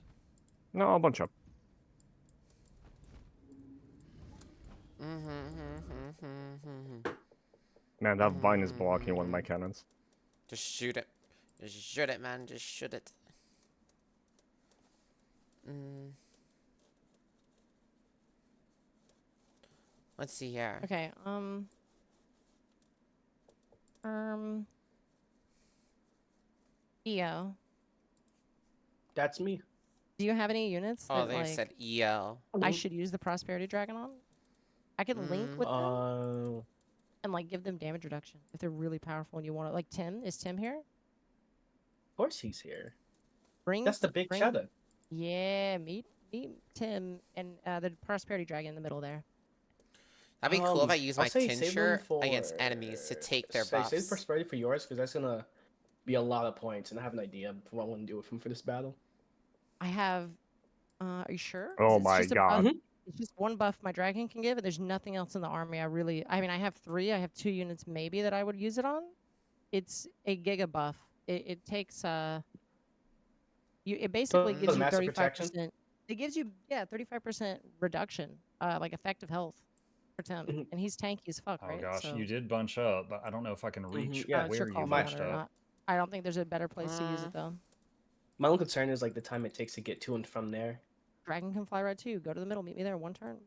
No, I'll bunch up. Man, that vine is blocking one of my cannons. Just shoot it. Just shoot it, man. Just shoot it. Let's see here. Okay. EO. That's me. Do you have any units Oh, that they like said EL. I should use the prosperity dragon on? I can link with them. and like give them damage reduction if they're really powerful and you want to. Like Tim, is Tim here? Of course he's here. Bring That's the big bring, shadow. Yeah, meet Tim and the prosperity dragon in the middle there. That'd be cool if I use I'll my say save them tincture for against enemies to take their save buffs. prosperity for yours because that's gonna be a lot of points, and I have an idea of what I want to do with him for this battle. I have. Are you sure? Oh It's my just a god. buff. It's just one buff my dragon can give, and there's nothing else in the army. I mean, I have 3. I have 2 units maybe that I would use it on. It's a giga buff. It takes It basically For gives the you master 35%. It gives you 35% reduction, like effective health for Tim, Mhm. and he's tanky as fuck, Oh right? gosh, So you did bunch up, but I don't know if I can reach Yeah, it's your where call you if you want bunched it or up. not. I don't think there's a better place to use it though. My only concern is like the time it takes to get to and from there. Dragon can fly right too. Go to the middle, meet me there, 1 turn.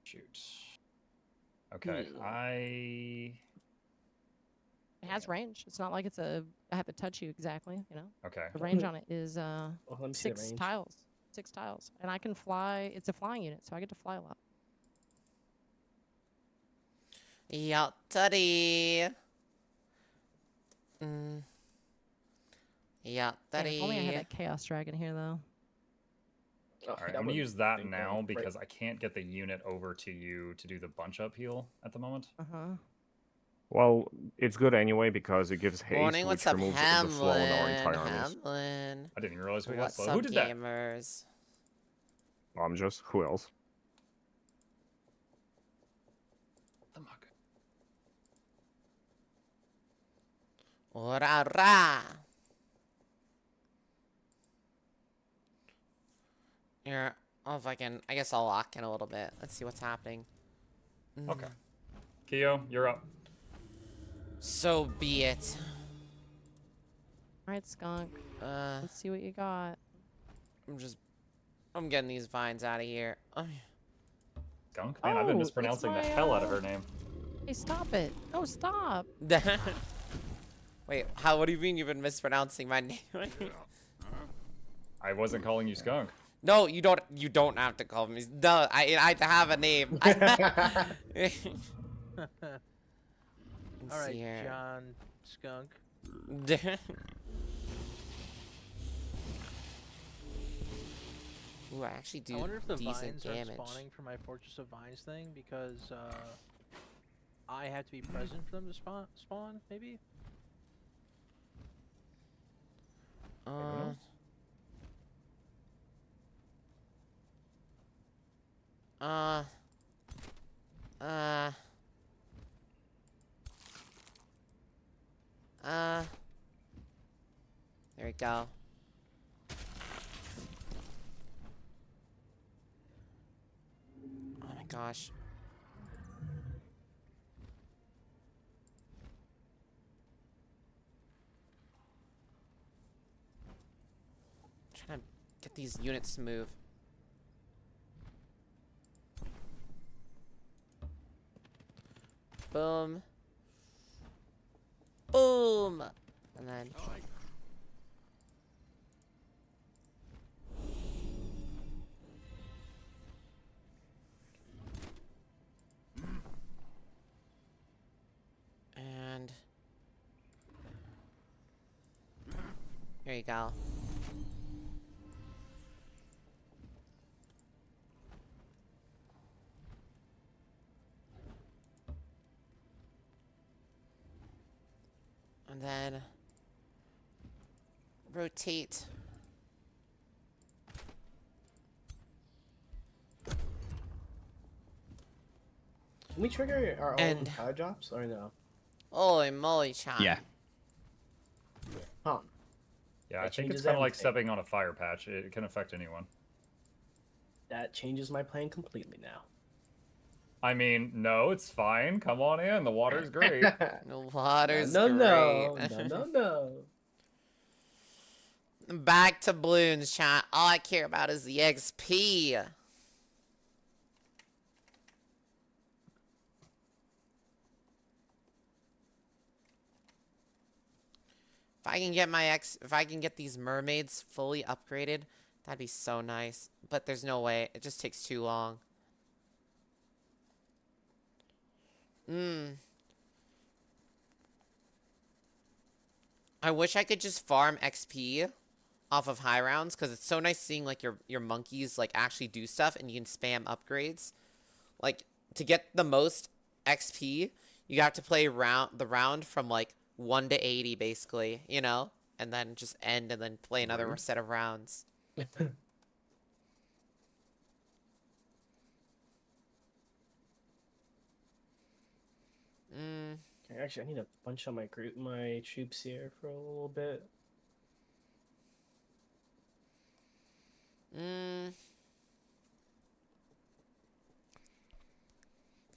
Shoot. Okay, It has range. It's not like I have to touch you exactly, you know. Okay. The range on it is Well, let me see the 6 range. tiles. 6 tiles. And I can fly. It's a flying unit, so I get to fly a lot. Yeah, Teddy. Yeah, Man, if only I had Teddy. that chaos dragon here though. Oh, All right, that I'm gonna would use that be now great. because I can't get the unit over to you to do the bunch up heal at the moment. Well, it's good anyway because it gives haste, Morning, what's which up, removes the slow in our Hamlin? entire armies. Hamlin. I didn't even realize we had What's slow. up, Who did that? gamers? I'm just who else? The muck. Ora ra. Here, if I can, I guess I'll lock in a little bit. Let's see what's happening. Okay. Kyo, you're up. So be it. All right, skunk. Uh, Let's see what you got. I'm getting these vines out of here. Skunk? Man, I've been Oh, mispronouncing it's the my, hell out of her name. Hey, stop it! No, stop! Wait, what do you mean you've been mispronouncing my name? I wasn't calling you Skunk. No, you don't. You don't have to call me. No, I have a name. All Let's right, see here. John Skunk. Ooh, I actually do I wonder if the decent vines are damage. spawning for my Fortress of Vines thing because I have to be present for them to spawn maybe? Uh, there we go. Oh my gosh. Trying to get these units to move. Boom. Boom. And then. And. Here you go. And then rotate. Can we trigger our own And- power drops or no? Holy moly, chat. Yeah. Huh. Yeah, I That think it's changes kind of like everything. stepping on a fire patch. It can affect anyone. That changes my plan completely now. I mean, no, it's fine. Come on in. The water's great. The water's no, great. no. Back to balloons, chat. All I care about is the XP. If I can get these mermaids fully upgraded, that'd be so nice. But there's no way. It just takes too long. Mm. I wish I could just farm XP off of high rounds, because it's so nice seeing like your monkeys like actually do stuff and you can spam upgrades. Like, to get the most XP, you have to play the round from like 1 to 80 basically, you know? And then just end and then play another Rude. set of rounds. Mm. Actually, I need to bunch on my troops here for a little bit. Mm.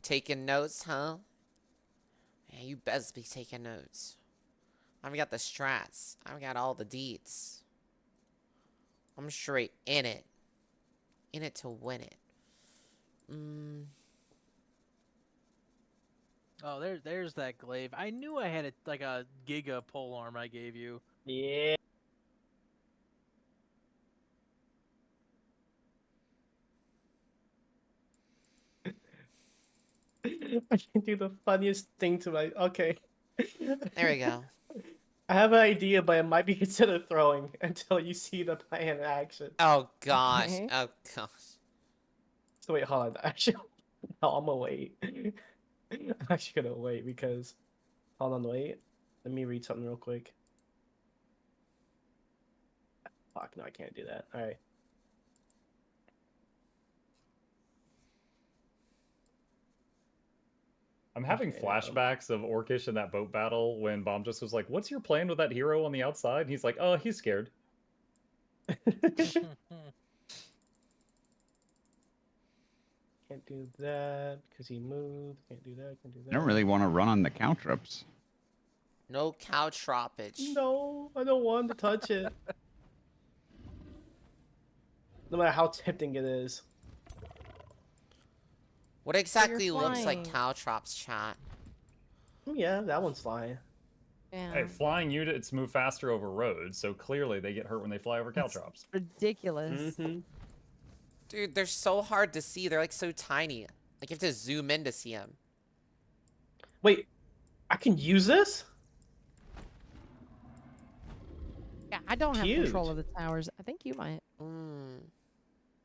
Taking notes, huh? Yeah, you best be taking notes. I've got the strats. I've got all the deets. I'm straight in it. In it to win it. Mm. Oh, there's that glaive. I knew I had like a giga pole arm I gave you. Yeah. I can do the funniest thing to my. Okay. There we go. I have an idea, but it might be considered throwing until you see the plan in action. Oh gosh. Okay. Oh gosh. So wait, hold on. Actually, no, I'm gonna wait. I'm actually gonna wait because. Hold on, wait. Let me read something real quick. Fuck, no, I can't do that. All right. I'm having Okay, flashbacks of Orcish in that boat battle when Bomb just was like, "What's your plan with that hero on the outside?" He's like, "Oh, he's scared." Can't do that because he moved. Can't do that. Can't do that. I don't really want to run on the caltrops. No cow troppage. No, I don't want to touch it. No matter how tempting it is. What exactly looks like flying. caltrops, chat? Yeah, that one's flying. Yeah. Hey, flying units move faster over roads, so clearly they get hurt when they fly over That's caltrops. ridiculous. Mm-hmm. Dude, they're so hard to see. They're like so tiny. Like you have to zoom in to see them. Wait, I can use this? Yeah, I don't have control Cute. of the towers. I think you might. Mm.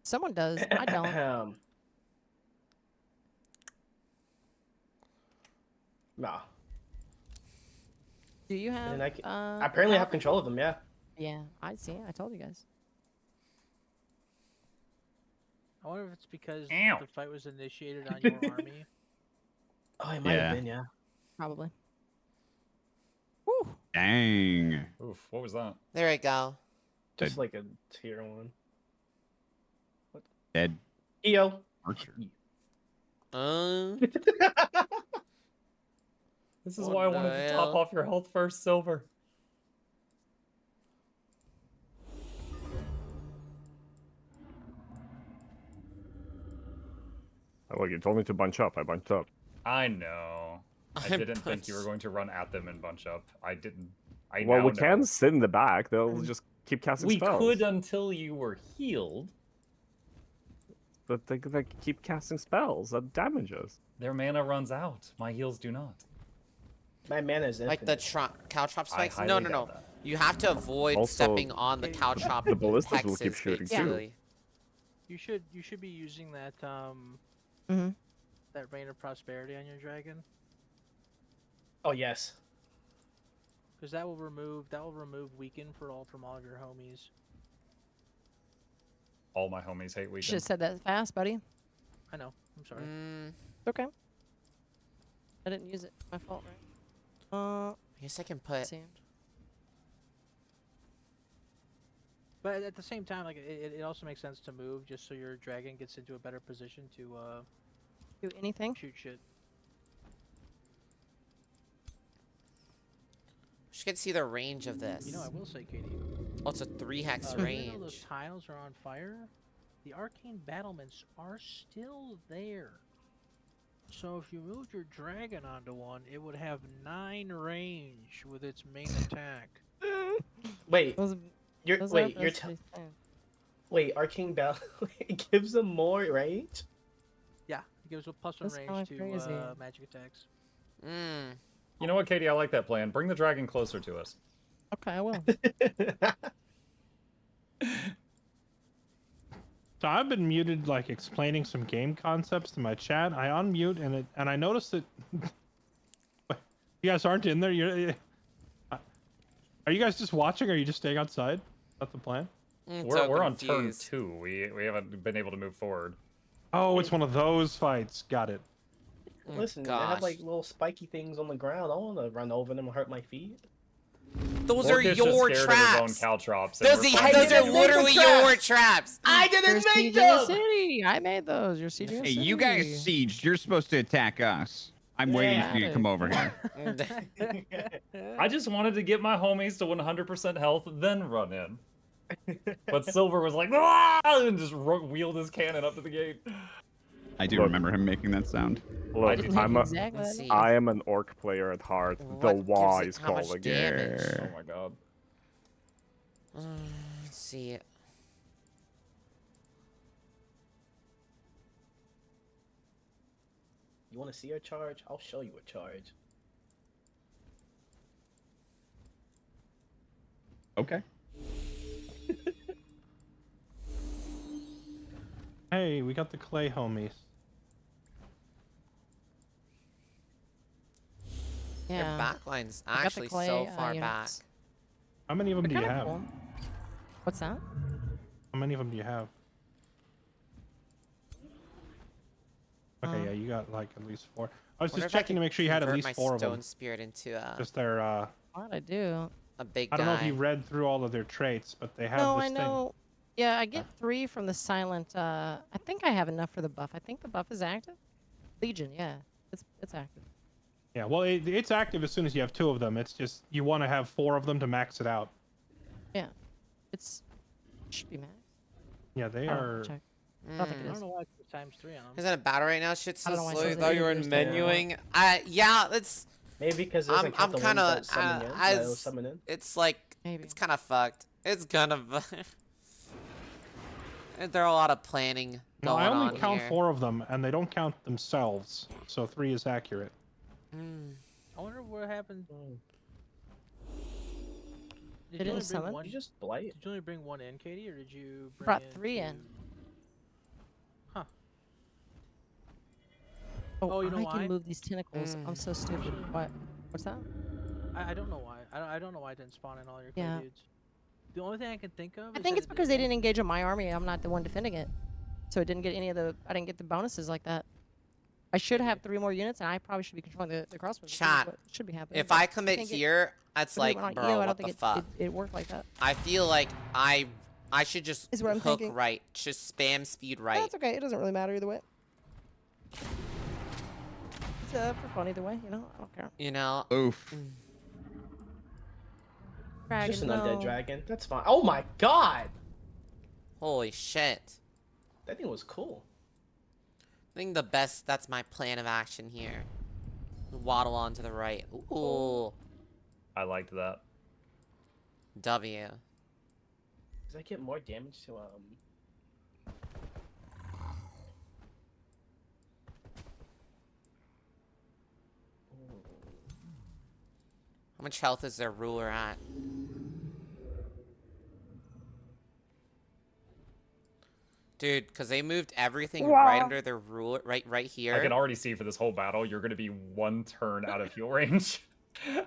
Someone does. I don't. Nah. Do you have? And I apparently have power control of them, yeah. Yeah, I see. I told you guys. I wonder if it's because Ow. the fight was initiated on your army. Oh, it might Yeah. have been, yeah. Probably. Woo. Dang. Oof, what was that? There we go. Just Dead. like a tier 1. Dead EO. archer. This is What why I the wanted to top hell? off your health first, Silver. Oh, look, you told me to bunch up. I bunched up. I know. I I'm didn't think you were punched. going to run at them and bunch up. I didn't. I Well, now we know. can sit in the back. They'll Mm. just keep casting We spells. could until you were healed. But they keep casting spells. That damages. Their mana runs out. My heals do not. My mana is Like the infinite. caltrop I spikes? highly No, no, doubt no. that. You have to avoid Also, stepping on the Okay, caltrop the ballistas will keep hexes, shooting, Yeah. too. basically. You should be using that Mhm. that Rain of Prosperity on your dragon, Oh, yes. because that will remove weaken from all of your homies. All my homies hate Should have weekend. said that fast, buddy. I know. I'm sorry. Mm, It's okay. I didn't use it. My fault, right? I guess I can put... Sand. But at the same time, like it also makes sense to move just so your dragon gets into a better position to Do anything? shoot shit. You can see the range of this. You know, I will say, Katie. Oh, it's a 3 hex Even though range. those tiles are on fire, the arcane battlements are still there. So if you moved your dragon onto one, it would have 9 range with its main attack. Wait, Those, you're those wait, are you're those pretty thin. wait, Arcane Battle it gives them more range? Yeah, it gives a +1 That's kinda range to crazy. magic attacks. Mm. You know what, Katie? I like that plan. Bring the dragon closer to us. Okay, I will. So I've been muted, like explaining some game concepts to my chat. I unmute and I noticed that you guys aren't in there. Are you guys just watching? Or are you just staying outside? Is that the plan? We're on turn confused. 2. We haven't been able to move forward. Oh, it's one of those fights. Got it. Listen, they gosh. have like little spiky things on the ground. I don't want to run over them and hurt my feet. Those are Orcish is your scared of his own traps. caltrops. Those, those are literally your traps. I didn't You're make sieging a them. city. I made those. You're sieging a Hey, city. you guys sieged. You're supposed to attack us. I'm waiting for you to come over here. I just wanted to get my homies to 100% health, then run in. But Silver was like, "Ah!" and just wheeled his cannon up to the gate. I do Look. remember him making that sound. Look, Exactly. Let's see. I am an orc player at heart. The What gives Y it is how much calling. damage? Oh my god. Let's see. You want to see a charge? I'll show you a charge. Okay. Hey, we got the clay homies. Your Yeah. backline's I got the actually clay, so far back. units. How many of them They're do you kinda have? cool. What's that? How many of them do you have? Okay, yeah, you got like at least 4. I was Wonder just if I checking to could make sure you had at convert least my 4 of stone them. spirit into Just their, What I do? a big I don't know if guy. you read through all of their traits, but they have No, this I thing. know. Yeah, I get 3 from the silent. I think I have enough for the buff. I think the buff is active. Legion, yeah, it's active. Yeah, well, it's active as soon as you have 2 of them. It's just you want to have 4 of them to max it out. Yeah, it should be max. Yeah, they I don't know, are. check. I don't think I it don't is. know why it's times 3 on them. Is that a battle right now? Shit I so don't know why it slow. says I it thought you were enters there. menuing. Yeah, it's Maybe because it I'm doesn't count the ones kinda, that summon in. as Summon in. it's like Maybe. it's kind of fucked. It's kind of. There are a lot of planning No, going I on only count here. 4 of them, and they don't count themselves, so 3 is accurate. I wonder what happened. They Did you didn't only summon? bring one? You just blight. Did you only bring 1 in, Katie, or did you bring Brought in 3 in. 2? Huh. Oh, you know I why? can move these tentacles. I'm so stupid. What? What's that? I don't know why. I don't know why it didn't spawn in all your clay Yeah. dudes. The only thing I can think of. I is think that it's it because they didn't engage on my army. I'm not the one defending it, so it didn't get any of the. I didn't get the bonuses like that. I should have 3 more units, and I probably should be controlling the crossbows. Chat, What should be happening. If but I commit can't get- here, that's because it like, went on bro, EO, I what don't the think fuck? it worked like that. I feel like I should just Is what I'm hook thinking. right, just spam speed right. That's okay. It doesn't really matter either way. It's for fun either way, you know. I don't care. You know? Oof. Dragon, Just an no. undead dragon. That's fine. Oh my god! Holy shit. That thing was cool. I think that's my plan of action here. Waddle on to the right. Ooh. I liked that. W. Does that get more damage to How much health is their ruler at? Dude, because they moved everything right under their ruler, right here. I can already see for this whole battle, you're going to be 1 turn out of heal range. They're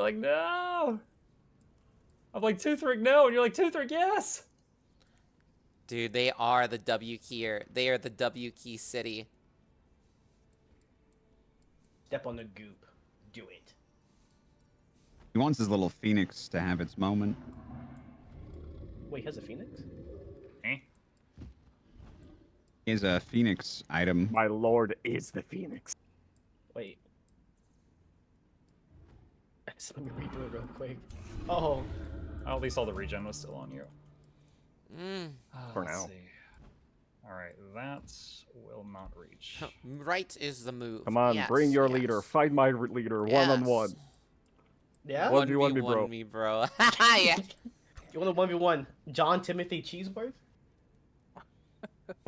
like, no! I'm like, Toothrick, no! And you're like, Toothrick, yes! Dude, they are the W keyer. They are the W key city. step on the goop? Do it. He wants his little phoenix to have its moment. Wait, he has a phoenix? He has a phoenix item. My lord is the phoenix. Wait. Let me redo it real quick. Oh. Oh, at least all the regen was still on you. For Let's now. see. Alright, that will not reach. Right is the move. Come on, Yes, bring your yes. leader. Fight my leader. Yes. 1-on-1. Yeah? 1v1 me, 1v1 bro. me, bro. Yeah. You want a 1v1 John Timothy Cheeseworth?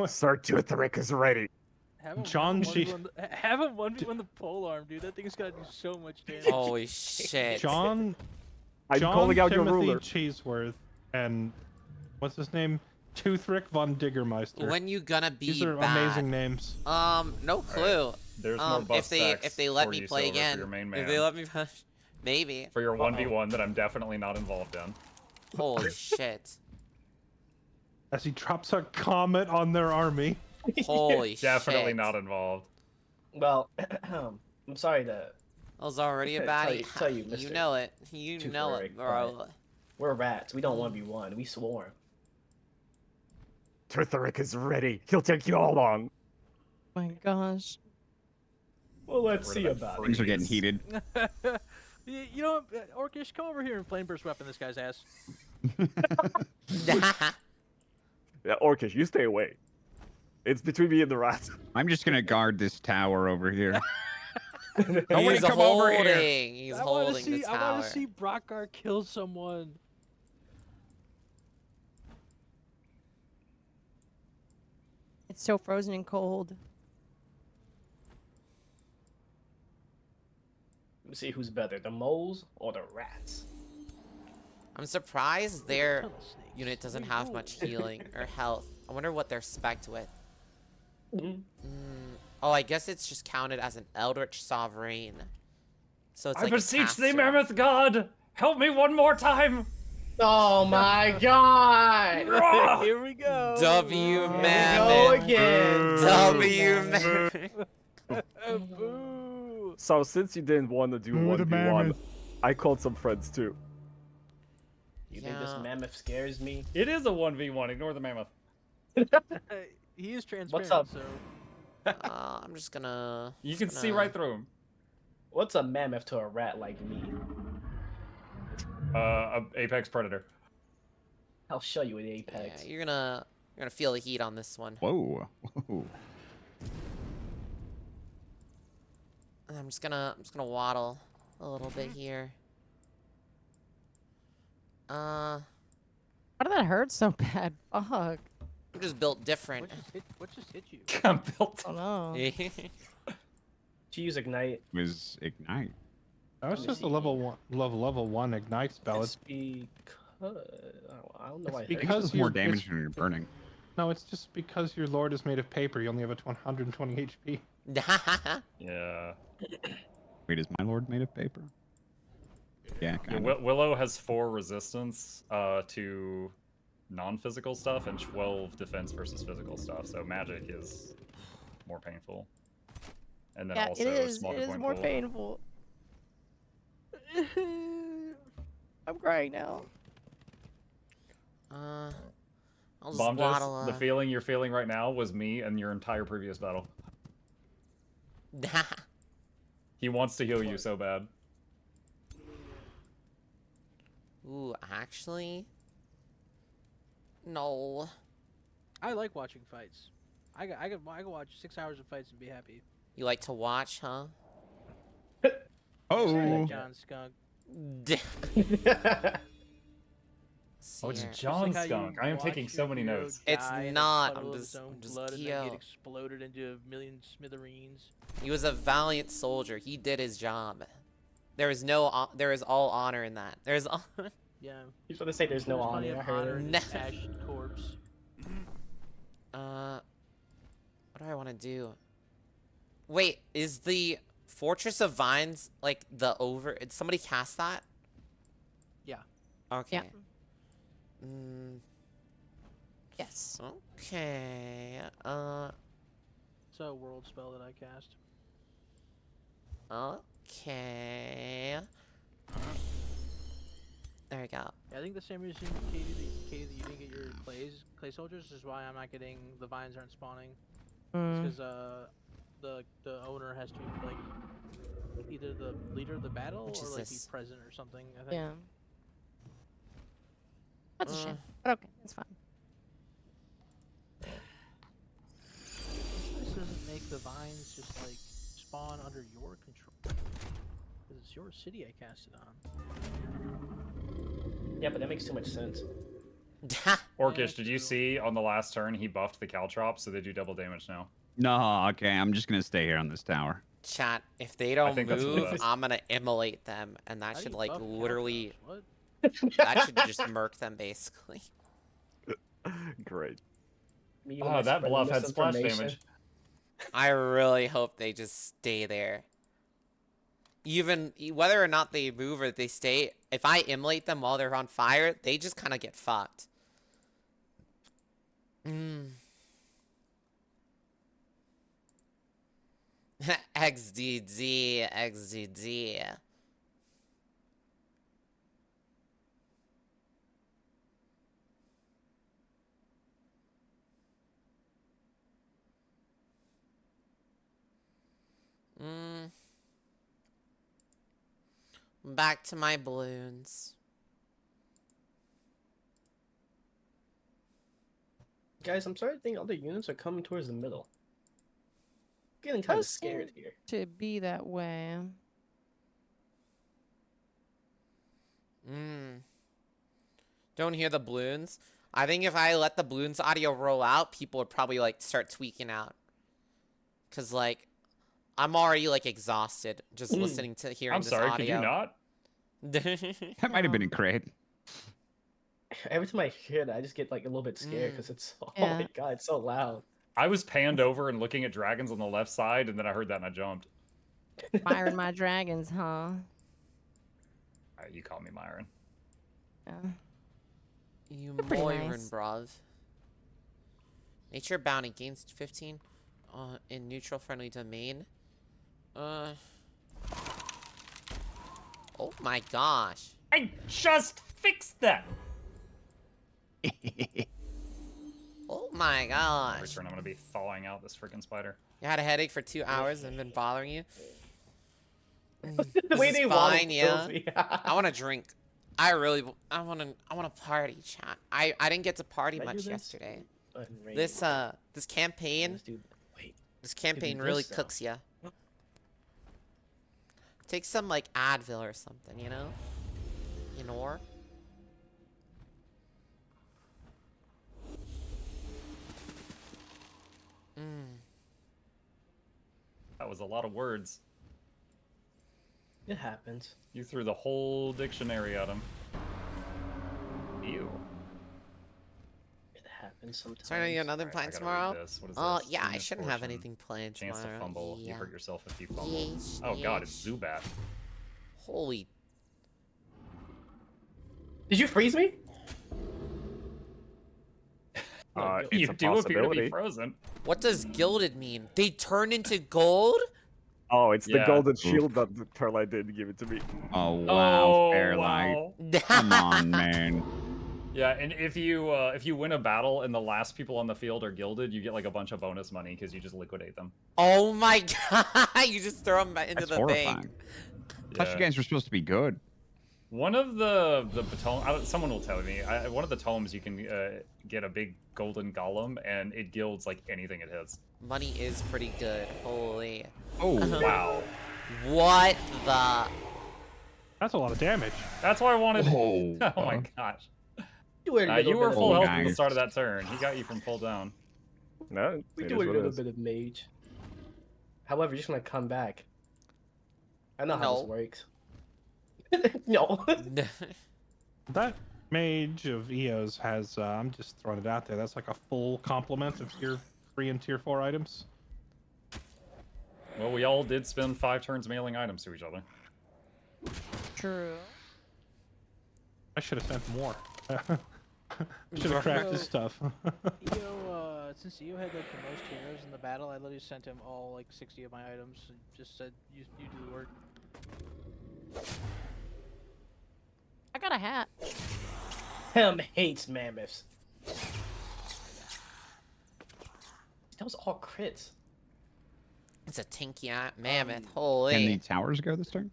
Sir Toothrick is ready. Have him John G- 1v1 have him 1v1 the pole arm, dude. That thing's gotta do so much damage. Holy shit. John I'm John calling out your Timothy ruler. Cheeseworth and what's his name? Toothrick von Diggermeister. When you gonna be These are bad? amazing names. No clue. There's more buff if they let for me you, play Silver, again, for your main if man. they let me, maybe. For your 1v1 that I'm definitely not involved in. Holy shit. As he drops a comet on their army. Holy Definitely shit. not involved. Well, I'm sorry to. I was already a Tell baddie. you, You Mr. know it. You Too know furry, it, bro. We're rats. We don't 1v1. We swarm. Turtheric is ready. He'll take you all on. My gosh. Well, let's Rid see of that about it. Things are getting freeze. heated. You know, Orcish, come over here and flame burst weapon this guy's ass. Yeah, Orcish, you stay away. It's between me and the rats. I'm just gonna guard this tower over here. He's come over here. holding. He's I wanna holding the see, tower. I want to see Brockar kill someone. It's so frozen and cold. Let me see who's better, the moles or the rats. I'm surprised their Tunnel snakes. unit doesn't have much healing or health. I wonder what they're spec'd with. Oh, I guess it's just counted as an Eldritch Sovereign. So it's I like a beseech thee, caster. Mammoth God! Help me one more time! Oh my god! Here we go. W Here we go Mammoth. again. W Mammoth. Boo. So since you didn't want to do Ooh, the 1v1, mammoth. I called some friends too. You think this Yeah. mammoth scares me? It is a 1v1, ignore the mammoth. He is transparent. What's up? So I'm just gonna. You can just see gonna- right through him. What's a mammoth to a rat like me? A Apex Predator. I'll show you an Yeah, apex. you're gonna feel the heat on this one. Whoa. Whoa. And I'm just gonna waddle a little bit here. How did that hurt so bad? Fuck. I'm just built different. what just hit you? I'm built. Oh no. To use ignite. Was ignite. That was Let me just a see. level 1 ignite spell. It's because I don't know why. It's I because It's more you're- damage when you're burning. No, it's just because your lord is made of paper. You only have a 120 HP. Yeah. Wait, is my lord made of paper? Yeah, Yeah, kind of. Willow has 4 resistance to non-physical stuff and 12 defense versus physical stuff. So magic is more painful. And then Yeah, also it is. small It is point more pool. painful. I'm crying now. I'll just Bomb waddle. the feeling you're feeling right now was me and your entire previous battle. He wants to heal you so bad. Ooh, actually, no. I like watching fights. I could watch 6 hours of fights and be happy. You like to watch, huh? Oh. John Skunk. Oh, it's See here. John Just like how Skunk. you I am watch taking so your many hero notes. It's die in a not, puddle I'm of his just- own I'm just blood and then yo. get exploded into a million smithereens. He was a valiant soldier. He did his job. There is all honor in that. There's Yeah. He's gonna say there's no There's plenty honor. I of heard honor it. in his ashen corpse. what do I want to do? Wait, is the Fortress of Vines like the over? Did somebody cast that? Yeah. Okay. Yeah. Mm, Yes. okay. It's a world spell that I cast. Okay. There we go. Yeah, I think the same reason, Katie, that you didn't get your clay soldiers is why I'm not getting the vines aren't spawning. Mm. Because the owner has to be like either the leader of the battle Which or is like this? be present or something. I think. Yeah. That's a shame. Uh. But okay, it's fine. This doesn't make the vines just like spawn under your control. Because it's your city I cast it on. Yeah, but that makes too much sense. Orcish, did you true. see on the last turn he buffed the caltrops so they do double damage now? No, okay, I'm just gonna stay here on this tower. Chat, if they don't think that's for the move, best. I'm gonna immolate them, and that How do should you like buff literally, counterspells? What? that should just murk them basically. Great. Me with Oh, my that spreading bluff had splash misinformation. damage. I really hope they just stay there. Even whether or not they move or they stay, if I immolate them while they're on fire, they just kind of get fucked. XDD, XDD. Back to my balloons. Guys, I'm starting to think other units are coming towards the middle. Getting kind of Does scared seem here. to be that way. Don't hear the balloons. I think if I let the balloons audio roll out, people would probably like start tweaking out. Cause like, I'm already like exhausted just listening to hearing I'm this sorry, could you audio. not? That might have been a crate. Every time I hear that, I just get like a little bit scared because it's oh Yeah. my god, it's so loud. I was panned over and looking at dragons on the left side, and then I heard that and I jumped. Firing my dragons, huh? You call me Myron. Yeah. You They're pretty Moiran, nice. bruv. Nature bounty gains 15 in neutral friendly domain. Oh my gosh. I just fixed that. Oh my gosh. Every turn I'm gonna be thawing out this freaking spider. You had a headache for 2 hours and been bothering you? The This way is they waddle fine, kills yeah. me. I want to drink. I want to party, chat. I didn't get to party Can I do much this? yesterday. Unrated. This campaign, Let's do- Wait. this campaign this really though. cooks ya. Take some like Advil or something, you know? You know? That was a lot of words. It happens. You threw the whole dictionary at him. Ew. It happens sometimes. So I know you got nothing Alright, planned I gotta tomorrow? read this. What is Oh, this? yeah, I Unit shouldn't have fortune. anything planned Chance tomorrow. to fumble. Yeah. You hurt yourself if you fumble. Yeesh, Oh god, it's yeesh. Zubat. Holy. Did you freeze me? It's You a do appear to be possibility. frozen. What does gilded mean? They turn into gold? Oh, it's the Yeah. golden shield that the Turlite didn't give it to me. Oh wow, Oh, Fairlight. wow. Come on, man. Yeah, and if you win a battle and the last people on the field are gilded, you get like a bunch of bonus money because you just liquidate them. Oh my god! You just throw them into That's the horrifying. bank. I thought you guys were supposed to be good. One of the tome, someone will tell me. One of the tomes you can get a big golden golem, and it gilds like anything it hits. Money is pretty good. Holy. Oh Wow, What the? That's a lot of damage. that's why I wanted. Oh, Oh my gosh, Do a little you were bit full of health at the guys. start of that turn. He got you from full down. No, We it do is a what it little is. bit of mage. However, you're just gonna come back. I know how No. this works. No. That mage of EOS has, I'm just throwing it out there, that's like a full complement of tier 3 and tier 4 items. Well, we all did spend 5 turns mailing items to each other. True. I should have sent more. Should have crafted stuff. Since EO had like the most heroes in the battle, I literally sent him all like 60 of my items and just said, you do the work. I got a hat. Him hates mammoths. That was all crits. It's a tinky mammoth. Holy. Can the towers go this turn?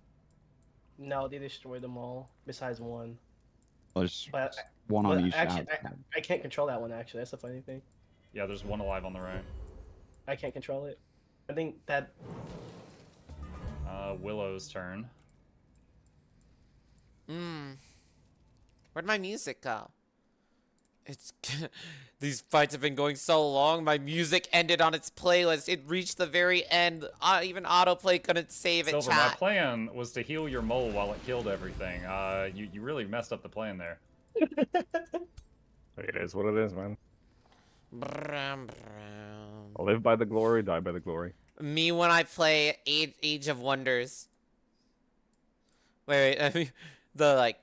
No, they destroyed them all, besides one. There's But one on Well, each actually, outside. I can't control that one, actually. That's the funny thing. Yeah, there's one alive on the right. I can't control it. I think that... Willow's turn. Where'd my music go? It's these fights have been going so long. My music ended on its playlist. It reached the very end. Even autoplay couldn't save it. Silver, my Chat. plan was to heal your mole while it killed everything. You really messed up the plan there. It is what it is, man. Brum, brum. Live by the glory, die by the glory. Me when I play Age of Wonders. Wait, I mean, the like,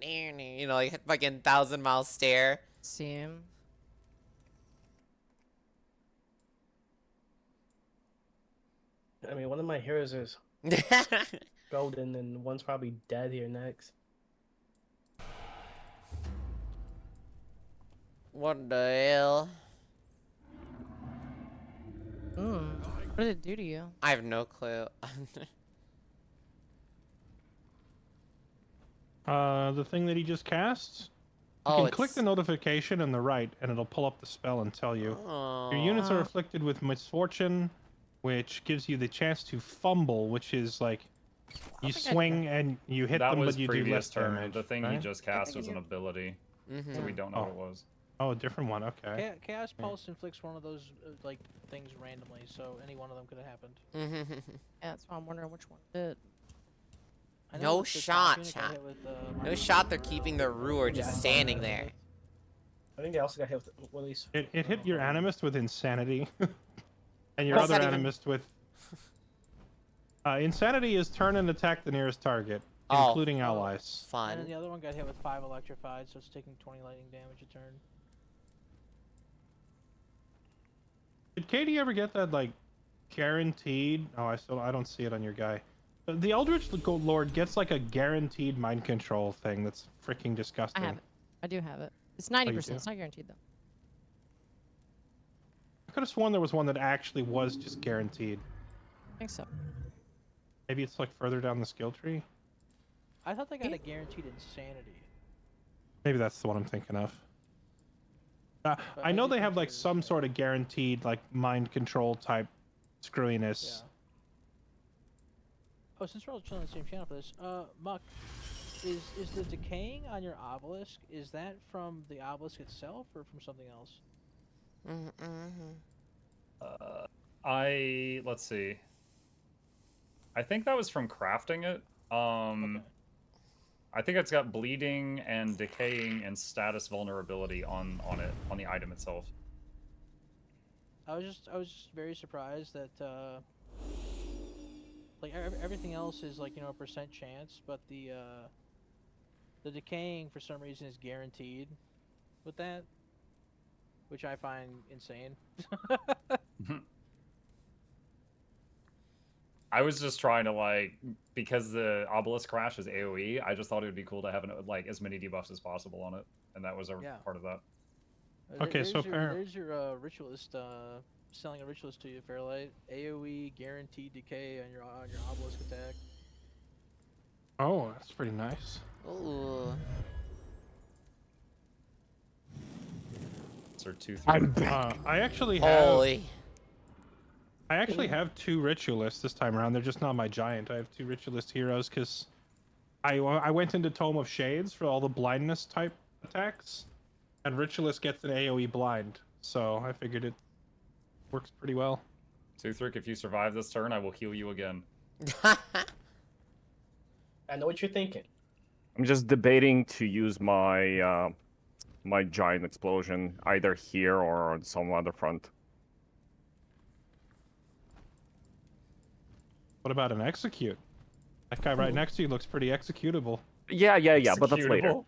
you know, like fucking 1,000-mile stare. See him. I mean, one of my heroes is golden, and one's probably dead here next. What the hell? What did it do to you? I have no clue. The thing that he just cast. You Oh, can click the notification on the right, and it'll pull up the spell and tell you. Your units are afflicted with misfortune, which gives you the chance to fumble, which is like you swing and you hit That them, was but you do previous less turn. damage. The thing he right? just cast was an ability, so we don't know what it was. Oh, a different one. Okay. Chaos Pulse inflicts one of those like things randomly, so any one of them could have happened. Yeah, that's why I'm wondering which one did. I know No with the shot, Champion, it got chat. hit with, No shot. They're keeping their Ruer just Yeah. standing there. I think they also got hit with Willie's. It hit your animist with insanity, and your What's other that even- animist with. Insanity is turn and attack the nearest target, Oh. including allies. And then Fun. the other one got hit with 5 electrified, so it's taking 20 lightning damage a turn. Did Katie ever get that like guaranteed? Oh, I don't see it on your guy. The Eldritch Lord gets like a guaranteed mind control thing that's freaking I disgusting. have it. I do have it. It's 90%. do? It's not guaranteed though. I could have sworn there was one that actually was just guaranteed. I think so. Maybe it's like further down the skill tree. I thought they got a guaranteed insanity. Maybe that's the one I'm thinking of. But I know do they have think like there's, some sort of guaranteed like mind control type screwiness. Yeah. Oh, since we're all chilling on the same channel for this, Muck, is the decaying on your obelisk, is that from the obelisk itself or from something else? Let's see. I think that was from crafting it. Okay. I think it's got bleeding and decaying and status vulnerability on it, on the item itself. I was just very surprised that like everything else is like, you know, a percent chance, but the decaying for some reason is guaranteed with that, which I find insane. I was just trying to like, because the obelisk crash is AoE, I just thought it would be cool to have like as many debuffs as possible on it, and that was a Yeah. part of that. Okay, so there's your ritualist selling a ritualist to you, Fairlight. AoE guaranteed decay on your obelisk attack. Oh, that's pretty nice. Ooh. So 2-3. I actually have. Holy. I actually have 2 ritualists this time around. They're just not my giant. I have 2 ritualist heroes because I went into Tome of Shades for all the blindness type attacks, and ritualist gets an AoE blind, so I figured it works pretty well. 2-3, if you survive this turn, I will heal you again. I know what you're thinking. I'm just debating to use my my giant explosion either here or on some other front. What about an execute? That guy right next to you looks pretty executable. Yeah, but that's later. Executable.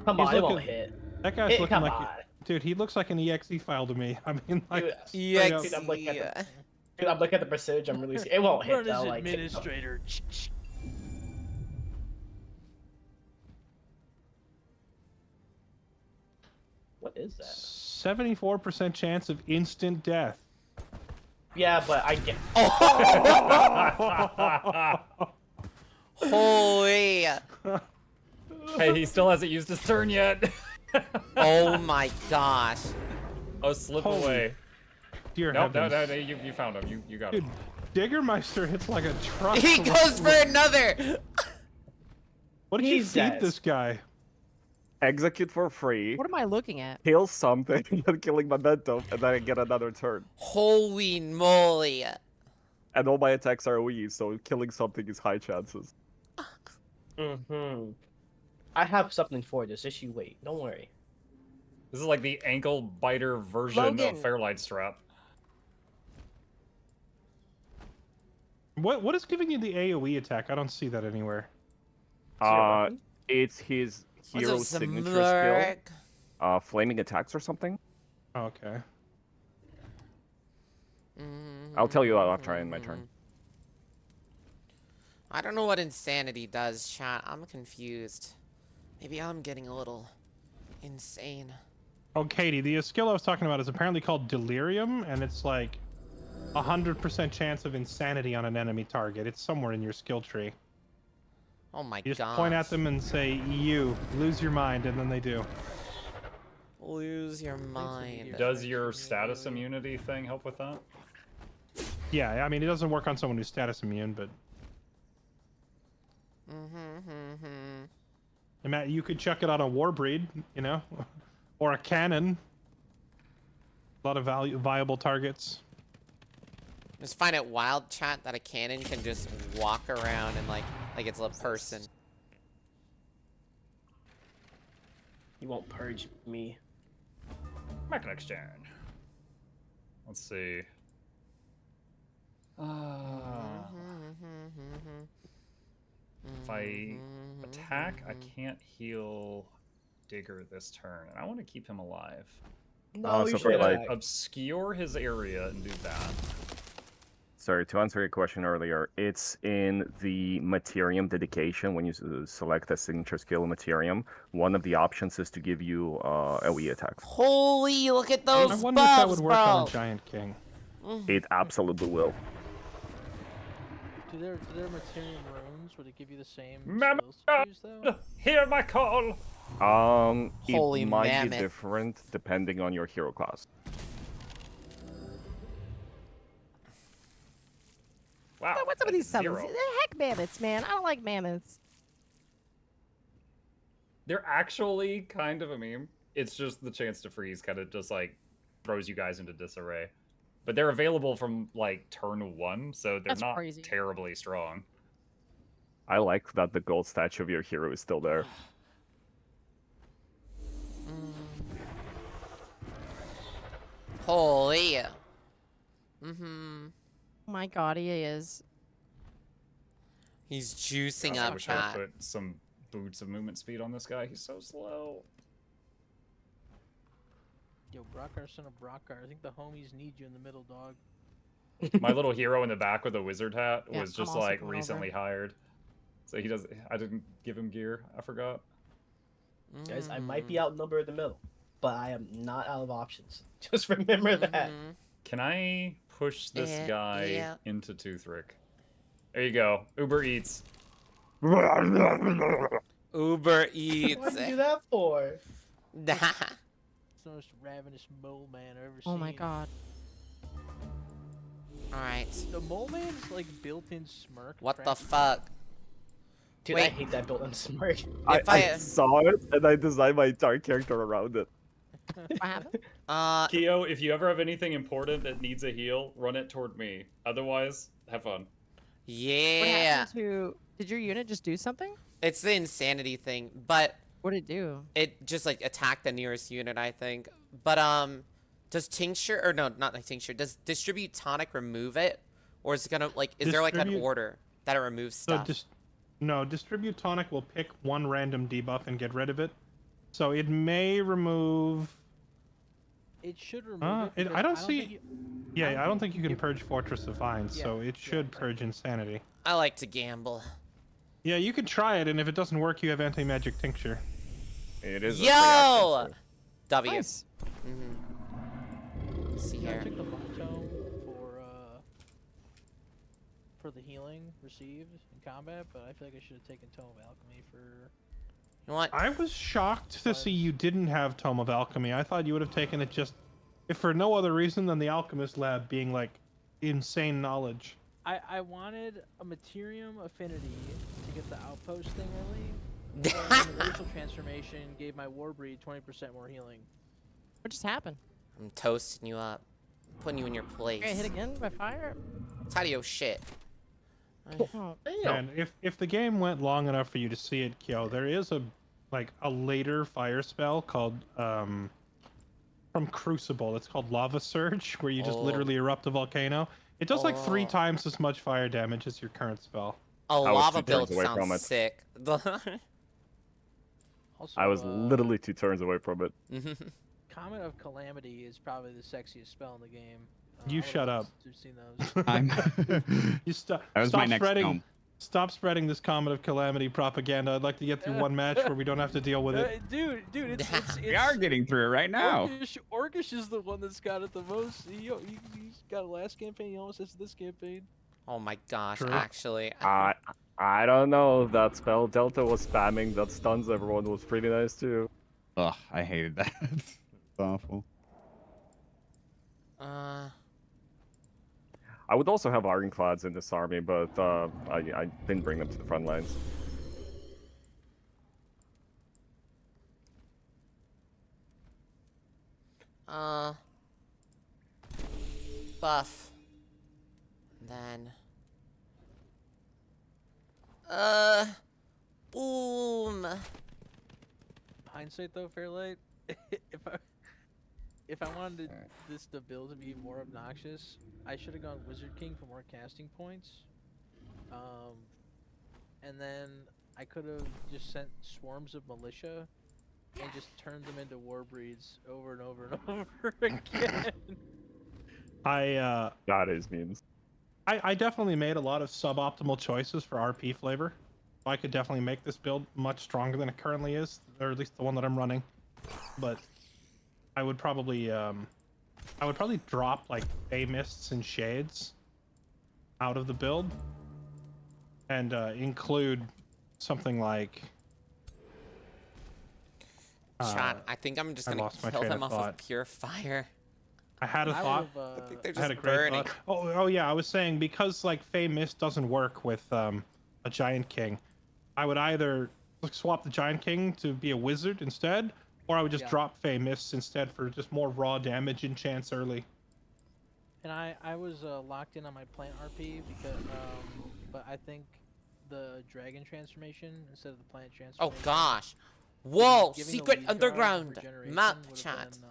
Come He's on, it won't looking- hit. That guy's looking Come like, on. dude, he looks like an EXE file to me. I mean, like, Dude, straight up. Dude, I'm looking at Yeah. Dude, I'm looking at the percentage. I'm really. It won't hit Run as though. Like, administrator. what is that? 74% chance of instant death. Yeah, but I get. Holy. Hey, he still hasn't used his turn yet. Oh my gosh. Oh, slip Holy away. Dear No, heavens. no, you found him. You got Dude, him. Diggermeister hits like a truck. He to goes for look- another. What did you He's feed dead. this guy? execute for free, What am I looking at? kill something, and killing momentum, and then I get another turn. Holy moly. And all my attacks are OE, so killing something is high chances. Mm-hmm. I have something for this. Just you wait. Don't worry. This is like the ankle biter version Logan. of Fairlight Strap. What is giving you the AOE attack? I don't see that anywhere. Is your Uh, weapon? it's his What's hero up, signature Samurk? skill. Flaming attacks or something. Okay. I'll tell you after I end my turn. I don't know what insanity does, chat. I'm confused. Maybe I'm getting a little insane. Oh, Katie, the skill I was talking about is apparently called Delirium, and it's like 100% chance of insanity on an enemy target. It's somewhere in your skill tree. Oh my You just gosh. point at them and say, "You lose your mind," and then they do. Lose your mind. Does your status immunity thing help with that? Yeah, I mean, it doesn't work on someone who's status immune, but Matt, you could chuck it on a Warbreed, you know, or a cannon. A lot of viable targets. Just find it wild, chat, that a cannon can just walk around and like it's a person. You won't purge me. Back next turn. Let's see. If I attack, I can't heal Digger this turn, and I want to keep him alive. No, so you for should like- attack. Obscure his area and do that. Sorry, to answer your question earlier, it's in the Materium dedication. When you select a signature skill Materium, one of the options is to give you AOE attacks. Holy, look at I those wonder if that buffs, would work on bro. a Giant King. It absolutely will. Do their Materium runes, would it give you the same Mammoth! skills to choose though? Hear my call! Holy It might mammoth. be different depending on your hero class. Wow. What's up with these that's summons? zero. Heck mammoths, man. I don't like mammoths. They're actually kind of a meme. It's just the chance to freeze kind of just like throws you guys into disarray. But they're available from like turn 1, so they're That's not crazy. terribly strong. I like that the gold statue of your hero is still there. Holy. Oh my god, he is. He's juicing Gosh, I up, wish I chat. put some boots of movement speed on this guy. He's so slow. Yo, Brockar, son of Brockar, I think the homies need you in the middle, dog. My little hero in the back with a wizard hat Yeah, was I'm just also like coming over. recently hired. So he does. I didn't give him gear. I forgot. Guys, I might be outnumbered in the middle, but I am not out of options. Just remember that. Can I push this Yeah, guy yeah. into Toothrick? There you go. Uber Eats. Uber What Eats. did you do that for? It's the most ravenous mole man I've ever seen. Oh my god. Alright. The mole man's like built-in smirk. What the cracks me fuck? Dude, I Wait. hate that built-in smirk. If I saw it and I designed my entire character around it. What happened? Keo, if you ever have anything important that needs a heal, run it toward me. Otherwise, have fun. What Yeah. happened to... Did your unit just do something? It's the insanity thing, but What did it do? it just like attacked the nearest unit, I think. But does tincture or no, not like tincture. Does distribute tonic remove it, or is it gonna like? Is there like an Distribute- order that it removes So stuff? no, Distribute Tonic will pick one random debuff and get rid of it. So it may remove. It should remove it. I because don't think see. you- Yeah, I don't think you can give- purge Fortress of Vines, Yeah, so it yeah, should exactly. purge Insanity. I like to gamble. Yeah, you could try it, and if it doesn't work, you have Anti-Magic Tincture. It is. a Yo! free W. Nice. Let's see Yeah, I here. took the monotone for the healing received in combat, but I feel like I should have taken Tome of Alchemy for. You know what? I was shocked to see you didn't have Tome of Alchemy. I thought you would have taken it just, if for no other reason than the Alchemist Lab being like insane knowledge. I wanted a Materium Affinity to get the outpost thing early, And the racial transformation gave my Warbreed 20% more healing. What just happened? I'm toasting you up. Putting you in your place. Get hit again by fire? It's out of your shit. Oh, And if the game went long enough for you to see it, Kyo, there is a later fire spell called from Crucible. It's called Lava Surge, where you just Oh. literally erupt a volcano. It does like 3 Oh. times as much fire damage as your current spell. A I was lava 2 build turns away from sounds it. sick. Also, I was literally 2 turns away from it. Comet of Calamity is probably the sexiest spell in the game. You I would've shut loved up. to have seen those. You That was my next film. Stop spreading this Comet of Calamity propaganda. I'd like to get through one match where we don't have to deal with it. Dude, it's We are getting through it right now. Orcish is the one that's got it the most. He's got last campaign. He almost has this campaign. Oh my gosh, True. actually. I don't know. That spell Delta was spamming that stuns everyone was pretty nice too. Ugh, I hated that. It's awful. I would also have Ironclads in this army, but I didn't bring them to the front lines. Buff. Then. Boom. Hindsight though, Fairlight, if I wanted this to build to be more obnoxious, I should have gone Wizard King for more casting points. And then I could have just sent swarms of militia and just turned them into war breeds over and over and over again. That is means. I definitely made a lot of suboptimal choices for RP flavor. I could definitely make this build much stronger than it currently is, or at least the one that I'm running. But I would probably drop like Fey Mists and Shades out of the build and include something like Sean, I think I'm just gonna lost my kill train them of off of thought. pure fire. I had a I thought. would've, I think they're I had a just great burning. thought. Oh yeah, I was saying because like Fey Mist doesn't work with a Giant King, I would either swap the Giant King to be a wizard instead, or I would just Yeah. drop Fey Mists instead for just more raw damage and chance early. And I was locked in on my plant RP because but I think the dragon transformation instead of the plant Oh transformation. gosh. Whoa! giving the Secret Lead Guard underground regeneration map would've chat. been,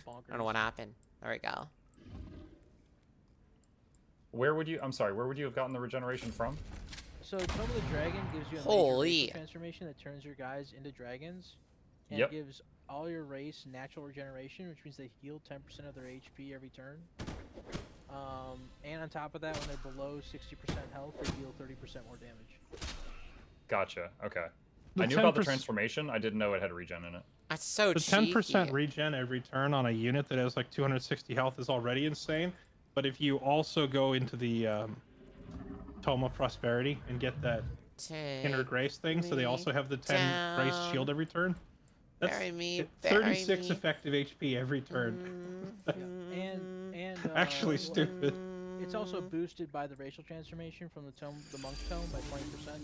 I don't know what happened. There we go. Where would you? I'm sorry. Where would you have gotten the regeneration from? So Tome of the Dragon gives you a Holy. major racial transformation that turns your guys into dragons, and Yep. it gives all your race natural regeneration, which means they heal 10% of their HP every turn. And on top of that, when they're below 60% health, they deal 30% more damage. Gotcha. Okay. The I knew about the 10% transformation. I didn't know it had regen in it. That's so The cheeky. 10% regen every turn on a unit that has like 260 health is already insane. But if you also go into the Tome of Prosperity and get that Inner Take Grace thing, so they me also have the 10 Grace down. shield every turn. That's Bury me, 36 bury me. effective HP every turn. And Actually stupid. It's also boosted by the racial transformation from the monk tome by 20%.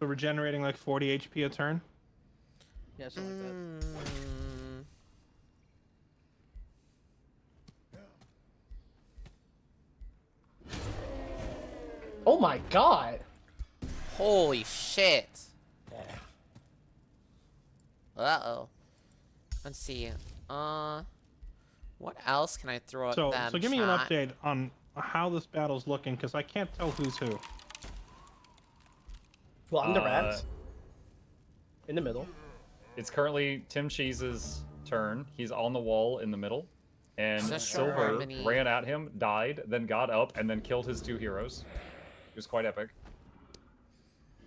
So regenerating like 40 HP a turn. Yeah, something like that. Oh my god! Holy shit. Uh-oh. Let's see. What else can I throw at So them? give me an chat? update on how this battle's looking, because I can't tell who's who. Well, I'm the rats. In the middle. It's currently Tim Cheese's turn. He's on the wall in the middle, and Such a Silver harmony. ran at him, died, then got up, and then killed his 2 heroes. It was quite epic.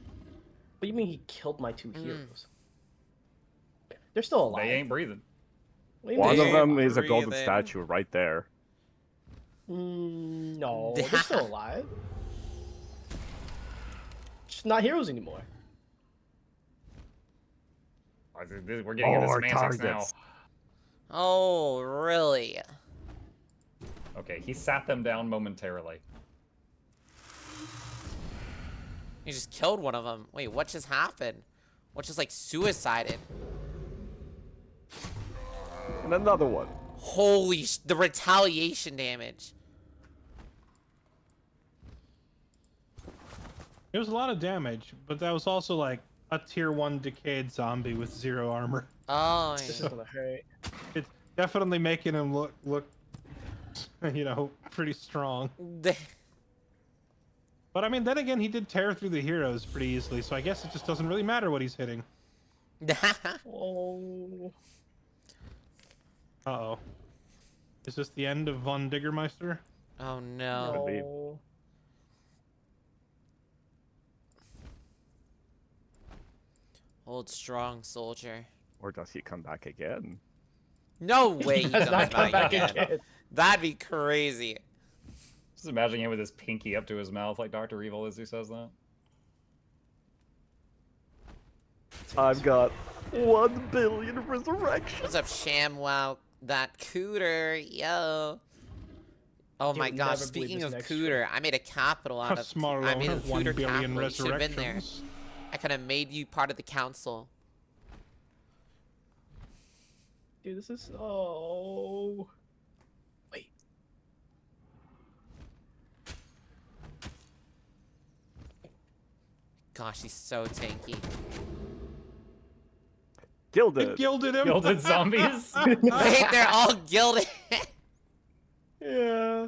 What do you mean he killed my 2 heroes? They're still alive. They ain't breathing. What do you One mean? of them is a breathe golden in. statue right there. No, they're still alive. Just not heroes anymore. We're getting into More semantics targets. now. Oh, really? Okay, he sat them down momentarily. He just killed one of them. Wait, what just happened? What just like suicided? And another one. Holy the retaliation damage. It was a lot of damage, but that was also like a tier 1 decayed zombie with 0 armor. Oh, This is yeah. gonna hurt. It's definitely making him look, you know, pretty strong. But I mean, then again, he did tear through the heroes pretty easily, so I guess it just doesn't really matter what he's hitting. Oh. Uh-oh. Is this the end of Von Diggermeister? Oh no. Could be. No. Hold strong, soldier. Or does he come back again? No way he Does comes not come back back again. again. That'd be crazy. Just imagining him with his pinky up to his mouth like Dr. Evil as he says that. I've got 1 billion resurrections. What's up, ShamWow? That cooter, yo. Oh my You'll gosh, never believe speaking this of next cooter, I made a capital out of Smart I made a 1 cooter billion capital. You should have been there. resurrections. I could have made you part of the council. Dude, this is oh. Wait. Gosh, he's so tanky. Gilded. It gilded him. Gilded zombies. Wait, they're all gilded. Yeah.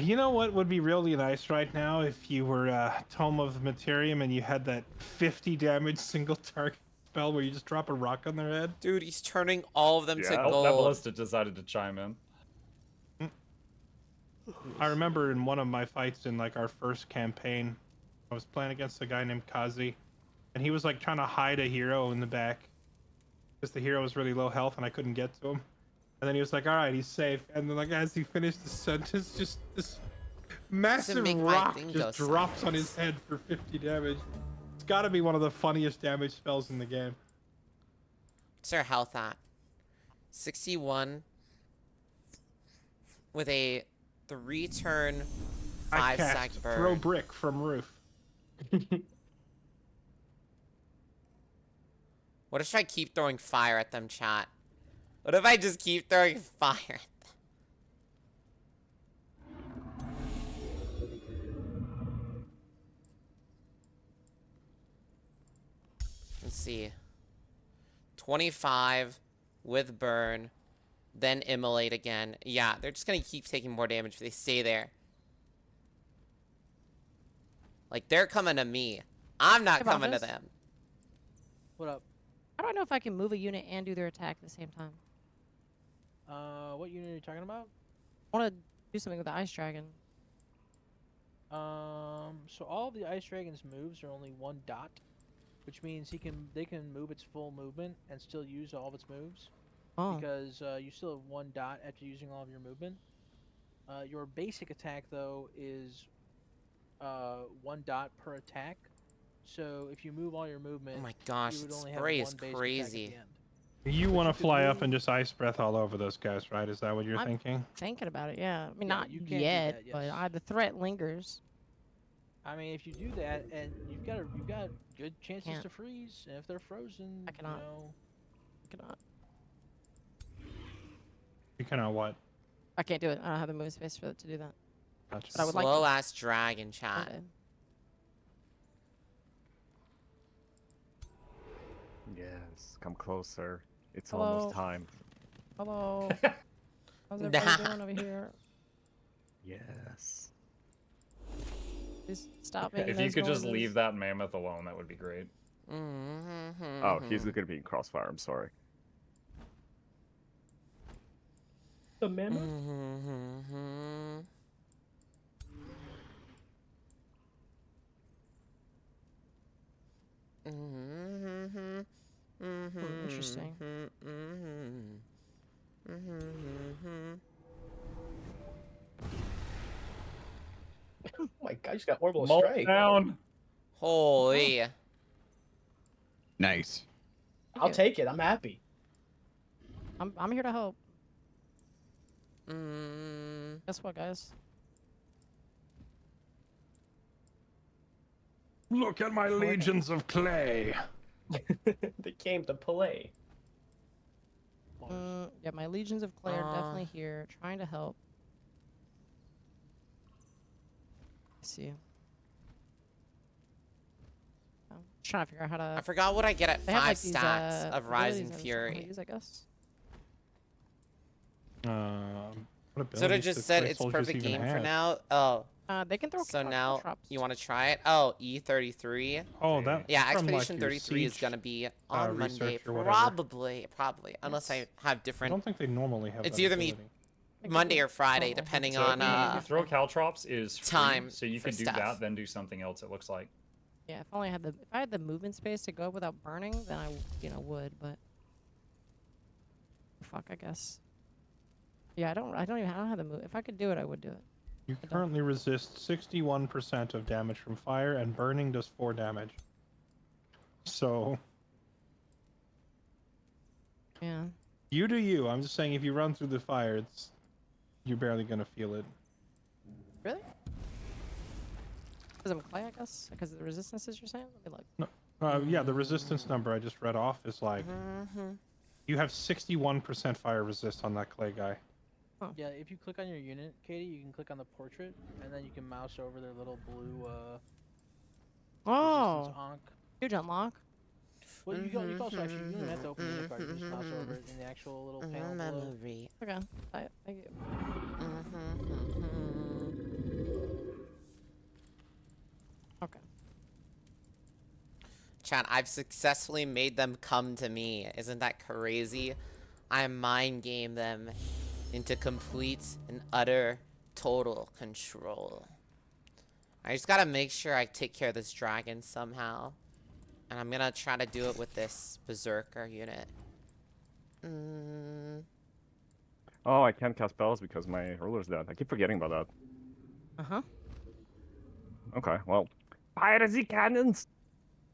You know what would be really nice right now if you were Tome of Materium and you had that 50 damage single target spell where you just drop a rock on their head? Dude, he's turning all of them to Yeah. Oh, that gold. ballista decided to chime in. I remember in one of my fights in like our first campaign, I was playing against a guy named Kazi, and he was like trying to hide a hero in the back because the hero was really low health and I couldn't get to him. And then he was like, "All right, he's safe." And then like as he finished the sentence, just this massive make my rock thing go just drops on sideways. his head for 50 damage. It's got to be one of the funniest damage spells in the game. What's their health at? 61 with a 3-turn, I 5-stack cast burn. throw brick from roof. What if I keep throwing fire at them, chat? What if I just keep throwing fire at them? Let's see. 25 with burn, then immolate again. Yeah, they're just gonna keep taking more damage if they stay there. Like, they're coming to me. I'm not Hey, coming to Bobus? them. What up? How do I know if I can move a unit and do their attack at the same time? What unit are you talking about? I want to do something with the ice dragon. So all of the ice dragon's moves are only 1 dot, which means they can move its full movement and still use all of its moves Oh, because you still have 1 dot after using all of your movement. Your basic attack though is 1 dot per attack. So if you move all your movement, Oh my gosh, you would the only have spray 1 is basic attack at crazy. the end. You want to you could fly up move- and just ice breath all over those guys, right? Is that what you're I'm- thinking? thinking about it. Yeah, I mean Yeah, not you can do yet, that, but yes. the threat lingers. I mean, if you do that, and you've got good chances Can't. to freeze, and if they're frozen, I cannot. you know, I cannot. You cannot what? I can't do it. I don't have the move space for it to do that. Gotcha. But I would like Slow to. ass dragon, chat. Okay. Yes, come closer. It's Hello? almost time. Hello. How's everybody Nah. doing over here? Yes. Just stop making If you those could just noises. leave that mammoth alone, that would be great. Mm-hmm. Oh, he's gonna be in crossfire. I'm sorry. The mammoth? Mm-hmm. Mm-hmm. Interesting. Oh my god, you just got orbital Mult strike. down. Holy. Nice. I'll take it. I'm happy. I'm here to help. Mm. Guess what, guys? Look at my legions of clay. They came to play. Yeah, my legions of clay are definitely here, trying to help. Let's see. I'm trying to figure out how to. I forgot what I get at They have 5 like these stacks of Rising abilities I was Fury. gonna use, I guess. What So they abilities just do said clay it's soldiers perfect even game for have? now. Oh, They can throw so kill now traps. you want to try it? Oh, E33. Oh, that. Yeah, from, Expedition like, your 33 is siege, gonna be on Monday, research or whatever. probably, unless I have I different. don't think they normally have It's that either me ability. Monday or Friday, Normal. depending So on throw caltrops is free, time so you for could do stuff. that, then do something else. It looks like. Yeah, if only I had the movement space to go without burning, then I would, but fuck, I guess. Yeah, I don't have the move. If I could do it, I would do it. You I don't. currently resist 61% of damage from fire, and burning does 4 damage. So Yeah. you do you. I'm just saying, if you run through the fire, you're barely gonna feel it. Really? Because I'm clay, I guess. Because of the resistances you're saying. Let me look. Yeah, the resistance number I just read off is like you have 61% fire resist on that clay guy. Yeah, if you click on your unit, Katie, you can click on the portrait, and then you can mouse over their little blue Oh, resistance onk. huge unlock. Well, you can also actually, you don't have to open the unit card, you can just mouse over it in the actual little panel below. Memory. Okay. Thank you. Okay. Chat, I've successfully made them come to me. Isn't that crazy? I mind game them into complete and utter total control. I just gotta make sure I take care of this dragon somehow. And I'm gonna try to do it with this berserker unit. Oh, I can't cast spells because my ruler's dead. I keep forgetting about that. Uh-huh. Okay, well, piracy cannons.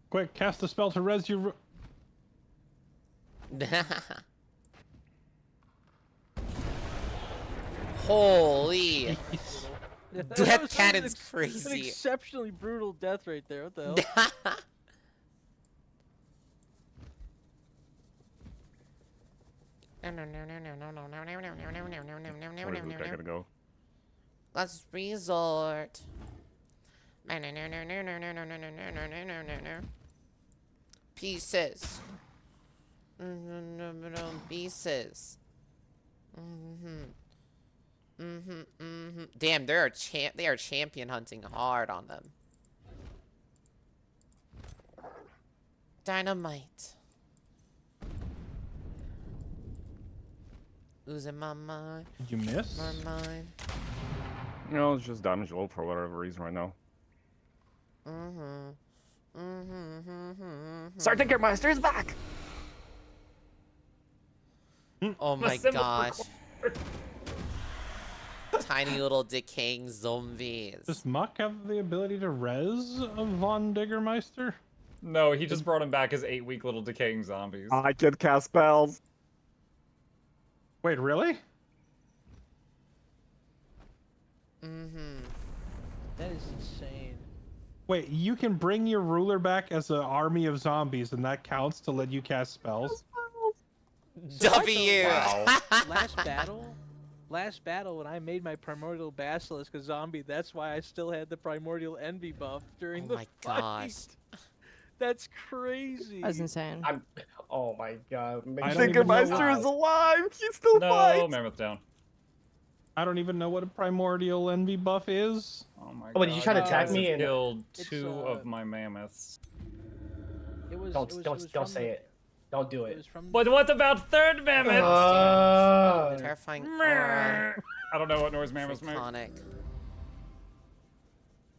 Quick, cast a spell to res your. Holy. That Death was cannon's an crazy. exceptionally brutal death right there. What the hell? Where is this guy gonna go? Let's resort. Pieces. Pieces. Damn, they are champion hunting hard on them. Dynamite. Losing my mind. Did you miss? My mind. No, it's just damage low for whatever reason right now. Sertingermeister is back! Oh my gosh. Tiny little decaying zombies. Does Muck have the ability to res a Von Diggermeister? No, he just brought him back as 8-week little decaying zombies. I can cast spells. Wait, really? That is insane. Wait, you can bring your ruler back as an army of zombies, and that counts to let you cast spells? W. Last battle when I made my primordial basilisk a zombie, that's why I still had the primordial envy buff during Oh the my fight. gosh. That's crazy. That's insane. Oh my god. I don't even know Tinkermeister what- is alive! He still No, fights! Mammoth down. I don't even know what a primordial envy buff is. Oh my Oh, did you try to God, attack guys me have and- killed It's, 2 of my mammoths. It was, Don't it was, don't it was don't from say the- it. Don't do It it. was from But what about third mammoth? Terrifying aura. I don't know what noise mammoths make. Iconic.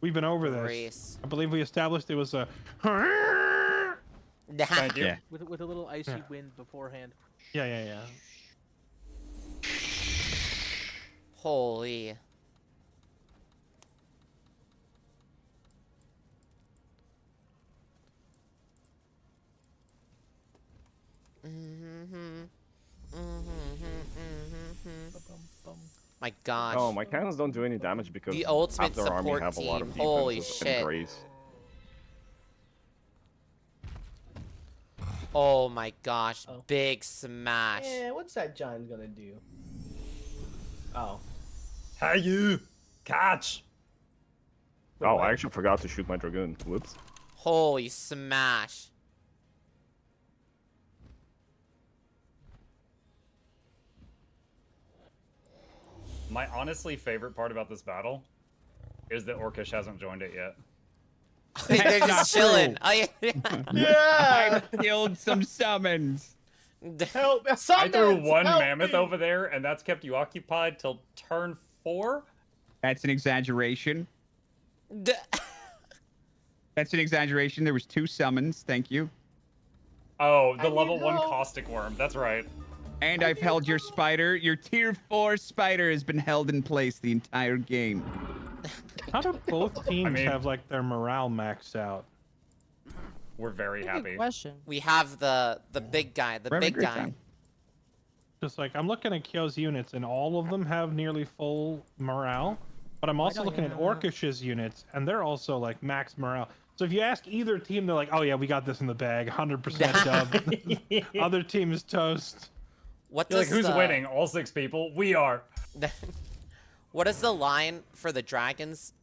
We've been over this. Grace. I believe we established it was a. Thank you. Yeah. with a little icy Yeah. wind beforehand. Yeah. Holy. My gosh. Oh, my cannons don't do any damage because The ultimate half their army support have a lot of team. Holy defenses shit. and grace. Oh my gosh. Oh. Big smash. Yeah, what's that giant gonna do? Oh. Hey, you! Catch! Wait, Oh, what? I actually forgot to shoot my dragoon. Whoops. Holy smash. My honestly favorite part about this battle is that Orcish hasn't joined it yet. They're not just true. chilling. Oh, yeah. Yeah! I killed some summons. Help! I threw Summons, one help mammoth me! over there, and that's kept you occupied till turn 4? That's an exaggeration. D- That's an exaggeration. There was 2 summons. Thank you. Oh, I the need level 1 help. caustic worm. That's right. And I've held your spider. Your tier 4 spider has been held in place the entire game. How do both teams mean- have like their morale maxed out? We're very Good happy. question. we have the big guy, the We're having a big great guy. time. Just like I'm looking at Kyo's units, and all of them have nearly full morale. But I'm also don't looking you at know? Orcish's units, and they're also like max morale. So if you ask either team, they're like, "Oh yeah, we got this in the bag, 100% dub." Other team is toast. What You're like, does who's the, winning? All 6 people? We are. What does the line for the dragons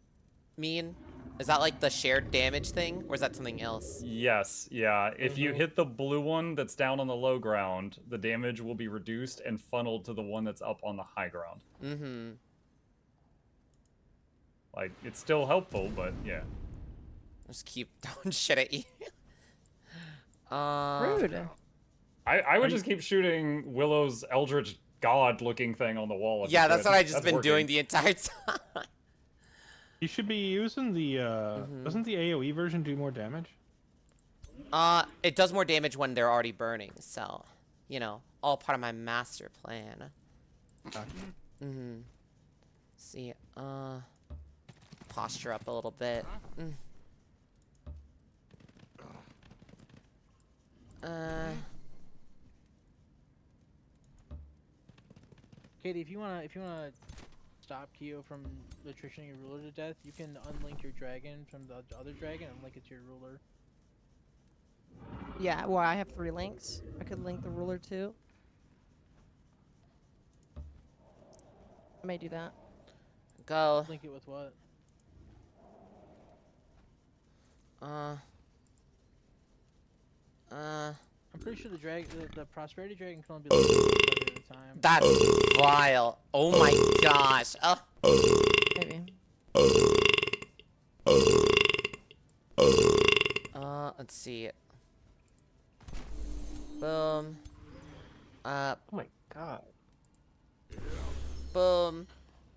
mean? Is that like the shared damage thing, or is that something else? Yes, yeah. If you hit the blue one that's down on the low ground, the damage will be reduced and funneled to the one that's up on the high ground. Mm-hmm. Like, it's still helpful, but yeah. Just keep throwing shit at you. Rude. I would just keep shooting Willow's Eldritch God-looking thing on the wall. if Yeah, you that's could. what I just That's been working. doing the entire time. You should be using the. Doesn't the AOE version do more damage? It does more damage when they're already burning, so, you know, all part of my master plan. Mm-hmm. See, posture up a little bit. Katie, if you wanna stop Kyo from attritioning your ruler to death, you can unlink your dragon from the other dragon and link it to your ruler. Yeah, well, I have 3 links. I could link the ruler too. I may do that. Go. Link it with what? I'm pretty sure the prosperity dragon can only be linked to at a time. That's vile. Oh my gosh. Maybe. Let's see. Boom. Oh my god. Boom.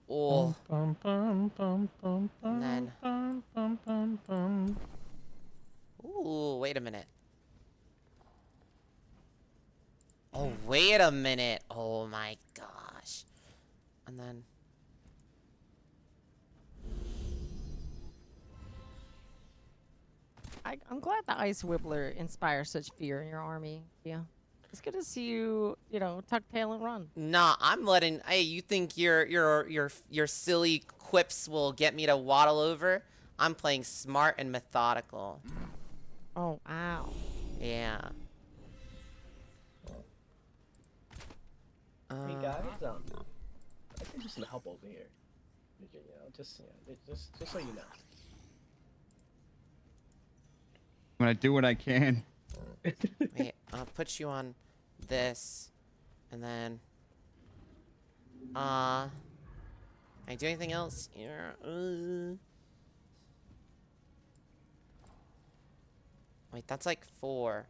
Oh. Bum, bum, bum, bum, And then. bum, bum, bum, bum. Ooh, wait a minute. Oh, wait a minute. Oh my gosh. And then. I'm glad the Ice Wibbler inspires such fear in your army. Yeah. It's good to see you, you know, tuck tail and run. Nah, I'm letting. Hey, you think your silly quips will get me to waddle over? I'm playing smart and methodical. Oh, wow. Yeah. Hey guys, I can just help over here. You know, just so you know. I'm gonna do what I can. Wait, I'll put you on this, and then. Can I do anything else here? Wait, that's like 4.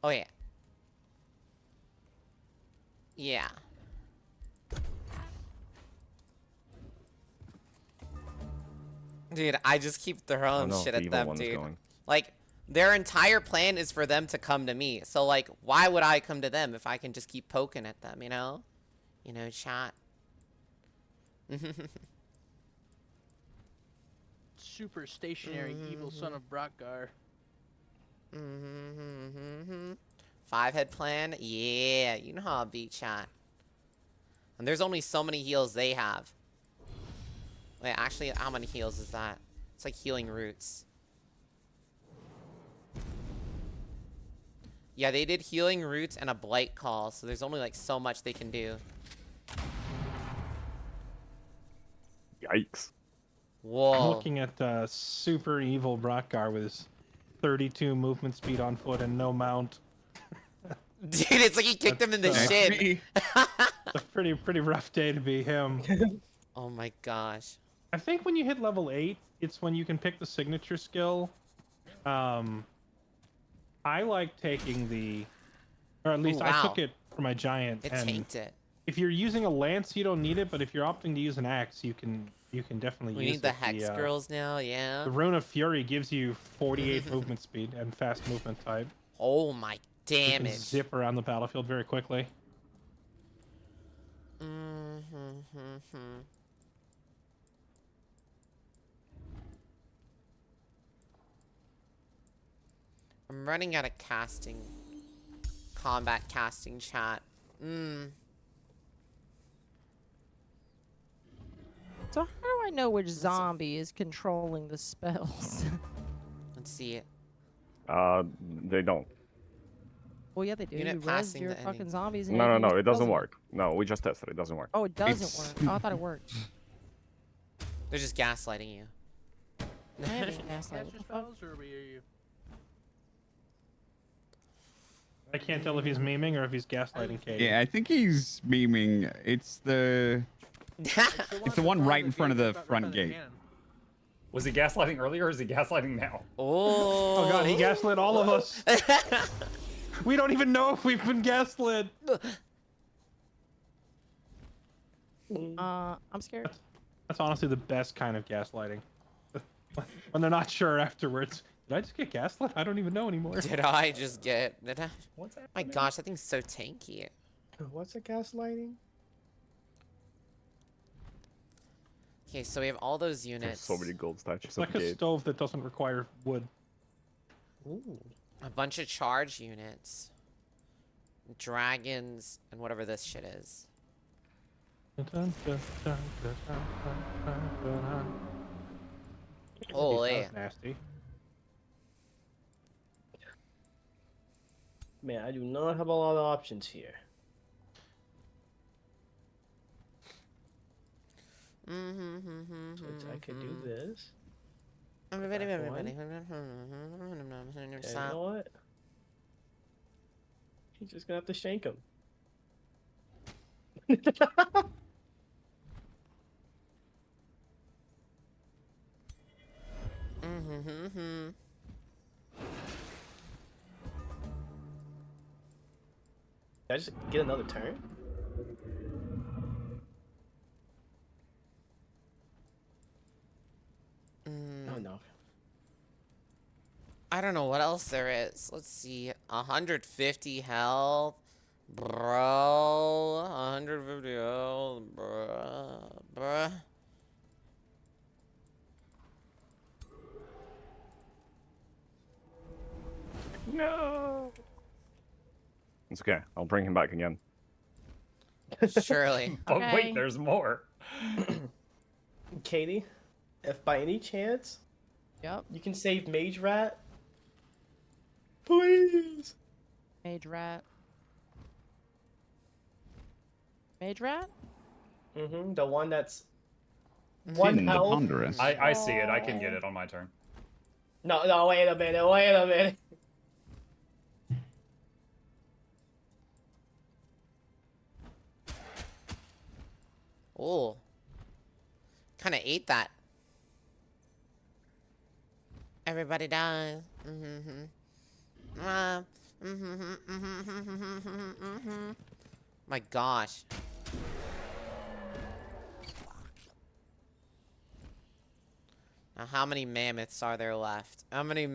Oh yeah. Yeah. Dude, I just keep Oh throwing no, shit the at evil them, one is dude. going. Like, their entire plan is for them to come to me. So, like, why would I come to them if I can just keep poking at them, you know? You know, chat. Super stationary evil son of Brockgar. 5-head plan? Yeah, you know how I'll beat chat. And there's only so many heals they have. Wait, actually, how many heals is that? It's like healing roots. Yeah, they did healing roots and a blight call, so there's only like so much they can do. Yikes. I'm Whoa. looking at super evil Brockgar with his 32 movement speed on foot and no mount. Dude, it's like he kicked him in the That's, shin. Me. It's a pretty rough day to be him. Oh my gosh. I think when you hit level 8, it's when you can pick the signature skill. I like taking the, or at least Ooh, I wow. took it for my giant. It and tanked it. if you're using a lance, you don't need it, but if you're opting to use an axe, you can definitely We use need the it. Hex Girls now, yeah. The Rune of Fury gives you 48 movement speed and fast movement type. Oh my You can damage. zip around the battlefield very quickly. I'm running out of casting. Combat casting chat. So how do I know which zombie is controlling the spells? Let's see it. They don't. Well, yeah, they do. Unit You res passing your the fucking ending. zombies. And No, anything it doesn't doesn't work. No, we just tested it. It doesn't work. Oh, it doesn't It's- work. Oh, I thought it worked. They're just gaslighting you. I didn't Cast gaslight. What your the fuck? spells, or are you? I can't tell if he's memeing or if he's gaslighting Katie. Yeah, I think he's memeing. It's the one right in front of the front gate. Was he gaslighting earlier or is he gaslighting now? Oh. Oh god, he gaslit all of us. We don't even know if we've been gaslit. I'm scared. That's honestly the best kind of gaslighting. When they're not sure afterwards. Did I just get gaslit? I don't even know anymore. Did I just get... Did I... What's My happening? gosh, that thing's so tanky. What's a gaslighting? Okay, so we have all those There's units. so many gold statues It's at like the a gate. stove that doesn't require wood. Ooh. A bunch of charge units. Dragons, and whatever this shit is. Holy. That was nasty. Man, I do not have a lot of options here. So I could do this. Everybody. And you know what? He's just gonna have to shank him. Did I just get another turn? Oh no. I don't know what else there is. Let's see. 150 health. Bro. 150 health. Bruh. No. It's okay. I'll bring him back again. Surely. Oh Okay. wait, there's more. Katie, if by any chance Yep. you can save Mage Rat, please. Mage rat. Mage rat? Mm-hmm. The one that's It's one in the health. ponderous. I see it. I can get it on my turn. No, wait a minute. Oh. Kind of ate that. Everybody dies. My gosh. Now, how many mammoths are there left? How many?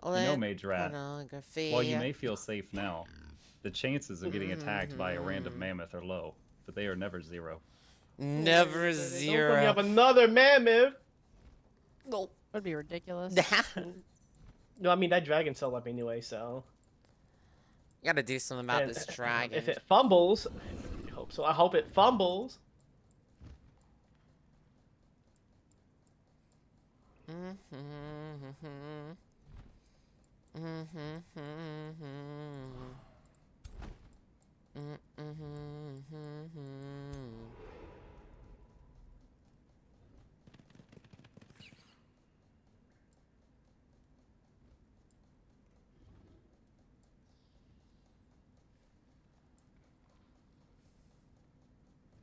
Okay. No, Mage Rat. Pornography. While you may feel safe now, the chances of getting attacked by a random mammoth are low, but they are never zero. Never Don't tell me you zero. have another mammoth. No. That'd be ridiculous. No, I mean that dragon cell up anyway, so. You gotta do something about And this dragon. if it fumbles, I hope so. I hope it fumbles.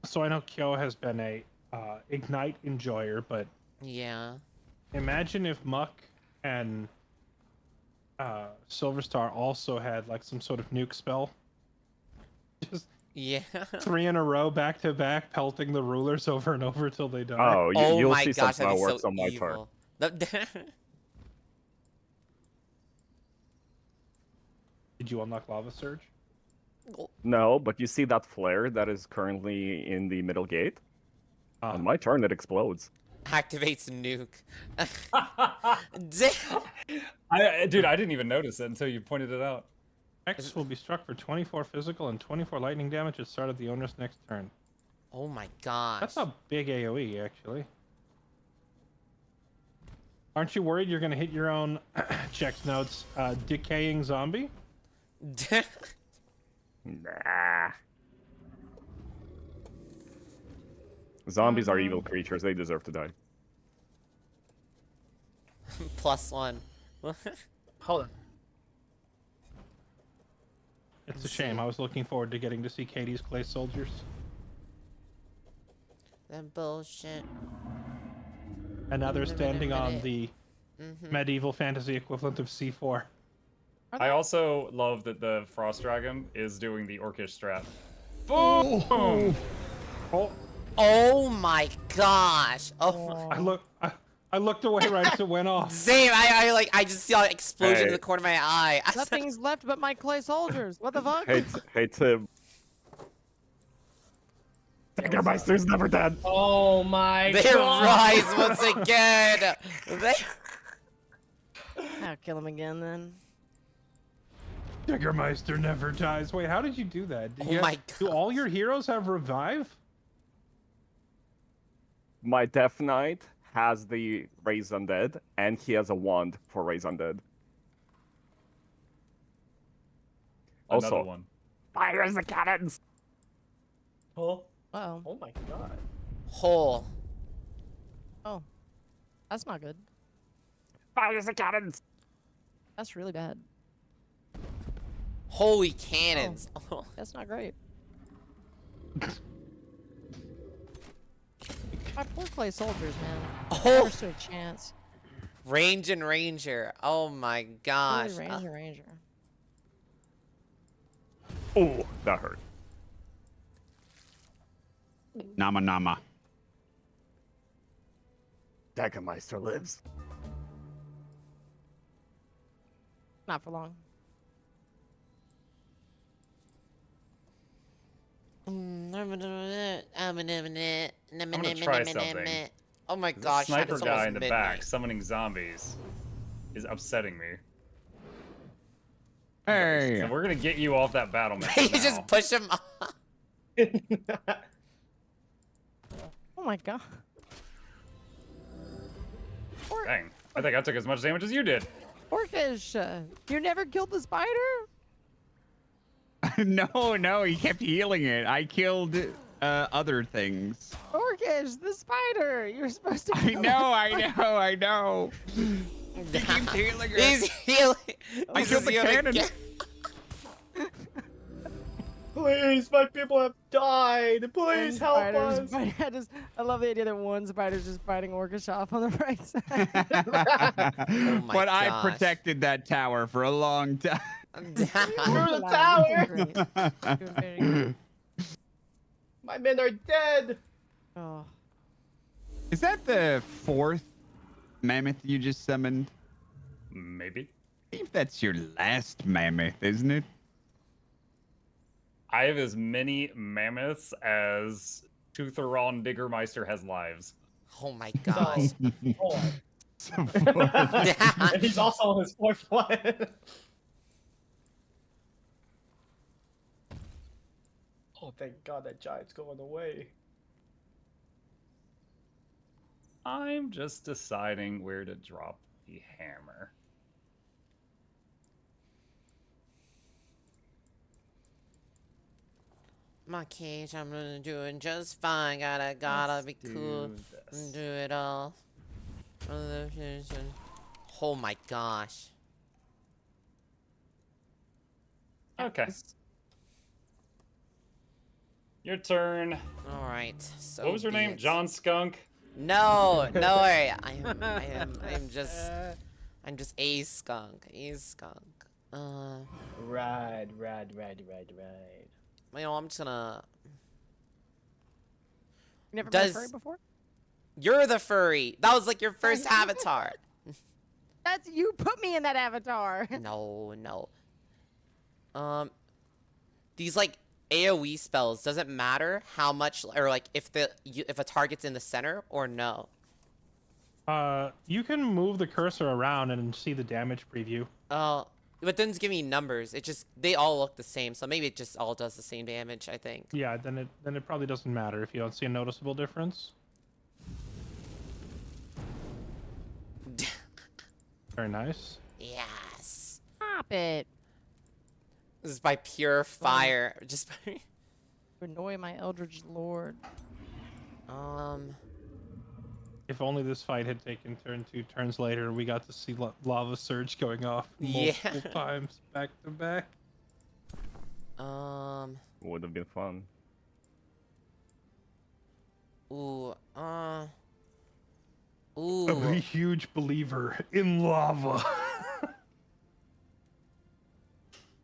So I know Kyo has been a Ignite enjoyer, but Yeah. imagine if Muck and Silverstar also had like some sort of nuke spell. Just Yeah. 3 in a row, back to back, pelting the rulers over and over till they die. Oh, Oh you'll my see gosh, some that'd be fireworks so on my turn. evil. Did you unlock Lava Surge? No, but you see that flare that is currently in the middle gate? On my turn, it explodes. Activates nuke. Dude, I didn't even notice it until you pointed it out. X will be struck for 24 physical and 24 lightning damage at the start of the owner's next turn. Oh my gosh. That's a big AoE, actually. Aren't you worried you're going to hit your own, checks notes, decaying zombie? Nah. Zombies are evil creatures. They deserve to die. +1. Hold on. It's a shame. I was looking forward to getting to see Katie's clay soldiers. That bullshit. And now they're standing on the medieval fantasy equivalent of C4. I also love that the Frost Dragon is doing the Orcish strat. Boom! Oh, Oh my gosh. Oh my. I looked away right as it went off. Same. I just saw an explosion in Hey. the corner of my eye. Nothing's left but my clay soldiers. What the fuck? Hey Tim. Jägermeister's never dead. Oh my They god. rise once again. I'll kill him again then. Jägermeister never dies. Wait, how did you do that? Did Oh you my do all your heroes have revive? My Death Knight has the Raise Undead, and he has a wand for Raise Undead. Another Also, one. fires the cannons! Oh, Uh-oh. oh my god. Hole. Oh. That's not good. Fires the cannons! That's really bad. Holy cannons. Oh. That's not great. My poor clay soldiers, man. Oh. Never stood a chance. Range and Ranger. Oh my gosh. Really Ranger. Oh, that hurt. Nama nama. Jägermeister lives. Not for long. I'm gonna try something. Oh my This gosh. sniper it's guy almost in the midnight. back summoning zombies is upsetting me. Hey. And we're gonna get you off that battle map. You just push him off. Oh my god. Dang. I think I took as much damage as you did. Orcish, you never killed the spider? No, he kept healing it. I killed other things. Orcish, the spider. You're supposed to. I know. He keeps healing it. He's healing. I killed the cannon. Please, my people have died. Please help us. I love the idea that one spider's just fighting Orcish off on the right side. Oh my But I gosh. protected that tower for a long time. Through the tower. Great. My men are dead. Oh. Is that the 4th mammoth you just summoned? Maybe. I think that's your last mammoth, isn't it? I have as many mammoths as Tutheron Diggermeister has lives. Oh my gosh. So, and he's also on his 4th one. Oh, thank God that giant's going away. I'm just deciding where to drop the hammer. My cage, I'm doing just fine. Gotta Let's be do cool and this. do it all. Oh my gosh. Okay. Yes. Your turn. All right. So What was your be name? it. John Skunk? No, no way. I'm just a skunk. A skunk. Right. Well, I'm just gonna. You never met Does a furry before? You're the furry? That was like your first avatar. That's you put me in that avatar. No, no. These like AOE spells doesn't matter how much or like if if a target's in the center or no. You can move the cursor around and see the damage preview. But it doesn't give me numbers. It just they all look the same, so maybe it just all does the same damage. I think. Yeah, then it probably doesn't matter if you don't see a noticeable difference. Very nice. Yes. Stop it. This is by pure fire. Just by. Annoy my Eldritch Lord. If only this fight had taken 2 turns later, we got to see lava surge going off Yeah. multiple times back to back. Would have been fun. Ooh. I'm a Ooh. huge believer in lava.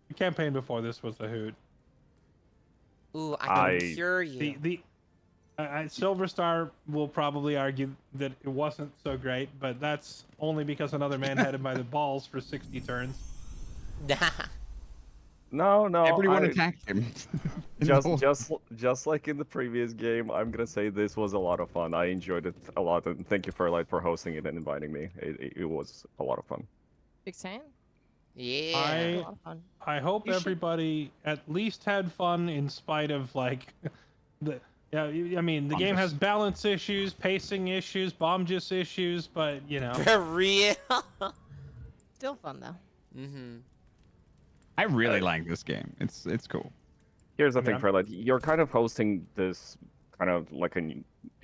The campaign before this was a hoot. Ooh. I can I- cure you. Silver Star will probably argue that it wasn't so great, but that's only because another man had him by the balls for 60 turns. No, Everyone I- attacked him. In the whole- just like in the previous game, I'm gonna say this was a lot of fun. I enjoyed it a lot, and thank you for hosting it and inviting me. It was a lot of fun. Big Sam? Yeah. A lot of fun. I hope You should- everybody at least had fun in spite of like the I mean the game has balance issues, pacing issues, bomb just issues, but you know. For real. Still fun though. Mm-hmm. I really like this game. It's cool. Here's the I mean, thing, I'm- Fred. Like, you're kind of hosting this kind of like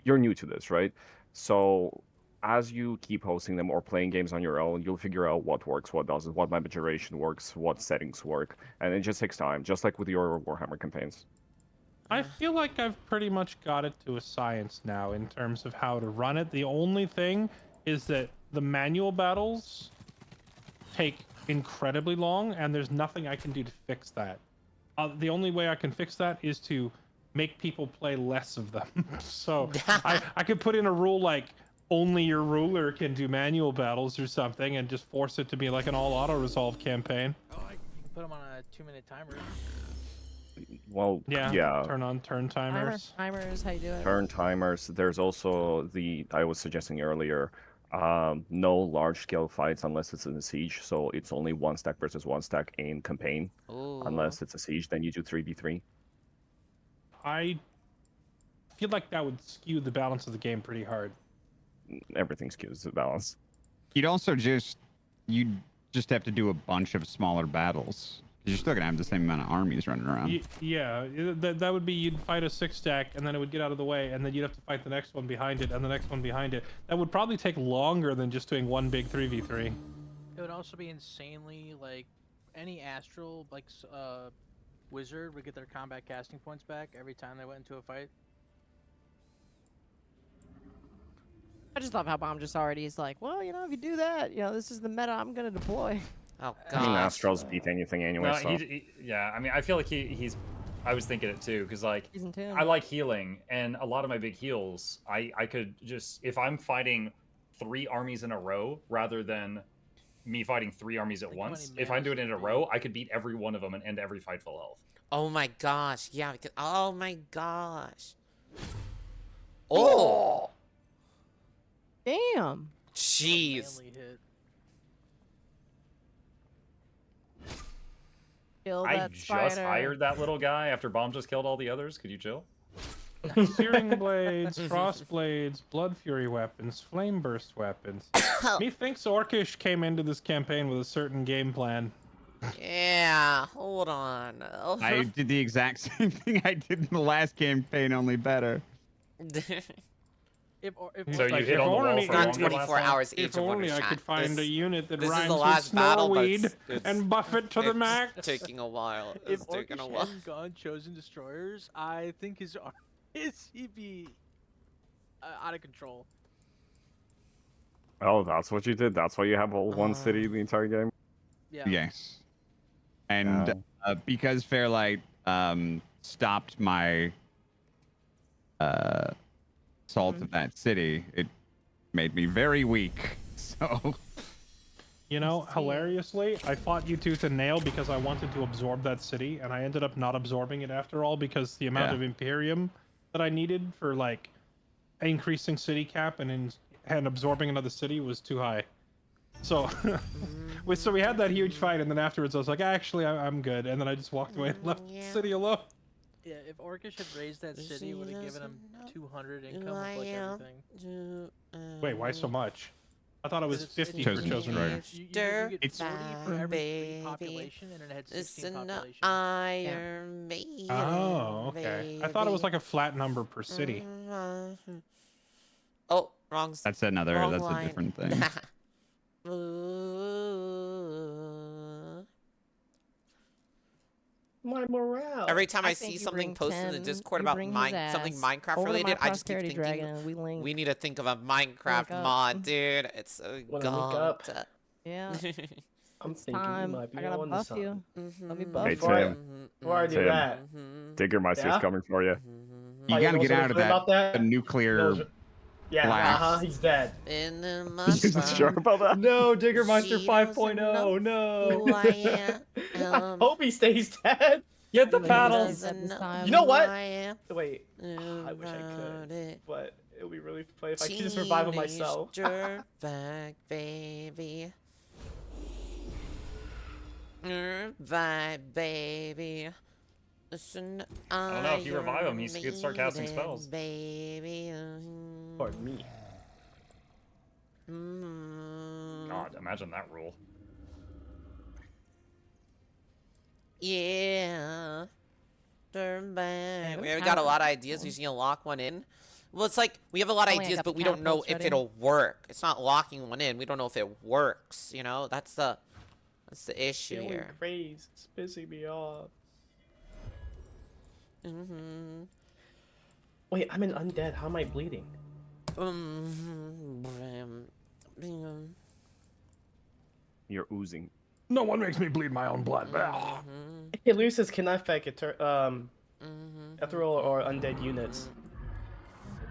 you're new to this, right? So as you keep hosting them or playing games on your own, you'll figure out what works, what doesn't, what map duration works, what settings work, and it just takes time, just like with your Warhammer campaigns. I feel like I've pretty much got it to a science now in terms of how to run it. The only thing is that the manual battles take incredibly long, and there's nothing I can do to fix that. The only way I can fix that is to make people play less of them. So I could put in a rule like only your ruler can do manual battles or something, and just force it to be like an all auto resolve campaign. You can put them on a 2-minute timer. Well, Yeah. Turn on turn timers. Timers, how you do it? Turn timers. There's also I was suggesting earlier, no large scale fights unless it's in a siege. So it's only one stack versus one stack in campaign. Ooh. Unless it's a siege, then you do 3v3. I feel like that would skew the balance of the game pretty hard. Everything skews the balance. You'd just have to do a bunch of smaller battles. You're still gonna have the same amount of armies running around. Yeah, that would be you'd fight a 6-stack and then it would get out of the way, and then you'd have to fight the next one behind it and the next one behind it. That would probably take longer than just doing one big 3v3. It would also be insanely like any astral wizard would get their combat casting points back every time they went into a fight. I just love how Bomb just already is like, well, if you do that, this is the meta I'm gonna deploy. Oh I mean, gosh. Astrals beat anything anyway. No, So. yeah. I mean, I feel like he's. I was thinking it too, because like He's in tune. I like healing, and a lot of my big heals, I could just if I'm fighting 3 armies in a row rather than me fighting 3 armies at Think how once. many If I'm manas doing it in a would be. row, I could beat every one of them and end every fight full health. Oh my gosh. Yeah. Oh my gosh. Oh. Damn. Jeez. Manly hit. Kill I that just spider. hired that little guy after Bomb just killed all the others. Could you chill? Searing blades, frost blades, blood fury weapons, flame burst weapons. Methinks Orcish came into this campaign with a certain game plan. Yeah, hold on. I did the exact same thing I did in the last campaign, only better. If So you Like, hit if on the wall only- for Not longer last 24 time? hours each If of only Wonder I Shot. could find a This- unit that this is rhymes the with last battle, but Snorweed it's- and buff it to the it's max. taking a while. if It's taking a Orcish while. hadn't gone chosen destroyers, I think he'd be out of control. Oh, that's what you did. That's why you have all one city the entire game. Yeah. Yes. And because Fairlight stopped my assault of that city, it made me very weak. So You know, hilariously, I fought you tooth and nail because I wanted to absorb that city, and I ended up not absorbing it after all because the amount Yeah. of Imperium that I needed for like increasing city cap and absorbing another city was too high. So, so we had that huge fight, and then afterwards I was like, actually, I'm good, and then I just walked away and left the city alone. Yeah, if Orcish had raised that city, it would have given him 200 income with like everything. Wait, why so much? I thought it was It's 50 Chosen for Chosen Destroyer. Destroyer. You get It's- 40 for every 3 baby. population, and it had 16 Listen, population. Iron Maiden. Oh, okay. I thought it was like a flat number per city. Oh, wrong. that's another. wrong That's line. a different thing. Ooh. My morale. Every time I think see you something bring posted in the 10, Discord you about bring his something ass Minecraft over to my related, I just keep prosperity thinking dragon and we link. we need to think of a Minecraft up. mod, dude. It's so Wanna link up? gaunt. Yeah, I'm it's thinking time. you might be I gotta on buff something. you. Let me Mhm. buff Hey, you. Before I do Tim. that, Diggermeister's Yeah? coming for you. You Oh, gotta know get what's out of funny about that that? nuclear. No, yeah, blast. he's dead. In the You sure about that? No, Diggermeister She 5.0. doesn't No. who I I am. hope he stays dead. Get the Wait, paddles. does at this time. You know what? Who I am. Wait, I wish I could, About it. but it would be really funny if I could just revive him myself. Teenage dirtbag, baby. Revive, baby. Listen, I don't know, if you revive him, he could start casting Iron spells. Baby. Pardon me. God, imagine that rule. Yeah. Dirtbag. who's We got a Howard? lot of ideas. We just need to lock one in. Well, it's like we have a lot of Only I ideas, got but the we don't know catapults if ready. it'll work. It's not locking one in. We don't know if it works. You know, that's the issue Killing here. craze. It's pissing me off. Mm-hmm. Wait, I'm an undead. How am I bleeding? You're oozing. No one makes me bleed my own blood. Hey, Lucis can I affect ethereal or undead units?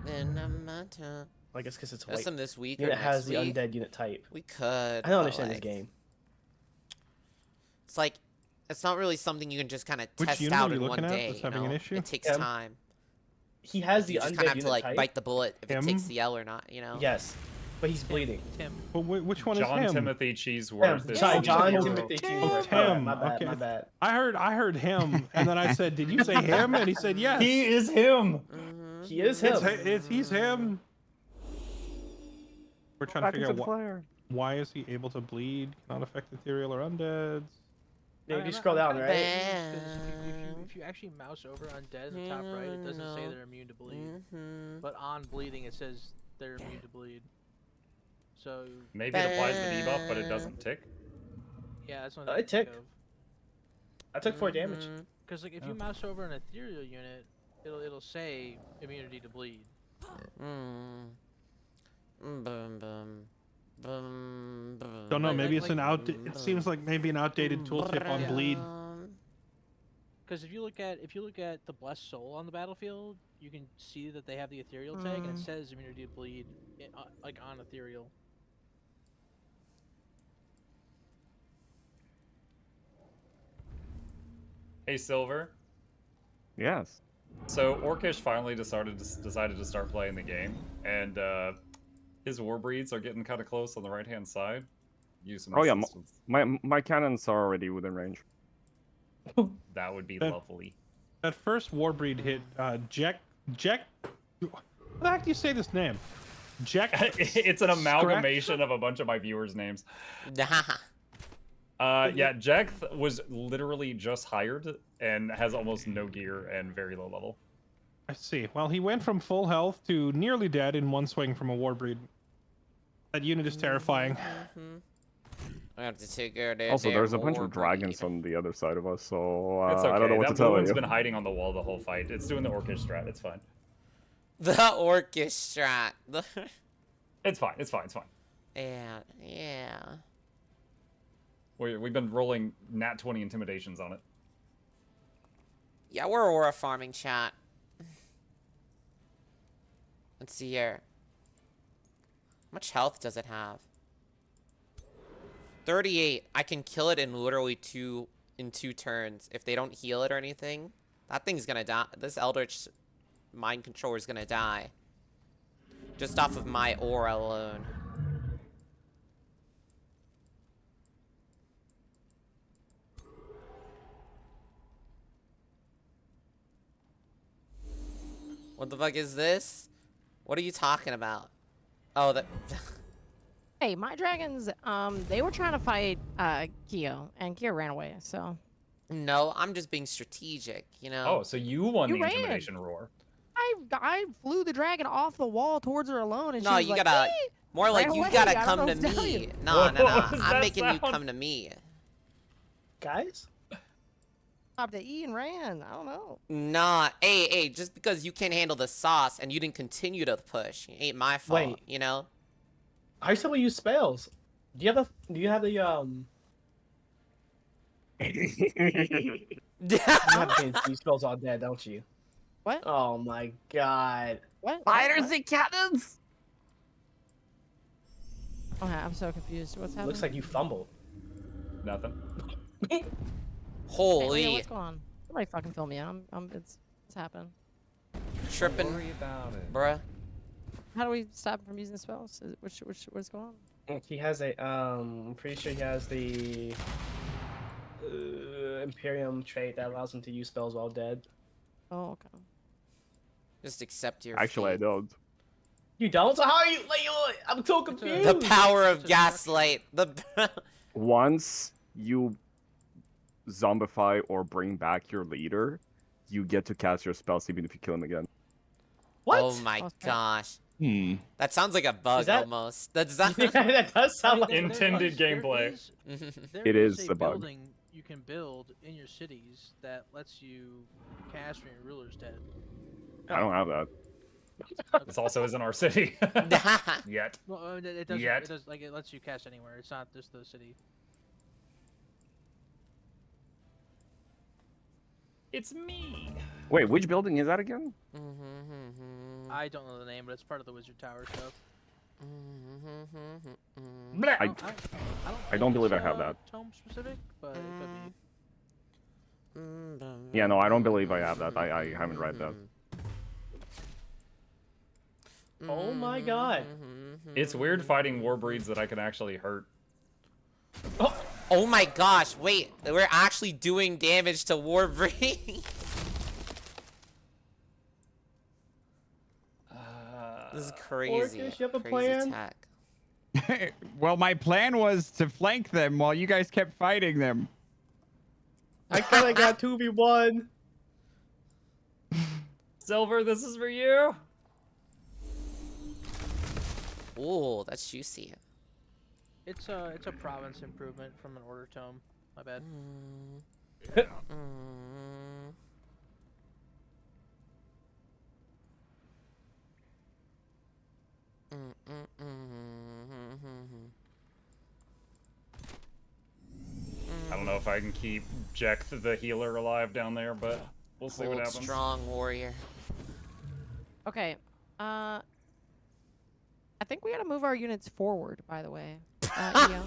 I guess because it's That's white. some this week or Unit next has the week. undead unit type. We could. I don't but, understand this like, game. It's like it's not really something you can just kind of Which test unit out are you in one looking at day. that's You having an know? issue? It takes Him. time. He has the You just undead kind of have unit to like type. bite the bullet if it takes Him? the L or not. You know. Yes, but he's bleeding. Tim. But which one John is him? Timothy Cheeseworth. is Sorry, the John hero. Timothy Oh, Cheeseworth. Tim. My bad. Okay. My bad. I heard him, and then I said, "Did you say him?" And he said, "Yes." He is him. He is him. He's him. We're trying to Back figure into out the fire. why is he able to bleed, not affect ethereal or undeads. Yeah, if I'm you not- scroll I'm down, trying right? to think, 'cause if you actually mouse over undead in the top right, it doesn't say they're immune to bleed. But on bleeding, it says they're immune to bleed. So Maybe it applies the debuff, but it doesn't tick. yeah, that's what I I think tick. of. I took 4 damage. Because like if you mouse over an ethereal unit, it'll say immunity to bleed. Boom, boom, boom, boom. Don't know. Like- Maybe like- it's an out. It seems like maybe an outdated tooltip on bleed. Because if you look at the blessed soul on the battlefield, you can see that they have the ethereal tag and it says immunity to bleed, like on ethereal. Hey, Silver. Yes. So Orcish finally decided to start playing the game, and his war breeds are getting kind of close on the right hand side. Use some Oh yeah, assistance. my cannons are already within range. That would be That- lovely. That first Warbreed hit, Jack. What the heck do you say this name? Jack. It's an amalgamation of a bunch of my viewers' names. Yeah, Jack was literally just hired and has almost no gear and very low level. I see. Well, he went from full health to nearly dead in one swing from a Warbreed. That unit is terrifying. I have to take care of that. Also, damn there's a bunch of Warbreed. dragons on the other side of us, so It's okay. I don't know what That to tell blue one's you. been hiding on the wall the whole fight. It's doing the orcish strat. It's fine. The orchestra. It's fine. It's fine. It's fine. Yeah. We've been rolling nat 20 intimidations on it. Yeah, we're aura farming, chat. Let's see here. How much health does it have? 38. I can kill it in literally two turns. If they don't heal it or anything, that thing's gonna die. This Eldritch Mind Controller is gonna die. Just off of my aura alone. What the fuck is this? What are you talking about? Oh, that. Hey, my dragons, they were trying to fight Kyo, and Kyo ran away. So No, I'm just being strategic, you know? Oh, so you won You the ran. intimidation roar. I flew the dragon off the wall towards her alone, and No, she was you like, gotta. "Eh." More like Right you away, gotta I don't come know to what to tell me. you. No, What no, no. does I'm that making you sound? come to me. Guys? Stopped the E and ran. I don't know. Nah, hey, just because you can't handle the sauce and you didn't continue to push, it ain't my fault, Wait. you know? I still use spells. Do you have the you have these spells all dead, don't you? What? Oh my god. What? Fighters What? and cannons! Okay, I'm so confused. What's happening? Looks like you fumbled. Nothing. Hey, Holy, Leo, what's going on? Somebody fucking fill me in. It's happening. tripping, about it. bruh. How do we stop him from using spells? What's going on? He has a I'm pretty sure he has the Imperium trait that allows him to use spells while dead. Oh, okay. Just accept your Actually, I fate. don't. You don't? So how are you? Like, I'm so confused. The power of It's a gaslight. The Once you zombify or bring back your leader, you get to cast your spells even if you kill him again. What? Oh my Okay. gosh. Hmm. That sounds like a bug that- almost. That's not. Yeah, that does sound like Intended there gameplay. It is a a bug. building you can build in your cities that lets you cast when your ruler's dead. I don't have that. This also isn't our city. Yet. Well, I mean, it does. Yet. It does. Like it lets you cast anywhere. It's not just the city. It's me. Wait, which building is that again? I don't know the name, but it's part of the Wizard Tower stuff. Blah. I- I don't think believe it's, I have that. Tome specific, but it could be. Yeah, no, I don't believe I have that. I haven't read that. Oh my god. It's weird fighting war breeds that I can actually hurt. Oh my gosh, wait, we're actually doing damage to Warbreed. This is crazy. Orcish, you have a Crazy plan? attack. Well, my plan was to flank them while you guys kept fighting them. I kinda got 2v1. Silver, this is for you. Ooh, that's juicy. It's a province improvement from an order tome. My bad. I don't know if I can keep Jack the healer alive down there, but we'll see what Hold happens. strong, warrior. Okay. I think we gotta move our units forward. By the way. Ian.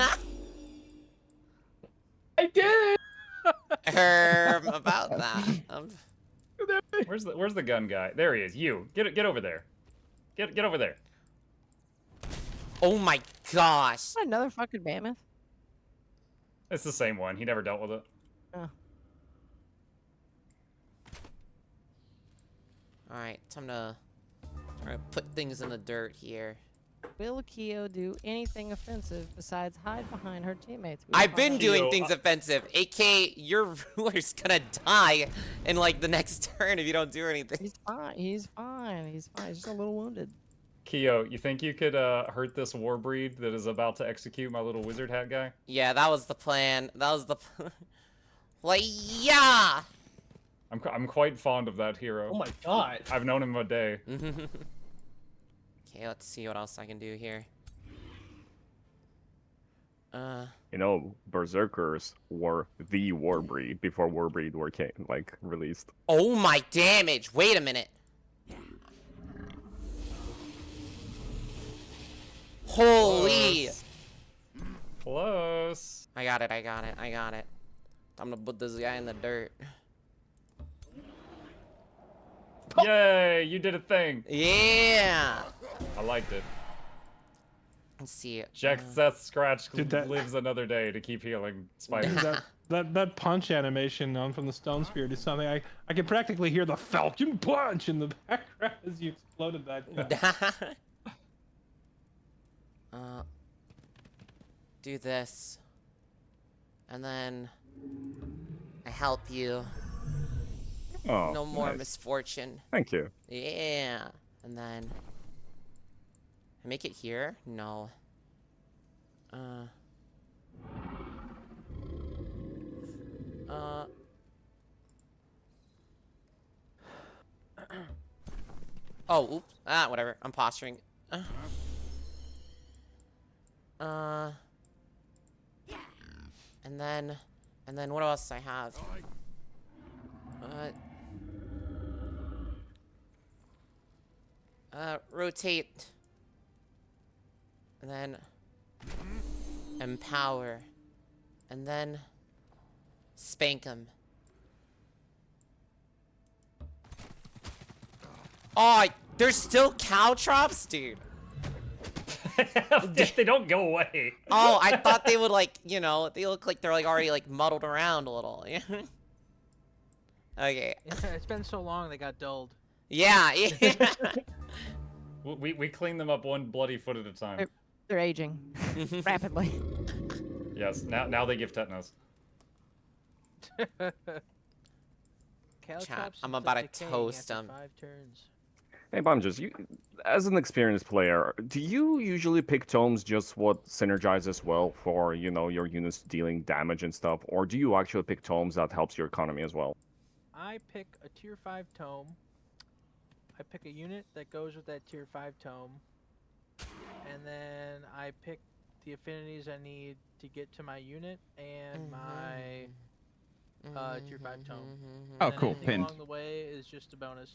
I did About that. Where's the gun guy? There he is. You get over there. Get over there. Oh my gosh. Another fucking mammoth. It's the same one. He never dealt with it. Alright, time to put things in the dirt here. Will Kyo do anything offensive besides hide behind her teammates? I've We'll been find out. doing Kyo, things offensive. AK, your ruler's gonna die in like the next turn if you don't do anything. He's fine. He's fine. He's fine. He's just a little wounded. Kyo, you think you could hurt this warbreed that is about to execute my little wizard hat guy? Yeah, that was the plan. That was the like, yeah! I'm quite fond of that hero. Oh my god. I've known him a day. Okay, let's see what else I can do here. You know, berserkers were the warbreed before warbreed were released. Oh my damage! Wait a minute. Holy! Close. I got it, I got it, I got it. I'm gonna put this guy in the dirt. Yay, you did a thing. Yeah! I liked it. Let's see. Jack Seth Scratch Dude, that- lives another day to keep healing spiders. That punch animation from the Stone Spirit is something I can practically hear the Falcon punch in the background as you exploded that guy. Do this. And then I help you. Oh, No more nice. misfortune. Thank you. Yeah. And then I make it here? No. Oh, oops. Ah, whatever. I'm posturing. And then what else I have? Rotate. And then empower. And then spank him. Oh, there's still caltrops, dude. They don't go away. Oh, I thought they would like, you know, they look like they're like already like muddled around a little. Okay. It's been so long they got dulled. Yeah. Yeah. We clean them up one bloody foot at a time. They're aging rapidly. Yes, now they give tetanus. Caltrops I'm seem about to decaying toast after 'em. 5 turns. Hey, Bomjus, you, as an experienced player, do you usually pick tomes just what synergizes well for, you know, your units dealing damage and stuff, or do you actually pick tomes that helps your economy as well? I pick a tier 5 tome. I pick a unit that goes with that tier 5 tome. And then I pick the affinities I need to get to my unit and my tier 5 tome. Oh, And then cool. anything Pinned. along the way is just a bonus.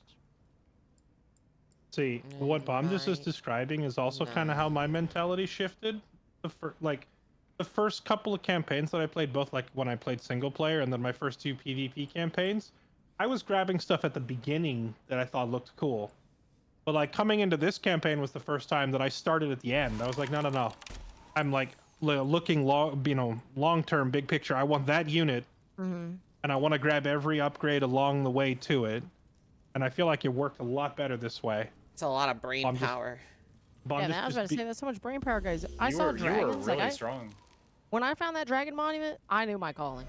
See, what Bomjus is Nice. describing is also kind of how my mentality shifted. The first couple of campaigns that I played, both like when I played single player and then my first 2 PvP campaigns, I was grabbing stuff at the beginning that I thought looked cool. But like coming into this campaign was the first time that I started at the end. I was like, no. I'm like looking long term, big picture. I want that unit, and I want to grab every upgrade along the way to it. And I feel like it worked a lot better this way. It's a lot of brain I'm just- power. Bomjus Yeah, man, I was just about to be- say that's so much brain power, guys. I You saw were dragons. really Like strong. when I found that dragon monument, I knew my calling.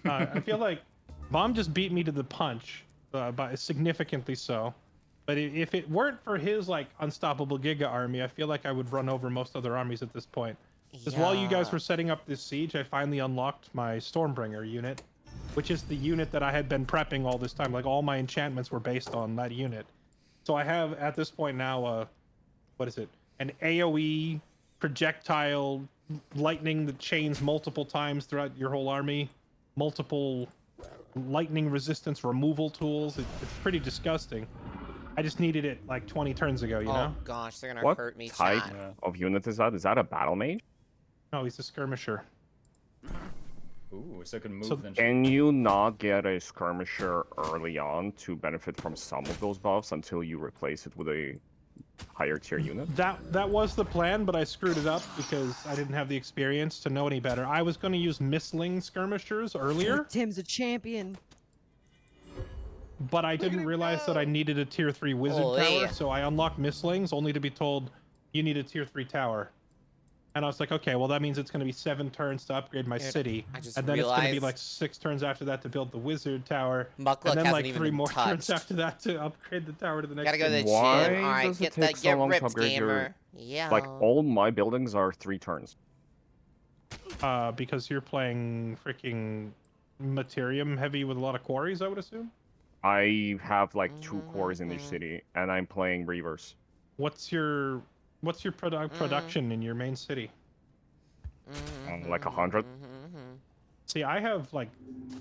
I feel like Bomb just beat me to the punch, by significantly so. But if it weren't for his like unstoppable Giga army, I feel like I would run over most other armies at this point. Because while you guys Yeah. were setting up this siege, I finally unlocked my Stormbringer unit, which is the unit that I had been prepping all this time. Like all my enchantments were based on that unit. So I have at this point now, what is it? An AOE projectile lightning that chains multiple times throughout your whole army, multiple lightning resistance removal tools. It's pretty disgusting. I just needed it like 20 turns ago, you Oh know? gosh, they're gonna What hurt me, type chat. of unit is that? Is that a battle mage? No, he's a skirmisher. Ooh, so it can move So- then. Can you not get a skirmisher early on to benefit from some of those buffs until you replace it with a higher tier unit? That was the plan, but I screwed it up because I didn't have the experience to know any better. I was going to use Mistling skirmishers earlier, Tim's a champion. but I didn't realize that I needed a tier 3 wizard Holy. tower, so I unlocked mistlings only to be told you need a tier 3 tower. And I was like, okay, well that means it's going to be 7 turns to upgrade my Dude, city, I just and then it's going to be realized- like 6 turns after that to build the wizard tower, Muckluck and then hasn't like even 3 been more turns touched. after that to upgrade the tower to the next. Gotta go to the city. Why gym. All right, does it get take that. so Get long to ripped, upgrade your- gamer. Yeah. Like all my buildings are 3 turns. Because you're playing freaking Materium heavy with a lot of quarries, I would assume. I have like 2 quarries in each city, and I'm playing reverse. What's your production in your main city? Like 100. See, I have like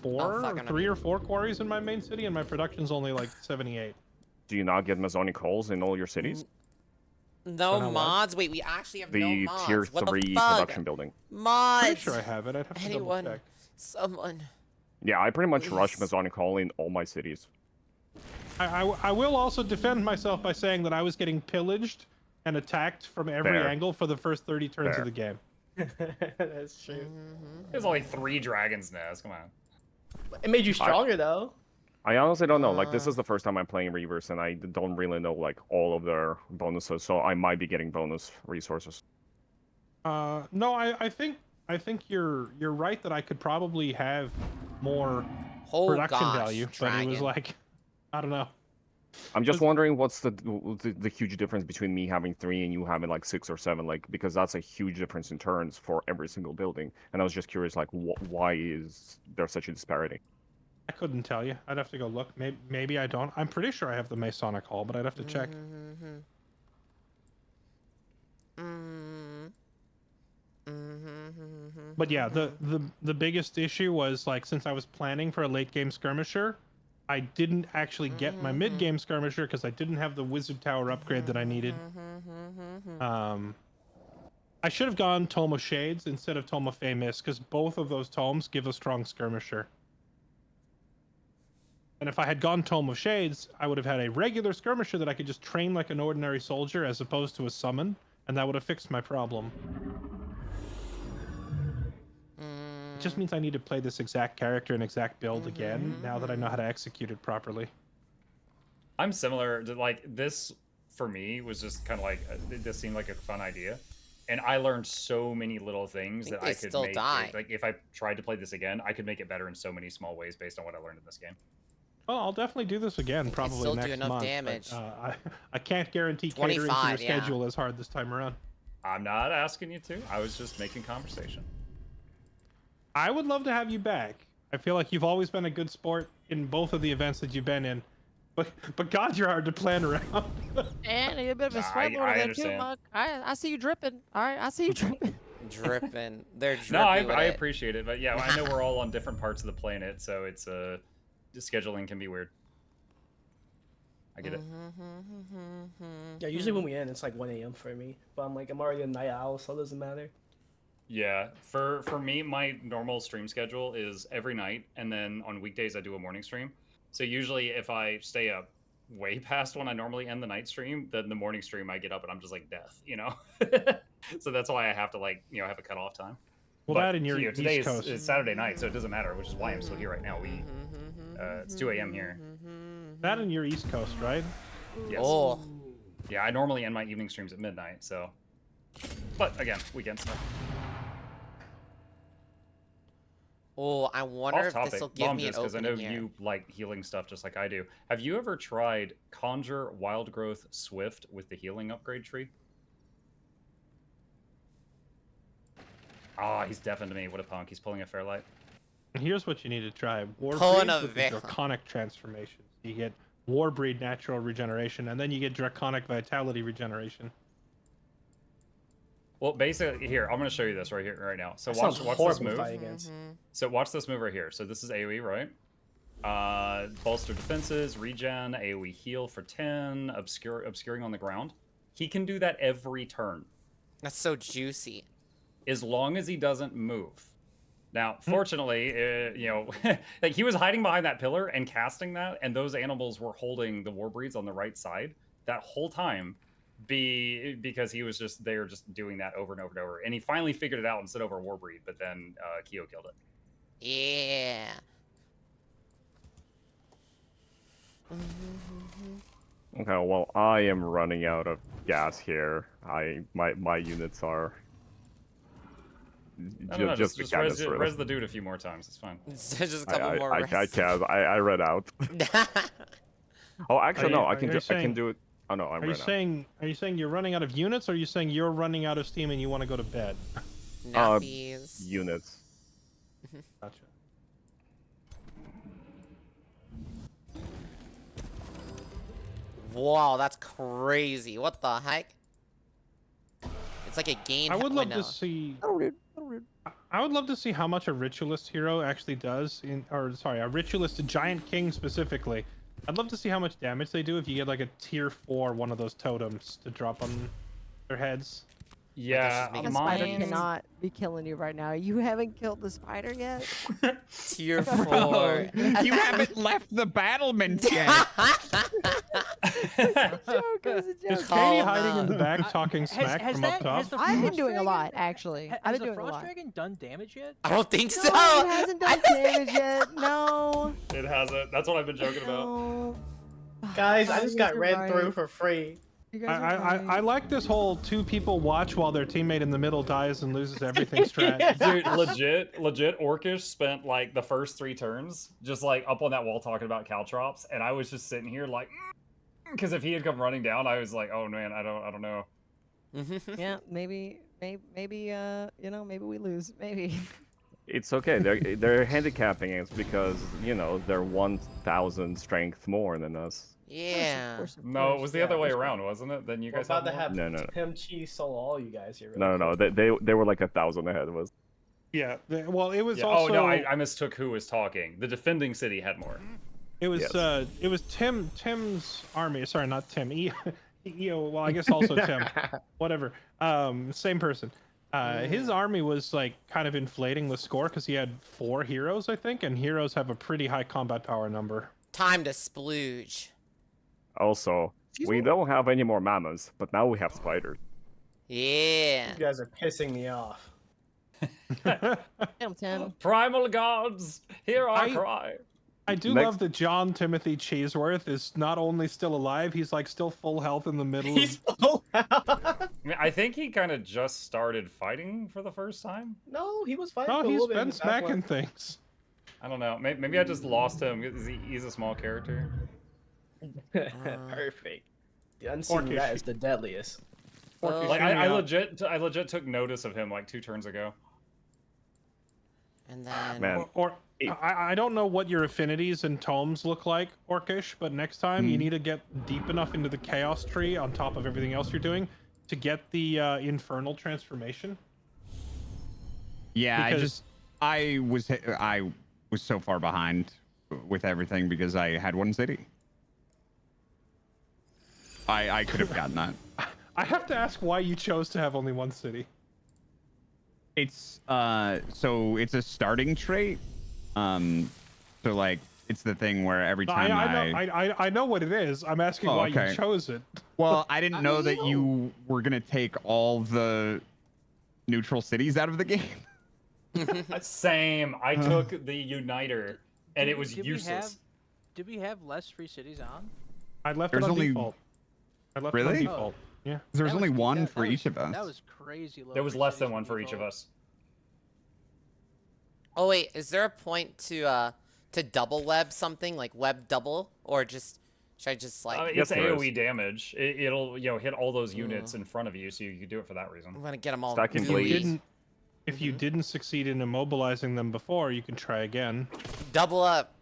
3 or 4 quarries in my main city, and my production's only like 78. Do you not get Masonic holes in all your cities? No Don't know what. mods. Wait, we actually have no The mods. tier What 3 the fuck? production building. Mods. Pretty sure I have it. I'd have to Anyone? double check. Someone. Yeah, I pretty much rush Please. Masonic Hole in all my cities. I will also defend myself by saying that I was getting pillaged and attacked from every Fair. angle for the first 30 turns Fair. of the game. That's true. There's only 3 dragons nest. Come on. It made you stronger though. I honestly don't know. Like, this is the first time I'm playing reverse, and I don't really know like all of their bonuses, so I might be getting bonus resources. No, I think you're right that I could probably have more Oh production gosh, value, but it was dragon. like, I don't know. I'm just Does- wondering what's the huge difference between me having 3 and you having like 6 or 7, like, because that's a huge difference in turns for every single building. And I was just curious, like, why is there such a disparity? I couldn't tell you. I'd have to go look. Maybe I don't. I'm pretty sure I have the Masonic Hall, but I'd have to check. But yeah, the biggest issue was like, since I was planning for a late game skirmisher, I didn't actually get my mid game skirmisher because I didn't have the wizard tower upgrade that I needed. I should have gone Tome of Shades instead of Tome of Famous, because both of those tomes give a strong skirmisher. And if I had gone Tome of Shades, I would have had a regular skirmisher that I could just train like an ordinary soldier as opposed to a summon, and that would have fixed my problem. It just means I need to play this exact character and exact build again, now that I know how to execute it properly. I'm similar to, like, this for me was just kind of like, this seemed like a fun idea. And I learned so many little things think that they I could still make die. it, like, if I tried to play this again, I could make it better in so many small ways based on what I learned in this game. Well, I'll definitely do this again, think they probably still do next enough month. damage. But, I can't guarantee catering to your 25, yeah. schedule as hard this time around. I'm not asking you to. I was just making conversation. I would love to have you back. I feel like you've always been a good sport in both of the events that you've been in. But God, you're hard to plan around. And you're a bit of a Nah, sweat I there too, understand. Muck. I see you dripping. All right, I see you dripping. Dripping. They're drippy No, I with it. appreciate it, but yeah, I know we're all on different parts of the planet, so it's the scheduling can be weird. I get it. Yeah, usually when we end, it's like 1 a.m. for me. But I'm already a night owl, so it doesn't matter. Yeah, for me, my normal stream schedule is every night, and then on weekdays I do a morning stream. So usually, if I stay up way past when I normally end the night stream, then the morning stream I get up and I'm just like death, you know. So that's why I have to, like, you know, have a cutoff time. Well, But, that in your you know, today East Coast. is Saturday night, so it doesn't matter, which is why I'm still here right now. It's 2 a.m. here. That in your East Coast, right? Yes. Oh. Yeah, I normally end my evening streams at midnight, so. But again, weekend stuff. Oh, I wonder Off if topic, this will give Bomb, me an just because I know opening here. you like healing stuff just like I do. Have you ever tried Conjure Wild Growth Swift with the healing upgrade tree? Ah, he's deafened me. What a punk. He's pulling a Fairlight. Here's what you need to try. Pulling Warbreed a with the veil. Draconic transformations. You get Warbreed natural regeneration, and then you get Draconic vitality regeneration. Well, basically, here, I'm going to show you this right here, right now. So That watch sounds this horrible to move. fight against. So watch this move right here. So this is AoE, right? Bolster defenses, regen, AoE heal for 10, obscuring on the ground. He can do that every turn, That's so juicy. as long as he doesn't move. Now, fortunately, you know, like he was hiding behind that pillar and casting that, and those animals were holding the Warbreeds on the right side that whole time, because he was just there, just doing that over and over and over. And he finally figured it out and sent over a Warbreed, but then Kyo killed it. Yeah. Okay, well, I am running out of gas here. My units are No, just the just res, canister. res the dude a few more times. It's fine. Just a couple more I rests. can't. I ran out. Oh, actually, no. I are can you do. I saying- can do it. Oh no, I'm Are you ran out. saying you're running out of units, or are you saying you're running out of steam and you want to go to bed? Nappies. Units. Gotcha. Wow, that's crazy. What the heck? It's like a gain. I would love to no. see. Oh, rude. Oh, rude. I would love to see how much a ritualist hero actually does or sorry, a ritualist giant king specifically. I'd love to see how much damage they do if you get like a tier 4 one of those totems to drop on their heads. Yeah, make The it spider mine- cannot be killing you right now. You haven't killed the spider yet. Tier Oh, 4. You haven't left the battlement yet. It's a joke. It was a Is joke. Katie Oh, hiding in no. the back talking smack has from that- up top? has the I've been Frost doing a lot, Dragon- actually. Has I've the been doing a Frost lot. Dragon done damage yet? I don't think No, so. it hasn't done damage yet. No. it hasn't. That's what I've been joking about. No. Guys, I Oh, just you got guys are ran through right. for free. You guys are I right. like this whole 2 people watch while their teammate in the middle dies and loses everything strat. Dude, legit, Orcish spent like the first 3 turns just like up on that wall talking about caltrops, and I was just sitting here like, because if he had come running down, I was like, oh man, I don't know. Yeah, maybe, you know, maybe we lose. Maybe. It's okay. They're handicapping us because they're 1,000 strength more than us. Yeah. No, it was the other way yeah. around, wasn't it? Then you We're guys about had to more? have No. Tim Chi solo all you guys here. No. They were like 1,000 ahead of us. Yeah, well, it was Yeah. also. Oh no, I mistook who was talking. The defending city had more. It was Yes. it was Tim's army. Sorry, not Tim. Well, I guess also Tim. Whatever. Same person. His army was like kind of inflating the score because he had 4 heroes, I think, and heroes have a pretty high combat power number. Time to splooge. Also, we don't have any more mammoths, but now we have spiders. Yeah. You guys are pissing me off. Damn, Tim. Primal gods, hear our I- cry. I do Next- love that John Timothy Cheeseworth is not only still alive, he's like still full health in the middle. He's of... I mean, I think he kind of just started fighting for the first time. No, he was fighting. No, for a he's little bit in been the back smacking line. things. I don't know. Maybe I just lost him. He's a small character. Perfect. The unseen Orcish. rat is the deadliest. Well, Like Showing I out. legit took notice of him like 2 turns ago. and then Man. Or I don't know what your affinities and tomes look like, Orcish, but next time you need to get deep enough into the chaos tree on top of everything else you're doing to get the infernal transformation. Yeah, Because- I was so far behind with everything because I had 1 city. I could have gotten that. I have to ask why you chose to have only 1 city. It's so it's a starting trait. So like it's the thing where every time I know what it is. I'm asking Oh, why okay. you chose it. Well, I didn't know that know. you were gonna take all the neutral cities out of the game. Same. I took the Uniter, and it was Did useless. Did we have less free cities on? I left There's it on only- default. I left it on Really? default. Yeah. There was That only was- 1 that- for that each was- of us. That was crazy low. There was free less cities than 1 for each of default. us. Oh wait, is there a point to double web something like web double, or just should I just like It's Yes, there AOE is. damage. It'll hit all those units in front of you, so you can do it for that reason. I'm gonna get them all Stacking If you gooey. blades. didn't succeed in immobilizing them before, you can try again. Double up.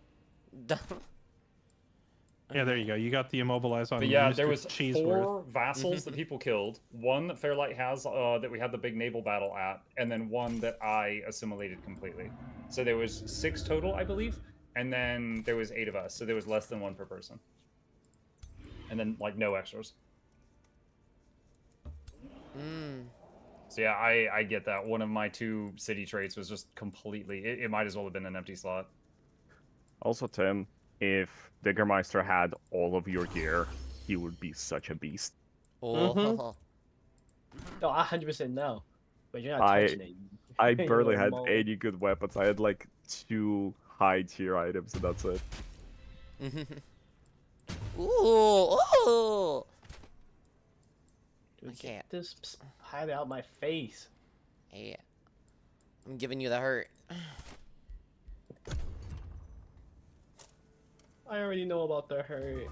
Yeah, there you go. You got the immobilize on. But yeah, Mr. there was Cheeseworth. 4 vassals that people killed. 1 that Fairlight has that we had the big naval battle at, and then 1 that I assimilated completely. So there was 6 total, I believe, and then there was 8 of us, so there was less than 1 per person. And then like no extras. So yeah, I get that. One of my 2 city traits was just completely. It might as well have been an empty slot. Also, Tim, if Diggermeister had all of your gear, he would be such a beast. Oh. No, 100% no. But you're not I- touching it. I You're barely had mole. any good weapons. I had like 2 high tier items, and that's it. Ooh, ooh. Dude, Okay. get this spider out my face. Hey, I'm giving you the hurt. I already know about the hurt.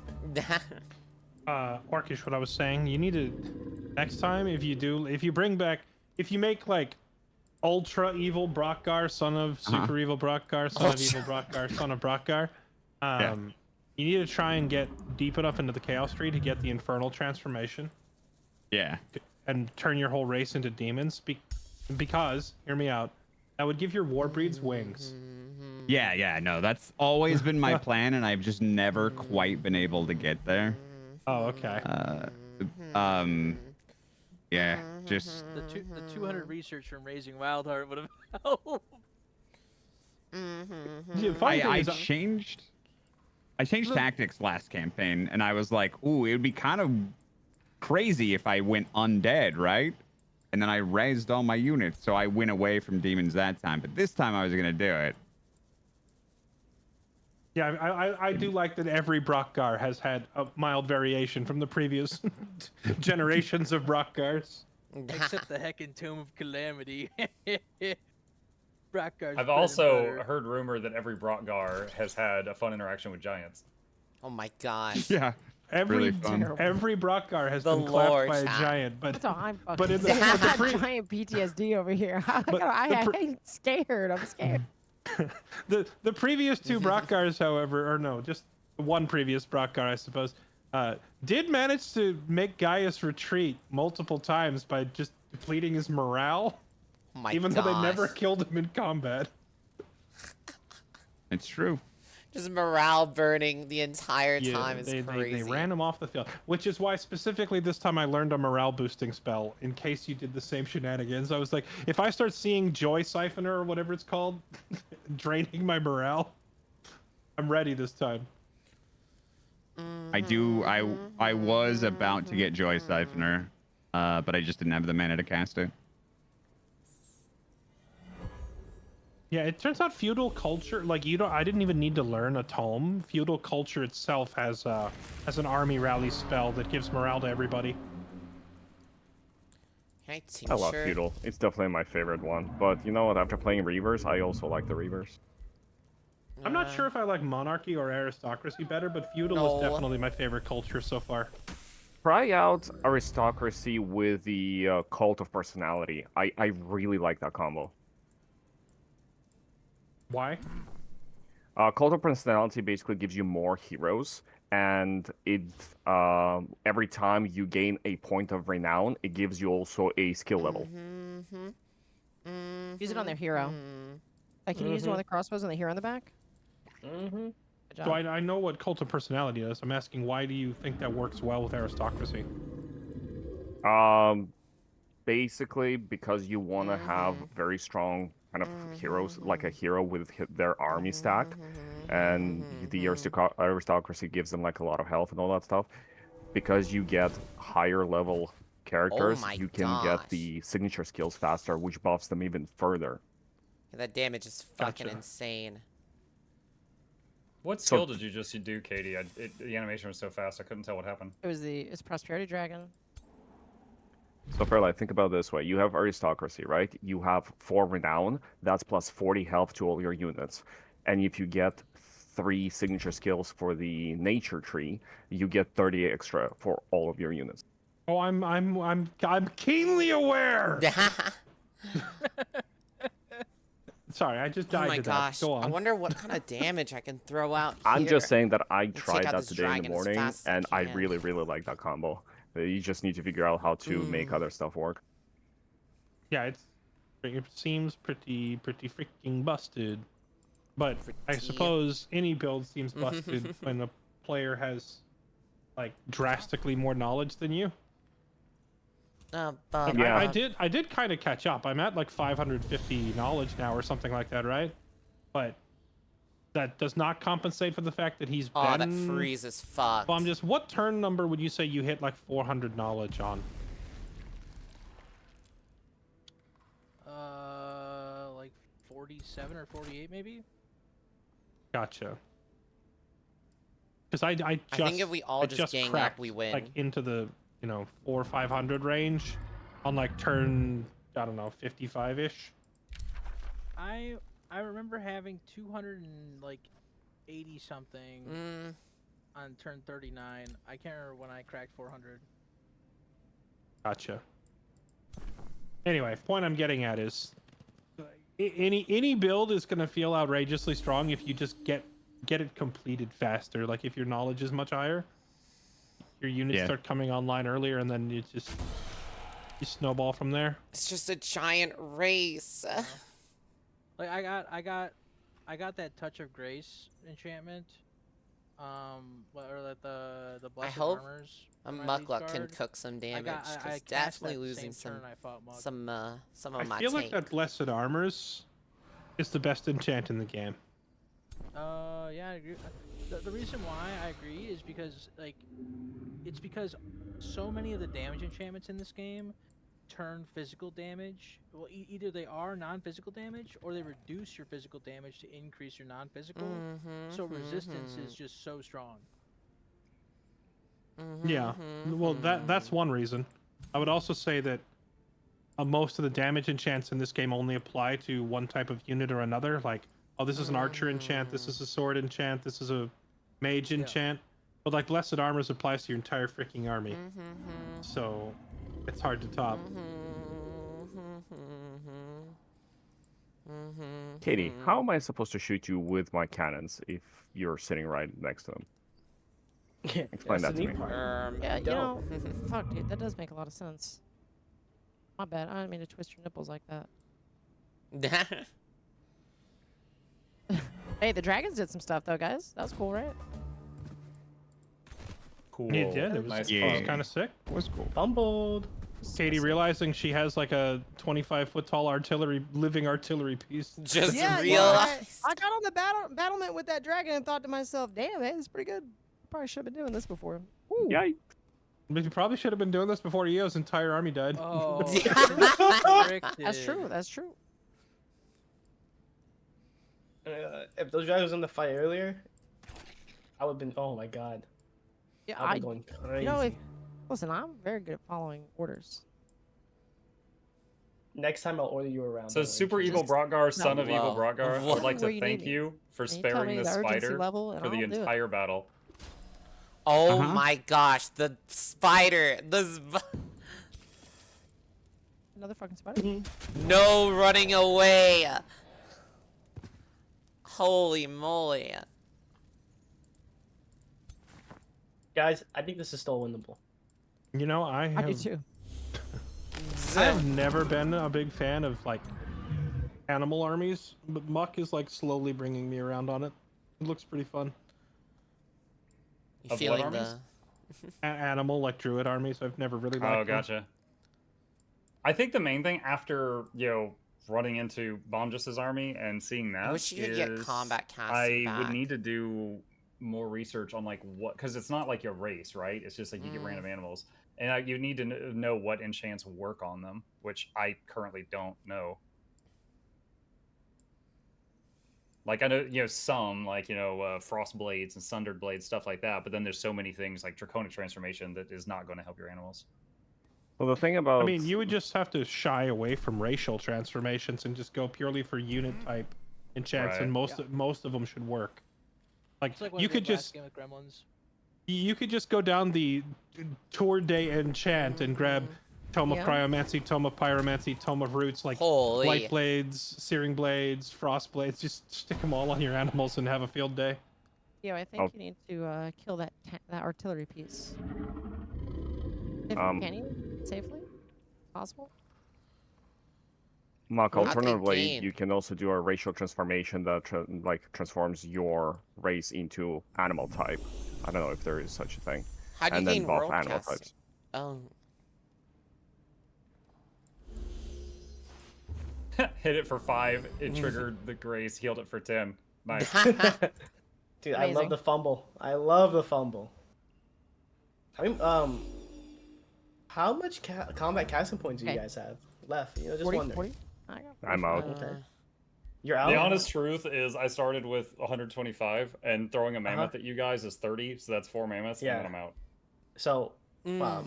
Orcish, what I was saying, you need to next time if you make like ultra evil Brockgar, son of super evil Brockgar, son of evil Brockgar, son of Brockgar, you need to try and get deep enough into the Chaos Tree to get the Infernal transformation. Yeah. And turn your whole race into demons. Because, hear me out, that would give your Warbreeds wings. Yeah, no, that's always been my plan, and I've just never quite been able to get there. Oh, okay. Yeah, just The 200 research from Raising Wildheart would have helped. The funny thing I is, changed tactics last campaign, and I was like, ooh, it would be kind of crazy if I went undead, right? And then I rezzed all my units, so I went away from demons that time. But this time I was gonna do it. yeah, I do like that every Brockgar has had a mild variation from the previous generations of Brockgars. Except the heckin' Tomb of Calamity. Brockgar's I've bread and also butter. heard rumor that every Brockgar has had a fun interaction with giants. Oh my gosh. Yeah, Every really fun. every Brockgar has The been clapped lore by a chat. giant, but That's how I'm fucking. but in the, I but the got pre, giant PTSD over here. But I'm scared. I'm scared. the previous two Brockgars, however, or no, just one previous Brockgar, I suppose, did manage to make Gaius retreat multiple times by just depleting his morale, Oh my even gosh. though they never killed him in combat. It's true. Just morale burning the entire Yeah, time is they crazy. ran him off the field, which is why specifically this time I learned a morale boosting spell in case you did the same shenanigans. I was like, if I start seeing Joy Siphoner or whatever it's called draining my morale, I'm ready this time. I was about to get Joy Siphoner, but I just didn't have the mana to cast it. Yeah, it turns out feudal culture, like I didn't even need to learn a tome. Feudal culture itself has an army rally spell that gives morale to everybody. Can I I love tincture? Feudal. It's definitely my favorite one. But you know what? After playing Reavers, I also like the Reavers. I'm not sure if I like monarchy or aristocracy better, but feudal is No. definitely my favorite culture so far. Try out aristocracy with the cult of personality. I really like that combo. Why? Cult of personality basically gives you more heroes, and every time you gain a point of renown, it gives you also a skill level. Use it on their hero. Like, can you use one of the crossbows on the hero in the back? Mm-hmm. Good job. So I know what cult of personality is. I'm asking, why do you think that works well with aristocracy? Basically because you want to have very strong kind of heroes, like a hero with their army stack, and the aristocracy gives them like a lot of health and all that stuff. Because you get higher level characters, my you can gosh. get the signature skills faster, which buffs them even further. That damage is fucking Gotcha. insane. What skill did you just do, Katie? The animation was so fast, I couldn't tell what happened. It's Prosperity Dragon. So Fairlight, think about it this way. You have aristocracy, right? You have 4 renown, that's plus 40 health to all your units. And if you get 3 signature skills for the nature tree, you get 30 extra for all of your units. Oh, I'm keenly aware. Sorry, I just Oh died my to gosh. that. Go on. I wonder what kind of damage I can throw out here. I'm just saying that I take tried out that this today in the dragon as morning, fast as I and I can. really, really like that combo. You just need to figure out how to make other stuff work. Yeah, it seems pretty freaking busted. But I Pretty. suppose any build seems busted when the player has like drastically more knowledge than you. Like, Yeah. I did kind of catch up. I'm at like 550 knowledge now or something like that, right? But that does not compensate for the fact that he's Oh, been... that freeze is fucked. Well, I'm just, what turn number would you say you hit like 400 knowledge on? Like 47 or 48 maybe. Gotcha. Because I I just think if we all I just gang up, cracked, we win. like into the 400 or 500 range on like turn, I don't know, 55 ish. I remember having 280 something Mm, on turn 39. I can't remember when I cracked 400. Gotcha. Anyway, point I'm getting at is any build is gonna feel outrageously strong if you just get it completed faster. Like if your knowledge is much higher, your units Yeah. start coming online earlier, and then you snowball from there. it's just a giant race. Like I got that touch of grace enchantment. Or like the blessed hope armors. A for my leech Muckluck can guard. cook some damage. I Because cast definitely that losing same turn I fought Muck. some of I my feel like tank. that Blessed Armors is the best enchant in the game. Yeah, I agree. The reason why I agree is because it's because so many of the damage enchantments in this game turn physical damage. Well, either they are non-physical damage or they reduce your physical damage to increase your non-physical. So resistance is just so strong. Yeah. Well, that's one reason. I would also say that most of the damage enchants in this game only apply to one type of unit or another. Like, oh, this is an archer enchant, this is a sword enchant, this is a mage enchant. But like Blessed Armors applies to your entire freaking army. So it's hard to top. Katie, how am I supposed to shoot you with my cannons if you're sitting right next to them? Explain That's that the to neat me. part. Yeah, you Don't. know, fuck, dude, that does make a lot of sense. My bad. I didn't mean to twist your nipples like that. Hey, the dragons did some stuff though, guys. That was cool, right? Cool. You did. It was, Nice Yeah. fun. kind of sick. It was cool. Fumbled. Katie realizing she has like a 25-foot tall living artillery piece. Just Yeah, realized. I got on the battlement with that dragon and thought to myself, damn, hey, this is pretty good. Probably should have been doing this before. Ooh. Yeah, But you probably should have been doing this before Eo's entire army died. Oh, That's true. That's true. If those dragons in the fight earlier, I would have been. Oh my god. Yeah, I'd be going crazy. you know, listen, I'm very good at following orders. Next time I'll order you around. So by the way. Super Evil Just- Brockgar, son of Evil Whoa. Brockgar, I Whoa. would like Where to you thank need me. you for And you tell sparing me the the urgency spider level, and for the I'll do it. entire battle. Oh Uh-huh. my gosh, the spider. Another fucking spider. No running away. Holy moly. Guys, I think this is still winnable. You know, I I do have too. I have never been a big fan of like animal armies, but Muck is like slowly bringing me around on it. It looks pretty fun. You Of what feeling armies? Animal like druid armies, I've never really liked. Oh, them. gotcha. I think the main thing after running into Bomjus's army and seeing that I wish you could get is combat cast I back. would need to do more research on like what, because it's not like your race, right? It's just like you get random animals, and you need to know what enchants work on them, which I currently don't know. Like I know, some like frost blades and sundered blades, stuff like that. But then there's so many things like draconic transformation that is not going to help your animals. Well, the thing about I mean, you would just have to shy away from racial transformations and just go purely for unit type enchants, and Right. most of them should work. Like, It's like what you I could did last just game with Gremlins. you could just go down the Tour Day enchant and grab Tome of Yeah. Cryomancy, Tome of Pyromancy, Tome of Roots, like Holy. Light Blades, Searing Blades, Frost Blades. Just stick them all on your animals and have a field day. Yeah, I think Oh. you need to kill that artillery piece. If Um, can you safely? Possible? Mark, Not the alternatively, game. you can also do a racial transformation that transforms your race into animal type. I don't know if there is such a thing. How do you And then gain buff world animal casting? types. Oh. Hit it for 5. It triggered the grace. Healed it for 10. Nice. Dude, I Amazing. love the fumble. I love the fumble. I mean, how much combat casting points do you Okay. guys have left? Just 40, wondering. 40? I got I'm out. 45. Okay. You're out. The honest truth is, I started with 125, and throwing a mammoth at you guys is 30, so that's 4 mammoths, and Yeah. then I'm out. So,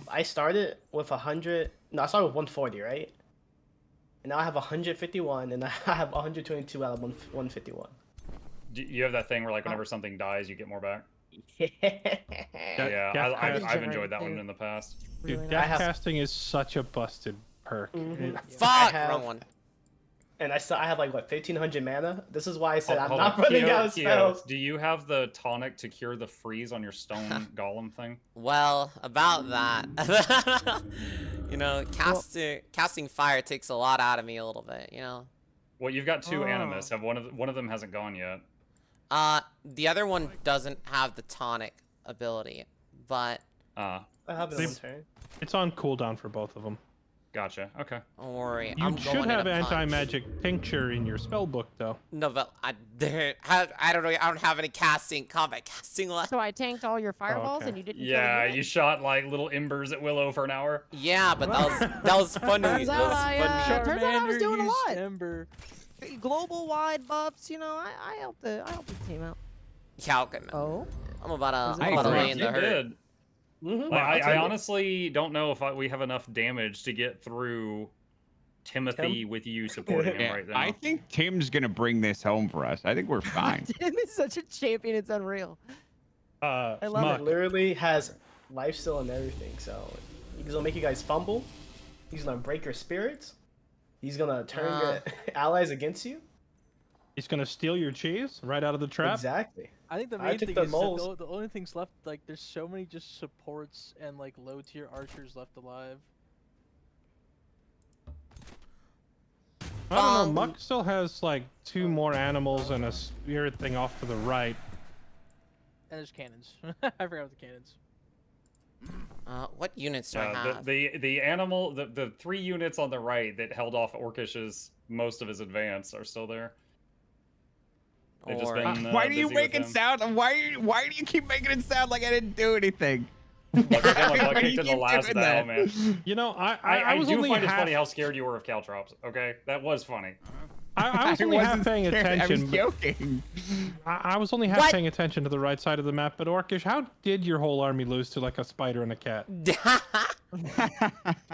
I started with 100. No, I started with 140, right? And now I have 151, and I have 122 out of 151. Do you have that thing where, like, whenever something dies, you get more back? Yeah. Yeah, Death I've Cast- enjoyed that one too. in the past. Dude, Really death nice. casting is such a busted perk. Mhm. Fuck, have- wrong one. And I have like what 1500 mana. This is why I said I'm Hold not on. running Kyo, out of Kyo, spells. do you have the tonic to cure the freeze on your stone golem thing? Well, about that. You know, casting fire takes a lot out of me a little bit, you know. Well, you've got 2 Oh. animus. Have one of them hasn't gone yet. The other one doesn't have the tonic ability, but Ah, I have it They- in one turn. It's on cooldown for both of them. gotcha. Okay. don't worry. You I'm should going have in a punch. anti-magic tincture in your spell book, though. No, but I don't know. I don't have any combat casting left. So I tanked all your fireballs okay. and you didn't Yeah, kill you shot like little embers at Willow for an hour. Yeah, but that was funny. Turns That out was I, funny. turns out I was Charmander doing a used lot. Ember. Global wide buffs, you know, I helped the team out. Yeah, okay, man. Oh, I'm about to I lay agree. in You the hurt. did. Mm-hmm. Like, I honestly don't know if we have enough damage to get through Timothy with you supporting him Yeah, right now. I think Tim's gonna bring this home for us. I think we're fine. Tim is such a champion. It's unreal. I love Muck, It literally has lifesteal and everything, so he's gonna make you guys fumble. He's gonna break your spirits. He's gonna turn your allies against you. he's gonna steal your cheese right out of the trap. Exactly. I think the I main took thing the is that moles. the only things left, like, there's so many just supports and like low tier archers left alive. I don't know. Um, Muck still has like 2 more animals and a spirit thing off to the right. And there's cannons. I forgot about the cannons. What units do I have? the animal, the 3 units on the right that held off Orcish's most of his advance are still there. They've just Or- been, Why do you busy make with it him. sound? Why do you keep making it sound like I didn't do anything? Like I got my Why butt do kicked you in the keep last doing battle, that? man. You know, I I was do only find it half, funny how scared you were of caltrops. Okay, that was funny. I was only half wasn't paying scared, attention. I was joking. I was only half What? paying attention to the right side of the map. But Orcish, how did your whole army lose to like a spider and a cat?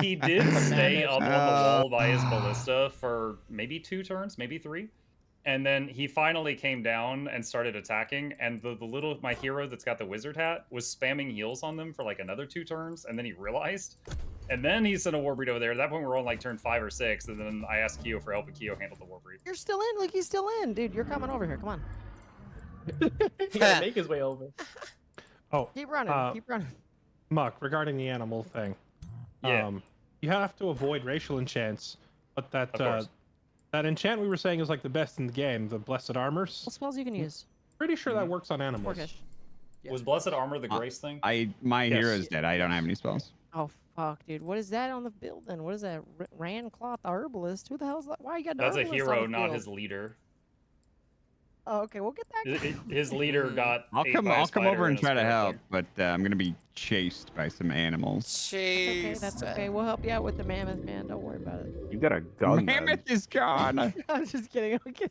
He did stay up on the Uh, wall by his ballista for maybe 2 turns, maybe 3. And then he finally came down and started attacking. And the little, my hero that's got the wizard hat was spamming heals on them for like another 2 turns. And then he realized. And then he sent a Warbreed over there. At that point, we were on like turn 5 or 6. And then I asked Kyo for help, and Kyo handled the Warbreed. You're still in. Look, he's still in, dude. You're coming over here. Come on. He gotta make his way over. Oh, Keep running. Keep running. Muck, regarding the animal thing. Yeah. You have to avoid racial enchants, but Of course. that enchant we were saying is like the best in the game, the Blessed Armors. What spells you can use? Pretty sure that works on animals. Orcish. Yeah. Was Blessed Armor the grace thing? My Yes. hero's dead. I don't have any spells. Oh fuck, dude. What is that on the building? What is that? Rand Cloth the herbalist? Who the hell's that? Why you got an That's a herbalist on hero, the not field? his leader. Oh, okay, we'll get that. His leader got. I'll ate come. by a I'll come spider over in and a try to spirit help, thing. but I'm gonna be chased by some animals. That's okay. That's okay. We'll help you out with the mammoth, man. Don't worry about it. You got a gun, man. Mammoth is gone. I'm just kidding. I'm kidding.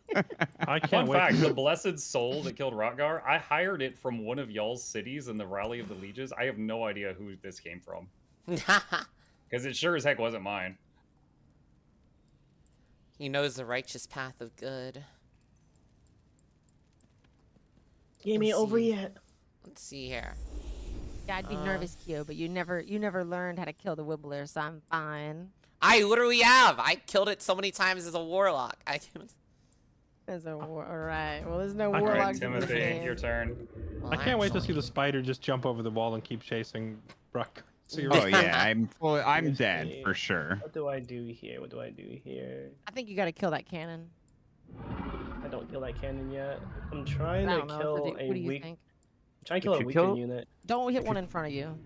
I can't Fun wait. fact: the blessed soul that killed Rotgar, I hired it from one of y'all's cities in the Rally of the Lieges. I have no idea who this came from, because it sure as heck wasn't mine. He knows the righteous path of good. Game ain't Let's over see. yet. Let's see here. Yeah, I'd be nervous, Kyo, but you never learned how to kill the Wibbler, so I'm fine. I literally have. I killed it so many times as a warlock. That's a war. All right. Well, there's no I- All right, warlocks in this Timothy, game. your turn. Well, I can't wait to actually- see the spider just jump over the wall and keep chasing Brock. Oh yeah, I'm Let me dead see. for sure. What do I do here? What do I do here? I think you got to kill that cannon. I don't kill that cannon yet. I'm trying I to don't know. kill What a do you weak. think? I'm trying to kill If a you weaker kill- unit. Don't hit If one you- in front of you.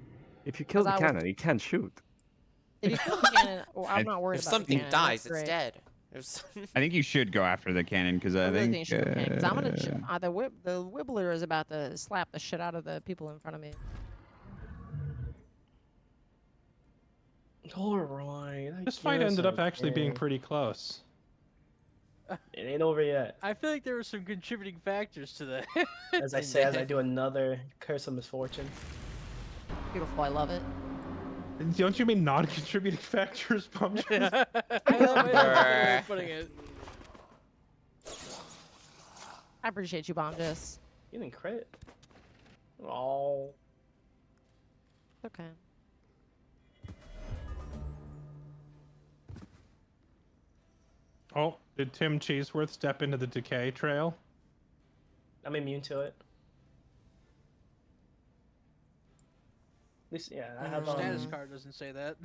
If you kill the 'Cause I was- cannon, you can't shoot. If you kill the cannon, well, I'm not worried If about the something cannon. dies, That's it's great. dead. If I think you should go after the cannon because I really think. think you should go cannon, 'cause I'm gonna the Wibbler is about to slap the shit out of the people in front of me. All right. This fight ended up actually being pretty close. It ain't over yet. I feel like there were some contributing factors to that. As I say, as I do another curse of misfortune. Beautiful. I love it. Don't you mean non-contributing factors, Pumpkin? That might be a better way of putting it. I appreciate you, Bomjus. You didn't crit. Oh. Okay. Oh, did Tim Cheeseworth step into the decay trail? I'm immune to it. At least, yeah, I have Status card doesn't say that.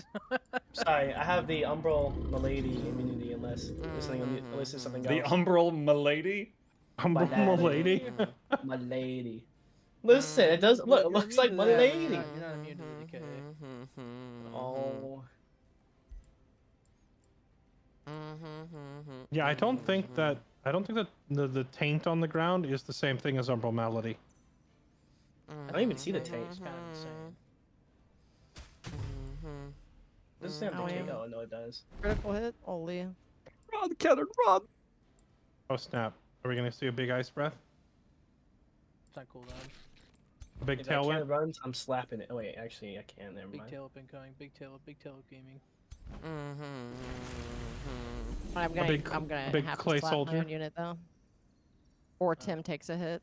Sorry, I have the Umbral Milady immunity unless there's something The else. Umbral Milady? Humble daddy. lady. Milady. Listen, it does look. It looks like Milady. You're not immune to the decay. Oh. Yeah, I don't think that the taint on the ground is the same thing as Umbral Malady. I don't even see the taint. It's kind of insane. Does it say on the taint? yeah. Oh no, it does. Critical hit. Holy. Run, Kenneth, run! Oh snap! Are we gonna see a big ice breath? It's not cool down. A big If I can't tailwind? run, I'm slapping it. Oh wait, actually I can't. Never Big mind. tail up incoming. Big tail gaming. I'm gonna big have to clay slap soldier. my own unit though. Or Tim takes a hit.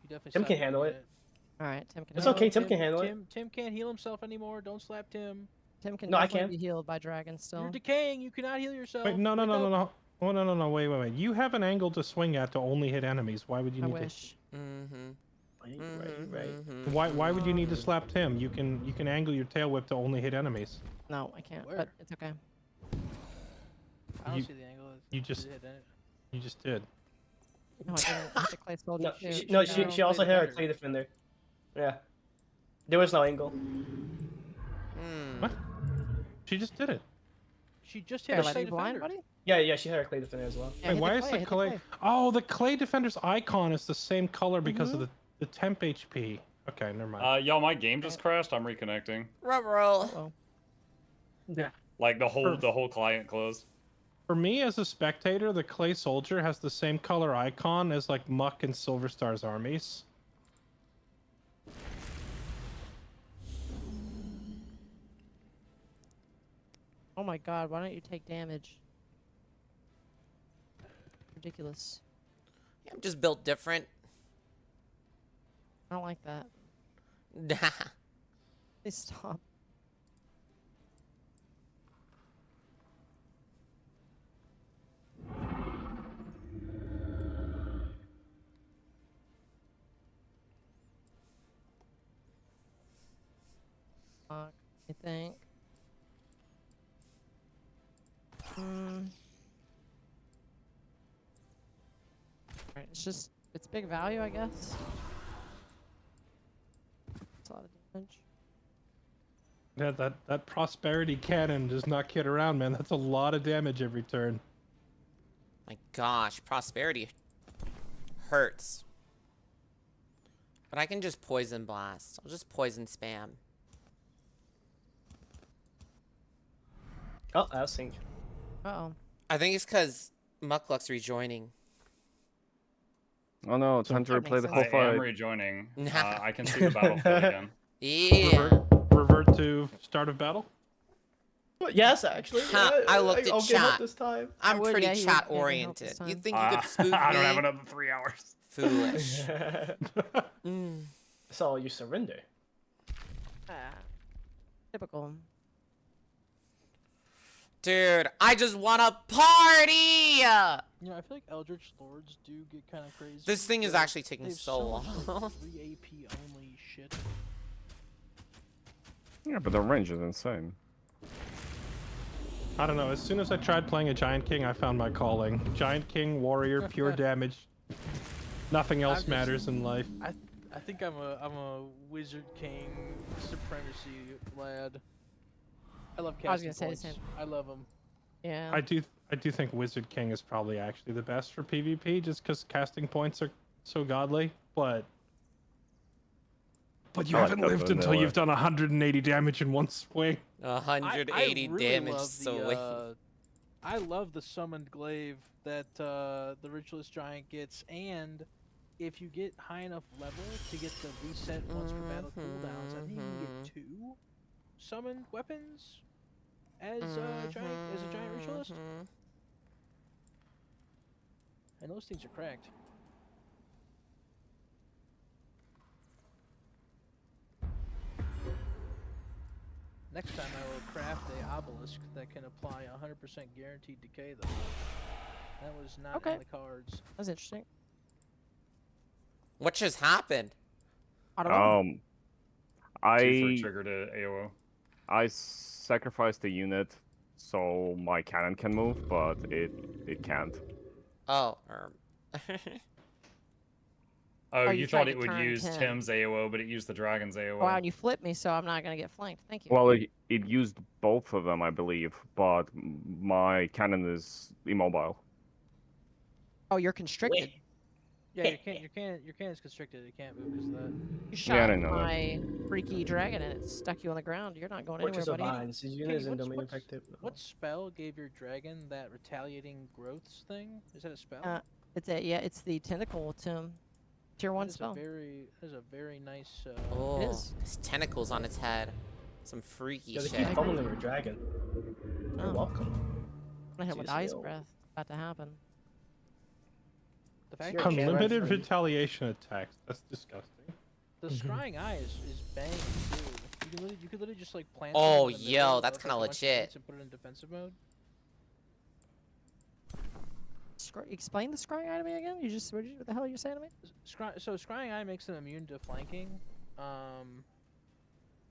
You definitely Tim slap can him handle with it. All right, Tim can. It's handle okay, it. Tim can handle it. Tim can't heal himself anymore. Don't slap Tim. Tim can No, I definitely can. be healed by dragons still. You're decaying. You cannot heal yourself. Wait, no. Wake up. Oh no, wait. You have an angle to swing at to only hit enemies. Why would you I need wish. Right. to? Why would you need to slap Tim? You can angle your tail whip to only hit enemies. No, I can't. Where? But it's okay. I don't You- see the angle. you just- Did it hit it? You just did. No, I didn't hit the clay soldier. No, too. no, got she her also clay had her defender. clay defender. Yeah. There was no angle. What? She just did it. She just Yeah, hit like, a are you blind, defender. buddy? Yeah, she had her clay defender as well. Yeah, Wait, hit why the is clay, the hit clay? Oh, the clay defender's icon is the same color because of the temp HP. Okay, never mind. Y'all, my game just crashed. I'm reconnecting. Roll. Oh, Yeah. Like the whole client closed. For me as a spectator, the clay soldier has the same color icon as like Muck and Silver Star's armies. oh my God! Why don't you take damage? Ridiculous. Yeah, I'm just built different. I don't like that. Please stop. I think. Alright, it's big value, I guess. It's a lot of damage. Yeah, that prosperity cannon does not kid around, man. That's a lot of damage every turn. My gosh, prosperity hurts. But I can just poison blast. I'll just poison spam. Oh, I was thinking. Uh-oh. I think it's because Muckluck's rejoining. Oh no, time to That replay makes the sense. whole I am fight. rejoining. I can see the battlefield again. Yeah. Revert to start of battle. Yes, actually. Ha, I looked at I'll give chat. up this time. I'm would, pretty yeah, he would- chat yeah, he helped oriented. this You time. think you could spook me? I don't have another 3 hours. Foolish. So you surrender. Ah, typical. Dude, I just want to party! You know, I feel like Eldritch Lords do get kind of crazy. This thing is because actually taking they have so much, like, long. 3 AP only shit. Yeah, but the range is insane. I don't know. As soon as I tried playing a Giant King, I found my calling. Giant King, warrior, pure damage. Nothing else just- matters in life. I think I'm a Wizard King supremacy lad. I love I was casting gonna say the points. same. I love them. Yeah. I do think Wizard King is probably actually the best for PvP, just because casting points are so godly. But you I like haven't that lived until vanilla. you've done 180 damage in one swing. 180 I really damage love so the, late. I love the summoned glaive that the ritualist giant gets, and if you get high enough level to get the reset once per battle cooldowns, I think you can get 2 summoned weapons as a giant ritualist, and those things are cracked. Next time I will craft a obelisk that can apply 100% guaranteed decay, though. That was not Okay. in the cards. That's interesting. What just happened? I don't know. Two I triggered a AOO. I sacrificed the unit so my cannon can move, but it can't. Oh, Oh, Oh, you you thought tried it to would turn use Tim. Tim's AOO, but it used the dragon's AOO. Wow, and you flipped me, so I'm not gonna get flanked. Thank you. Well, it used both of them, I believe, but my cannon is immobile. Oh, you're constricted. Yeah, your cannon's constricted. It can't move because of that. You Yeah, I shot didn't know that. my freaky dragon and it stuck you on the ground. You're not going anywhere, Fortress of buddy. Vines. His unit isn't domain what's, effective. what spell gave your dragon that retaliating growths thing? Is that a spell? It's the tentacle Tim. Tier 1 spell. That is a very nice. oh, is. his tentacles on its head. Some freaky You gotta shit. keep pummeling your dragon. You're Oh. welcome. I'm gonna hit him with ice GCO. breath. About to happen. The fact You're that a champ. Unlimited Right. retaliation attacks. That's disgusting. the scrying eye is banging too. You could literally just like plant. Oh, it in the yo, middle that's of, kinda like, a bunch of legit. units and put it in defensive mode. Explain the scrying eye to me again. What the hell are you saying to me? So scrying eye makes them immune to flanking.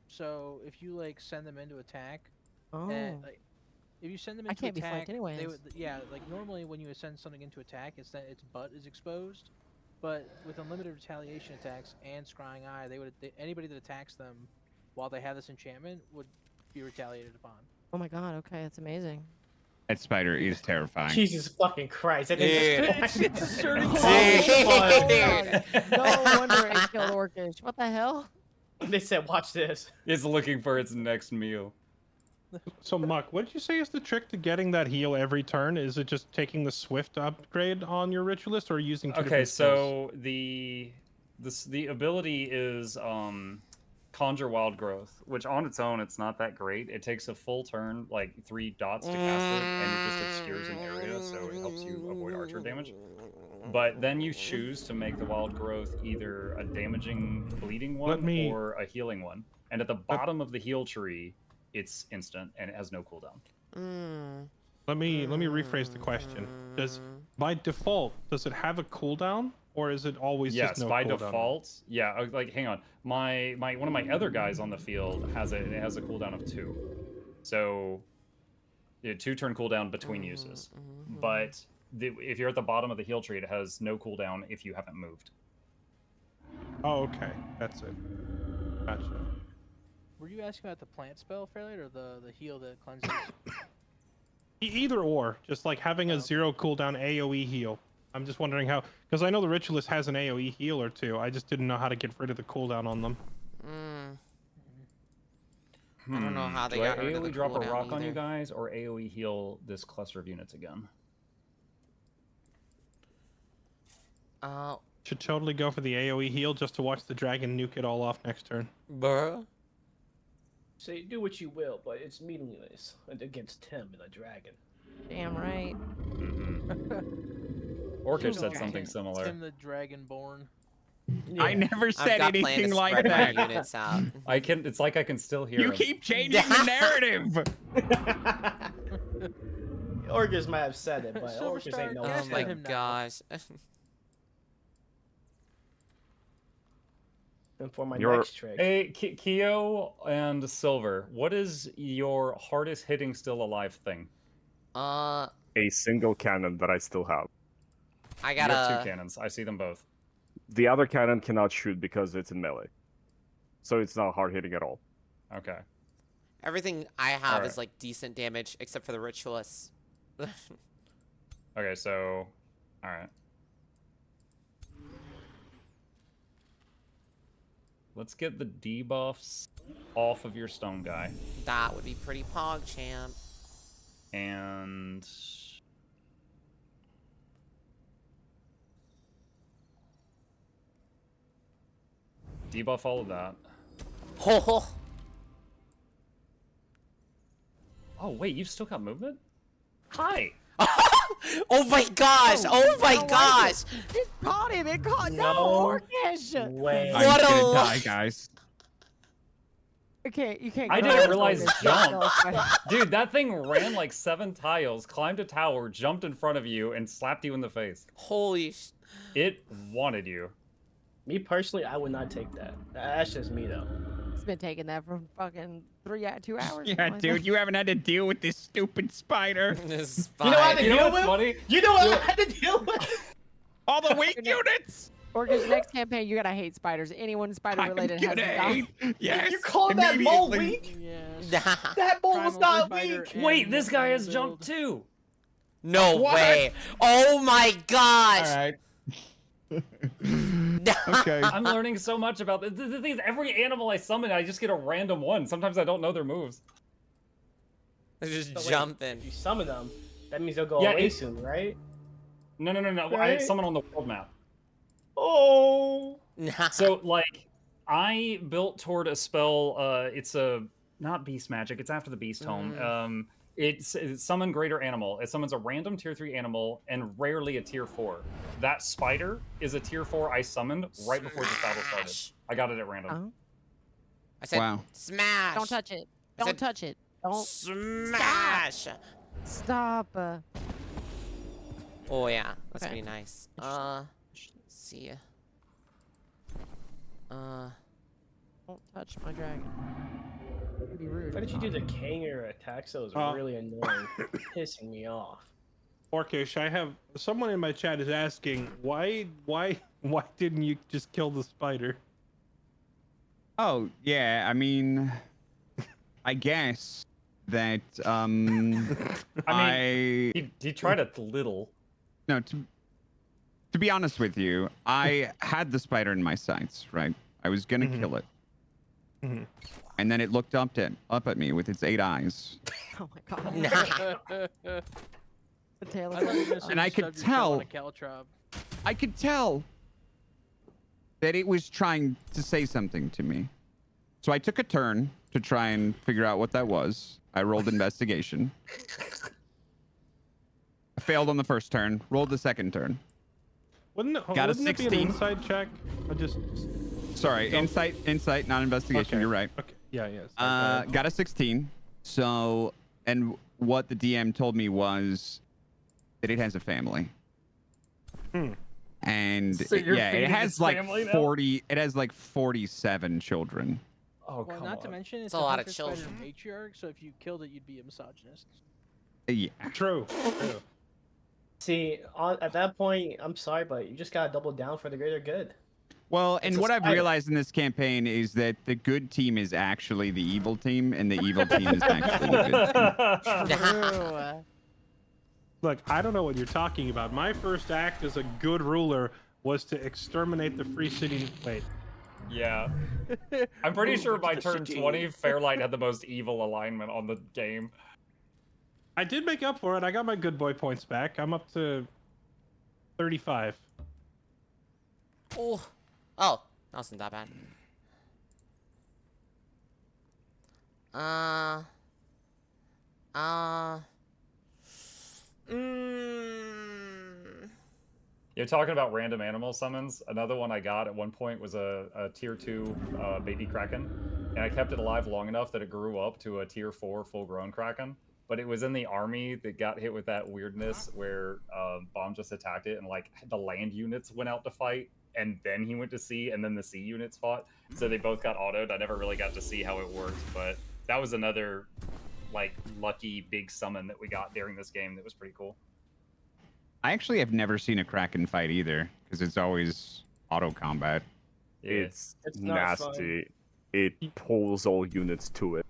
So if you like send them into attack, Oh. and like if you send them I into can't be attack, flanked anyways. they would like normally when you send something into attack, it's that its butt is exposed. But with unlimited retaliation attacks and scrying eye, anybody that attacks them while they have this enchantment would be retaliated upon. Oh my god. Okay, that's amazing. That spider is terrifying. Jesus fucking Christ. That Dude. it's asserting Dude. No wonder it killed Orcish. What the hell? They said, watch this. It's looking for its next meal. So, Muck, what did you say is the trick to getting that heal every turn? Is it just taking the Swift upgrade on your ritualist, or using two Okay, different skills? so the ability is Conjure Wild Growth, which on its own it's not that great. It takes a full turn, like 3 dots to cast it, and it just obscures an area, so it helps you avoid archer damage. But then you choose to make the Wild Growth either a damaging bleeding one or a healing one. And at the bottom of the heal tree, it's instant and it has no cooldown. Let me rephrase the question. By default, does it have a cooldown, or is it always Yes, just no by cooldown? default. Yeah, like hang on. My one of my other guys on the field has a cooldown of 2. So 2 turn cooldown between uses. But if you're at the bottom of the heal tree, it has no cooldown if you haven't moved. Oh, okay, that's it. Gotcha. Were you asking about the plant spell, Fairlight, or the heal that cleanses? Either or, just like having a 0 cooldown AoE heal. I'm just wondering how, because I know the ritualist has an AoE heal or 2. I just didn't know how to get rid of the cooldown on them. I don't know how they Do I got rid of the AoE drop a cooldown rock on you either. guys, or AoE heal this cluster of units again? Should totally go for the AoE heal just to watch the dragon nuke it all off next turn. Bruh. Say, do what you will, but it's meaningless against Tim and a dragon. Damn right. Orcish said Dragon. something similar. Tim the Dragonborn. I never I've said got planned anything to like spread my that. units out. It's like I can still hear You him. keep changing the narrative. Orcus might have said it, but Silver Orcus Star ain't no Oh Yes, my let him know. gosh. And for my You're- next trick, Hey, Kyo and Silver, what is your hardest hitting still alive thing? I A single cannon that I still have. got You have 2 a. cannons. I see them both. The other cannon cannot shoot because it's in melee. So it's not hard hitting at all. Okay. Everything I have Alright. is like decent damage, except for the ritualists. Okay, so... Alright. Let's get the debuffs off of your stone guy. That would be pretty pog, champ. And debuff all of that. Ho ho. Oh wait, you've still got movement? Hi. Oh my gosh! Oh my gosh! It caught him. It caught No Orcish. way. I'm What a gonna lo- die, guys. You can't. I go didn't to realize Orcish. jump. No, Dude, that thing ran like 7 tiles, climbed a tower, jumped in front of you, and slapped you in the face. Holy sh... It wanted you. Me personally, I would not take that. That's just me though. It's been taking that for fucking 2 hours. Yeah, something like dude, that. you haven't had to deal with this stupid spider. This You know what I spy- You know deal what's with? funny? You know what I had to deal with? All the weak units. Orcish, next campaign, you gotta hate spiders. Anyone spider related has to die. Yes. You call that mole immediately. weak? Yes. That mole was Primal not spider weak. and Wait, this guy has build. jumped too. No What? way! Oh my All gosh! right. Okay. I'm learning so much about this. The thing is, every animal I summon, I just get a random one. Sometimes I don't know their moves. They're just So wait, jumping. If you summon them, that means they'll go Yeah, away it- soon, right? No. I Right? summon on the world map. Oh. So, like, I built toward a spell. It's a not beast magic. It's after the beast tome. It's summon greater animal. It summons a random tier 3 animal and rarely a tier 4. That spider is a tier 4 I summoned right before this battle started. Smash. I got it at random. Oh. I said, Wow. smash! Don't touch it. I Don't said- touch it. Don't Smash! stop. Oh yeah, that's Okay. pretty nice. Let's see. Don't touch my dragon. It'd be rude. Why did you do the Kanger attack? So it was really annoying, pissing me off. Orcish, I have someone in my chat is asking why didn't you just kill the spider? Oh yeah, I mean, I guess that I He tried a little. no to be honest with you, I had the spider in my sights, right? I was gonna kill it, and then it looked up at me with its 8 eyes, Oh my god. Nah. The tail I thought you were is gonna say And I you could stubbed your toe on tell. a caltrop. I could tell that it was trying to say something to me. So I took a turn to try and figure out what that was. I rolled investigation. I failed on the first turn, rolled the second turn. Wouldn't it, Got a wouldn't it be an 16. inside check? I just Sorry, Don't- insight, not investigation. Okay. You're right. okay. Yeah, yeah. Got a 16. So, and what the DM told me was that it has a family. And So you're yeah, it feeding has its like family now? 40. It has like 47 children. Oh, Well, not to mention it's a lot of hunter spider children. matriarch, so if you killed it, you'd be a misogynist. Yeah. True. See, at that point, I'm sorry, but you just gotta double down for the greater good. Well, It's and a what I've spider. realized in this campaign is that the good team is actually the evil team, and the evil team is actually the good team. true. Look, I don't know what you're talking about. My first act as a good ruler was to exterminate the Free City. Wait, Yeah. I'm pretty sure by turn 20, Fairlight had the most evil alignment on the game. I did make up for it. I got my good boy points back. I'm up to 35. Oh, that wasn't that bad. You're talking about random animal summons. Another one I got at one point was a tier 2 baby kraken, and I kept it alive long enough that it grew up to a tier 4 full-grown kraken. But it was in the army that got hit with that weirdness where Bomb just attacked it, and like the land units went out to fight, and then he went to sea, and then the sea units fought. So they both got autoed. I never really got to see how it worked, but that was another like lucky big summon that we got during this game that was pretty cool. I actually have never seen a Kraken fight either, because it's always auto combat. Yeah. It's It's not nasty. It pulls all units to it.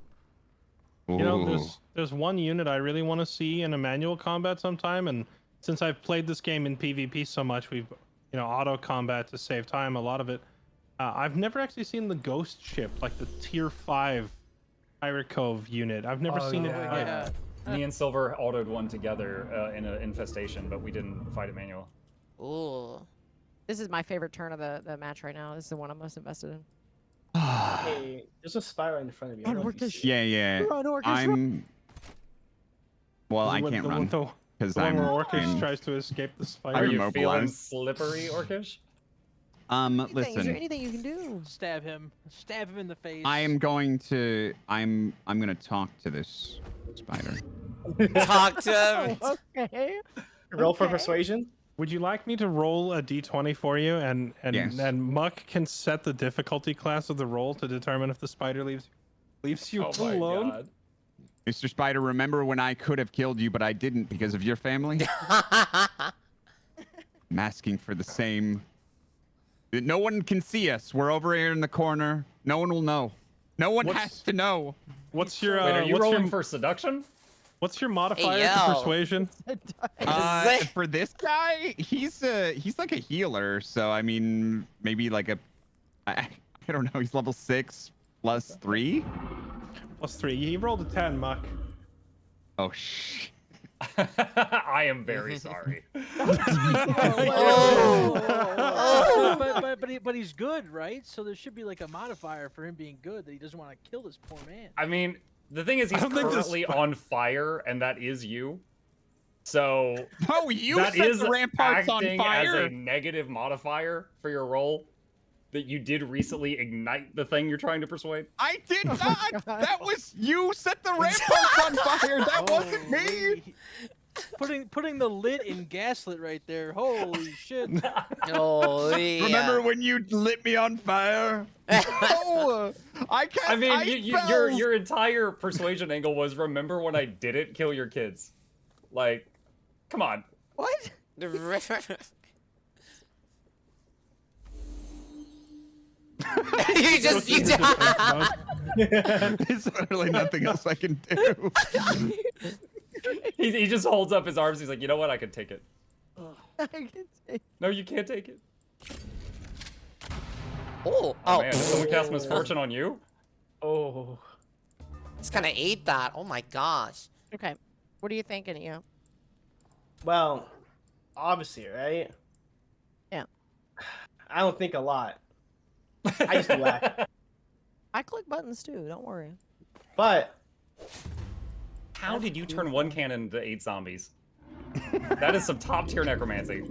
You know, Ooh. there's one unit I really want to see in a manual combat sometime, and since I've played this game in PvP so much, we've auto combat to save time. A lot of it. I've never actually seen the ghost ship, like the tier 5 Pirate Cove unit. I've never seen it. yeah. fight. Me and Silver autoed one together in an infestation, but we didn't fight it manual. Ooh. This is my favorite turn of the match right now. This is the one I'm most invested in. Hey, there's a spider in front of you. I don't know if you see it. Yeah, yeah. Run, Orcus, run. I'm. Well, I The can't one- run the- because The one I'm. where Orcish in- tries to escape the Are spider. I'm you feeling immobilized. slippery, Orcish? Is there Listen. anything you can do? Stab him in the face. I am going to. I'm gonna talk to this spider. Talk to him. Oh, okay. Roll for Okay. persuasion. Would you like me to roll a d20 for you, and Yes. Muck can set the difficulty class of the roll to determine if the spider leaves you Oh my alone? god. Mr. Spider, remember when I could have killed you, but I didn't because of your family? I'm asking for the same. No one can see us. We're over here in the corner. No one will know. No one What's- has to know. What's your Wait, are you what's rolling your, for seduction? what's your modifier yo. to persuasion? For this guy, he's like a healer. So I mean, maybe like I don't know. He's level 6 plus 3. +3. He rolled a 10, Muck. Oh shh. I am very sorry. But he's good, right? So there should be like a modifier for him being good that he doesn't want to kill this poor man. I mean, the thing is, I he's don't think this- currently on fire, and that is you. So Oh, you that set is the ramparts on acting as fire. a negative modifier for your roll. That you did recently ignite the thing you're trying to persuade. I did my not. God. That was you set the ramparts on fire. That wasn't me. Holy- Putting the lit in gaslit right there. Holy shit. Holy. Remember when you lit me on fire? Oh, I can't. I mean, your spells. your entire persuasion angle was remember when I didn't kill your kids. Like, come on. What? you just you There's literally nothing else I can do. He just holds up his arms. He's like, you know what? I can take it. I can take- No, you can't take it. Oh, Oh, man, did someone cast misfortune on you? Oh. Just kind of ate that. Oh my gosh. Okay. What are you thinking, you? Well, obviously, right? Yeah. I don't think a lot. I used to laugh. I click buttons too. Don't worry. But How did you turn one cannon into 8 zombies? That is some top tier necromancy.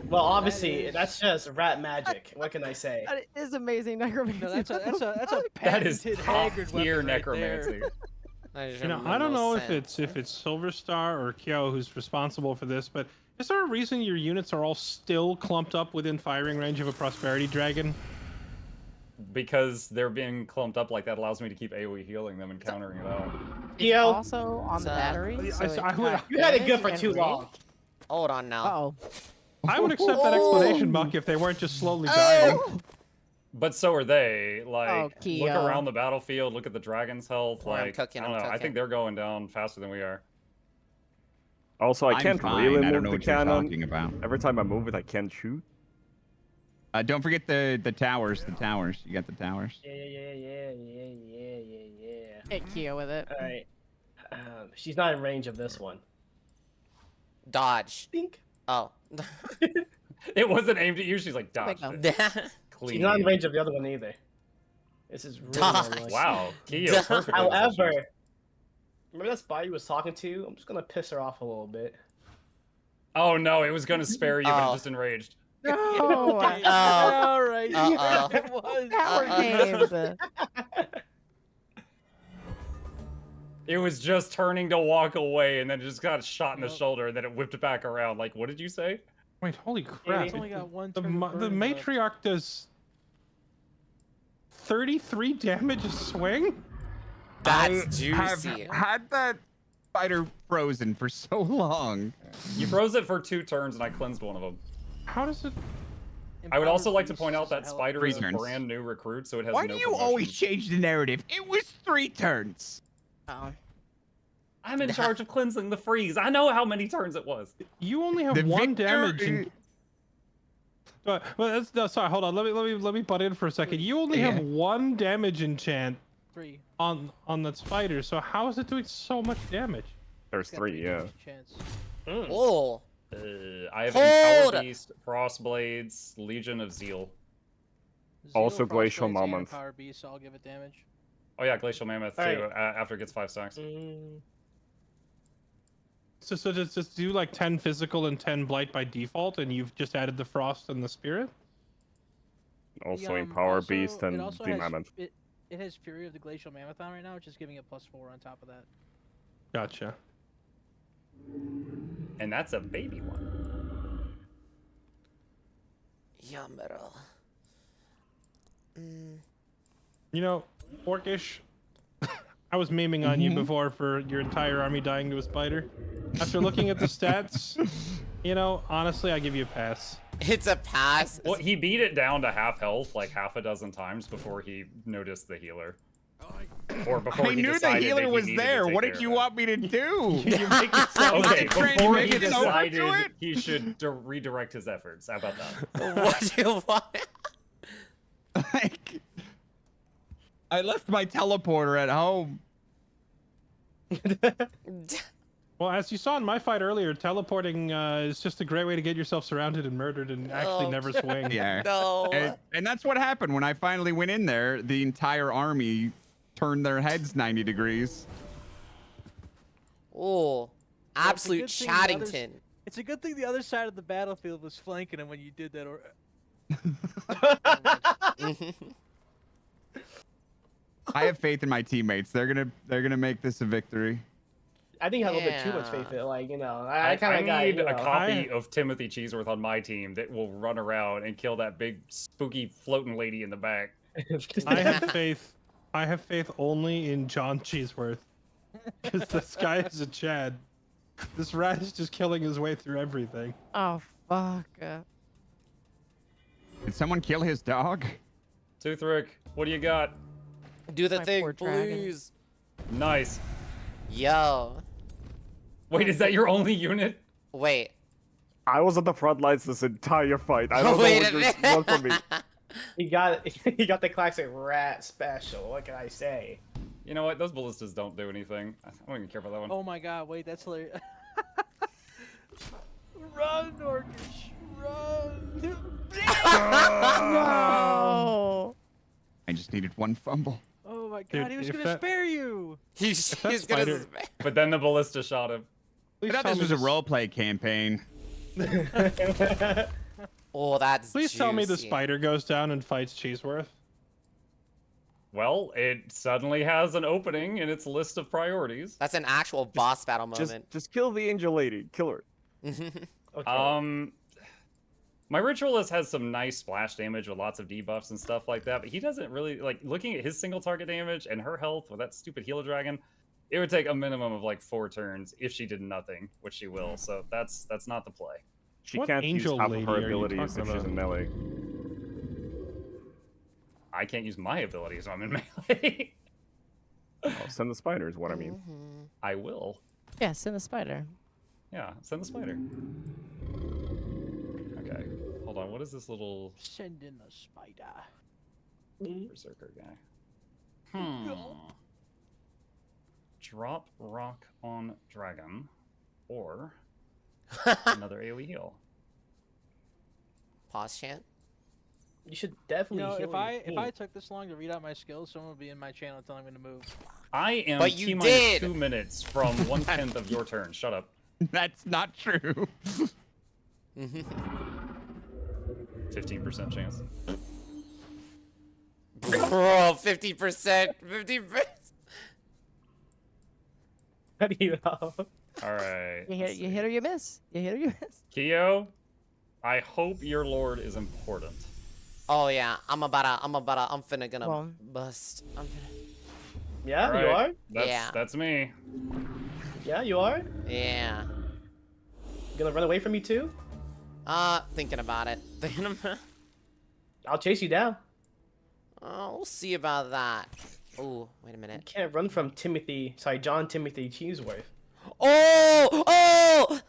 well, obviously, that's just rat magic. What can I say? That is amazing necromancy. No, that's a That is patented top Hagrid tier weapon right there. necromancy. You know, I don't know if it's Silver Star or Kyo who's responsible for this, but is there a reason your units are all still clumped up within firing range of a Prosperity Dragon? Because they're being clumped up like that allows me to keep AoE healing them and countering it out. Yo, Also on the battery. So I would- got you had it good for damage too and long. range. Hold on now. Uh-oh. I would accept that explanation, Muck, if they weren't just slowly dying. But so are they. Like, look Kyo. around the battlefield, look at the dragon's health. Oh, I'm Like, cooking, I don't I'm know. I cooking. think they're going down faster than we are. Also, I I'm can't fine. really I don't move know the what you're cannon. talking about. Every time I move it, I can't shoot. Don't forget the towers. The towers. You got the towers. Yeah. Hit Kyo with it. All right. She's not in range of this one. Dodge. Think. Oh. It wasn't aimed at you. She's like, dodge. no. it. She's Clean. not in range of the other one either. This is really Dodge. unlucky. Wow. Kyo, perfect. However, remember that spy you was talking to? I'm just gonna piss her off a little bit. Oh no, it was gonna spare you, but Oh. it just enraged. No. Okay, Uh-oh. all right. Uh-oh. It was. Power games. It was just turning to walk away, and then it just got shot in the Yep. shoulder, and then it whipped back around. Like, what did you say? Wait, holy crap. It's only got one The, turn of the burn left. matriarch does 33 damage a swing? That's I have juicy. had that spider frozen for so long. You froze it for 2 turns, and I cleansed one of them. How does it? I would also Empowered like to beast point out is a that hell of Spider Three is a turns. brand new recruit, so it has Why no do you always promotion. change the narrative? It was 3 turns. Oh. I'm in charge of cleansing the freeze. I know how many turns it was. You only have The 1 victor damage. is- Well, that's, no, sorry, hold on. Let me butt in for a second. You only have Yeah. 1 damage enchant 3. on that spider. So how is it doing so much damage? There's Got 3, yeah. damage chance. Oh. I have Hold! Empower Beast, Frostblades, Legion of Zeal. Also Zeal, Glacial Frostblades, and Mammoth. Power Beast, so I'll give it damage. Oh yeah, Glacial Mammoth too. Alright. After it gets 5 stacks. So just do like 10 physical and 10 blight by default, and you've just added the frost and the spirit. Also Empower Beast it and also the has, Mammoth. It has Fury of the Glacial Mammoth on right now, which is giving it +4 on top of that. Gotcha. And that's a baby one. Yamero. You know, Orcish, I was memeing on you before for your entire army dying to a spider. After looking at the stats, you know, honestly, I give you a pass. It's a pass. Well, he beat it down to half health like half a dozen times before he noticed the healer. Or before I he knew the decided healer that he was needed to there. take What care did of you it. want me to do? You make it sound Okay, Trying to before make he it over to decided it? he should redirect his efforts. How about that? What do you want? Like, I left my teleporter at home. Well, as you saw in my fight earlier, teleporting is just a great way to get yourself surrounded and murdered and actually Oh. never swing. Yeah. No. And that's what happened when I finally went in there. The entire army turned their heads 90 degrees. Oh. Absolute good thing the others- Chaddington. It's a good thing the other side of the battlefield was flanking him when you did that. Or I have faith in my teammates. They're gonna make this a victory. I think I had a little bit too much faith in it. Like, you know, I kind of got, need you a know. copy of Timothy Cheeseworth on my team that will run around and kill that big spooky floating lady in the back. I have faith. I have faith only in John Cheeseworth, because this guy is a Chad. This rat is just killing his way through everything. Oh fuck. Did someone kill his dog? Toothrick, what do you got? Do the My thing, poor dragon. please. Nice. Yo. Wait, is that your only unit? Wait. I was at the front lines this entire fight. I don't Wait know a what you minute. want from me. he got the classic rat special. What can I say? You know what? Those ballistas don't do anything. I don't even care about that one. oh my god, wait, that's hilarious. Run, Orcish, run! No. I just needed one fumble. Oh my god, Dude, he was if gonna that- spare you. He's that gonna. spider- But then the ballista shot him. Please I thought tell this me was a roleplay campaign. Oh, that's. Please tell me the juicy. spider goes down and fights Cheeseworth. Well, it suddenly has an opening in its list of priorities. That's an actual boss battle moment. Just kill the angel lady. Kill her. Okay. My ritualist has some nice splash damage with lots of debuffs and stuff like that, but he doesn't really like looking at his single target damage and her health with that stupid healer dragon. It would take a minimum of like 4 turns if she did nothing, which she will. So that's not the play. She What can't use angel half of lady her are you abilities talking if she's about? in melee. I can't use my abilities when I'm in melee. Oh, send the spider is what I mean. Mhm. I will. Yeah, send the spider. Yeah, send the spider. Okay, hold on. What is this little Send in the spider. berserker guy? Drop rock on dragon, or another AoE heal. Pause chant. You should You definitely. know, heal if I your if team. I took this long to read out my skills, someone would be in my channel telling me to move. I am But you T-minus did! 2 minutes from 1/10 of your turn. Shut up. That's not true. 15% chance. Bro, 50%. 50%. How do you know? All right. You hit or you miss. You hit or you miss. Kyo, I hope your lord is important. Oh yeah, I'm finna gonna Well. bust. I'm finna, Yeah, All you right. are. Yeah. That's me. Yeah, you are. yeah. You gonna run away from me too? Thinking about it. Thinking about. I'll chase you down. Oh, we'll see about that. Oh, wait a You minute. can't run from John Timothy Cheeseworth. Oh, oh!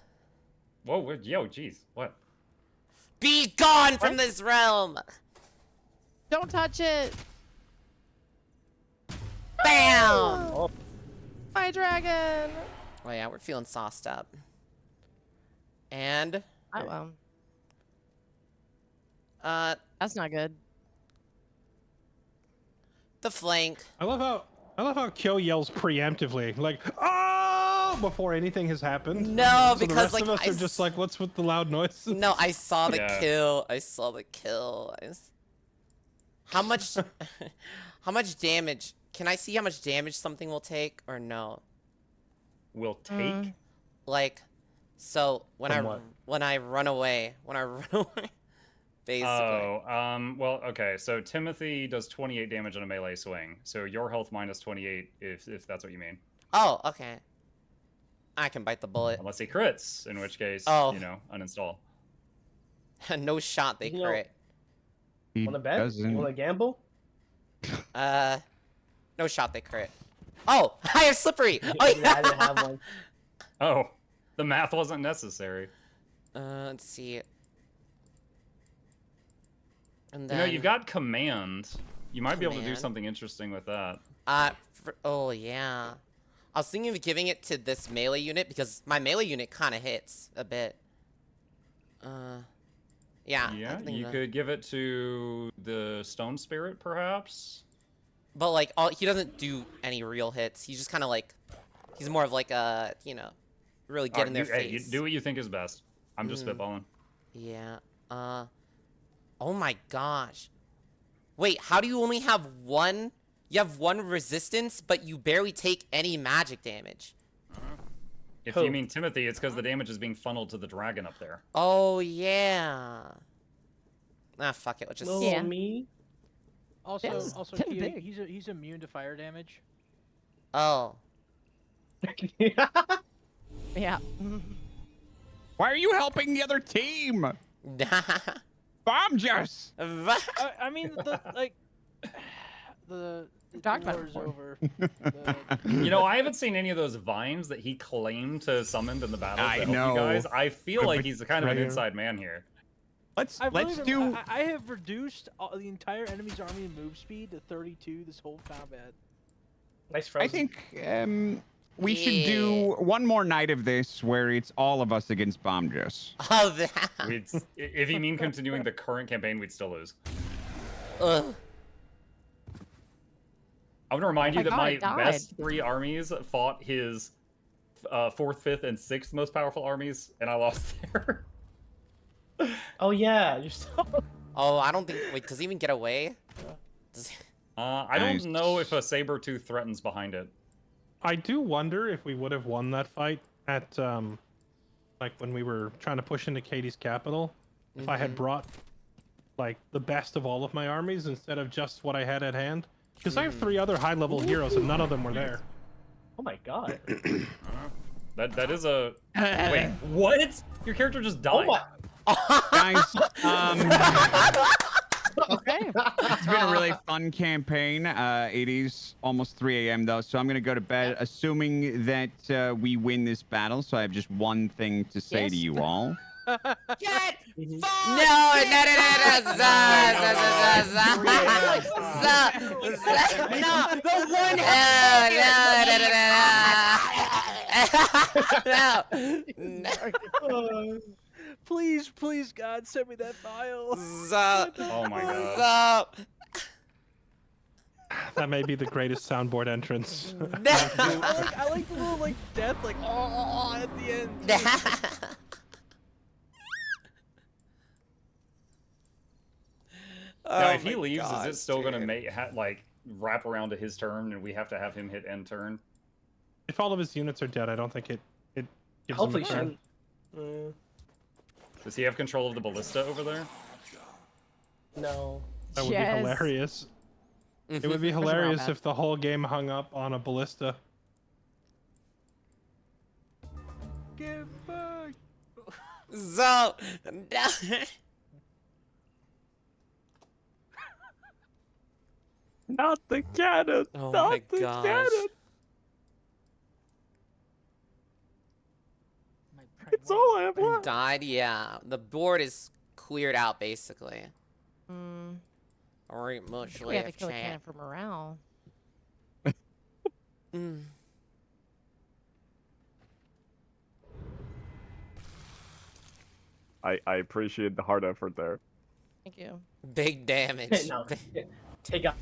Whoa, yo, jeez, what? Be gone from this realm! Don't touch it. Bam! Oh, My dragon. Oh yeah, we're feeling sauced up. And Oh, well, that's not good. the flank. I love how Kyo yells preemptively, like "Oh!" before anything has happened. No, So the because rest like of us I are just like, what's with the loud noises? No, I saw the Yeah. kill. I saw the kill. How much? How much damage? Can I see how much damage something will take or no? Will take. Like, so when From what? when I run away, basically. Oh, well, okay. So Timothy does 28 damage on a melee swing. So your health minus 28, if that's what you mean. Oh, okay. I can bite the bullet. Unless he crits, in which case, Oh. you know, uninstall. No shot they You know- crit. He Want to bet? You doesn't. want to gamble? No shot they crit. Oh, I have slippery. Oh I didn't yeah. have one. Oh, the math wasn't necessary. Let's see. And You then, know, you've got command. You might be able to do Command. something interesting with that. oh yeah. I was thinking of giving it to this melee unit because my melee unit kind of hits a bit. Yeah. I Yeah, think you that- could give it to the stone spirit, perhaps. But like, he doesn't do any real hits. He's just kind of like, he's more of like a, you know, really get in their Hey, you face. do what you think is best. I'm just spitballing. Yeah. Oh my gosh. Wait, how do you only have one? You have one resistance, but you barely take any magic damage. If Who? you mean Timothy, it's because the damage is being funneled to the dragon up there. Oh yeah. Ah, fuck it. Let's just. Little Yeah. me. Also, This is also, kinda Q, big. he's immune to fire damage. Oh. Yeah. Why are you helping the other team? Bomb just. I mean, the talked about it war's before. over. You know, I haven't seen any of those vines that he claimed to summoned in the battles I to help know. you guys. I feel The like he's kind of an betrayer. inside man here. Let's I've let's really do. I have reduced the entire enemy's army move speed to 32 this whole combat. Nice I frozen. think we should do one more night of this where it's all of us against Bomb Jess. Oh, that. If you mean continuing the current campaign, we'd still lose. Ugh. I want to remind you my that God, my it died. best 3 armies fought his 4th, 5th, and 6th most powerful armies, and I lost there. Oh yeah, you're still. Oh, I don't think. Wait, does he even get away? Does he... I Nice. don't know if a saber-tooth threatens behind it. I do wonder if we would have won that fight at like when we were trying to push into Katie's capital, if I had brought like the best of all of my armies instead of just what I had at hand. Because I have 3 other high-level heroes and none of them were there. Oh my god. That is a... Wait, what? Your character just died. Oh my. Guys, Okay. it's been a really fun campaign. It is almost 3 a.m. though, so I'm gonna go to bed, assuming that we win this battle. So I have just one thing to say to Yes. you all. Get Mhm. fucked! No, no, the one no. Please, please, God, send me that file. Oh my god. That may be the greatest soundboard entrance. I like the little death at the end. Now, Oh if he my leaves, gosh, is it still gonna dude. make wrap around to his turn, and we have to have him hit end turn? If all of his units are dead, I don't think it gives Hopefully, him a turn. shouldn't. Does he have control of the ballista over there? No. That would be Yes. hilarious. It would be around hilarious that. if the whole game hung up on a ballista. Give back. So, Not the cannon. oh not my the gosh. cannon. My It's all I have left. Died, yeah. The board is cleared out, basically. Mm, Alright, much we have to left, kill a chat. cannon for morale. Mm. I appreciate the hard effort there. Thank you. Big damage. No, take out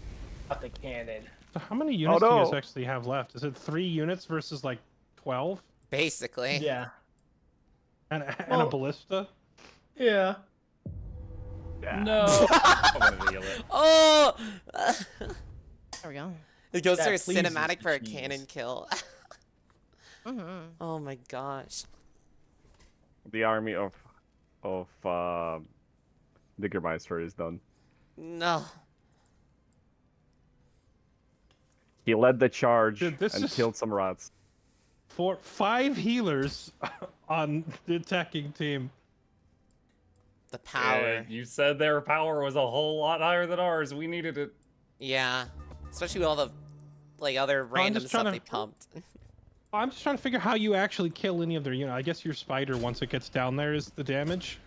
the cannon. So how many units do you guys no. actually have left? Is it 3 units versus like 12? Basically. Yeah. And a Well- ballista? Yeah. No. I'm gonna heal it. Oh! There we go. It goes That through a pleases cinematic the for a cheese. cannon kill. Mm-hmm. Oh my gosh. The army of Diggermeister is done. No. He led the charge Dude, this and is- killed some rats. 5 healers on the attacking team. The power. You said their power was a whole lot higher than ours. We needed it. Yeah. Especially with all the like other random just stuff trying they to- pumped. I'm just trying to figure how you actually kill any of their unit. I guess your spider, once it gets down there, is the damage.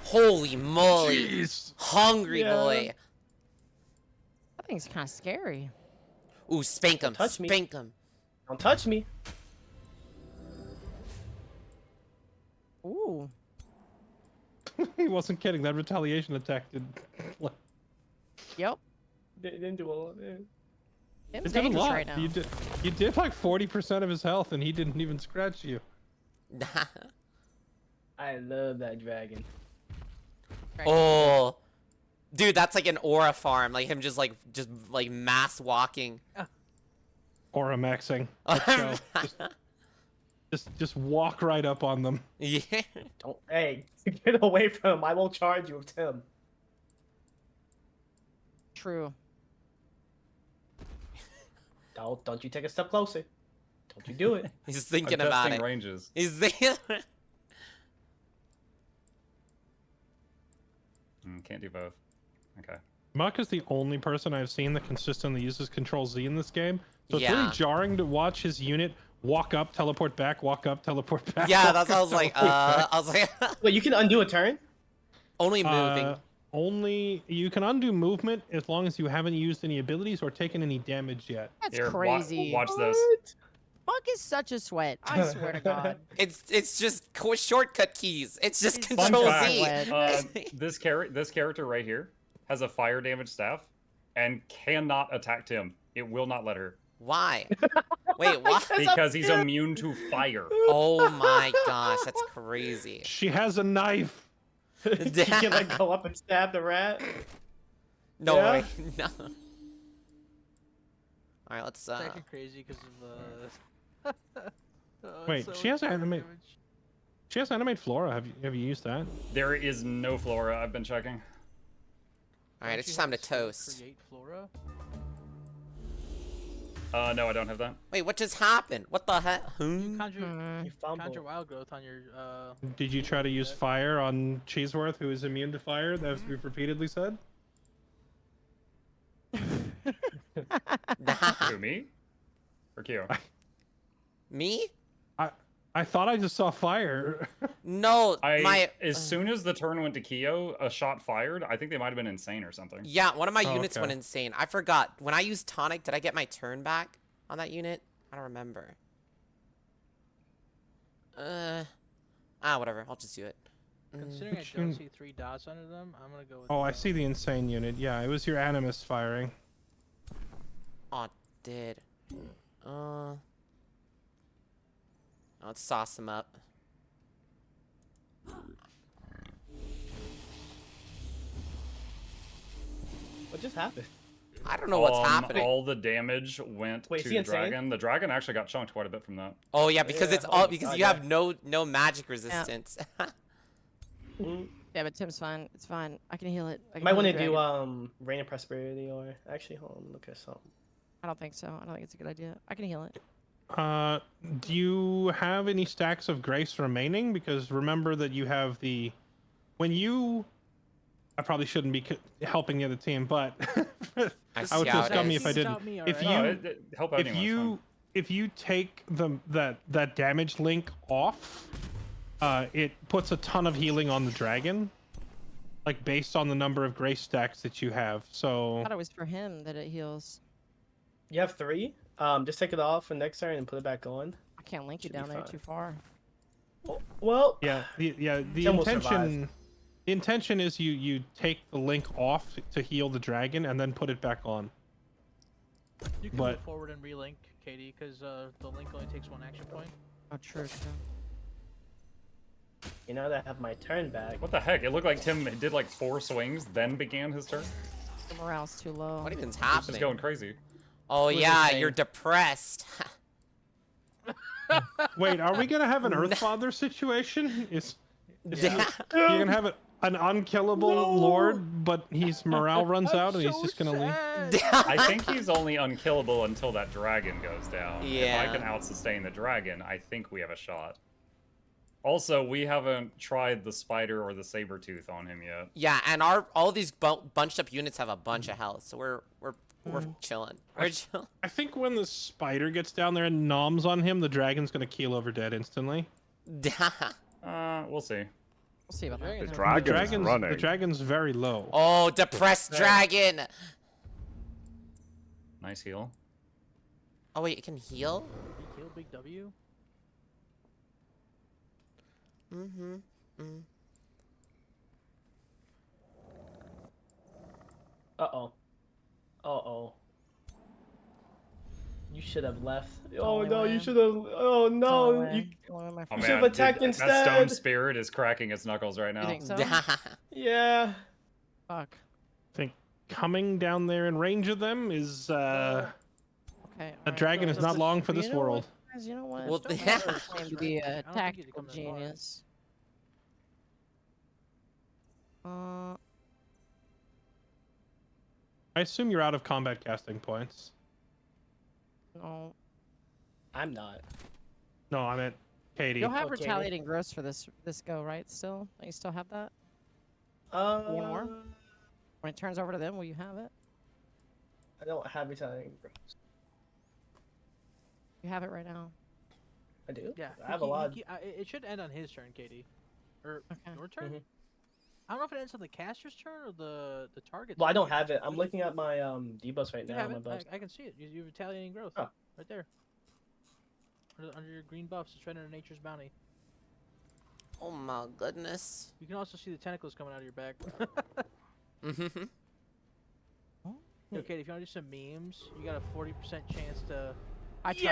Holy moly. Jeez. Hungry Yeah. boy. That thing's kind of scary. Ooh, spank him. touch me. Spank him. Don't touch me. Ooh. He wasn't kidding. That retaliation attack did. Yep. They didn't do all of it. It's It did a dangerous lot. right now. You did like 40% of his health, and he didn't even scratch you. I love that dragon. Oh. Dude, that's like an aura farm. Like him just like mass walking. Or a maxing. Let's go. Just walk right up on them. Yeah. Don't. Hey, get away from him. I won't charge you with him. True. Don't you take a step closer. Don't you do it. He's thinking about Adjusting it. ranges. He's thinking. Can't do both. Okay. Muck is the only person I've seen that consistently uses Control Z in this game. So it's Yeah. really jarring to watch his unit walk up, teleport back, walk up, teleport back. Yeah, walk that's what I up, was like. teleport back. I was like, Wait, you can undo a turn? only moving. Only you can undo movement as long as you haven't used any abilities or taken any damage yet. That's Here, crazy. watch this. What? Buck is such a sweat. I swear to God. It's just shortcut keys. It's just It's Fun Control fact, Z. this character right here has a fire damage staff and cannot attack Tim. It will not let her Why? Wait, what? because he's immune to fire. Oh my gosh, that's crazy. She has a knife. You can like go up and stab the rat. No Yeah? way. No. All right, let's It's actually crazy because of Wait, she has animate. She has animate flora. Have you used that? There is no flora. I've been checking. All right, it's time to toast. Create flora. No, I don't have that. Wait, what just happened? What the heck? You conjure, You fumble. conjure wild growth on your. Did you try to use fire on Cheeseworth, who is immune to fire, as we've repeatedly said? Who, me? Or Kyo? Me? I thought I just saw fire. No, my As soon as the turn went to Kyo, a shot fired. I think they might have been insane or something. yeah, one of my Oh, units okay. went insane. I forgot. When I used tonic, did I get my turn back on that unit? I don't remember. Whatever. I'll just do it. Considering I Which don't unit? see 3 dots under them, I'm gonna go with. Oh, I see the insane unit. Yeah, it was your animus firing. Oh, it did. Let's sauce him up. What just happened? I don't know what's happening. All the damage went Wait, is to he the insane? dragon. The dragon actually got chunked quite a bit from that. Oh yeah, because Yeah, it's oh all my because God, you yeah. have no magic resistance. Yeah, but Tim's fine. It's fine. I can heal it. I can Might heal want the to do dragon. Reign of Prosperity or actually hold on, look at something. I don't think so. I don't think it's a good idea. I can heal it. Do you have any stacks of grace remaining? Because remember that you have the when you. I probably shouldn't be helping the other team, but I would feel scouted. scummy if I Scout didn't. me, If alright. you Help if anyone, it's you if you take that damage link off, it puts a ton of healing on the dragon, like based on the number of grace stacks that you have. I So thought it was for him that it heals. You have 3. Just take it off for next turn and put it back on. I can't link you Should be down there fine. too far. Well, Yeah, the Tim will survive. intention. The intention is you take the link off to heal the dragon and then put it back on. You can But- move forward and relink, Katie, because the link only takes 1 action point. Oh, true. You know that I have my turn back. What the heck? It looked like Tim did like 4 swings, then began his turn. The morale's too low. What even's He's just happening? going crazy. Oh What was I yeah, saying? you're depressed. Wait, are we gonna have an Earthfather situation? Is Yeah. you're gonna have an unkillable lord, but his morale runs out and he's just gonna leave? I think he's only unkillable until that dragon goes down. If Yeah. I can out-sustain the dragon, I think we have a shot. Also, we haven't tried the spider or the saber tooth on him yet. Yeah, and all these bunched up units have a bunch of health, so we're chilling. We're chilling. I think when the spider gets down there and noms on him, the dragon's gonna keel over dead instantly. We'll see. We'll see about that. The The Dragon's running. the dragon's very low. Oh, depressed dragon. Nice heal. Oh wait, it can heal. You kill Big W? Mm-hmm. Uh-oh. Uh-oh. You should have left. Oh Only no, way. you should have. Oh no, you. Oh, Oh, You man, should've attacked That stone instead. spirit is cracking its knuckles right now. You think so? Yeah. Fuck. I think coming down there in range of them is Okay. a alright, dragon so is does not it- long for you this know what, world. guys, you know what? Well, Don't yeah. ever claim to be a I don't think you'd tactical come that far. genius. I assume you're out of combat casting points. No. I'm not. No, I meant Katie. You'll have Okay. retaliating growths for this go, right? Still, you still have that. more? When it turns over to them, will you have it? I don't have retaliating growth. You have it right now. I do. Yeah. I have a lot. It should end on his turn, Katie. Or Okay. your turn? Mhm. I don't know if it ends on the caster's turn or the target's Well, I turn. don't have it. I'm looking at my debuffs right You now. have My it? buffs. I can see it. You have retaliating growth. Oh. Right there. Under your green buffs, it's right under Nature's Bounty. Oh my goodness. You can also see the tentacles coming out of your back. Mm-hmm. Okay, if you want to do some memes, you got a 40% chance to. I Yo,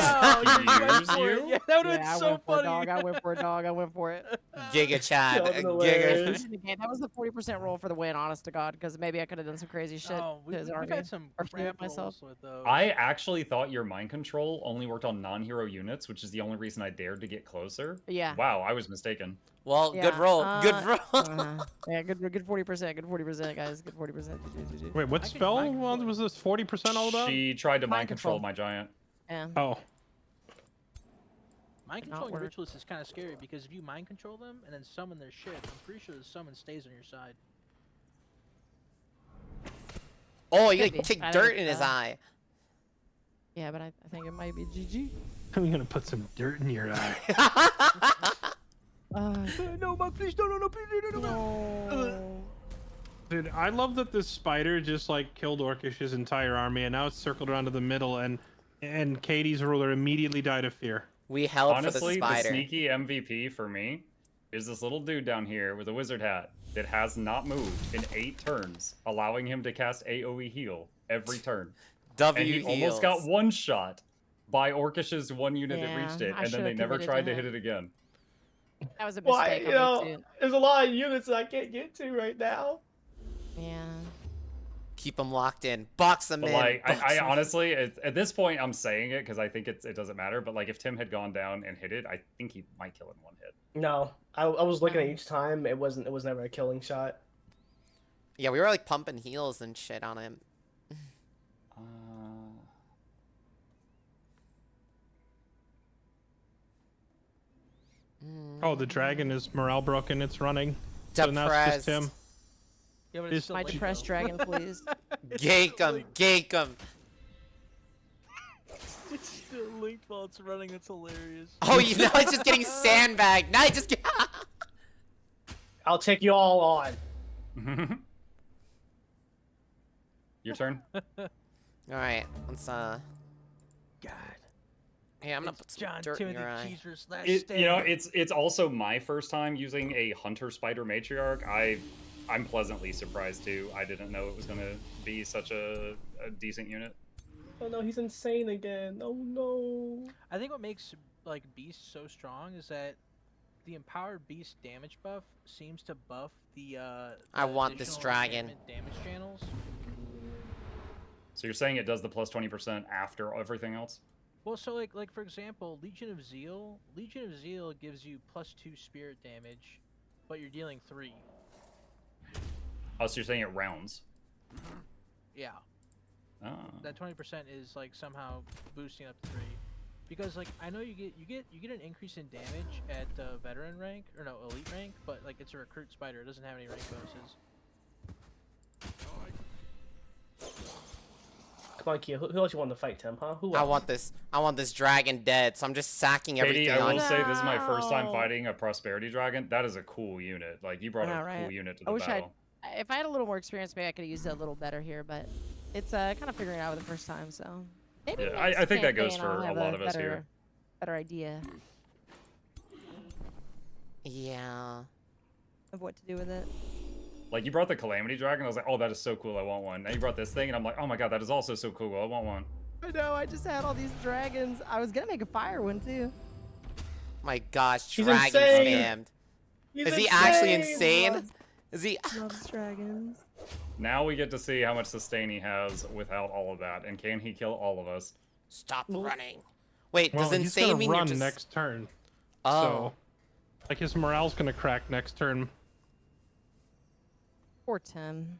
Use for it. you? Yeah, that would have Yeah, been I so went for a funny. dog. I went for a dog. I went for it. Giga Chad. That would've been Giga. hilarious. Again, that was the 40% roll for the win, honest to God, because maybe I could have done some crazy shit Oh, to his we've army. had some or shoot crap myself. rolls with those. I actually thought your mind control only worked on non-hero units, which is the only reason I dared to get closer. Yeah. Wow, I was mistaken. Well, good Yeah, roll. Good roll. Yeah, good 40%. Good 40%, guys. Good 40%. Wait, what I can spell mind control. was this 40% all about? She tried to mind Mind control control. my giant. Yeah. Oh, Mind Not controlling work. ritualists is kind of scary because if you mind control them and then summon their shit, I'm pretty sure the summon stays on your side. Oh, you Could be. like kick I dirt didn't, in his uh, eye. Yeah, but I think it might be GG. I'm gonna put some dirt in your eye. No, Mug, please, no, please, No. Dude, I love that this spider just like killed Orcish's entire army, and now it's circled around to the middle, and Katie's ruler immediately died of fear. We held Honestly, for the the spider. sneaky MVP for me is this little dude down here with a wizard hat that has not moved in 8 turns, allowing him to cast AOE heal every turn. W And he almost got heals. one shot by Orcish's one unit that Yeah, reached it, I and then they should've never committed to tried to him. hit it again. That was a Why? mistake. You know, there's a lot of units that I can't get to right now. Yeah. Keep them locked in. Box them But in. like, Box I 'em in. honestly, at this point, I'm saying it because I think it doesn't matter. But like, if Tim had gone down and hit it, I think he might kill it in 1 hit. No, I was looking at each time. It was never a killing shot. Yeah, we were like pumping heals and shit on him. Oh, the dragon is morale broken. It's running. So now it's just Depressed. him. Yeah, but Is- it's still My late, depressed though. dragon, please. Gank him. Gank him. It's still linked while it's running. That's hilarious. Oh, you know, it's just getting sandbagged. Now I just get. I'll take you all on. Your turn. All right, let's God. Hey, I'm gonna It's put some John dirt in Timothy your eye. Cheeser slash You know, Stan. it's also my first time using a hunter spider matriarch. I'm pleasantly surprised too. I didn't know it was gonna be such a decent unit. Oh no, he's insane again. Oh no. I think what makes like Beast so strong is that the empowered Beast damage buff seems to buff the I want this additional dragon. enchantment damage channels. So you're saying it does the plus 20% after everything else? Well, so like for example, Legion of Zeal gives you +2 spirit damage, but you're dealing 3. Oh, so you're saying it rounds? Yeah, Oh. that 20% is like somehow boosting up to 3. Because like I know you get an increase in damage at veteran rank or no elite rank, but like it's a recruit spider. It doesn't have any rank bonuses. Come on, Kia. Who else you want to fight, Tim? Huh? Who I else? want this dragon dead, so I'm just sacking Katie, everything I will on. say this is my first time No. fighting a prosperity dragon. That is a cool unit. Like you brought I know, a right? cool unit to I the wish battle. if I had a little more experience, maybe I could have used it a little better here. But it's kind of figuring it out the first time, so maybe Yeah, next I think that goes campaign I'll for a have lot of us here. better idea Yeah. of what to do with it. Like you brought the calamity dragon, I was like, oh, that is so cool. I want one. Now you brought this thing, and I'm like, oh my god, that is also so cool. I want one. I know. I just had all these dragons. I was gonna make a fire one too. My gosh, He's dragon insane. spammed. He's Is he actually insane. insane? Is he? Loves dragons. Now we get to see how much sustain he has without all of that, and can he kill all of us? Stop running. Wait, Well, does he's insane gonna mean you're run just? next turn. Oh. So, like his morale's gonna crack next turn. Poor Tim.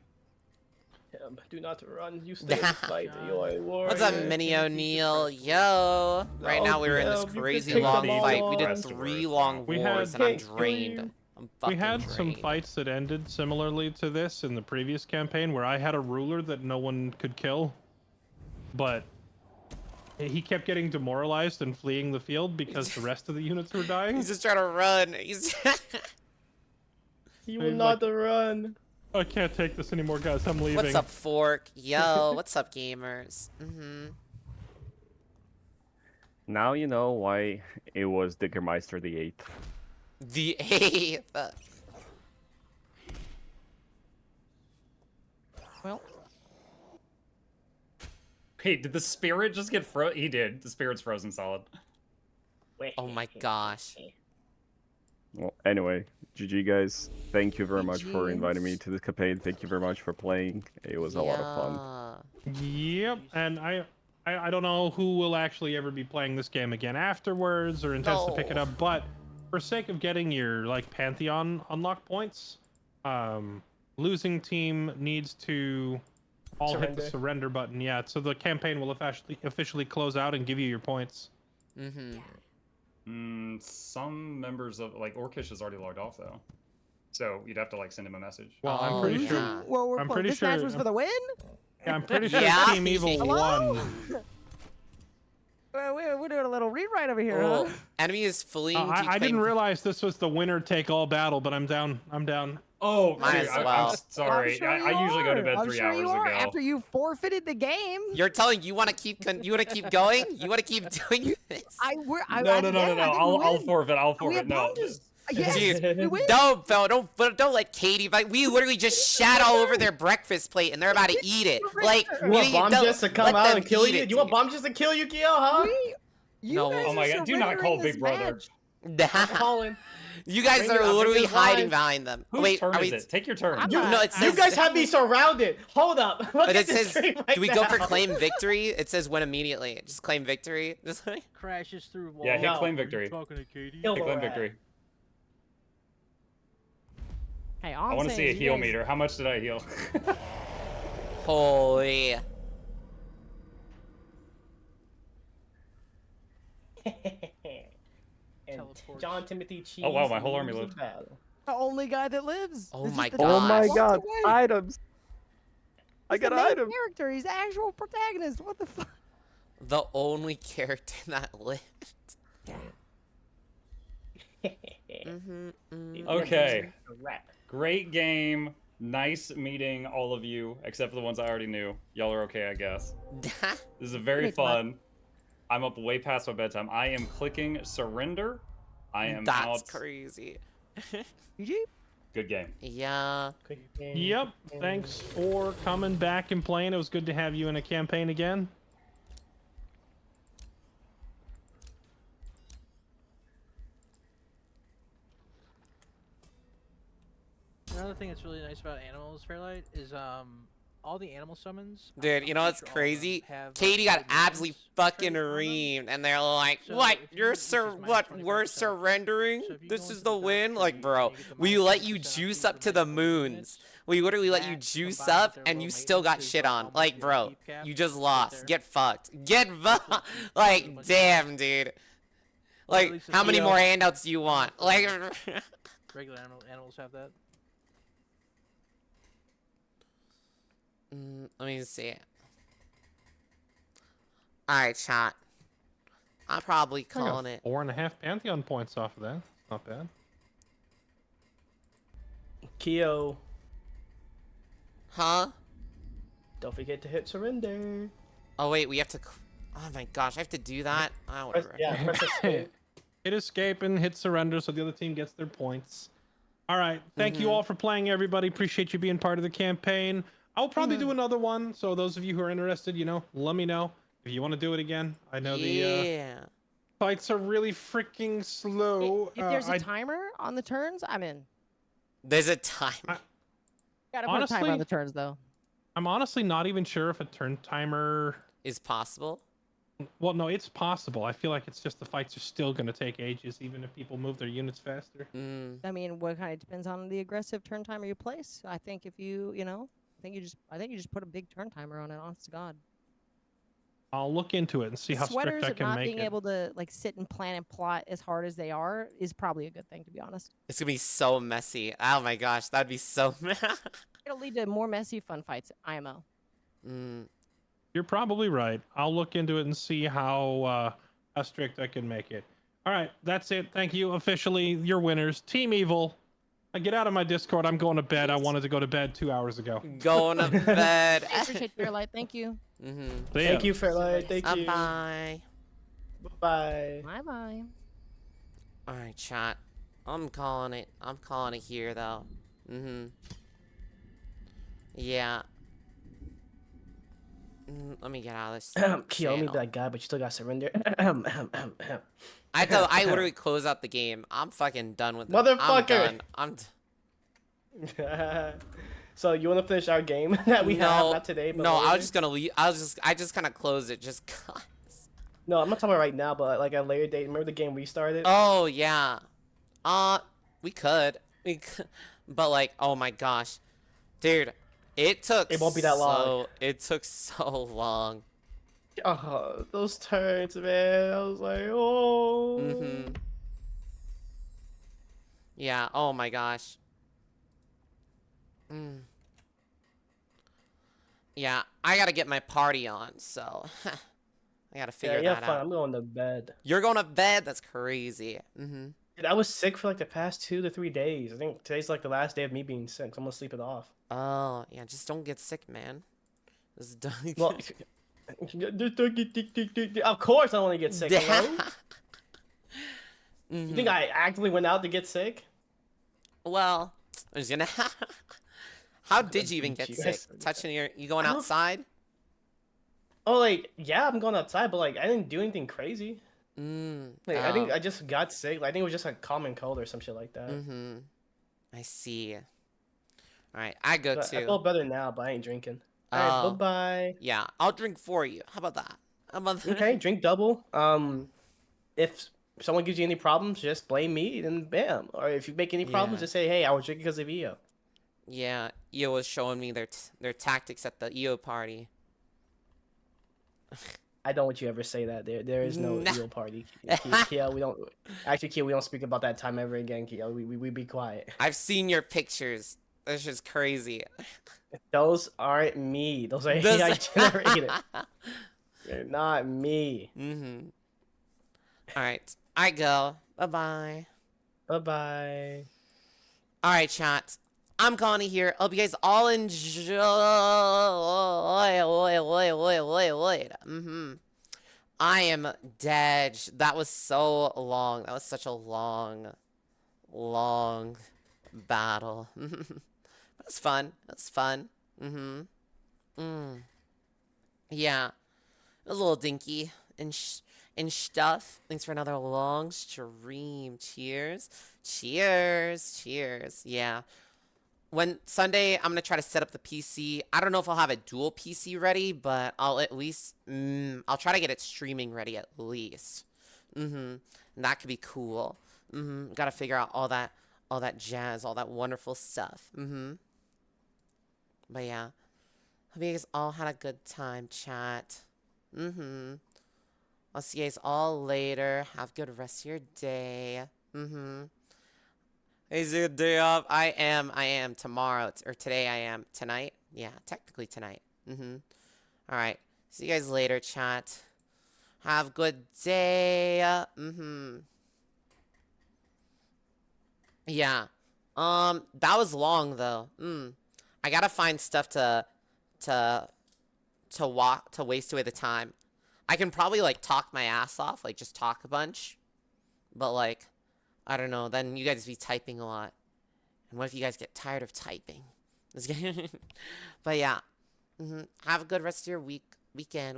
Tim, do not run. You stay and fight. You are a warrior. What's up, Mini O'Neil? Yo! Right now we were in this Tim, you could crazy take long them all fight. We did on. 3 long We wars, had- and I'm Can't kill drained. you. I'm fucking We had some drained. fights that ended similarly to this in the previous campaign where I had a ruler that no one could kill, but he kept getting demoralized and fleeing the field because the rest of the units were dying. He's just trying to run. He's. He Hey, will not run. I can't take this anymore, guys. I'm leaving. What's up, Fork? Yo, what's up, gamers? Now you know why it was Diggermeister the 8th. The 8th. Well, Hey, did the spirit just get He did. The spirit's frozen solid. Oh my gosh. Well, anyway, GG guys. Thank you very much for GG. inviting me to this campaign. Thank you very much for playing. It was a lot of fun. Yep, and I don't know who will actually ever be playing this game again afterwards or intends to pick it No. up, but for sake of getting your like Pantheon unlock points, losing team needs to all hit the Surrender. surrender button. Yeah, so the campaign will officially close out and give you your points. Some members of like Orcish is already logged off though, so you'd have to like send him a message. Well, I'm Oh, pretty yeah. sure. well, I'm pretty this match sure- was for the win. Yeah, I'm pretty sure Yeah. Team Evil Hello? won. Well, we're doing a little rewrite over here, Oh, huh? enemy is fleeing. to I didn't claim- realize this was the winner take all battle, but I'm down. I'm down. Oh, Might dude, as well. I'm sorry. I'm sure I usually go to bed I'm 3 sure hours you are. ago. After you forfeited the game. You're telling you want to keep you want to keep going? You want to keep doing this? No. I'll forfeit. I'll We forfeit. have No. boundaries. Yes, Dude, we win. Don't, Phil, don't let Katie fight. We literally just shat all over their breakfast plate, and they're about to eat it. Like, You want we Bomb don't just to come let out them and kill eat you? it, You want dude. Bomb just to kill you, Kyo, huh? You No. guys Oh my are God, do not call surrendering Big this Brother. match. I'm calling. You guys Bring it are up, bring literally it hiding live. behind them. Whose Wait, turn are is we? it? Take your turn. I'm You, not- no, it You You says. guys have me surrounded. Hold up. Look But at it this says, screen right do we go for now. claim victory? It says win immediately. Just claim victory. Just like, Crashes through wall. Yeah, hit No. claim victory. Talking to Katie. Kill Hit the claim rat. victory. Hey, all I I'm want to see a saying is you heal guys- meter. How much did I heal? holy. And Teleports. John Timothy Cheese. Oh, wow, my whole army loses lived. battle. The only guy that lives. Oh It's my just the Oh gosh. my walked god, away. items! I He's the got main items! character. He's the actual protagonist. What the fuck? The only character that lived. Okay. The rat. Great game. Nice meeting all of you, except for the ones I already knew. Y'all are okay, I guess. This is very Wait, what? fun. I'm up way past my bedtime. I am clicking surrender. I am That's out. crazy. GG. Good game. Yeah. Yep. Thanks for coming back and playing. It was good to have you in a campaign again. Another thing that's really nice about animals, Fairlight, is all the animal summons. Dude, I'm you know pretty what's sure all of them crazy? have, Katie got like, absolutely lands fucking trait on them. reamed, and they're like, So "What? if You're which is minus what? 25% We're upkeep. surrendering? So if you This go is into the the dark win?" Like, tree bro, and you get the we minus let you 20% juice upkeep up for to the 40 moons. units, We literally let you that juice combined with up, their and low you still got maintenance is, shit like, on. almost Like, your bro, upkeep cap you just right lost. there. Get fucked. Get Hopefully fucked. you get a Like, bunch of damn, units. dude. Or at Like, least how the many Yeah. more handouts do you want? Like, regular animals have that. let me see. Alright, chat. I'm probably I got calling it. 4.5 Pantheon points off of that. Not bad. Kyo, Huh? don't forget to hit surrender. Oh, wait, we have to. Oh my gosh, I have to do that? Ah, Press, whatever. yeah, press escape. Hit escape and hit surrender so the other team gets their points. All right. Thank you Mhm. all for playing, everybody. Appreciate you being part of the campaign. I'll probably do another one. So those of you who are interested, let me know if you want to do it again. I know the Yeah. fights are really freaking slow. If there's a timer on the turns, I'm in. There's a time. Gotta put a timer on Honestly- the turns though. I'm honestly not even sure if a turn timer. Is possible. Well, no, it's possible. I feel like it's just the fights are still going to take ages, even if people move their units faster. I mean, what kind of depends on the aggressive turn timer you place. I think if I think you just put a big turn timer on it. Honest to God. I'll look into it and see how Sweaters strict I of can not make being it. able to like sit and plan and plot as hard as they are is probably a good thing, to be honest. It's gonna be so messy. Oh my gosh, that'd be so. It'll lead to more messy, fun fights. IMO. You're probably right. I'll look into it and see how strict I can make it. All right, that's it. Thank you. Officially, you're winners. Team Evil. Get out of my Discord. I'm going to bed. I wanted to go to bed 2 hours ago. Going to bed. I appreciate your light. Thank you. See ya. Thank you, Fairlight. Thank you. Bye. Bye. Bye bye. All right, chat. I'm calling it. I'm calling it here, though. Yeah. Let me get out of this. Kyo, let me be channel. that guy, but you still got surrender. I literally close out the game. I'm fucking done with it. I'm Motherfucker. done. So you want to finish our game that we have not today, but no. I later? was just gonna leave. I just kind of closed it just cause. No, I'm not talking about right now, but like a later date. Remember the game we started? Oh yeah. We could. But like, oh my gosh, dude, it took. It won't be that long. It took so long. Oh, those turns, man. I was like, oh. Yeah. Oh my gosh. Yeah, I gotta get my party on, so I gotta figure Yeah, that fun. out. I'm going to bed. You're going to bed? That's crazy. Dude, I was sick for like the past 2 to 3 days. I think today's like the last day of me being sick. So I'm gonna sleep it off. Oh, yeah, just don't get sick, man. Just don't. Well, of course I want to get sick. Hello? You think I actively went out to get sick? Well, I was gonna. How did you even beat get you. sick? Touching you going I don't- outside? Oh, like yeah, I'm going outside, but like I didn't do anything crazy. Like I think I just got sick. Like, I think it was just a common cold or some shit like that. I see. All right, I go But too. I feel better now, but I ain't drinking. All right, Oh. bye bye. Yeah, I'll drink for you. How about that? How about that? Okay, drink double. If someone gives you any problems, just blame me, then bam. Or if you make any problems, Yeah. just say, hey, I was drinking because of EO. Yeah, EO was showing me their tactics at the EO party. I don't want you ever say that. There is no Nah. EO party. Kiel, we don't. Actually, Kiel, we don't speak about that time ever again. Kiel, we be quiet. I've seen your pictures. That's just crazy. Those aren't me. Those are This- AI generated. They're not me. All right, I go. Bye bye. Bye bye. All right, chat. I'm Connie here. Hope you guys all enjoy. I am dead. That was so long. That was such a long, long battle. It was fun. It was fun. Mm-hmm. Mm. Yeah. It was a little dinky and stuff. Thanks for another long stream. Cheers. Cheers. Cheers. Yeah. When Sunday, I'm gonna try to set up the PC. I don't know if I'll have a dual PC ready, but I'll at least I'll try to get it streaming ready at least. And that could be cool. Gotta figure out all that jazz, all that wonderful stuff. But yeah, hope you guys all had a good time, chat. I'll see you guys all later. Have a good rest of your day. Is it a day off? I am tomorrow or today. I am tonight. Yeah, technically tonight. All right. See you guys later, chat. Have a good day. Yeah. That was long though. I gotta find stuff to to waste away the time. I can probably like talk my ass off, like just talk a bunch. But like, I don't know, then you guys be typing a lot. And what if you guys get tired of typing? But yeah. Have a good rest of your weekend.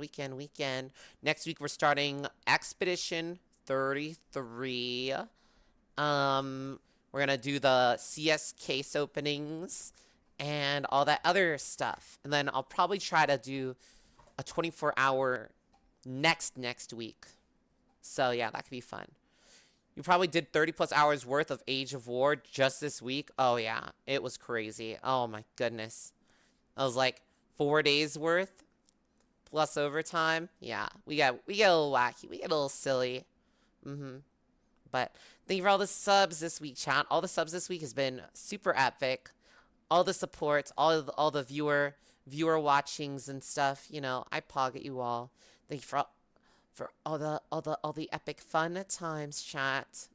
Next week we're starting Expedition 33. We're gonna do the CS case openings and all that other stuff. And then I'll probably try to do a 24-hour next week. So yeah, that could be fun. You probably did 30 plus hours worth of Age of War just this week. Oh yeah, it was crazy. Oh my goodness. I was like 4 days worth plus overtime. Yeah, we get a little wacky. We get a little silly. But thank you for all the subs this week, chat. All the subs this week has been super epic. All the supports, all the viewer watchings and stuff. You know, I pog at you all. Thank you for all the epic fun at times, chat.